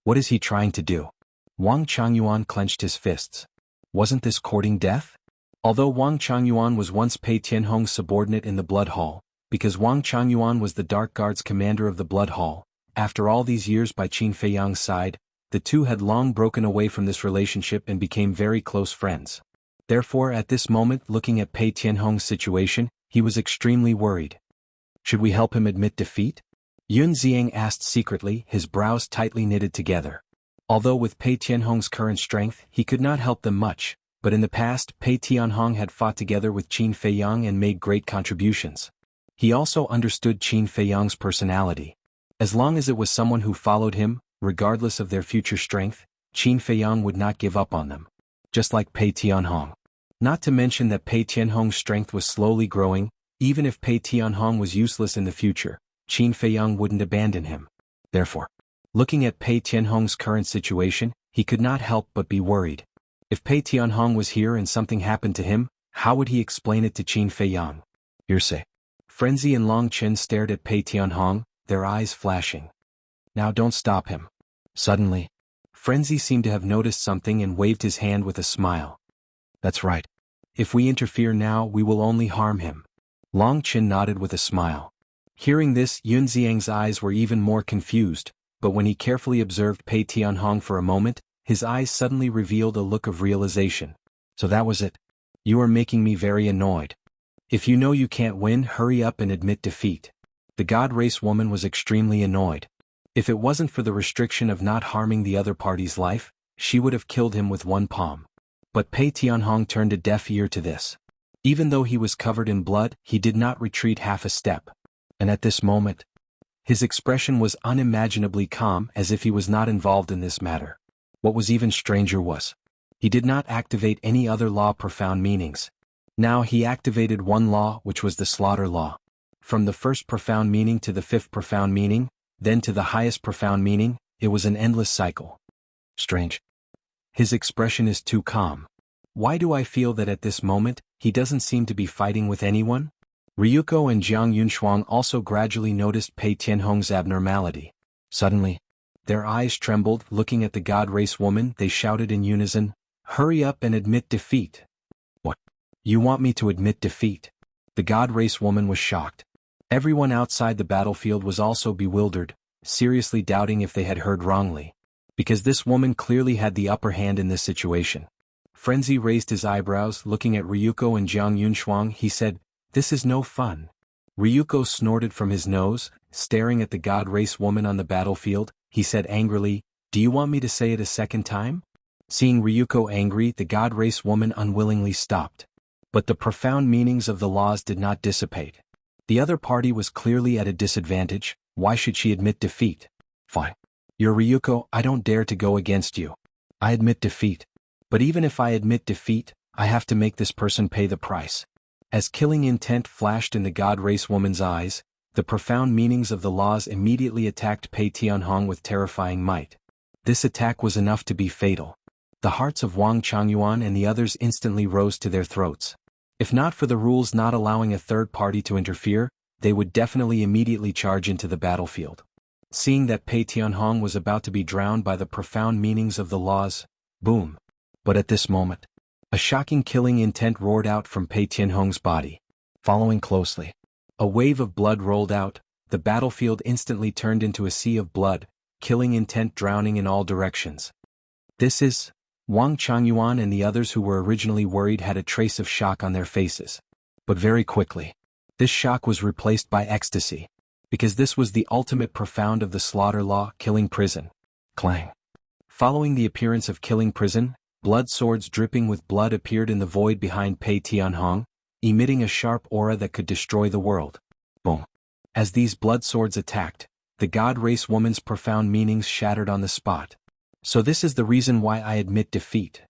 What is he trying to do? Wang Changyuan clenched his fists. Wasn't this courting death? Although Wang Changyuan was once Pei Tianhong's subordinate in the Blood Hall, because Wang Changyuan was the Dark Guard's commander of the Blood Hall, after all these years by Qin Feiyang's side, the 2 had long broken away from this relationship and became very close friends. Therefore, at this moment, looking at Pei Tianhong's situation, he was extremely worried. Should we help him admit defeat? Yun Xiang asked secretly, his brows tightly knitted together. Although with Pei Tianhong's current strength, he could not help them much, but in the past Pei Tianhong had fought together with Qin Feiyang and made great contributions. He also understood Qin Feiyang's personality. As long as it was someone who followed him, regardless of their future strength, Qin Feiyang would not give up on them. Just like Pei Tianhong. Not to mention that Pei Tianhong's strength was slowly growing. Even if Pei Tianhong was useless in the future, Qin Feiyang wouldn't abandon him. Therefore, looking at Pei Tianhong's current situation, he could not help but be worried. If Pei Tianhong was here and something happened to him, how would he explain it to Qin Feiyang? Hearsay. Frenzy and Long Chen stared at Pei Tianhong, their eyes flashing. Now don't stop him. Suddenly, Frenzy seemed to have noticed something and waved his hand with a smile. That's right. If we interfere now, we will only harm him. Long Chen nodded with a smile. Hearing this, Yun Xiang's eyes were even more confused, but when he carefully observed Pei Tianhong for a moment, his eyes suddenly revealed a look of realization. So that was it. You are making me very annoyed. If you know you can't win, hurry up and admit defeat. The God Race woman was extremely annoyed. If it wasn't for the restriction of not harming the other party's life, she would have killed him with one palm. But Pei Tianhong turned a deaf ear to this. Even though he was covered in blood, he did not retreat half a step. And at this moment, his expression was unimaginably calm, as if he was not involved in this matter. What was even stranger was, he did not activate any other law profound meanings. Now he activated one law, which was the slaughter law. From the first profound meaning to the fifth profound meaning, then to the highest profound meaning, it was an endless cycle. Strange. His expression is too calm. Why do I feel that at this moment, he doesn't seem to be fighting with anyone? Ryuko and Jiang Yunshuang also gradually noticed Pei Tianhong's abnormality. Suddenly, their eyes trembled. Looking at the God Race woman, they shouted in unison, "Hurry up and admit defeat." What? You want me to admit defeat? The God Race woman was shocked. Everyone outside the battlefield was also bewildered, seriously doubting if they had heard wrongly. Because this woman clearly had the upper hand in this situation. Frenzy raised his eyebrows. Looking at Ryuko and Jiang Yunshuang, he said, "This is no fun." Ryuko snorted from his nose, staring at the God Race woman on the battlefield. He said angrily, "Do you want me to say it a second time?" Seeing Ryuko angry, the God Race woman unwillingly stopped. But the profound meanings of the laws did not dissipate. The other party was clearly at a disadvantage. Why should she admit defeat? Fine. You're Ryuko, I don't dare to go against you. I admit defeat. But even if I admit defeat, I have to make this person pay the price. As killing intent flashed in the God Race woman's eyes, the profound meanings of the laws immediately attacked Pei Tianhong with terrifying might. This attack was enough to be fatal. The hearts of Wang Changyuan and the others instantly rose to their throats. If not for the rules not allowing a third party to interfere, they would definitely immediately charge into the battlefield. Seeing that Pei Tianhong was about to be drowned by the profound meanings of the laws, boom. But at this moment, a shocking killing intent roared out from Pei Tianhong's body. Following closely, a wave of blood rolled out. The battlefield instantly turned into a sea of blood, killing intent drowning in all directions. This is... Wang Changyuan and the others who were originally worried had a trace of shock on their faces. But very quickly, this shock was replaced by ecstasy. Because this was the ultimate profound of the slaughter law, killing prison. Clang. Following the appearance of killing prison, blood swords dripping with blood appeared in the void behind Pei Tianhong, emitting a sharp aura that could destroy the world. Boom. As these blood swords attacked, the God Race woman's profound meanings shattered on the spot. So this is the reason why I admit defeat,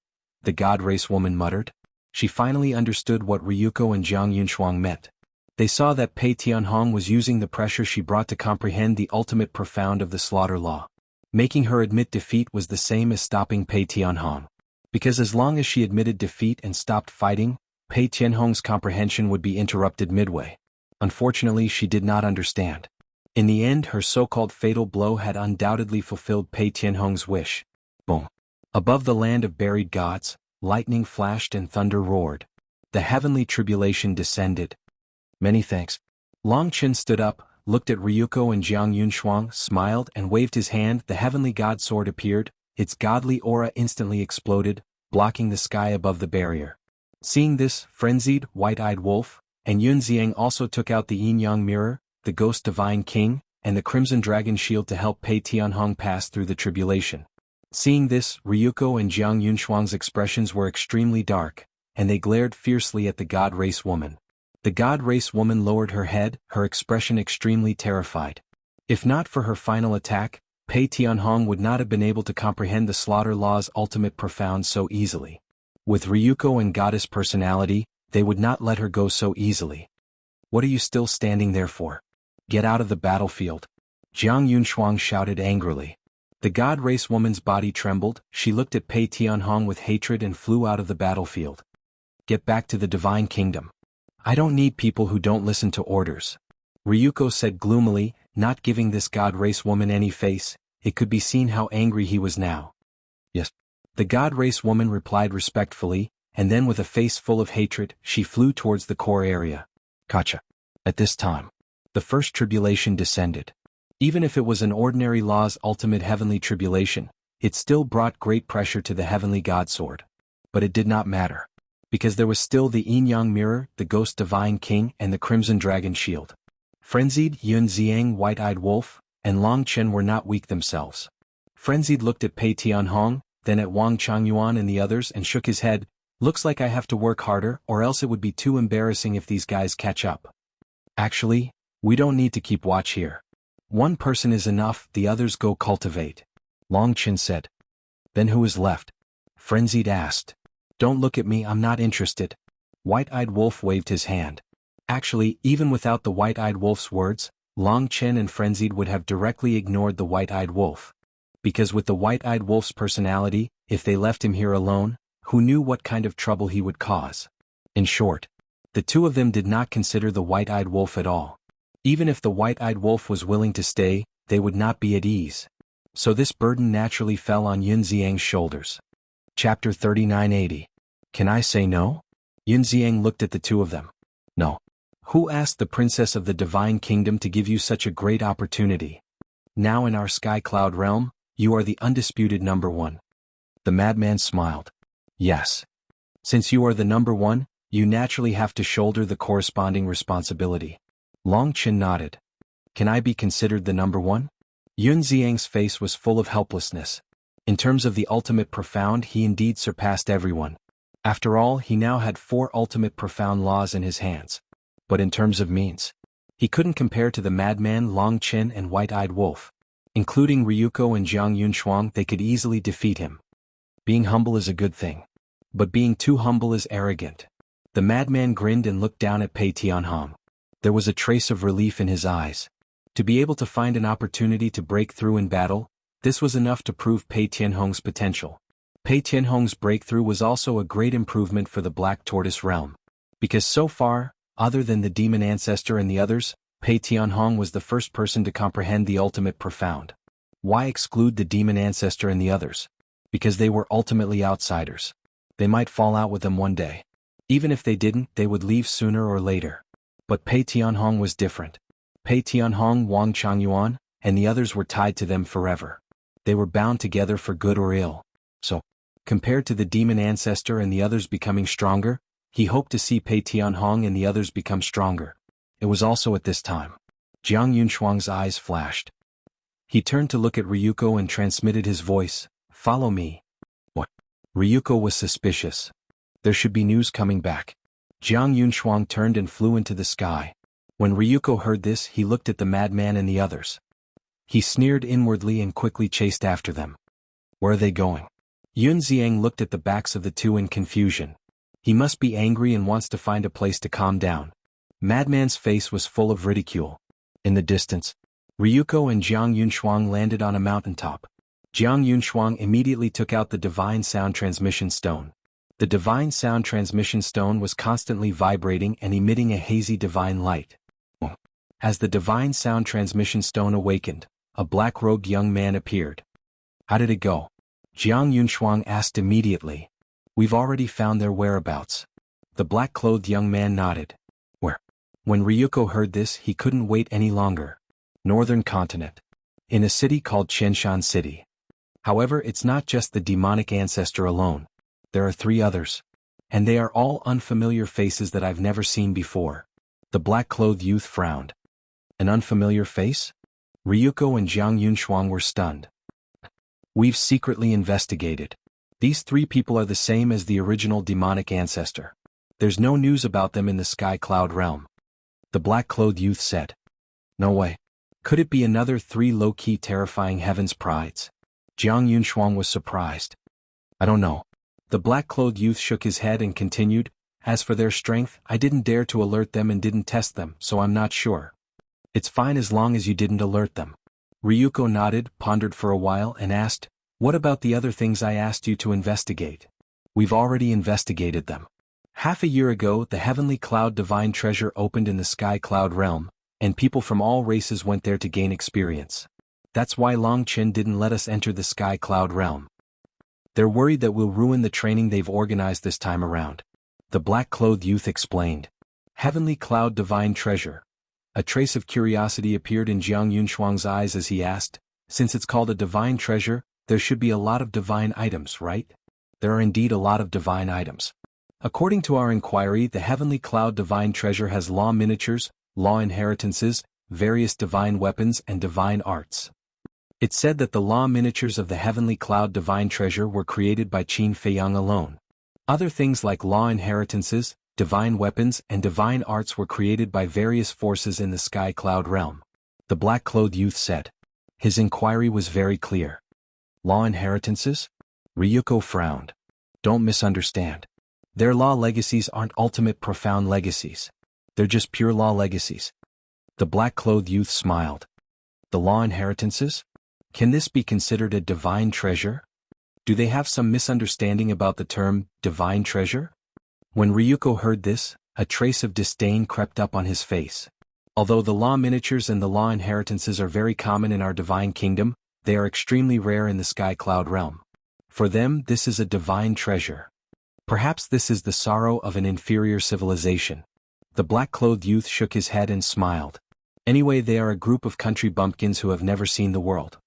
the God Race woman muttered. She finally understood what Ryuko and Jiang Yunshuang meant. They saw that Pei Tianhong was using the pressure she brought to comprehend the ultimate profound of the slaughter law. Making her admit defeat was the same as stopping Pei Tianhong. Because as long as she admitted defeat and stopped fighting, Pei Tianhong's comprehension would be interrupted midway. Unfortunately, she did not understand. In the end, her so-called fatal blow had undoubtedly fulfilled Pei Tianhong's wish. Boom. Above the land of buried gods, lightning flashed and thunder roared. The heavenly tribulation descended. Many thanks. Long Chen stood up, looked at Ryuko and Jiang Yunshuang, smiled and waved his hand. The heavenly god sword appeared. Its godly aura instantly exploded, blocking the sky above the barrier. Seeing this, frenzied, white-eyed wolf, and Yun Xiang also took out the yin-yang mirror, the Ghost Divine King, and the Crimson Dragon Shield to help Pei Tianhong pass through the tribulation. Seeing this, Ryuko and Jiang Yunshuang's expressions were extremely dark, and they glared fiercely at the God Race woman. The God Race woman lowered her head, her expression extremely terrified. If not for her final attack, Pei Tianhong would not have been able to comprehend the slaughter law's ultimate profound so easily. With Ryuko and goddess personality, they would not let her go so easily. What are you still standing there for? Get out of the battlefield. Jiang Yunshuang shouted angrily. The God Race woman's body trembled, she looked at Pei Tianhong with hatred and flew out of the battlefield. Get back to the divine kingdom. I don't need people who don't listen to orders. Ryuko said gloomily, not giving this God Race woman any face. It could be seen how angry he was now. Yes. The God Race woman replied respectfully, and then with a face full of hatred, she flew towards the core area. Gotcha. At this time, the first tribulation descended. Even if it was an ordinary law's ultimate heavenly tribulation, it still brought great pressure to the heavenly God Sword. But it did not matter. Because there was still the Yin-Yang Mirror, the Ghost Divine King, and the Crimson Dragon Shield. Frenzied, Yun Ziang, White-Eyed Wolf, and Long Chen were not weak themselves. Frenzied looked at Pei Tianhong, then at Wang Changyuan and the others and shook his head. Looks like I have to work harder, or else it would be too embarrassing if these guys catch up. Actually, we don't need to keep watch here. One person is enough, the others go cultivate. Long Chen said. Then who is left? Frenzied asked. Don't look at me, I'm not interested. White-Eyed Wolf waved his hand. Actually, even without the White-Eyed Wolf's words, Long Chen and Frenzied would have directly ignored the White-Eyed Wolf. Because with the White-Eyed Wolf's personality, if they left him here alone, who knew what kind of trouble he would cause? In short, the two of them did not consider the White-Eyed Wolf at all. Even if the White-Eyed Wolf was willing to stay, they would not be at ease. So this burden naturally fell on Yun Ziang's shoulders. Chapter 3980. Can I say no? Yun Ziang looked at the two of them. No. Who asked the Princess of the Divine Kingdom to give you such a great opportunity? Now in our Sky Cloud realm, you are the undisputed number one. The madman smiled. Yes. Since you are the number one, you naturally have to shoulder the corresponding responsibility. Long Chen nodded. Can I be considered the number one? Yun Ziang's face was full of helplessness. In terms of the ultimate profound, he indeed surpassed everyone. After all, he now had 4 ultimate profound laws in his hands. But in terms of means, he couldn't compare to the madman Long Chen and White-Eyed Wolf. Including Ryuko and Jiang Yunshuang, they could easily defeat him. Being humble is a good thing. But being too humble is arrogant. The madman grinned and looked down at Pei Tianhong. There was a trace of relief in his eyes. To be able to find an opportunity to break through in battle, this was enough to prove Pei Tianhong's potential. Pei Tianhong's breakthrough was also a great improvement for the Black Tortoise realm. Because so far, other than the demon ancestor and the others, Pei Tianhong was the first person to comprehend the ultimate profound. Why exclude the demon ancestor and the others? Because they were ultimately outsiders. They might fall out with them one day. Even if they didn't, they would leave sooner or later. But Pei Tianhong was different. Pei Tianhong, Wang Changyuan, and the others were tied to them forever. They were bound together for good or ill. So, compared to the demon ancestor and the others becoming stronger, he hoped to see Pei Tianhong and the others become stronger. It was also at this time. Jiang Yunshuang's eyes flashed. He turned to look at Ryuko and transmitted his voice, "Follow me." What? Ryuko was suspicious. There should be news coming back. Jiang Yunshuang turned and flew into the sky. When Ryuko heard this, he looked at the madman and the others. He sneered inwardly and quickly chased after them. Where are they going? Yun Ziang looked at the backs of the two in confusion. He must be angry and wants to find a place to calm down. Madman's face was full of ridicule. In the distance, Ryuko and Jiang Yunshuang landed on a mountaintop. Jiang Yunshuang immediately took out the Divine Sound Transmission Stone. The Divine Sound Transmission Stone was constantly vibrating and emitting a hazy divine light. As the Divine Sound Transmission Stone awakened, a black-robed young man appeared. How did it go? Jiang Yunshuang asked immediately. We've already found their whereabouts. The black-clothed young man nodded. Where? When Ryuko heard this, he couldn't wait any longer. Northern Continent. In a city called Chenshan City. However, it's not just the demonic ancestor alone. There are 3 others. And they are all unfamiliar faces that I've never seen before. The black-clothed youth frowned. An unfamiliar face? Ryuko and Jiang Yunshuang were stunned. We've secretly investigated. These 3 people are the same as the original demonic ancestor. There's no news about them in the Sky Cloud realm. The black-clothed youth said. No way. Could it be another 3 low-key terrifying heaven's prides? Jiang Yunshuang was surprised. I don't know. The black-clothed youth shook his head and continued, as for their strength, I didn't dare to alert them and didn't test them, so I'm not sure. It's fine as long as you didn't alert them. Ryuko nodded, pondered for a while and asked, what about the other things I asked you to investigate? We've already investigated them. Half a year ago the Heavenly Cloud Divine Treasure opened in the Sky Cloud realm, and people from all races went there to gain experience. That's why Long Qin didn't let us enter the Sky Cloud realm. They're worried that we'll ruin the training they've organized this time around. The black-clothed youth explained. Heavenly Cloud Divine Treasure. A trace of curiosity appeared in Jiang Yunshuang's eyes as he asked, since it's called a divine treasure, there should be a lot of divine items, right? There are indeed a lot of divine items. According to our inquiry, the Heavenly Cloud Divine Treasure has law miniatures, law inheritances, various divine weapons and divine arts. It said that the law miniatures of the Heavenly Cloud Divine Treasure were created by Qin Feiyang alone. Other things like law inheritances, divine weapons and divine arts were created by various forces in the Sky Cloud realm. The black-clothed youth said. His inquiry was very clear. Law inheritances? Ryuko frowned. Don't misunderstand. Their law legacies aren't ultimate profound legacies. They're just pure law legacies. The black-clothed youth smiled. The law inheritances? Can this be considered a divine treasure? Do they have some misunderstanding about the term, divine treasure? When Ryuko heard this, a trace of disdain crept up on his face. Although the law miniatures and the law inheritances are very common in our divine kingdom, they are extremely rare in the Sky Cloud realm. For them, this is a divine treasure. Perhaps this is the sorrow of an inferior civilization. The black-clothed youth shook his head and smiled. Anyway, they are a group of country bumpkins who have never seen the world.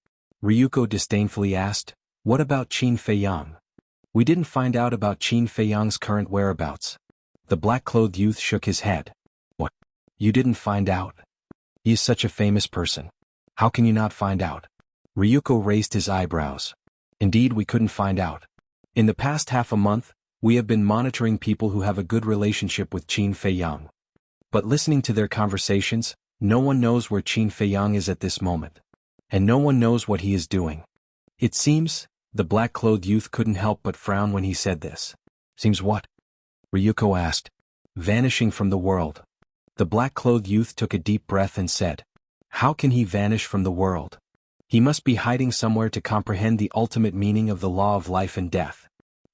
Ryuko disdainfully asked, what about Qin Feiyang? We didn't find out about Qin Feiyang's current whereabouts. The black-clothed youth shook his head. What? You didn't find out? He is such a famous person. How can you not find out? Ryuko raised his eyebrows. Indeed, we couldn't find out. In the past half a month, we have been monitoring people who have a good relationship with Qin Feiyang. But listening to their conversations, no one knows where Qin Feiyang is at this moment. And no one knows what he is doing. It seems, the black-clothed youth couldn't help but frown when he said this. Seems what? Ryuko asked. Vanishing from the world. The black-clothed youth took a deep breath and said, how can he vanish from the world? He must be hiding somewhere to comprehend the ultimate meaning of the law of life and death.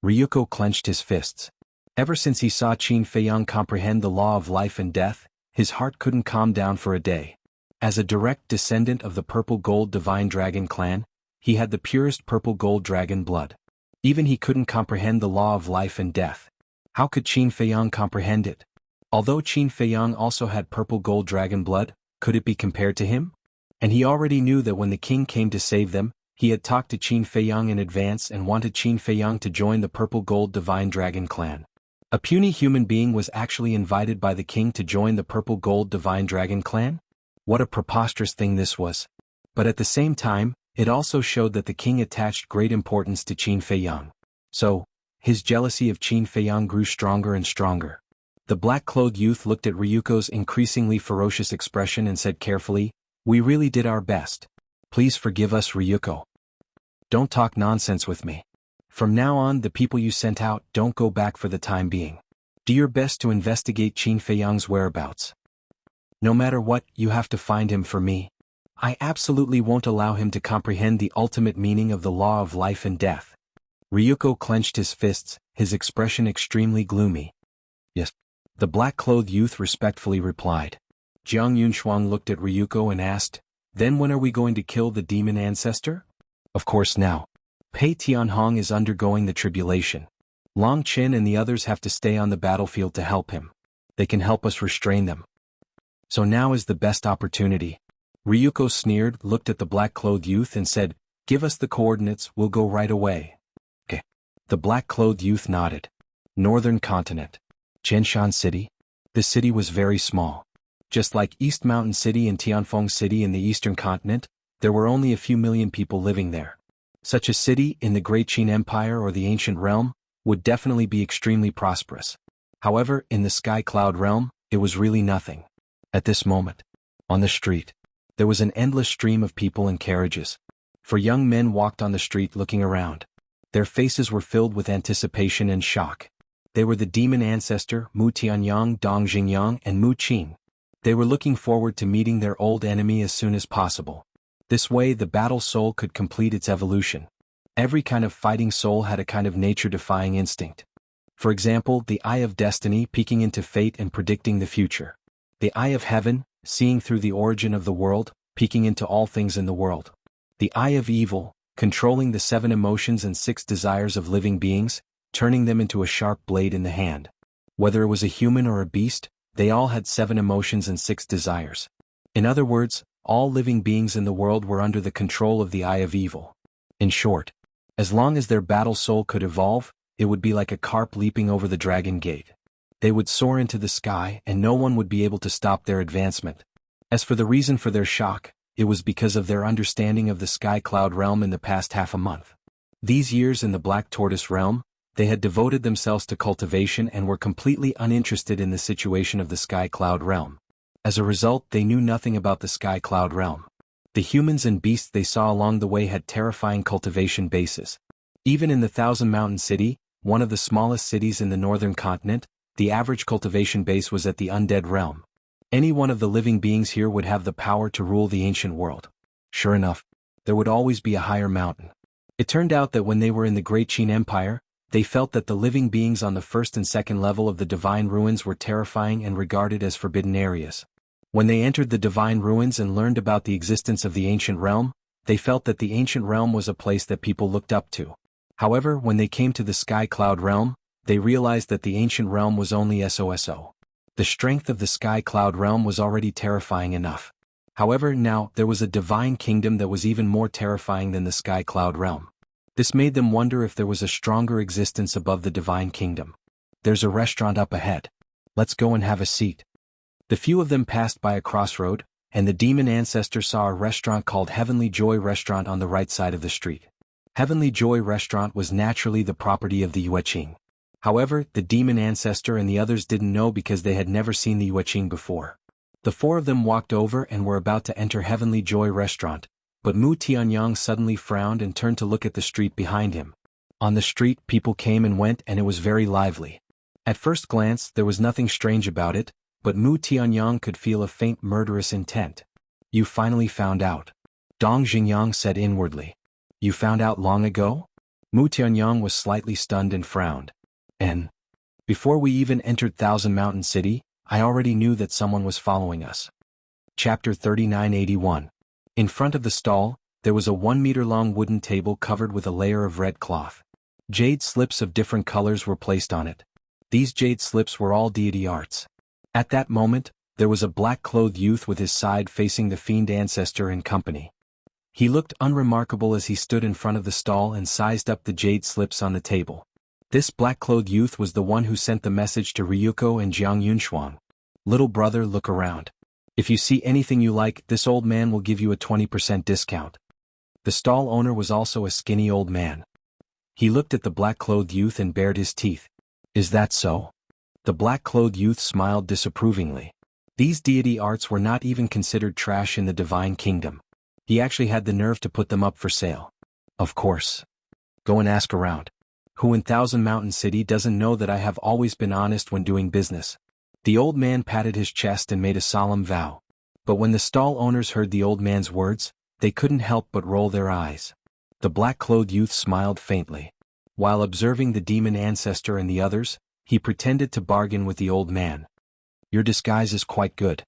Ryuko clenched his fists. Ever since he saw Qin Feiyang comprehend the law of life and death, his heart couldn't calm down for a day. As a direct descendant of the Purple Gold Divine Dragon clan, he had the purest purple gold dragon blood. Even he couldn't comprehend the law of life and death. How could Qin Feiyang comprehend it? Although Qin Feiyang also had purple gold dragon blood, could it be compared to him? And he already knew that when the king came to save them, he had talked to Qin Feiyang in advance and wanted Qin Feiyang to join the Purple Gold Divine Dragon clan. A puny human being was actually invited by the king to join the Purple Gold Divine Dragon clan? What a preposterous thing this was. But at the same time, it also showed that the king attached great importance to Qin Feiyang. So, his jealousy of Qin Feiyang grew stronger and stronger. The black-clothed youth looked at Ryuko's increasingly ferocious expression and said carefully, we really did our best. Please forgive us, Ryuko. Don't talk nonsense with me. From now on, the people you sent out don't go back for the time being. Do your best to investigate Qin Feiyang's whereabouts. No matter what, you have to find him for me. I absolutely won't allow him to comprehend the ultimate meaning of the law of life and death. Ryuko clenched his fists, his expression extremely gloomy. Yes. The black-clothed youth respectfully replied. Jiang Yunshuang looked at Ryuko and asked, then when are we going to kill the demon ancestor? Of course now. Pei Tianhong is undergoing the tribulation. Long Qin and the others have to stay on the battlefield to help him. They can help us restrain them. So now is the best opportunity. Ryuko sneered, looked at the black-clothed youth and said, give us the coordinates, we'll go right away. Okay. The black-clothed youth nodded. Northern continent. Chenshan City? The city was very small. Just like East Mountain City and Tianfeng City in the eastern continent, there were only a few million people living there. Such a city, in the Great Qin Empire or the Ancient Realm, would definitely be extremely prosperous. However, in the Sky Cloud Realm, it was really nothing. At this moment, on the street, there was an endless stream of people and carriages. For young men walked on the street looking around. Their faces were filled with anticipation and shock. They were the demon ancestor, Mu Tianyang, Dong Xingyang, and Mu Qing. They were looking forward to meeting their old enemy as soon as possible. This way the battle soul could complete its evolution. Every kind of fighting soul had a kind of nature-defying instinct. For example, the Eye of Destiny, peeking into fate and predicting the future. The Eye of Heaven, seeing through the origin of the world, peeking into all things in the world. The Eye of Evil, controlling the 7 emotions and 6 desires of living beings, turning them into a sharp blade in the hand. Whether it was a human or a beast, they all had 7 emotions and 6 desires. In other words, all living beings in the world were under the control of the Eye of Evil. In short, as long as their battle soul could evolve, it would be like a carp leaping over the dragon gate. They would soar into the sky and no one would be able to stop their advancement. As for the reason for their shock, it was because of their understanding of the Sky Cloud Realm in the past half a month. These years in the Black Tortoise Realm, they had devoted themselves to cultivation and were completely uninterested in the situation of the Sky Cloud Realm. As a result, they knew nothing about the Sky Cloud Realm. The humans and beasts they saw along the way had terrifying cultivation bases. Even in the Thousand Mountain City, one of the smallest cities in the northern continent, the average cultivation base was at the Undead Realm. Any one of the living beings here would have the power to rule the ancient world. Sure enough, there would always be a higher mountain. It turned out that when they were in the Great Qin Empire, they felt that the living beings on the first and second level of the Divine Ruins were terrifying and regarded as forbidden areas. When they entered the Divine Ruins and learned about the existence of the Ancient Realm, they felt that the Ancient Realm was a place that people looked up to. However, when they came to the Sky Cloud Realm, they realized that the Ancient Realm was only SOSO. The strength of the Sky Cloud Realm was already terrifying enough. However, now, there was a divine kingdom that was even more terrifying than the Sky Cloud Realm. This made them wonder if there was a stronger existence above the divine kingdom. There's a restaurant up ahead. Let's go and have a seat. The few of them passed by a crossroad, and the demon ancestor saw a restaurant called Heavenly Joy Restaurant on the right side of the street. Heavenly Joy Restaurant was naturally the property of the Yueqing. However, the demon ancestor and the others didn't know because they had never seen the Yueqing before. The 4 of them walked over and were about to enter Heavenly Joy Restaurant, but Mu Tianyang suddenly frowned and turned to look at the street behind him. On the street, people came and went and it was very lively. At first glance, there was nothing strange about it, but Mu Tianyang could feel a faint murderous intent. You finally found out. Dong Xingyang said inwardly. You found out long ago? Mu Tianyang was slightly stunned and frowned. And before we even entered Thousand Mountain City, I already knew that someone was following us. Chapter 3981. In front of the stall, there was a 1-meter-long wooden table covered with a layer of red cloth. Jade slips of different colors were placed on it. These jade slips were all deity arts. At that moment, there was a black-clothed youth with his side facing the fiend ancestor and company. He looked unremarkable as he stood in front of the stall and sized up the jade slips on the table. This black-clothed youth was the one who sent the message to Ryuko and Jiang Yunshuang. Little brother, look around. If you see anything you like, this old man will give you a 20% discount. The stall owner was also a skinny old man. He looked at the black-clothed youth and bared his teeth. Is that so? The black-clothed youth smiled disapprovingly. These deity arts were not even considered trash in the divine kingdom. He actually had the nerve to put them up for sale. Of course. Go and ask around. Who in Thousand Mountain City doesn't know that I have always been honest when doing business? The old man patted his chest and made a solemn vow. But when the stall owners heard the old man's words, they couldn't help but roll their eyes. The black-clothed youth smiled faintly. While observing the demon ancestor and the others, he pretended to bargain with the old man. Your disguise is quite good.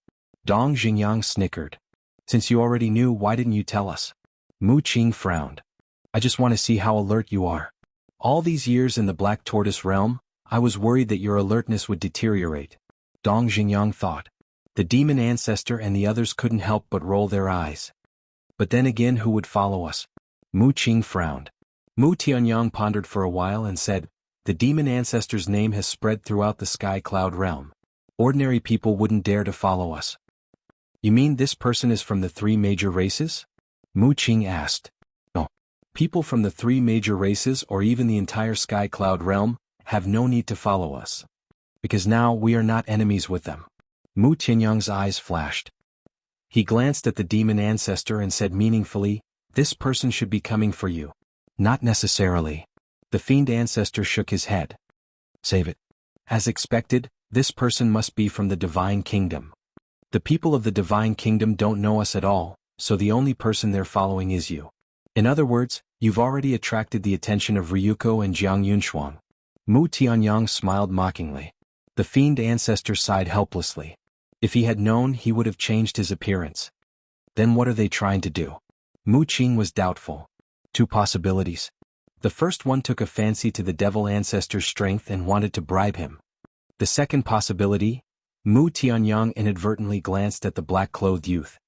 Dong Xingyang snickered. Since you already knew, why didn't you tell us? Mu Qing frowned. I just want to see how alert you are. All these years in the Black Tortoise realm, I was worried that your alertness would deteriorate. Dong Xingyang thought. The demon ancestor and the others couldn't help but roll their eyes. But then again, who would follow us? Mu Qing frowned. Mu Tianyang pondered for a while and said, the demon ancestor's name has spread throughout the Sky Cloud realm. Ordinary people wouldn't dare to follow us. You mean this person is from the 3 major races? Mu Qing asked. No. People from the 3 major races or even the entire Sky Cloud realm have no need to follow us. Because now we are not enemies with them. Mu Tianyang's eyes flashed. He glanced at the demon ancestor and said meaningfully, "This person should be coming for you." "Not necessarily." The fiend ancestor shook his head. "Save it." "As expected, this person must be from the Divine Kingdom. The people of the Divine Kingdom don't know us at all, so the only person they're following is you. In other words, you've already attracted the attention of Ryuko and Jiang Yunshuang." Mu Tianyang smiled mockingly. The fiend ancestor sighed helplessly. If he had known, he would have changed his appearance. Then what are they trying to do? Mu Qing was doubtful. 2 possibilities. The first one took a fancy to the devil ancestor's strength and wanted to bribe him. The second possibility, Mu Tianyang inadvertently glanced at the black-clothed youth.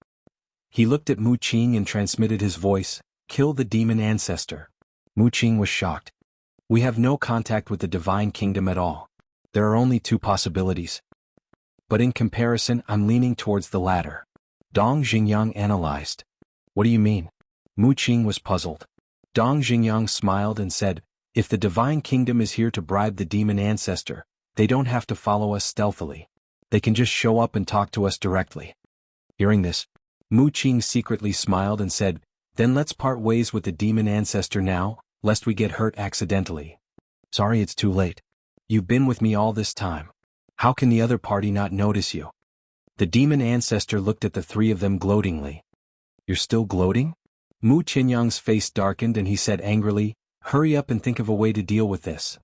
He looked at Mu Qing and transmitted his voice, "Kill the demon ancestor." Mu Qing was shocked. "We have no contact with the Divine Kingdom at all. There are only 2 possibilities. But in comparison, I'm leaning towards the latter." Dong Xingyang analyzed. "What do you mean?" Mu Qing was puzzled. Dong Xingyang smiled and said, "If the Divine Kingdom is here to bribe the demon ancestor, they don't have to follow us stealthily. They can just show up and talk to us directly." Hearing this, Mu Qing secretly smiled and said, "Then let's part ways with the demon ancestor now, lest we get hurt accidentally." "Sorry it's too late. You've been with me all this time. How can the other party not notice you?" The demon ancestor looked at the 3 of them gloatingly. "You're still gloating?" Mu Tianyang's face darkened and he said angrily, "Hurry up and think of a way to deal with this.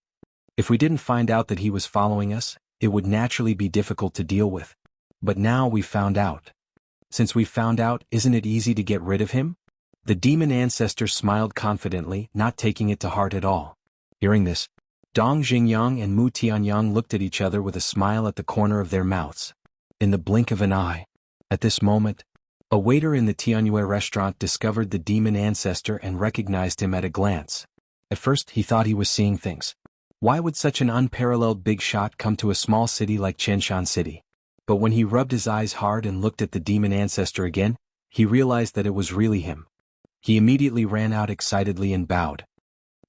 If we didn't find out that he was following us, it would naturally be difficult to deal with. But now we found out. Since we found out, isn't it easy to get rid of him?" The demon ancestor smiled confidently, not taking it to heart at all. Hearing this, Dong Xingyang and Mu Tianyang looked at each other with a smile at the corner of their mouths. In the blink of an eye. At this moment, a waiter in the Tianyue restaurant discovered the demon ancestor and recognized him at a glance. At first he thought he was seeing things. Why would such an unparalleled big shot come to a small city like Qianshan City? But when he rubbed his eyes hard and looked at the demon ancestor again, he realized that it was really him. He immediately ran out excitedly and bowed.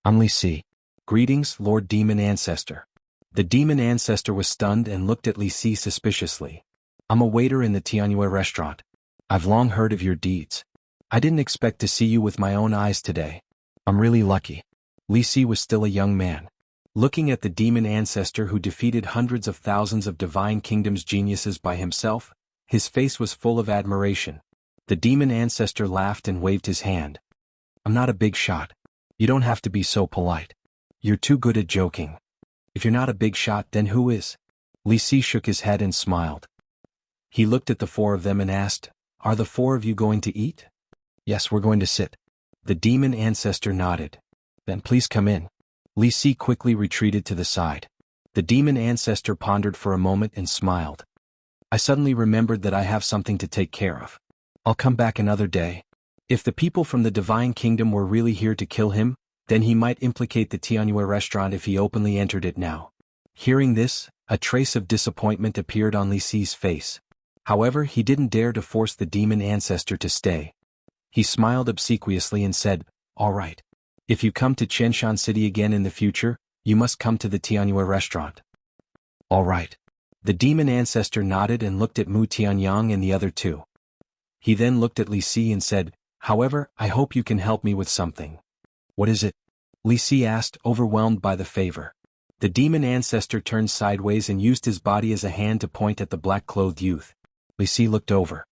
"I'm Li Si. Greetings, Lord Demon Ancestor." The demon ancestor was stunned and looked at Li Si suspiciously. "I'm a waiter in the Tianyue restaurant. I've long heard of your deeds. I didn't expect to see you with my own eyes today. I'm really lucky." Li Si was still a young man. Looking at the demon ancestor who defeated hundreds of thousands of Divine Kingdom's geniuses by himself, his face was full of admiration. The demon ancestor laughed and waved his hand. "I'm not a big shot. You don't have to be so polite. You're too good at joking. If you're not a big shot, then who is?" Li Si shook his head and smiled. He looked at the 4 of them and asked, "Are the 4 of you going to eat?" "Yes, we're going to sit." The demon ancestor nodded. "Then please come in." Li Si quickly retreated to the side. The demon ancestor pondered for a moment and smiled. "I suddenly remembered that I have something to take care of. I'll come back another day. If the people from the Divine Kingdom were really here to kill him, then he might implicate the Tianyue restaurant if he openly entered it now." Hearing this, a trace of disappointment appeared on Li Si's face. However, he didn't dare to force the demon ancestor to stay. He smiled obsequiously and said, "All right. If you come to Qianshan City again in the future, you must come to the Tianyue restaurant." "All right." The demon ancestor nodded and looked at Mu Tianyang and the other 2. He then looked at Li Si and said, "However, I hope you can help me with something." "What is it?" Li Si asked, overwhelmed by the favor. The demon ancestor turned sideways and used his body as a hand to point at the black-clothed youth. Li Si looked over.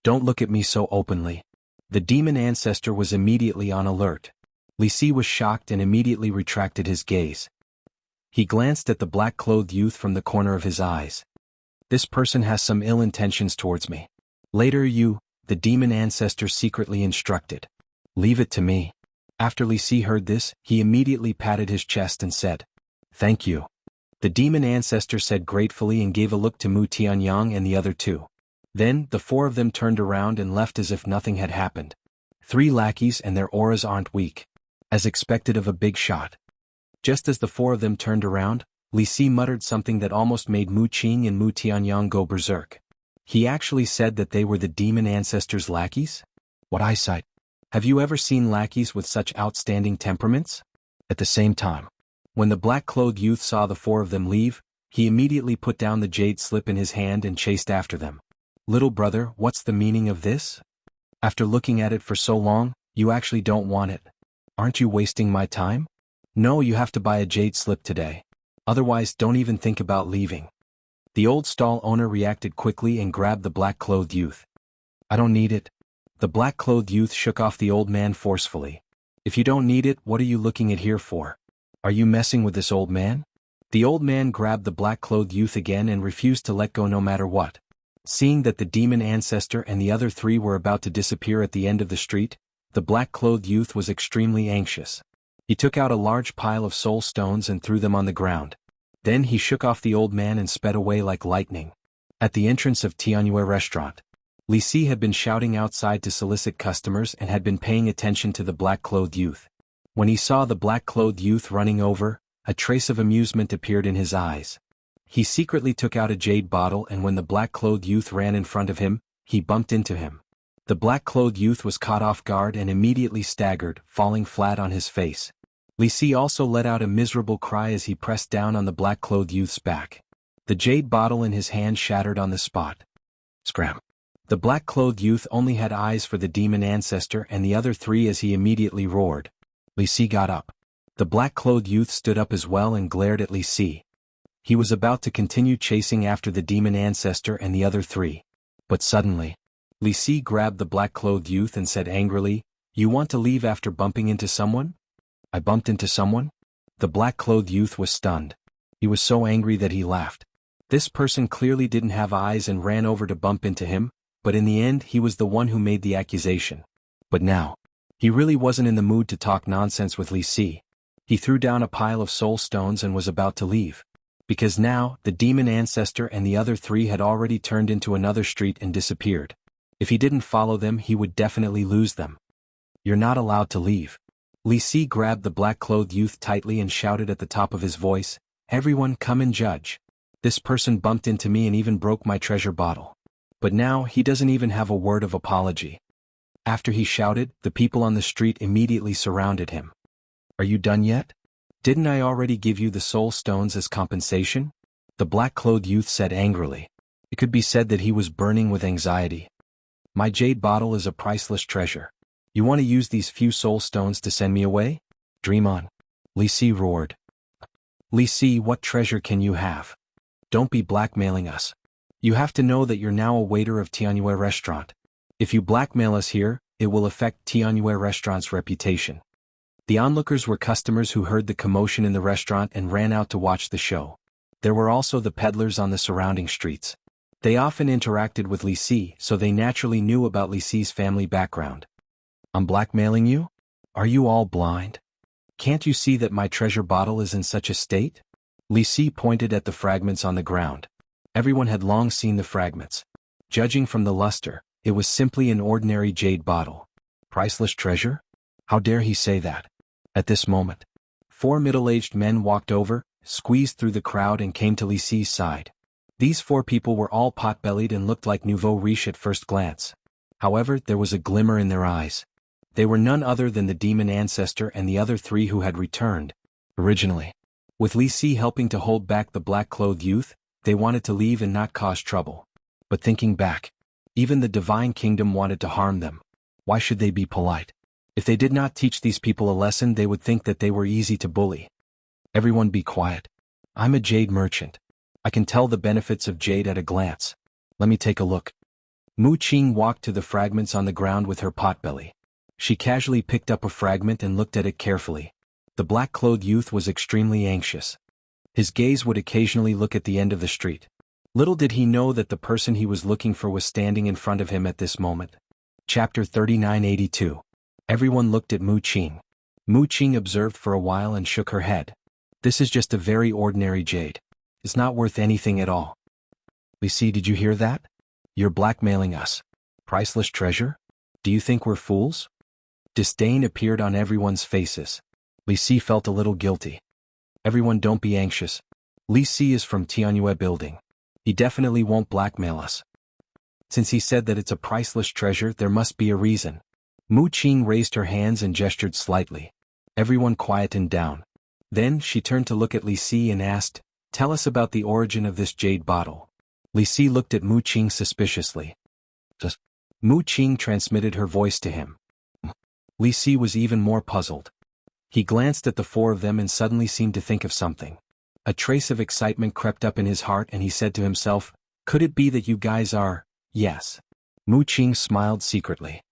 "Don't look at me so openly." The demon ancestor was immediately on alert. Li Si was shocked and immediately retracted his gaze. He glanced at the black-clothed youth from the corner of his eyes. "This person has some ill intentions towards me. Later the demon ancestor secretly instructed. "Leave it to me." After Li Si heard this, he immediately patted his chest and said, "Thank you." The demon ancestor said gratefully and gave a look to Mu Tianyang and the other 2. Then, the 4 of them turned around and left as if nothing had happened. 3 lackeys and their auras aren't weak. As expected of a big shot. Just as the 4 of them turned around, Li Si muttered something that almost made Mu Qing and Mu Tianyang go berserk. He actually said that they were the demon ancestor's lackeys? What eyesight! Have you ever seen lackeys with such outstanding temperaments? At the same time, when the black-clothed youth saw the four of them leave, he immediately put down the jade slip in his hand and chased after them. Little brother, what's the meaning of this? After looking at it for so long, you actually don't want it. Aren't you wasting my time? No, you have to buy a jade slip today. Otherwise, don't even think about leaving. The old stall owner reacted quickly and grabbed the black-clothed youth. I don't need it. The black-clothed youth shook off the old man forcefully. If you don't need it, what are you looking at here for? Are you messing with this old man? The old man grabbed the black-clothed youth again and refused to let go no matter what. Seeing that the demon ancestor and the other three were about to disappear at the end of the street, the black-clothed youth was extremely anxious. He took out a large pile of soul stones and threw them on the ground. Then he shook off the old man and sped away like lightning. At the entrance of Jianghu restaurant, Li Si had been shouting outside to solicit customers and had been paying attention to the black-clothed youth. When he saw the black-clothed youth running over, a trace of amusement appeared in his eyes. He secretly took out a jade bottle, and when the black-clothed youth ran in front of him, he bumped into him. The black-clothed youth was caught off guard and immediately staggered, falling flat on his face. Li Si also let out a miserable cry as he pressed down on the black-clothed youth's back. The jade bottle in his hand shattered on the spot. Scram. The black-clothed youth only had eyes for the demon ancestor and the other three as he immediately roared. Li Si got up. The black-clothed youth stood up as well and glared at Li Si. He was about to continue chasing after the demon ancestor and the other three. But suddenly, Li Si grabbed the black-clothed youth and said angrily, "You want to leave after bumping into someone?" "I bumped into someone?" The black-clothed youth was stunned. He was so angry that he laughed. This person clearly didn't have eyes and ran over to bump into him, but in the end he was the one who made the accusation. But now, he really wasn't in the mood to talk nonsense with Li Si. He threw down a pile of soul stones and was about to leave. Because now, the demon ancestor and the other three had already turned into another street and disappeared. If he didn't follow them, he would definitely lose them. "You're not allowed to leave." Li Si grabbed the black-clothed youth tightly and shouted at the top of his voice, "Everyone come and judge. This person bumped into me and even broke my treasure bottle. But now he doesn't even have a word of apology." After he shouted, the people on the street immediately surrounded him. "Are you done yet? Didn't I already give you the soul stones as compensation?" The black-clothed youth said angrily. It could be said that he was burning with anxiety. "My jade bottle is a priceless treasure. You want to use these few soul stones to send me away? Dream on." Li Si roared. "Li Si, what treasure can you have? Don't be blackmailing us. You have to know that you're now a waiter of Jianghu restaurant. If you blackmail us here, it will affect Jianghu restaurant's reputation." The onlookers were customers who heard the commotion in the restaurant and ran out to watch the show. There were also the peddlers on the surrounding streets. They often interacted with Li Si, so they naturally knew about Li Si's family background. "I'm blackmailing you? Are you all blind? Can't you see that my treasure bottle is in such a state?" Li Si pointed at the fragments on the ground. Everyone had long seen the fragments. Judging from the luster, it was simply an ordinary jade bottle. Priceless treasure? How dare he say that? At this moment, 4 middle-aged men walked over, squeezed through the crowd and came to Li Si's side. These 4 people were all pot-bellied and looked like nouveau riche at first glance. However, there was a glimmer in their eyes. They were none other than the demon ancestor and the other 3 who had returned originally. With Li Si helping to hold back the black-clothed youth, they wanted to leave and not cause trouble. But thinking back, even the divine kingdom wanted to harm them. Why should they be polite? If they did not teach these people a lesson, they would think that they were easy to bully. "Everyone be quiet. I'm a jade merchant. I can tell the benefits of jade at a glance. Let me take a look." Mu Qing walked to the fragments on the ground with her potbelly. She casually picked up a fragment and looked at it carefully. The black-clothed youth was extremely anxious. His gaze would occasionally look at the end of the street. Little did he know that the person he was looking for was standing in front of him at this moment. Chapter 3982. Everyone looked at Mu Qing. Mu Qing observed for a while and shook her head. "This is just a very ordinary jade. It's not worth anything at all." "Li Si, did you hear that? You're blackmailing us. Priceless treasure? Do you think we're fools?" Disdain appeared on everyone's faces. Li Si felt a little guilty. "Everyone, don't be anxious. Li Si is from Tianyue building. He definitely won't blackmail us. Since he said that it's a priceless treasure, there must be a reason. Mu Qing raised her hands and gestured slightly. Everyone quietened down. Then she turned to look at Li Si and asked, "Tell us about the origin of this jade bottle." Li Si looked at Mu Qing suspiciously. Just. Mu Qing transmitted her voice to him. Li Si was even more puzzled. He glanced at the four of them and suddenly seemed to think of something. A trace of excitement crept up in his heart and he said to himself, "Could it be that you guys are?" "Yes." Mu Qing smiled secretly.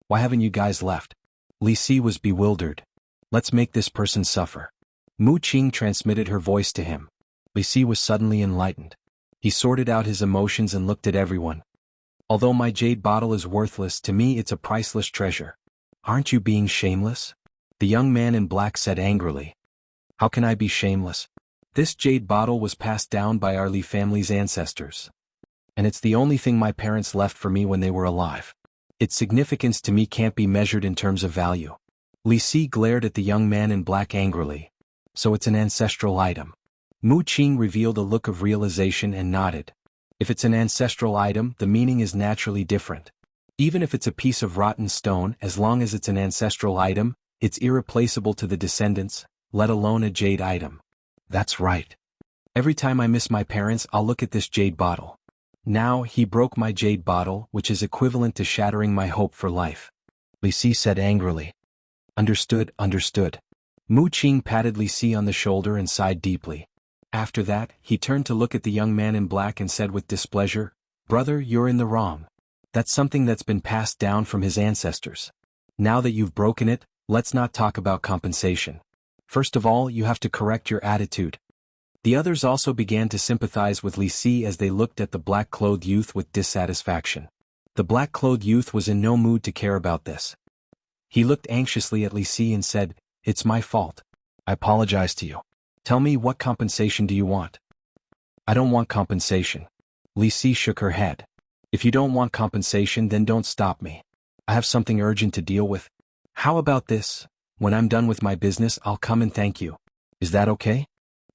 "Why haven't you guys left?" Li Si was bewildered. "Let's make this person suffer." Mu Qing transmitted her voice to him. Li Si was suddenly enlightened. He sorted out his emotions and looked at everyone. "Although my jade bottle is worthless, to me it's a priceless treasure. Aren't you being shameless?" The young man in black said angrily. "How can I be shameless? This jade bottle was passed down by our Li family's ancestors. And it's the only thing my parents left for me when they were alive. Its significance to me can't be measured in terms of value." Li Si glared at the young man in black angrily. "So it's an ancestral item." Mu Qing revealed a look of realization and nodded. "If it's an ancestral item, the meaning is naturally different. Even if it's a piece of rotten stone, as long as it's an ancestral item, it's irreplaceable to the descendants, let alone a jade item." "That's right. Every time I miss my parents, I'll look at this jade bottle. Now, he broke my jade bottle, which is equivalent to shattering my hope for life." Li Si said angrily. "Understood, understood." Mu Qing patted Li Si on the shoulder and sighed deeply. After that, he turned to look at the young man in black and said with displeasure, "Brother, you're in the wrong. That's something that's been passed down from his ancestors. Now that you've broken it, let's not talk about compensation. First of all, you have to correct your attitude." The others also began to sympathize with Li Si as they looked at the black-clothed youth with dissatisfaction. The black-clothed youth was in no mood to care about this. He looked anxiously at Li Si and said, "It's my fault. I apologize to you. Tell me, what compensation do you want?" "I don't want compensation." Li Si shook her head. "If you don't want compensation, then don't stop me. I have something urgent to deal with. How about this? When I'm done with my business, I'll come and thank you. Is that okay?"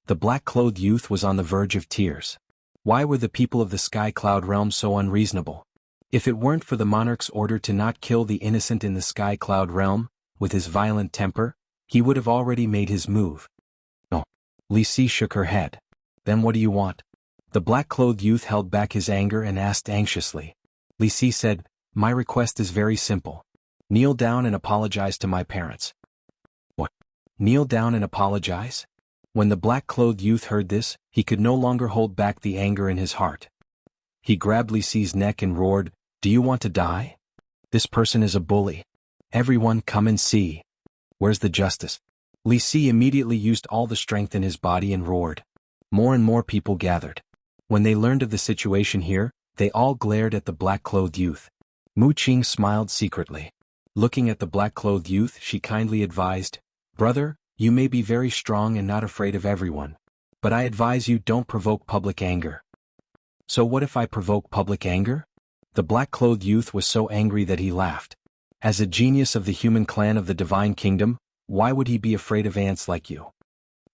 The black-clothed youth was on the verge of tears. Why were the people of the Sky Cloud realm so unreasonable? If it weren't for the monarch's order to not kill the innocent in the Sky Cloud realm, with his violent temper, he would have already made his move. "No." Li Si shook her head. "Then what do you want?" The black-clothed youth held back his anger and asked anxiously. Li Si said, "My request is very simple. Kneel down and apologize to my parents." "What? Kneel down and apologize?" When the black-clothed youth heard this, he could no longer hold back the anger in his heart. He grabbed Li Si's neck and roared, "Do you want to die? This person is a bully. Everyone come and see. Where's the justice?" Li Si immediately used all the strength in his body and roared. More and more people gathered. When they learned of the situation here, they all glared at the black-clothed youth. Mu Qing smiled secretly. Looking at the black-clothed youth, she kindly advised, "Brother, you may be very strong and not afraid of everyone. But I advise you, don't provoke public anger." "So what if I provoke public anger?" The black-clothed youth was so angry that he laughed. As a genius of the human clan of the Divine Kingdom, why would he be afraid of ants like you?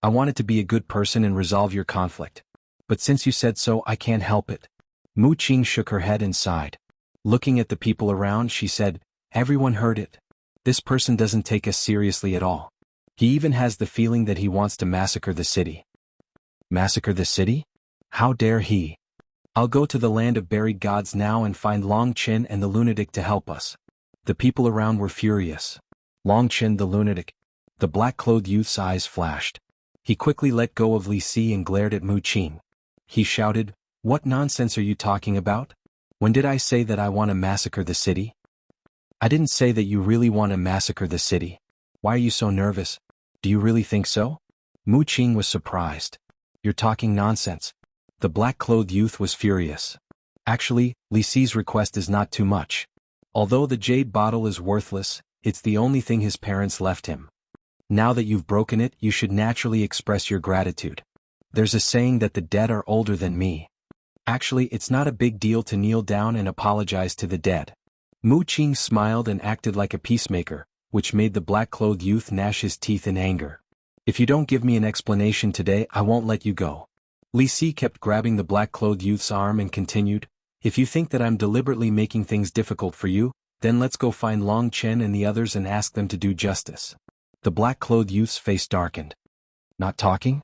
"I wanted to be a good person and resolve your conflict. But since you said so, I can't help it." Mu Qing shook her head and sighed. Looking at the people around, she said, "Everyone heard it. This person doesn't take us seriously at all. He even has the feeling that he wants to massacre the city." "Massacre the city? How dare he? I'll go to the land of buried gods now and find Long Qin and the lunatic to help us." The people around were furious. Long Qin the lunatic. The black-clothed youth's eyes flashed. He quickly let go of Li Si and glared at Mu Qing. He shouted, "What nonsense are you talking about? When did I say that I want to massacre the city? I didn't say that you really want to massacre the city. Why are you so nervous? Do you really think so?" Mu Qing was surprised. "You're talking nonsense." The black-clothed youth was furious. "Actually, Li Si's request is not too much. Although the jade bottle is worthless, it's the only thing his parents left him. Now that you've broken it, you should naturally express your gratitude. There's a saying that the dead are older than me. Actually, it's not a big deal to kneel down and apologize to the dead." Mu Qing smiled and acted like a peacemaker, which made the black-clothed youth gnash his teeth in anger. "If you don't give me an explanation today, I won't let you go." Li Si kept grabbing the black-clothed youth's arm and continued, "If you think that I'm deliberately making things difficult for you, Then let's go find Long Chen and the others and ask them to do justice. The black-clothed youth's face darkened. Not talking?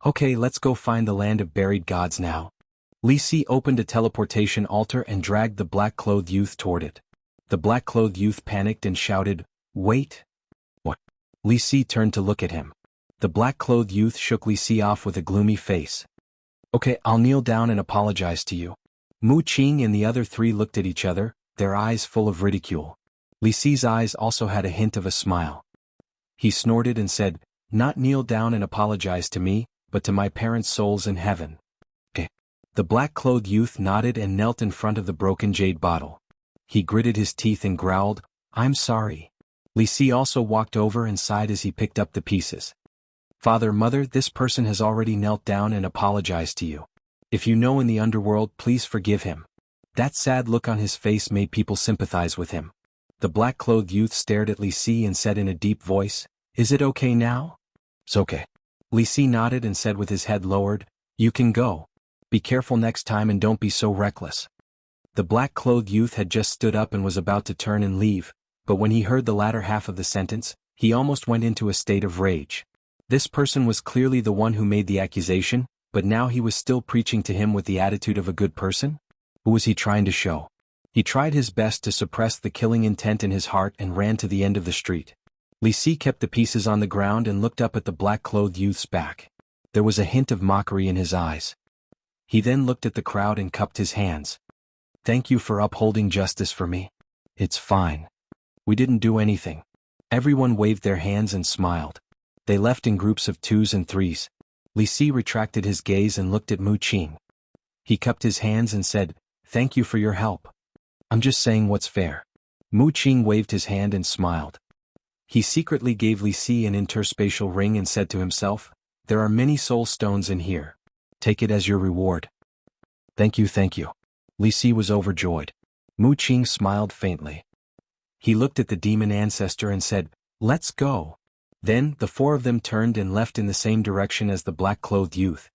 Okay, let's go find the land of buried gods now. Li Si opened a teleportation altar and dragged the black-clothed youth toward it. The black-clothed youth panicked and shouted, "Wait!" What? Li Si turned to look at him. The black-clothed youth shook Li Si off with a gloomy face. Okay, I'll kneel down and apologize to you. Mu Qing and the other three looked at each other, their eyes full of ridicule. Li Si's eyes also had a hint of a smile. He snorted and said, "Not kneel down and apologize to me, but to my parents' souls in heaven." Okay. The black-clothed youth nodded and knelt in front of the broken jade bottle. He gritted his teeth and growled, "I'm sorry." Li Si also walked over and sighed as he picked up the pieces. "Father, Mother, this person has already knelt down and apologized to you. If you know in the underworld, please forgive him." That sad look on his face made people sympathize with him. The black-clothed youth stared at Li Si and said in a deep voice, "Is it okay now?" "It's okay." Li Si nodded and said with his head lowered, "You can go. Be careful next time and don't be so reckless." The black-clothed youth had just stood up and was about to turn and leave, but when he heard the latter half of the sentence, he almost went into a state of rage. This person was clearly the one who made the accusation, but now he was still preaching to him with the attitude of a good person? Who was he trying to show? He tried his best to suppress the killing intent in his heart and ran to the end of the street. Li Si kept the pieces on the ground and looked up at the black-clothed youth's back. There was a hint of mockery in his eyes. He then looked at the crowd and cupped his hands. "Thank you for upholding justice for me. It's fine. We didn't do anything." Everyone waved their hands and smiled. They left in groups of twos and threes. Li Si retracted his gaze and looked at Mu Qing. He cupped his hands and said, "Thank you for your help. I'm just saying what's fair." Mu Qing waved his hand and smiled. He secretly gave Li Si an interspatial ring and said to himself, "There are many soul stones in here. Take it as your reward." Thank you. Li Si was overjoyed. Mu Qing smiled faintly. He looked at the demon ancestor and said, "Let's go." Then, the four of them turned and left in the same direction as the black-clothed youth.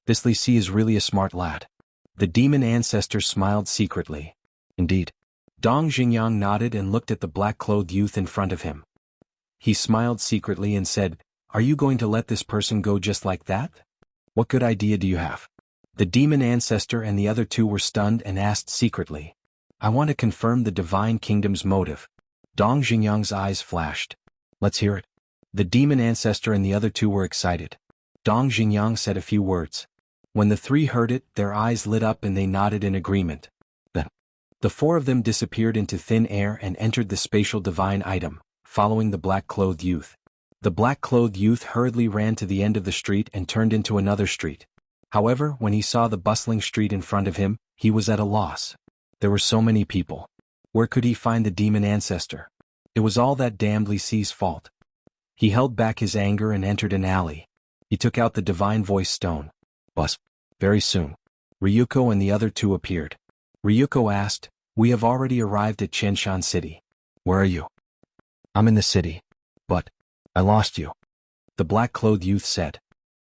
This Li Si is really a smart lad. The demon ancestor smiled secretly. Indeed. Dong Xingyang nodded and looked at the black-clothed youth in front of him. He smiled secretly and said, "Are you going to let this person go just like that? What good idea do you have?" The demon ancestor and the other two were stunned and asked secretly, "I want to confirm the divine kingdom's motive." Dong Xingyang's eyes flashed. "Let's hear it." The demon ancestor and the other two were excited. Dong Xingyang said a few words. When the three heard it, their eyes lit up and they nodded in agreement. Then, the four of them disappeared into thin air and entered the spatial divine item, following the black-clothed youth. The black-clothed youth hurriedly ran to the end of the street and turned into another street. However, when he saw the bustling street in front of him, he was at a loss. There were so many people. Where could he find the demon ancestor? It was all that damned Li Si's fault. He held back his anger and entered an alley. He took out the divine voice stone. Very soon, Ryuko and the other two appeared. Ryuko asked, "We have already arrived at Chenshan City. Where are you?" "I'm in the city. But I lost you," the black-clothed youth said.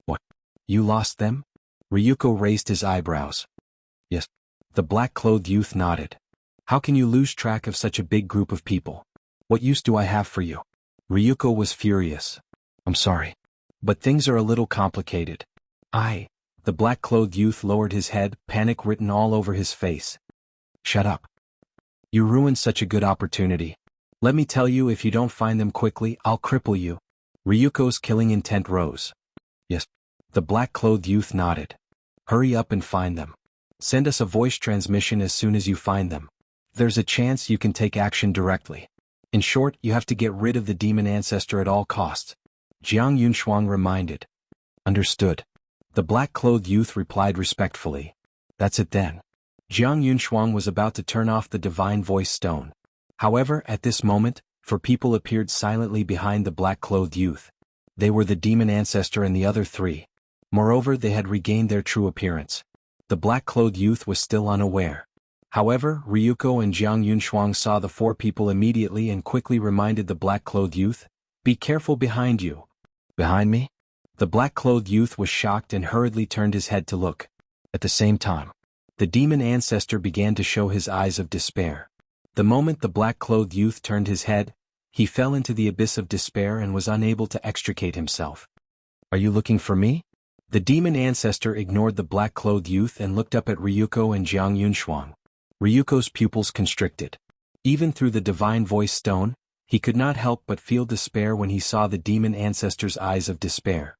"What? You lost them?" Ryuko raised his eyebrows. "Yes." The black-clothed youth nodded. "How can you lose track of such a big group of people? What use do I have for you?" Ryuko was furious. "I'm sorry. But things are a little complicated." The black-clothed youth lowered his head, panic written all over his face. "Shut up. You ruined such a good opportunity. Let me tell you, if you don't find them quickly, I'll cripple you." Ryuko's killing intent rose. "Yes." The black-clothed youth nodded. "Hurry up and find them. Send us a voice transmission as soon as you find them. There's a chance you can take action directly. In short, you have to get rid of the demon ancestor at all costs." Jiang Yunshuang reminded. "Understood." The black-clothed youth replied respectfully. "That's it then." Jiang Yunshuang was about to turn off the divine voice stone. However, at this moment, four people appeared silently behind the black-clothed youth. They were the demon ancestor and the other three. Moreover, they had regained their true appearance. The black-clothed youth was still unaware. However, Ryuko and Jiang Yunshuang saw the four people immediately and quickly reminded the black-clothed youth, "Be careful behind you." "Behind me?" The black-clothed youth was shocked and hurriedly turned his head to look. At the same time, the demon ancestor began to show his eyes of despair. The moment the black-clothed youth turned his head, he fell into the abyss of despair and was unable to extricate himself. "Are you looking for me?" The demon ancestor ignored the black-clothed youth and looked up at Ryuko and Jiang Yunshuang. Ryuko's pupils constricted. Even through the divine voice stone, he could not help but feel despair when he saw the demon ancestor's eyes of despair.